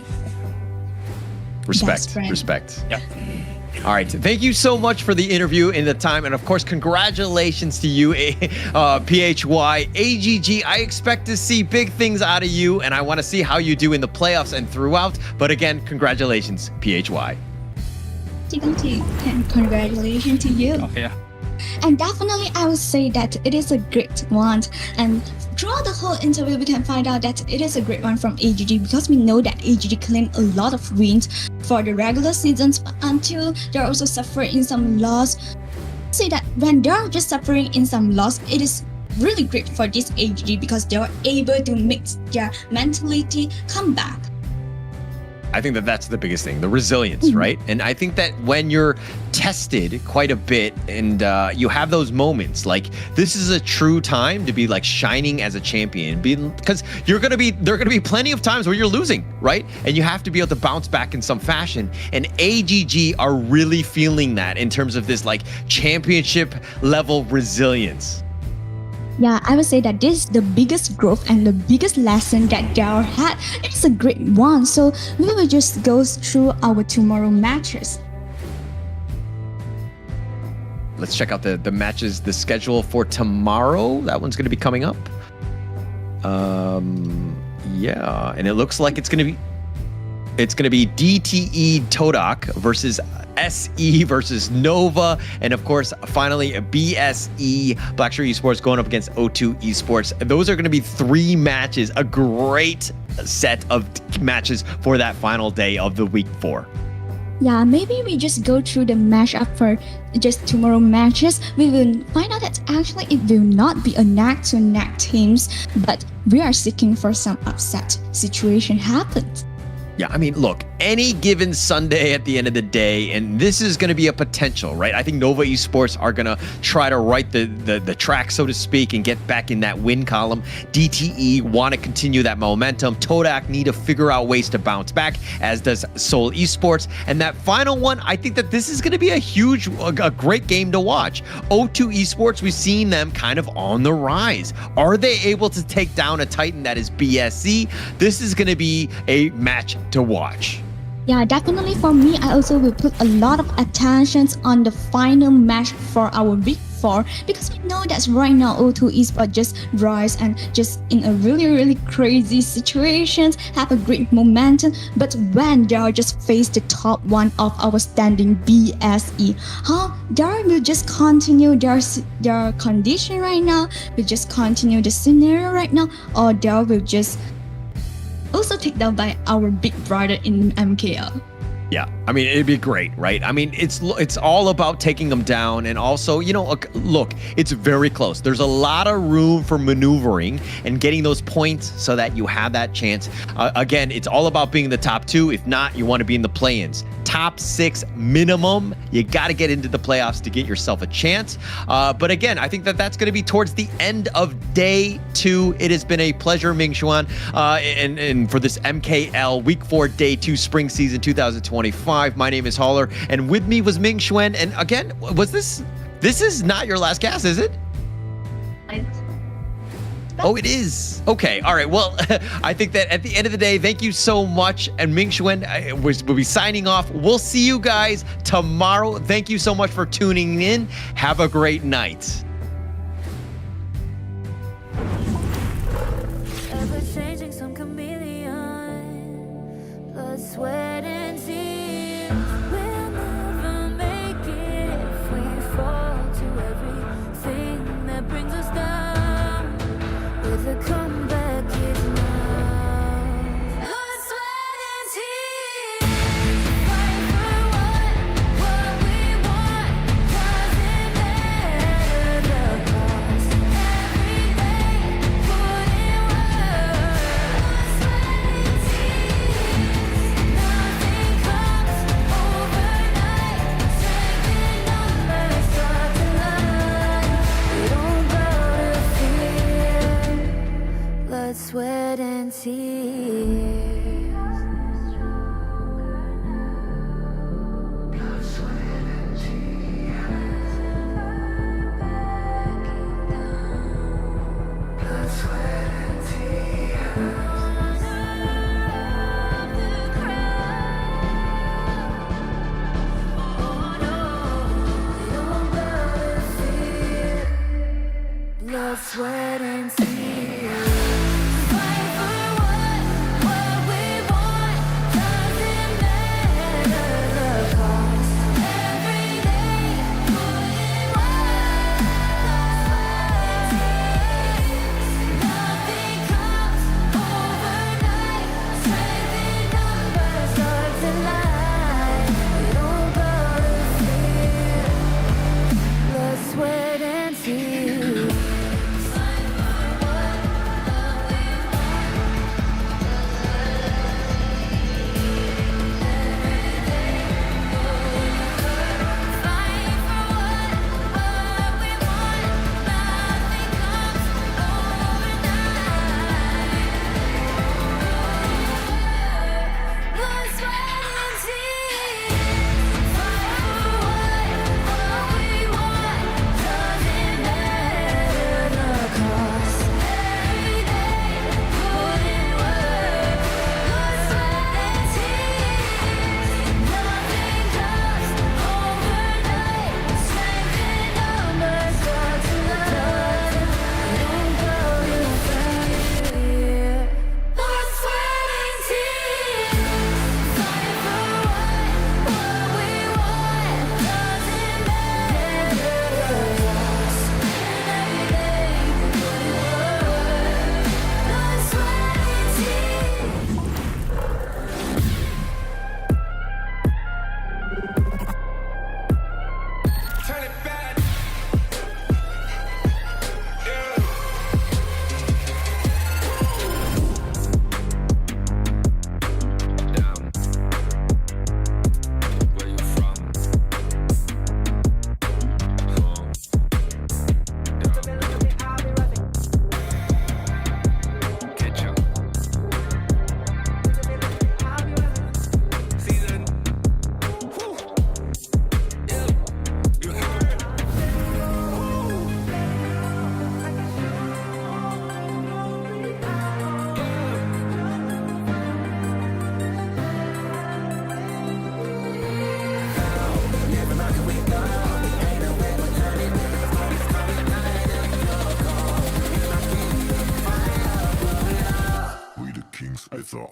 Respect. Yeah. All right. Thank you so much for the interview and the time. And of course, congratulations to you, PHY. AGG, I expect to see big things out of you. And I want to see how you do in the playoffs and throughout. But again, congratulations, PHY. And congratulations to you. Okay. And definitely I would say that it is a great one, and throughout the whole interview, we can find out that it is a great one from AGG because we know that AGG claimed a lot of wins for the regular seasons, but until they're also suffering in some loss. Say that when they're just suffering in some loss, it is really great for this AGG because they're able to make their mentality come back. I think that that's the biggest thing, the resilience, right? And I think that when you're tested quite a bit and you have those moments, like this is a true time to be like shining as a champion, because there are going to be plenty of times where you're losing, right? And you have to be able to bounce back in some fashion. And AGG are really feeling that in terms of this like championship level resilience. Yeah, I would say that this is the biggest growth and the biggest lesson that they had. It's a great one. So we will just go through our tomorrow matches. Let's check out the matches, the schedule for tomorrow. That one's going to be coming up. Yeah, and it looks like it's going to be DTE Todak versus SE versus Nova, and of course, finally BSE Blackshire Esports going up against O2 Esports. Those are going to be 3 matches, a great set of matches for that final day of the week 4. Yeah, maybe we just go through the matchup for just tomorrow matches. We will find out that actually it will not be a neck-to-neck teams, but we are seeking for some upset situation happens. Yeah, I mean, look, any given Sunday at the end of the day, and this is going to be a potential, right? I think Nova Esports are going to try to right the track, so to speak, and get back in that win column. DTE want to continue that momentum. Todak need to figure out ways to bounce back, as does Seoul Esports. And that final one, I think that this is going to be a great game to watch. O2 Esports, we've seen them kind of on the rise. Are they able to take down a Titan that is BSC? This is going to be a match to watch. Yeah, definitely for me, I also will put a lot of attention on the final match for our Big 4 because we know that right now O2 Esports just rise and just in a really crazy situations have a great momentum, but when they are just face the top one of our standing BSE, they will just continue their condition right now, will just continue the scenario right now, or they will just also taken down by our big brother in MKL. Yeah, I mean, it'd be great, right? I mean, it's all about taking them down, and also, you know, look, it's very close. There's a lot of room for maneuvering and getting those points so that you have that chance. Again, it's all about being the top 2. If not, you want to be in the play-ins. Top 6 minimum. You got to get into the playoffs to get yourself a chance. But again, I think that that's going to be towards the end of day 2. It has been a pleasure, Ming Xuan, and for this MKL Week 4 Day 2 Spring Season 2025. My name is Holler, and with me was Ming Xuan. And again, this is not your last cast, is it? Oh, it is. Okay. All right. Well, I think that at the end of the day, thank you so much. And Ming Xuan will be signing off. We'll see you guys tomorrow. Thank you so much for tuning in. Have a great night. Ever changing some chameleon, blood, sweat, and tears. We'll never make it if we fall to everything that brings us down. The comeback is now. Blood, sweat, and tears. Fight for what we want. Doesn't matter the cost. Every day, put in work. Blood, sweat, and tears. Nothing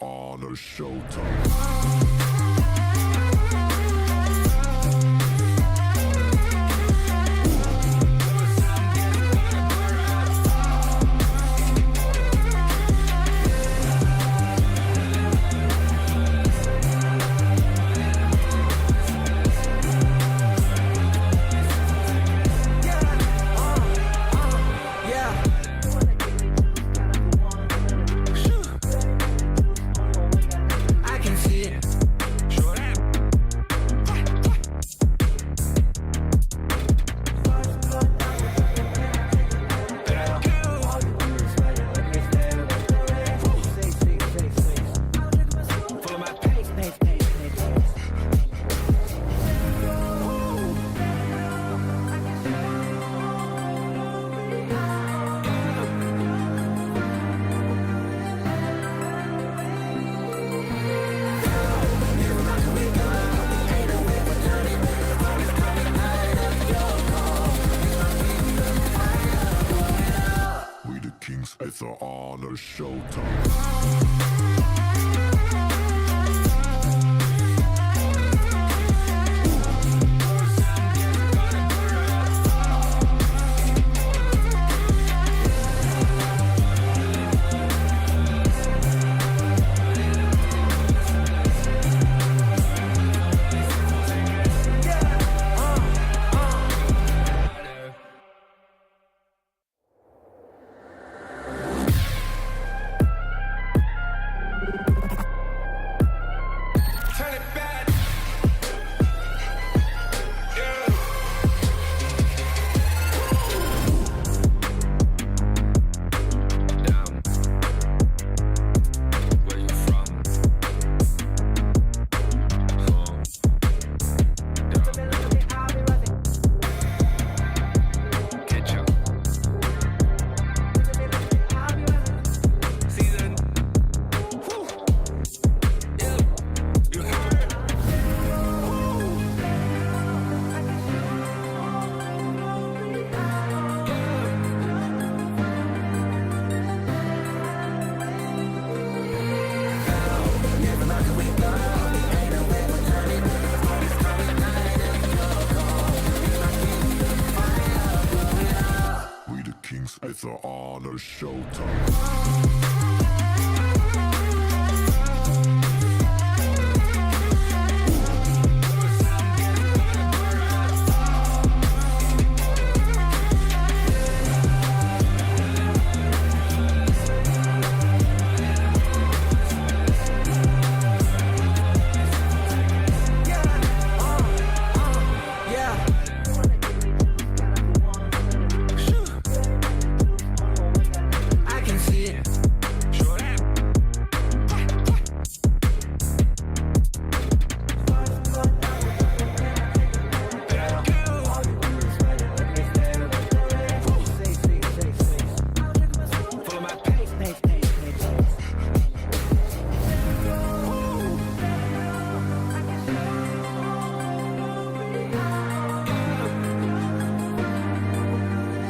honor showtime. It's an honor showtime. It's an honor showtime.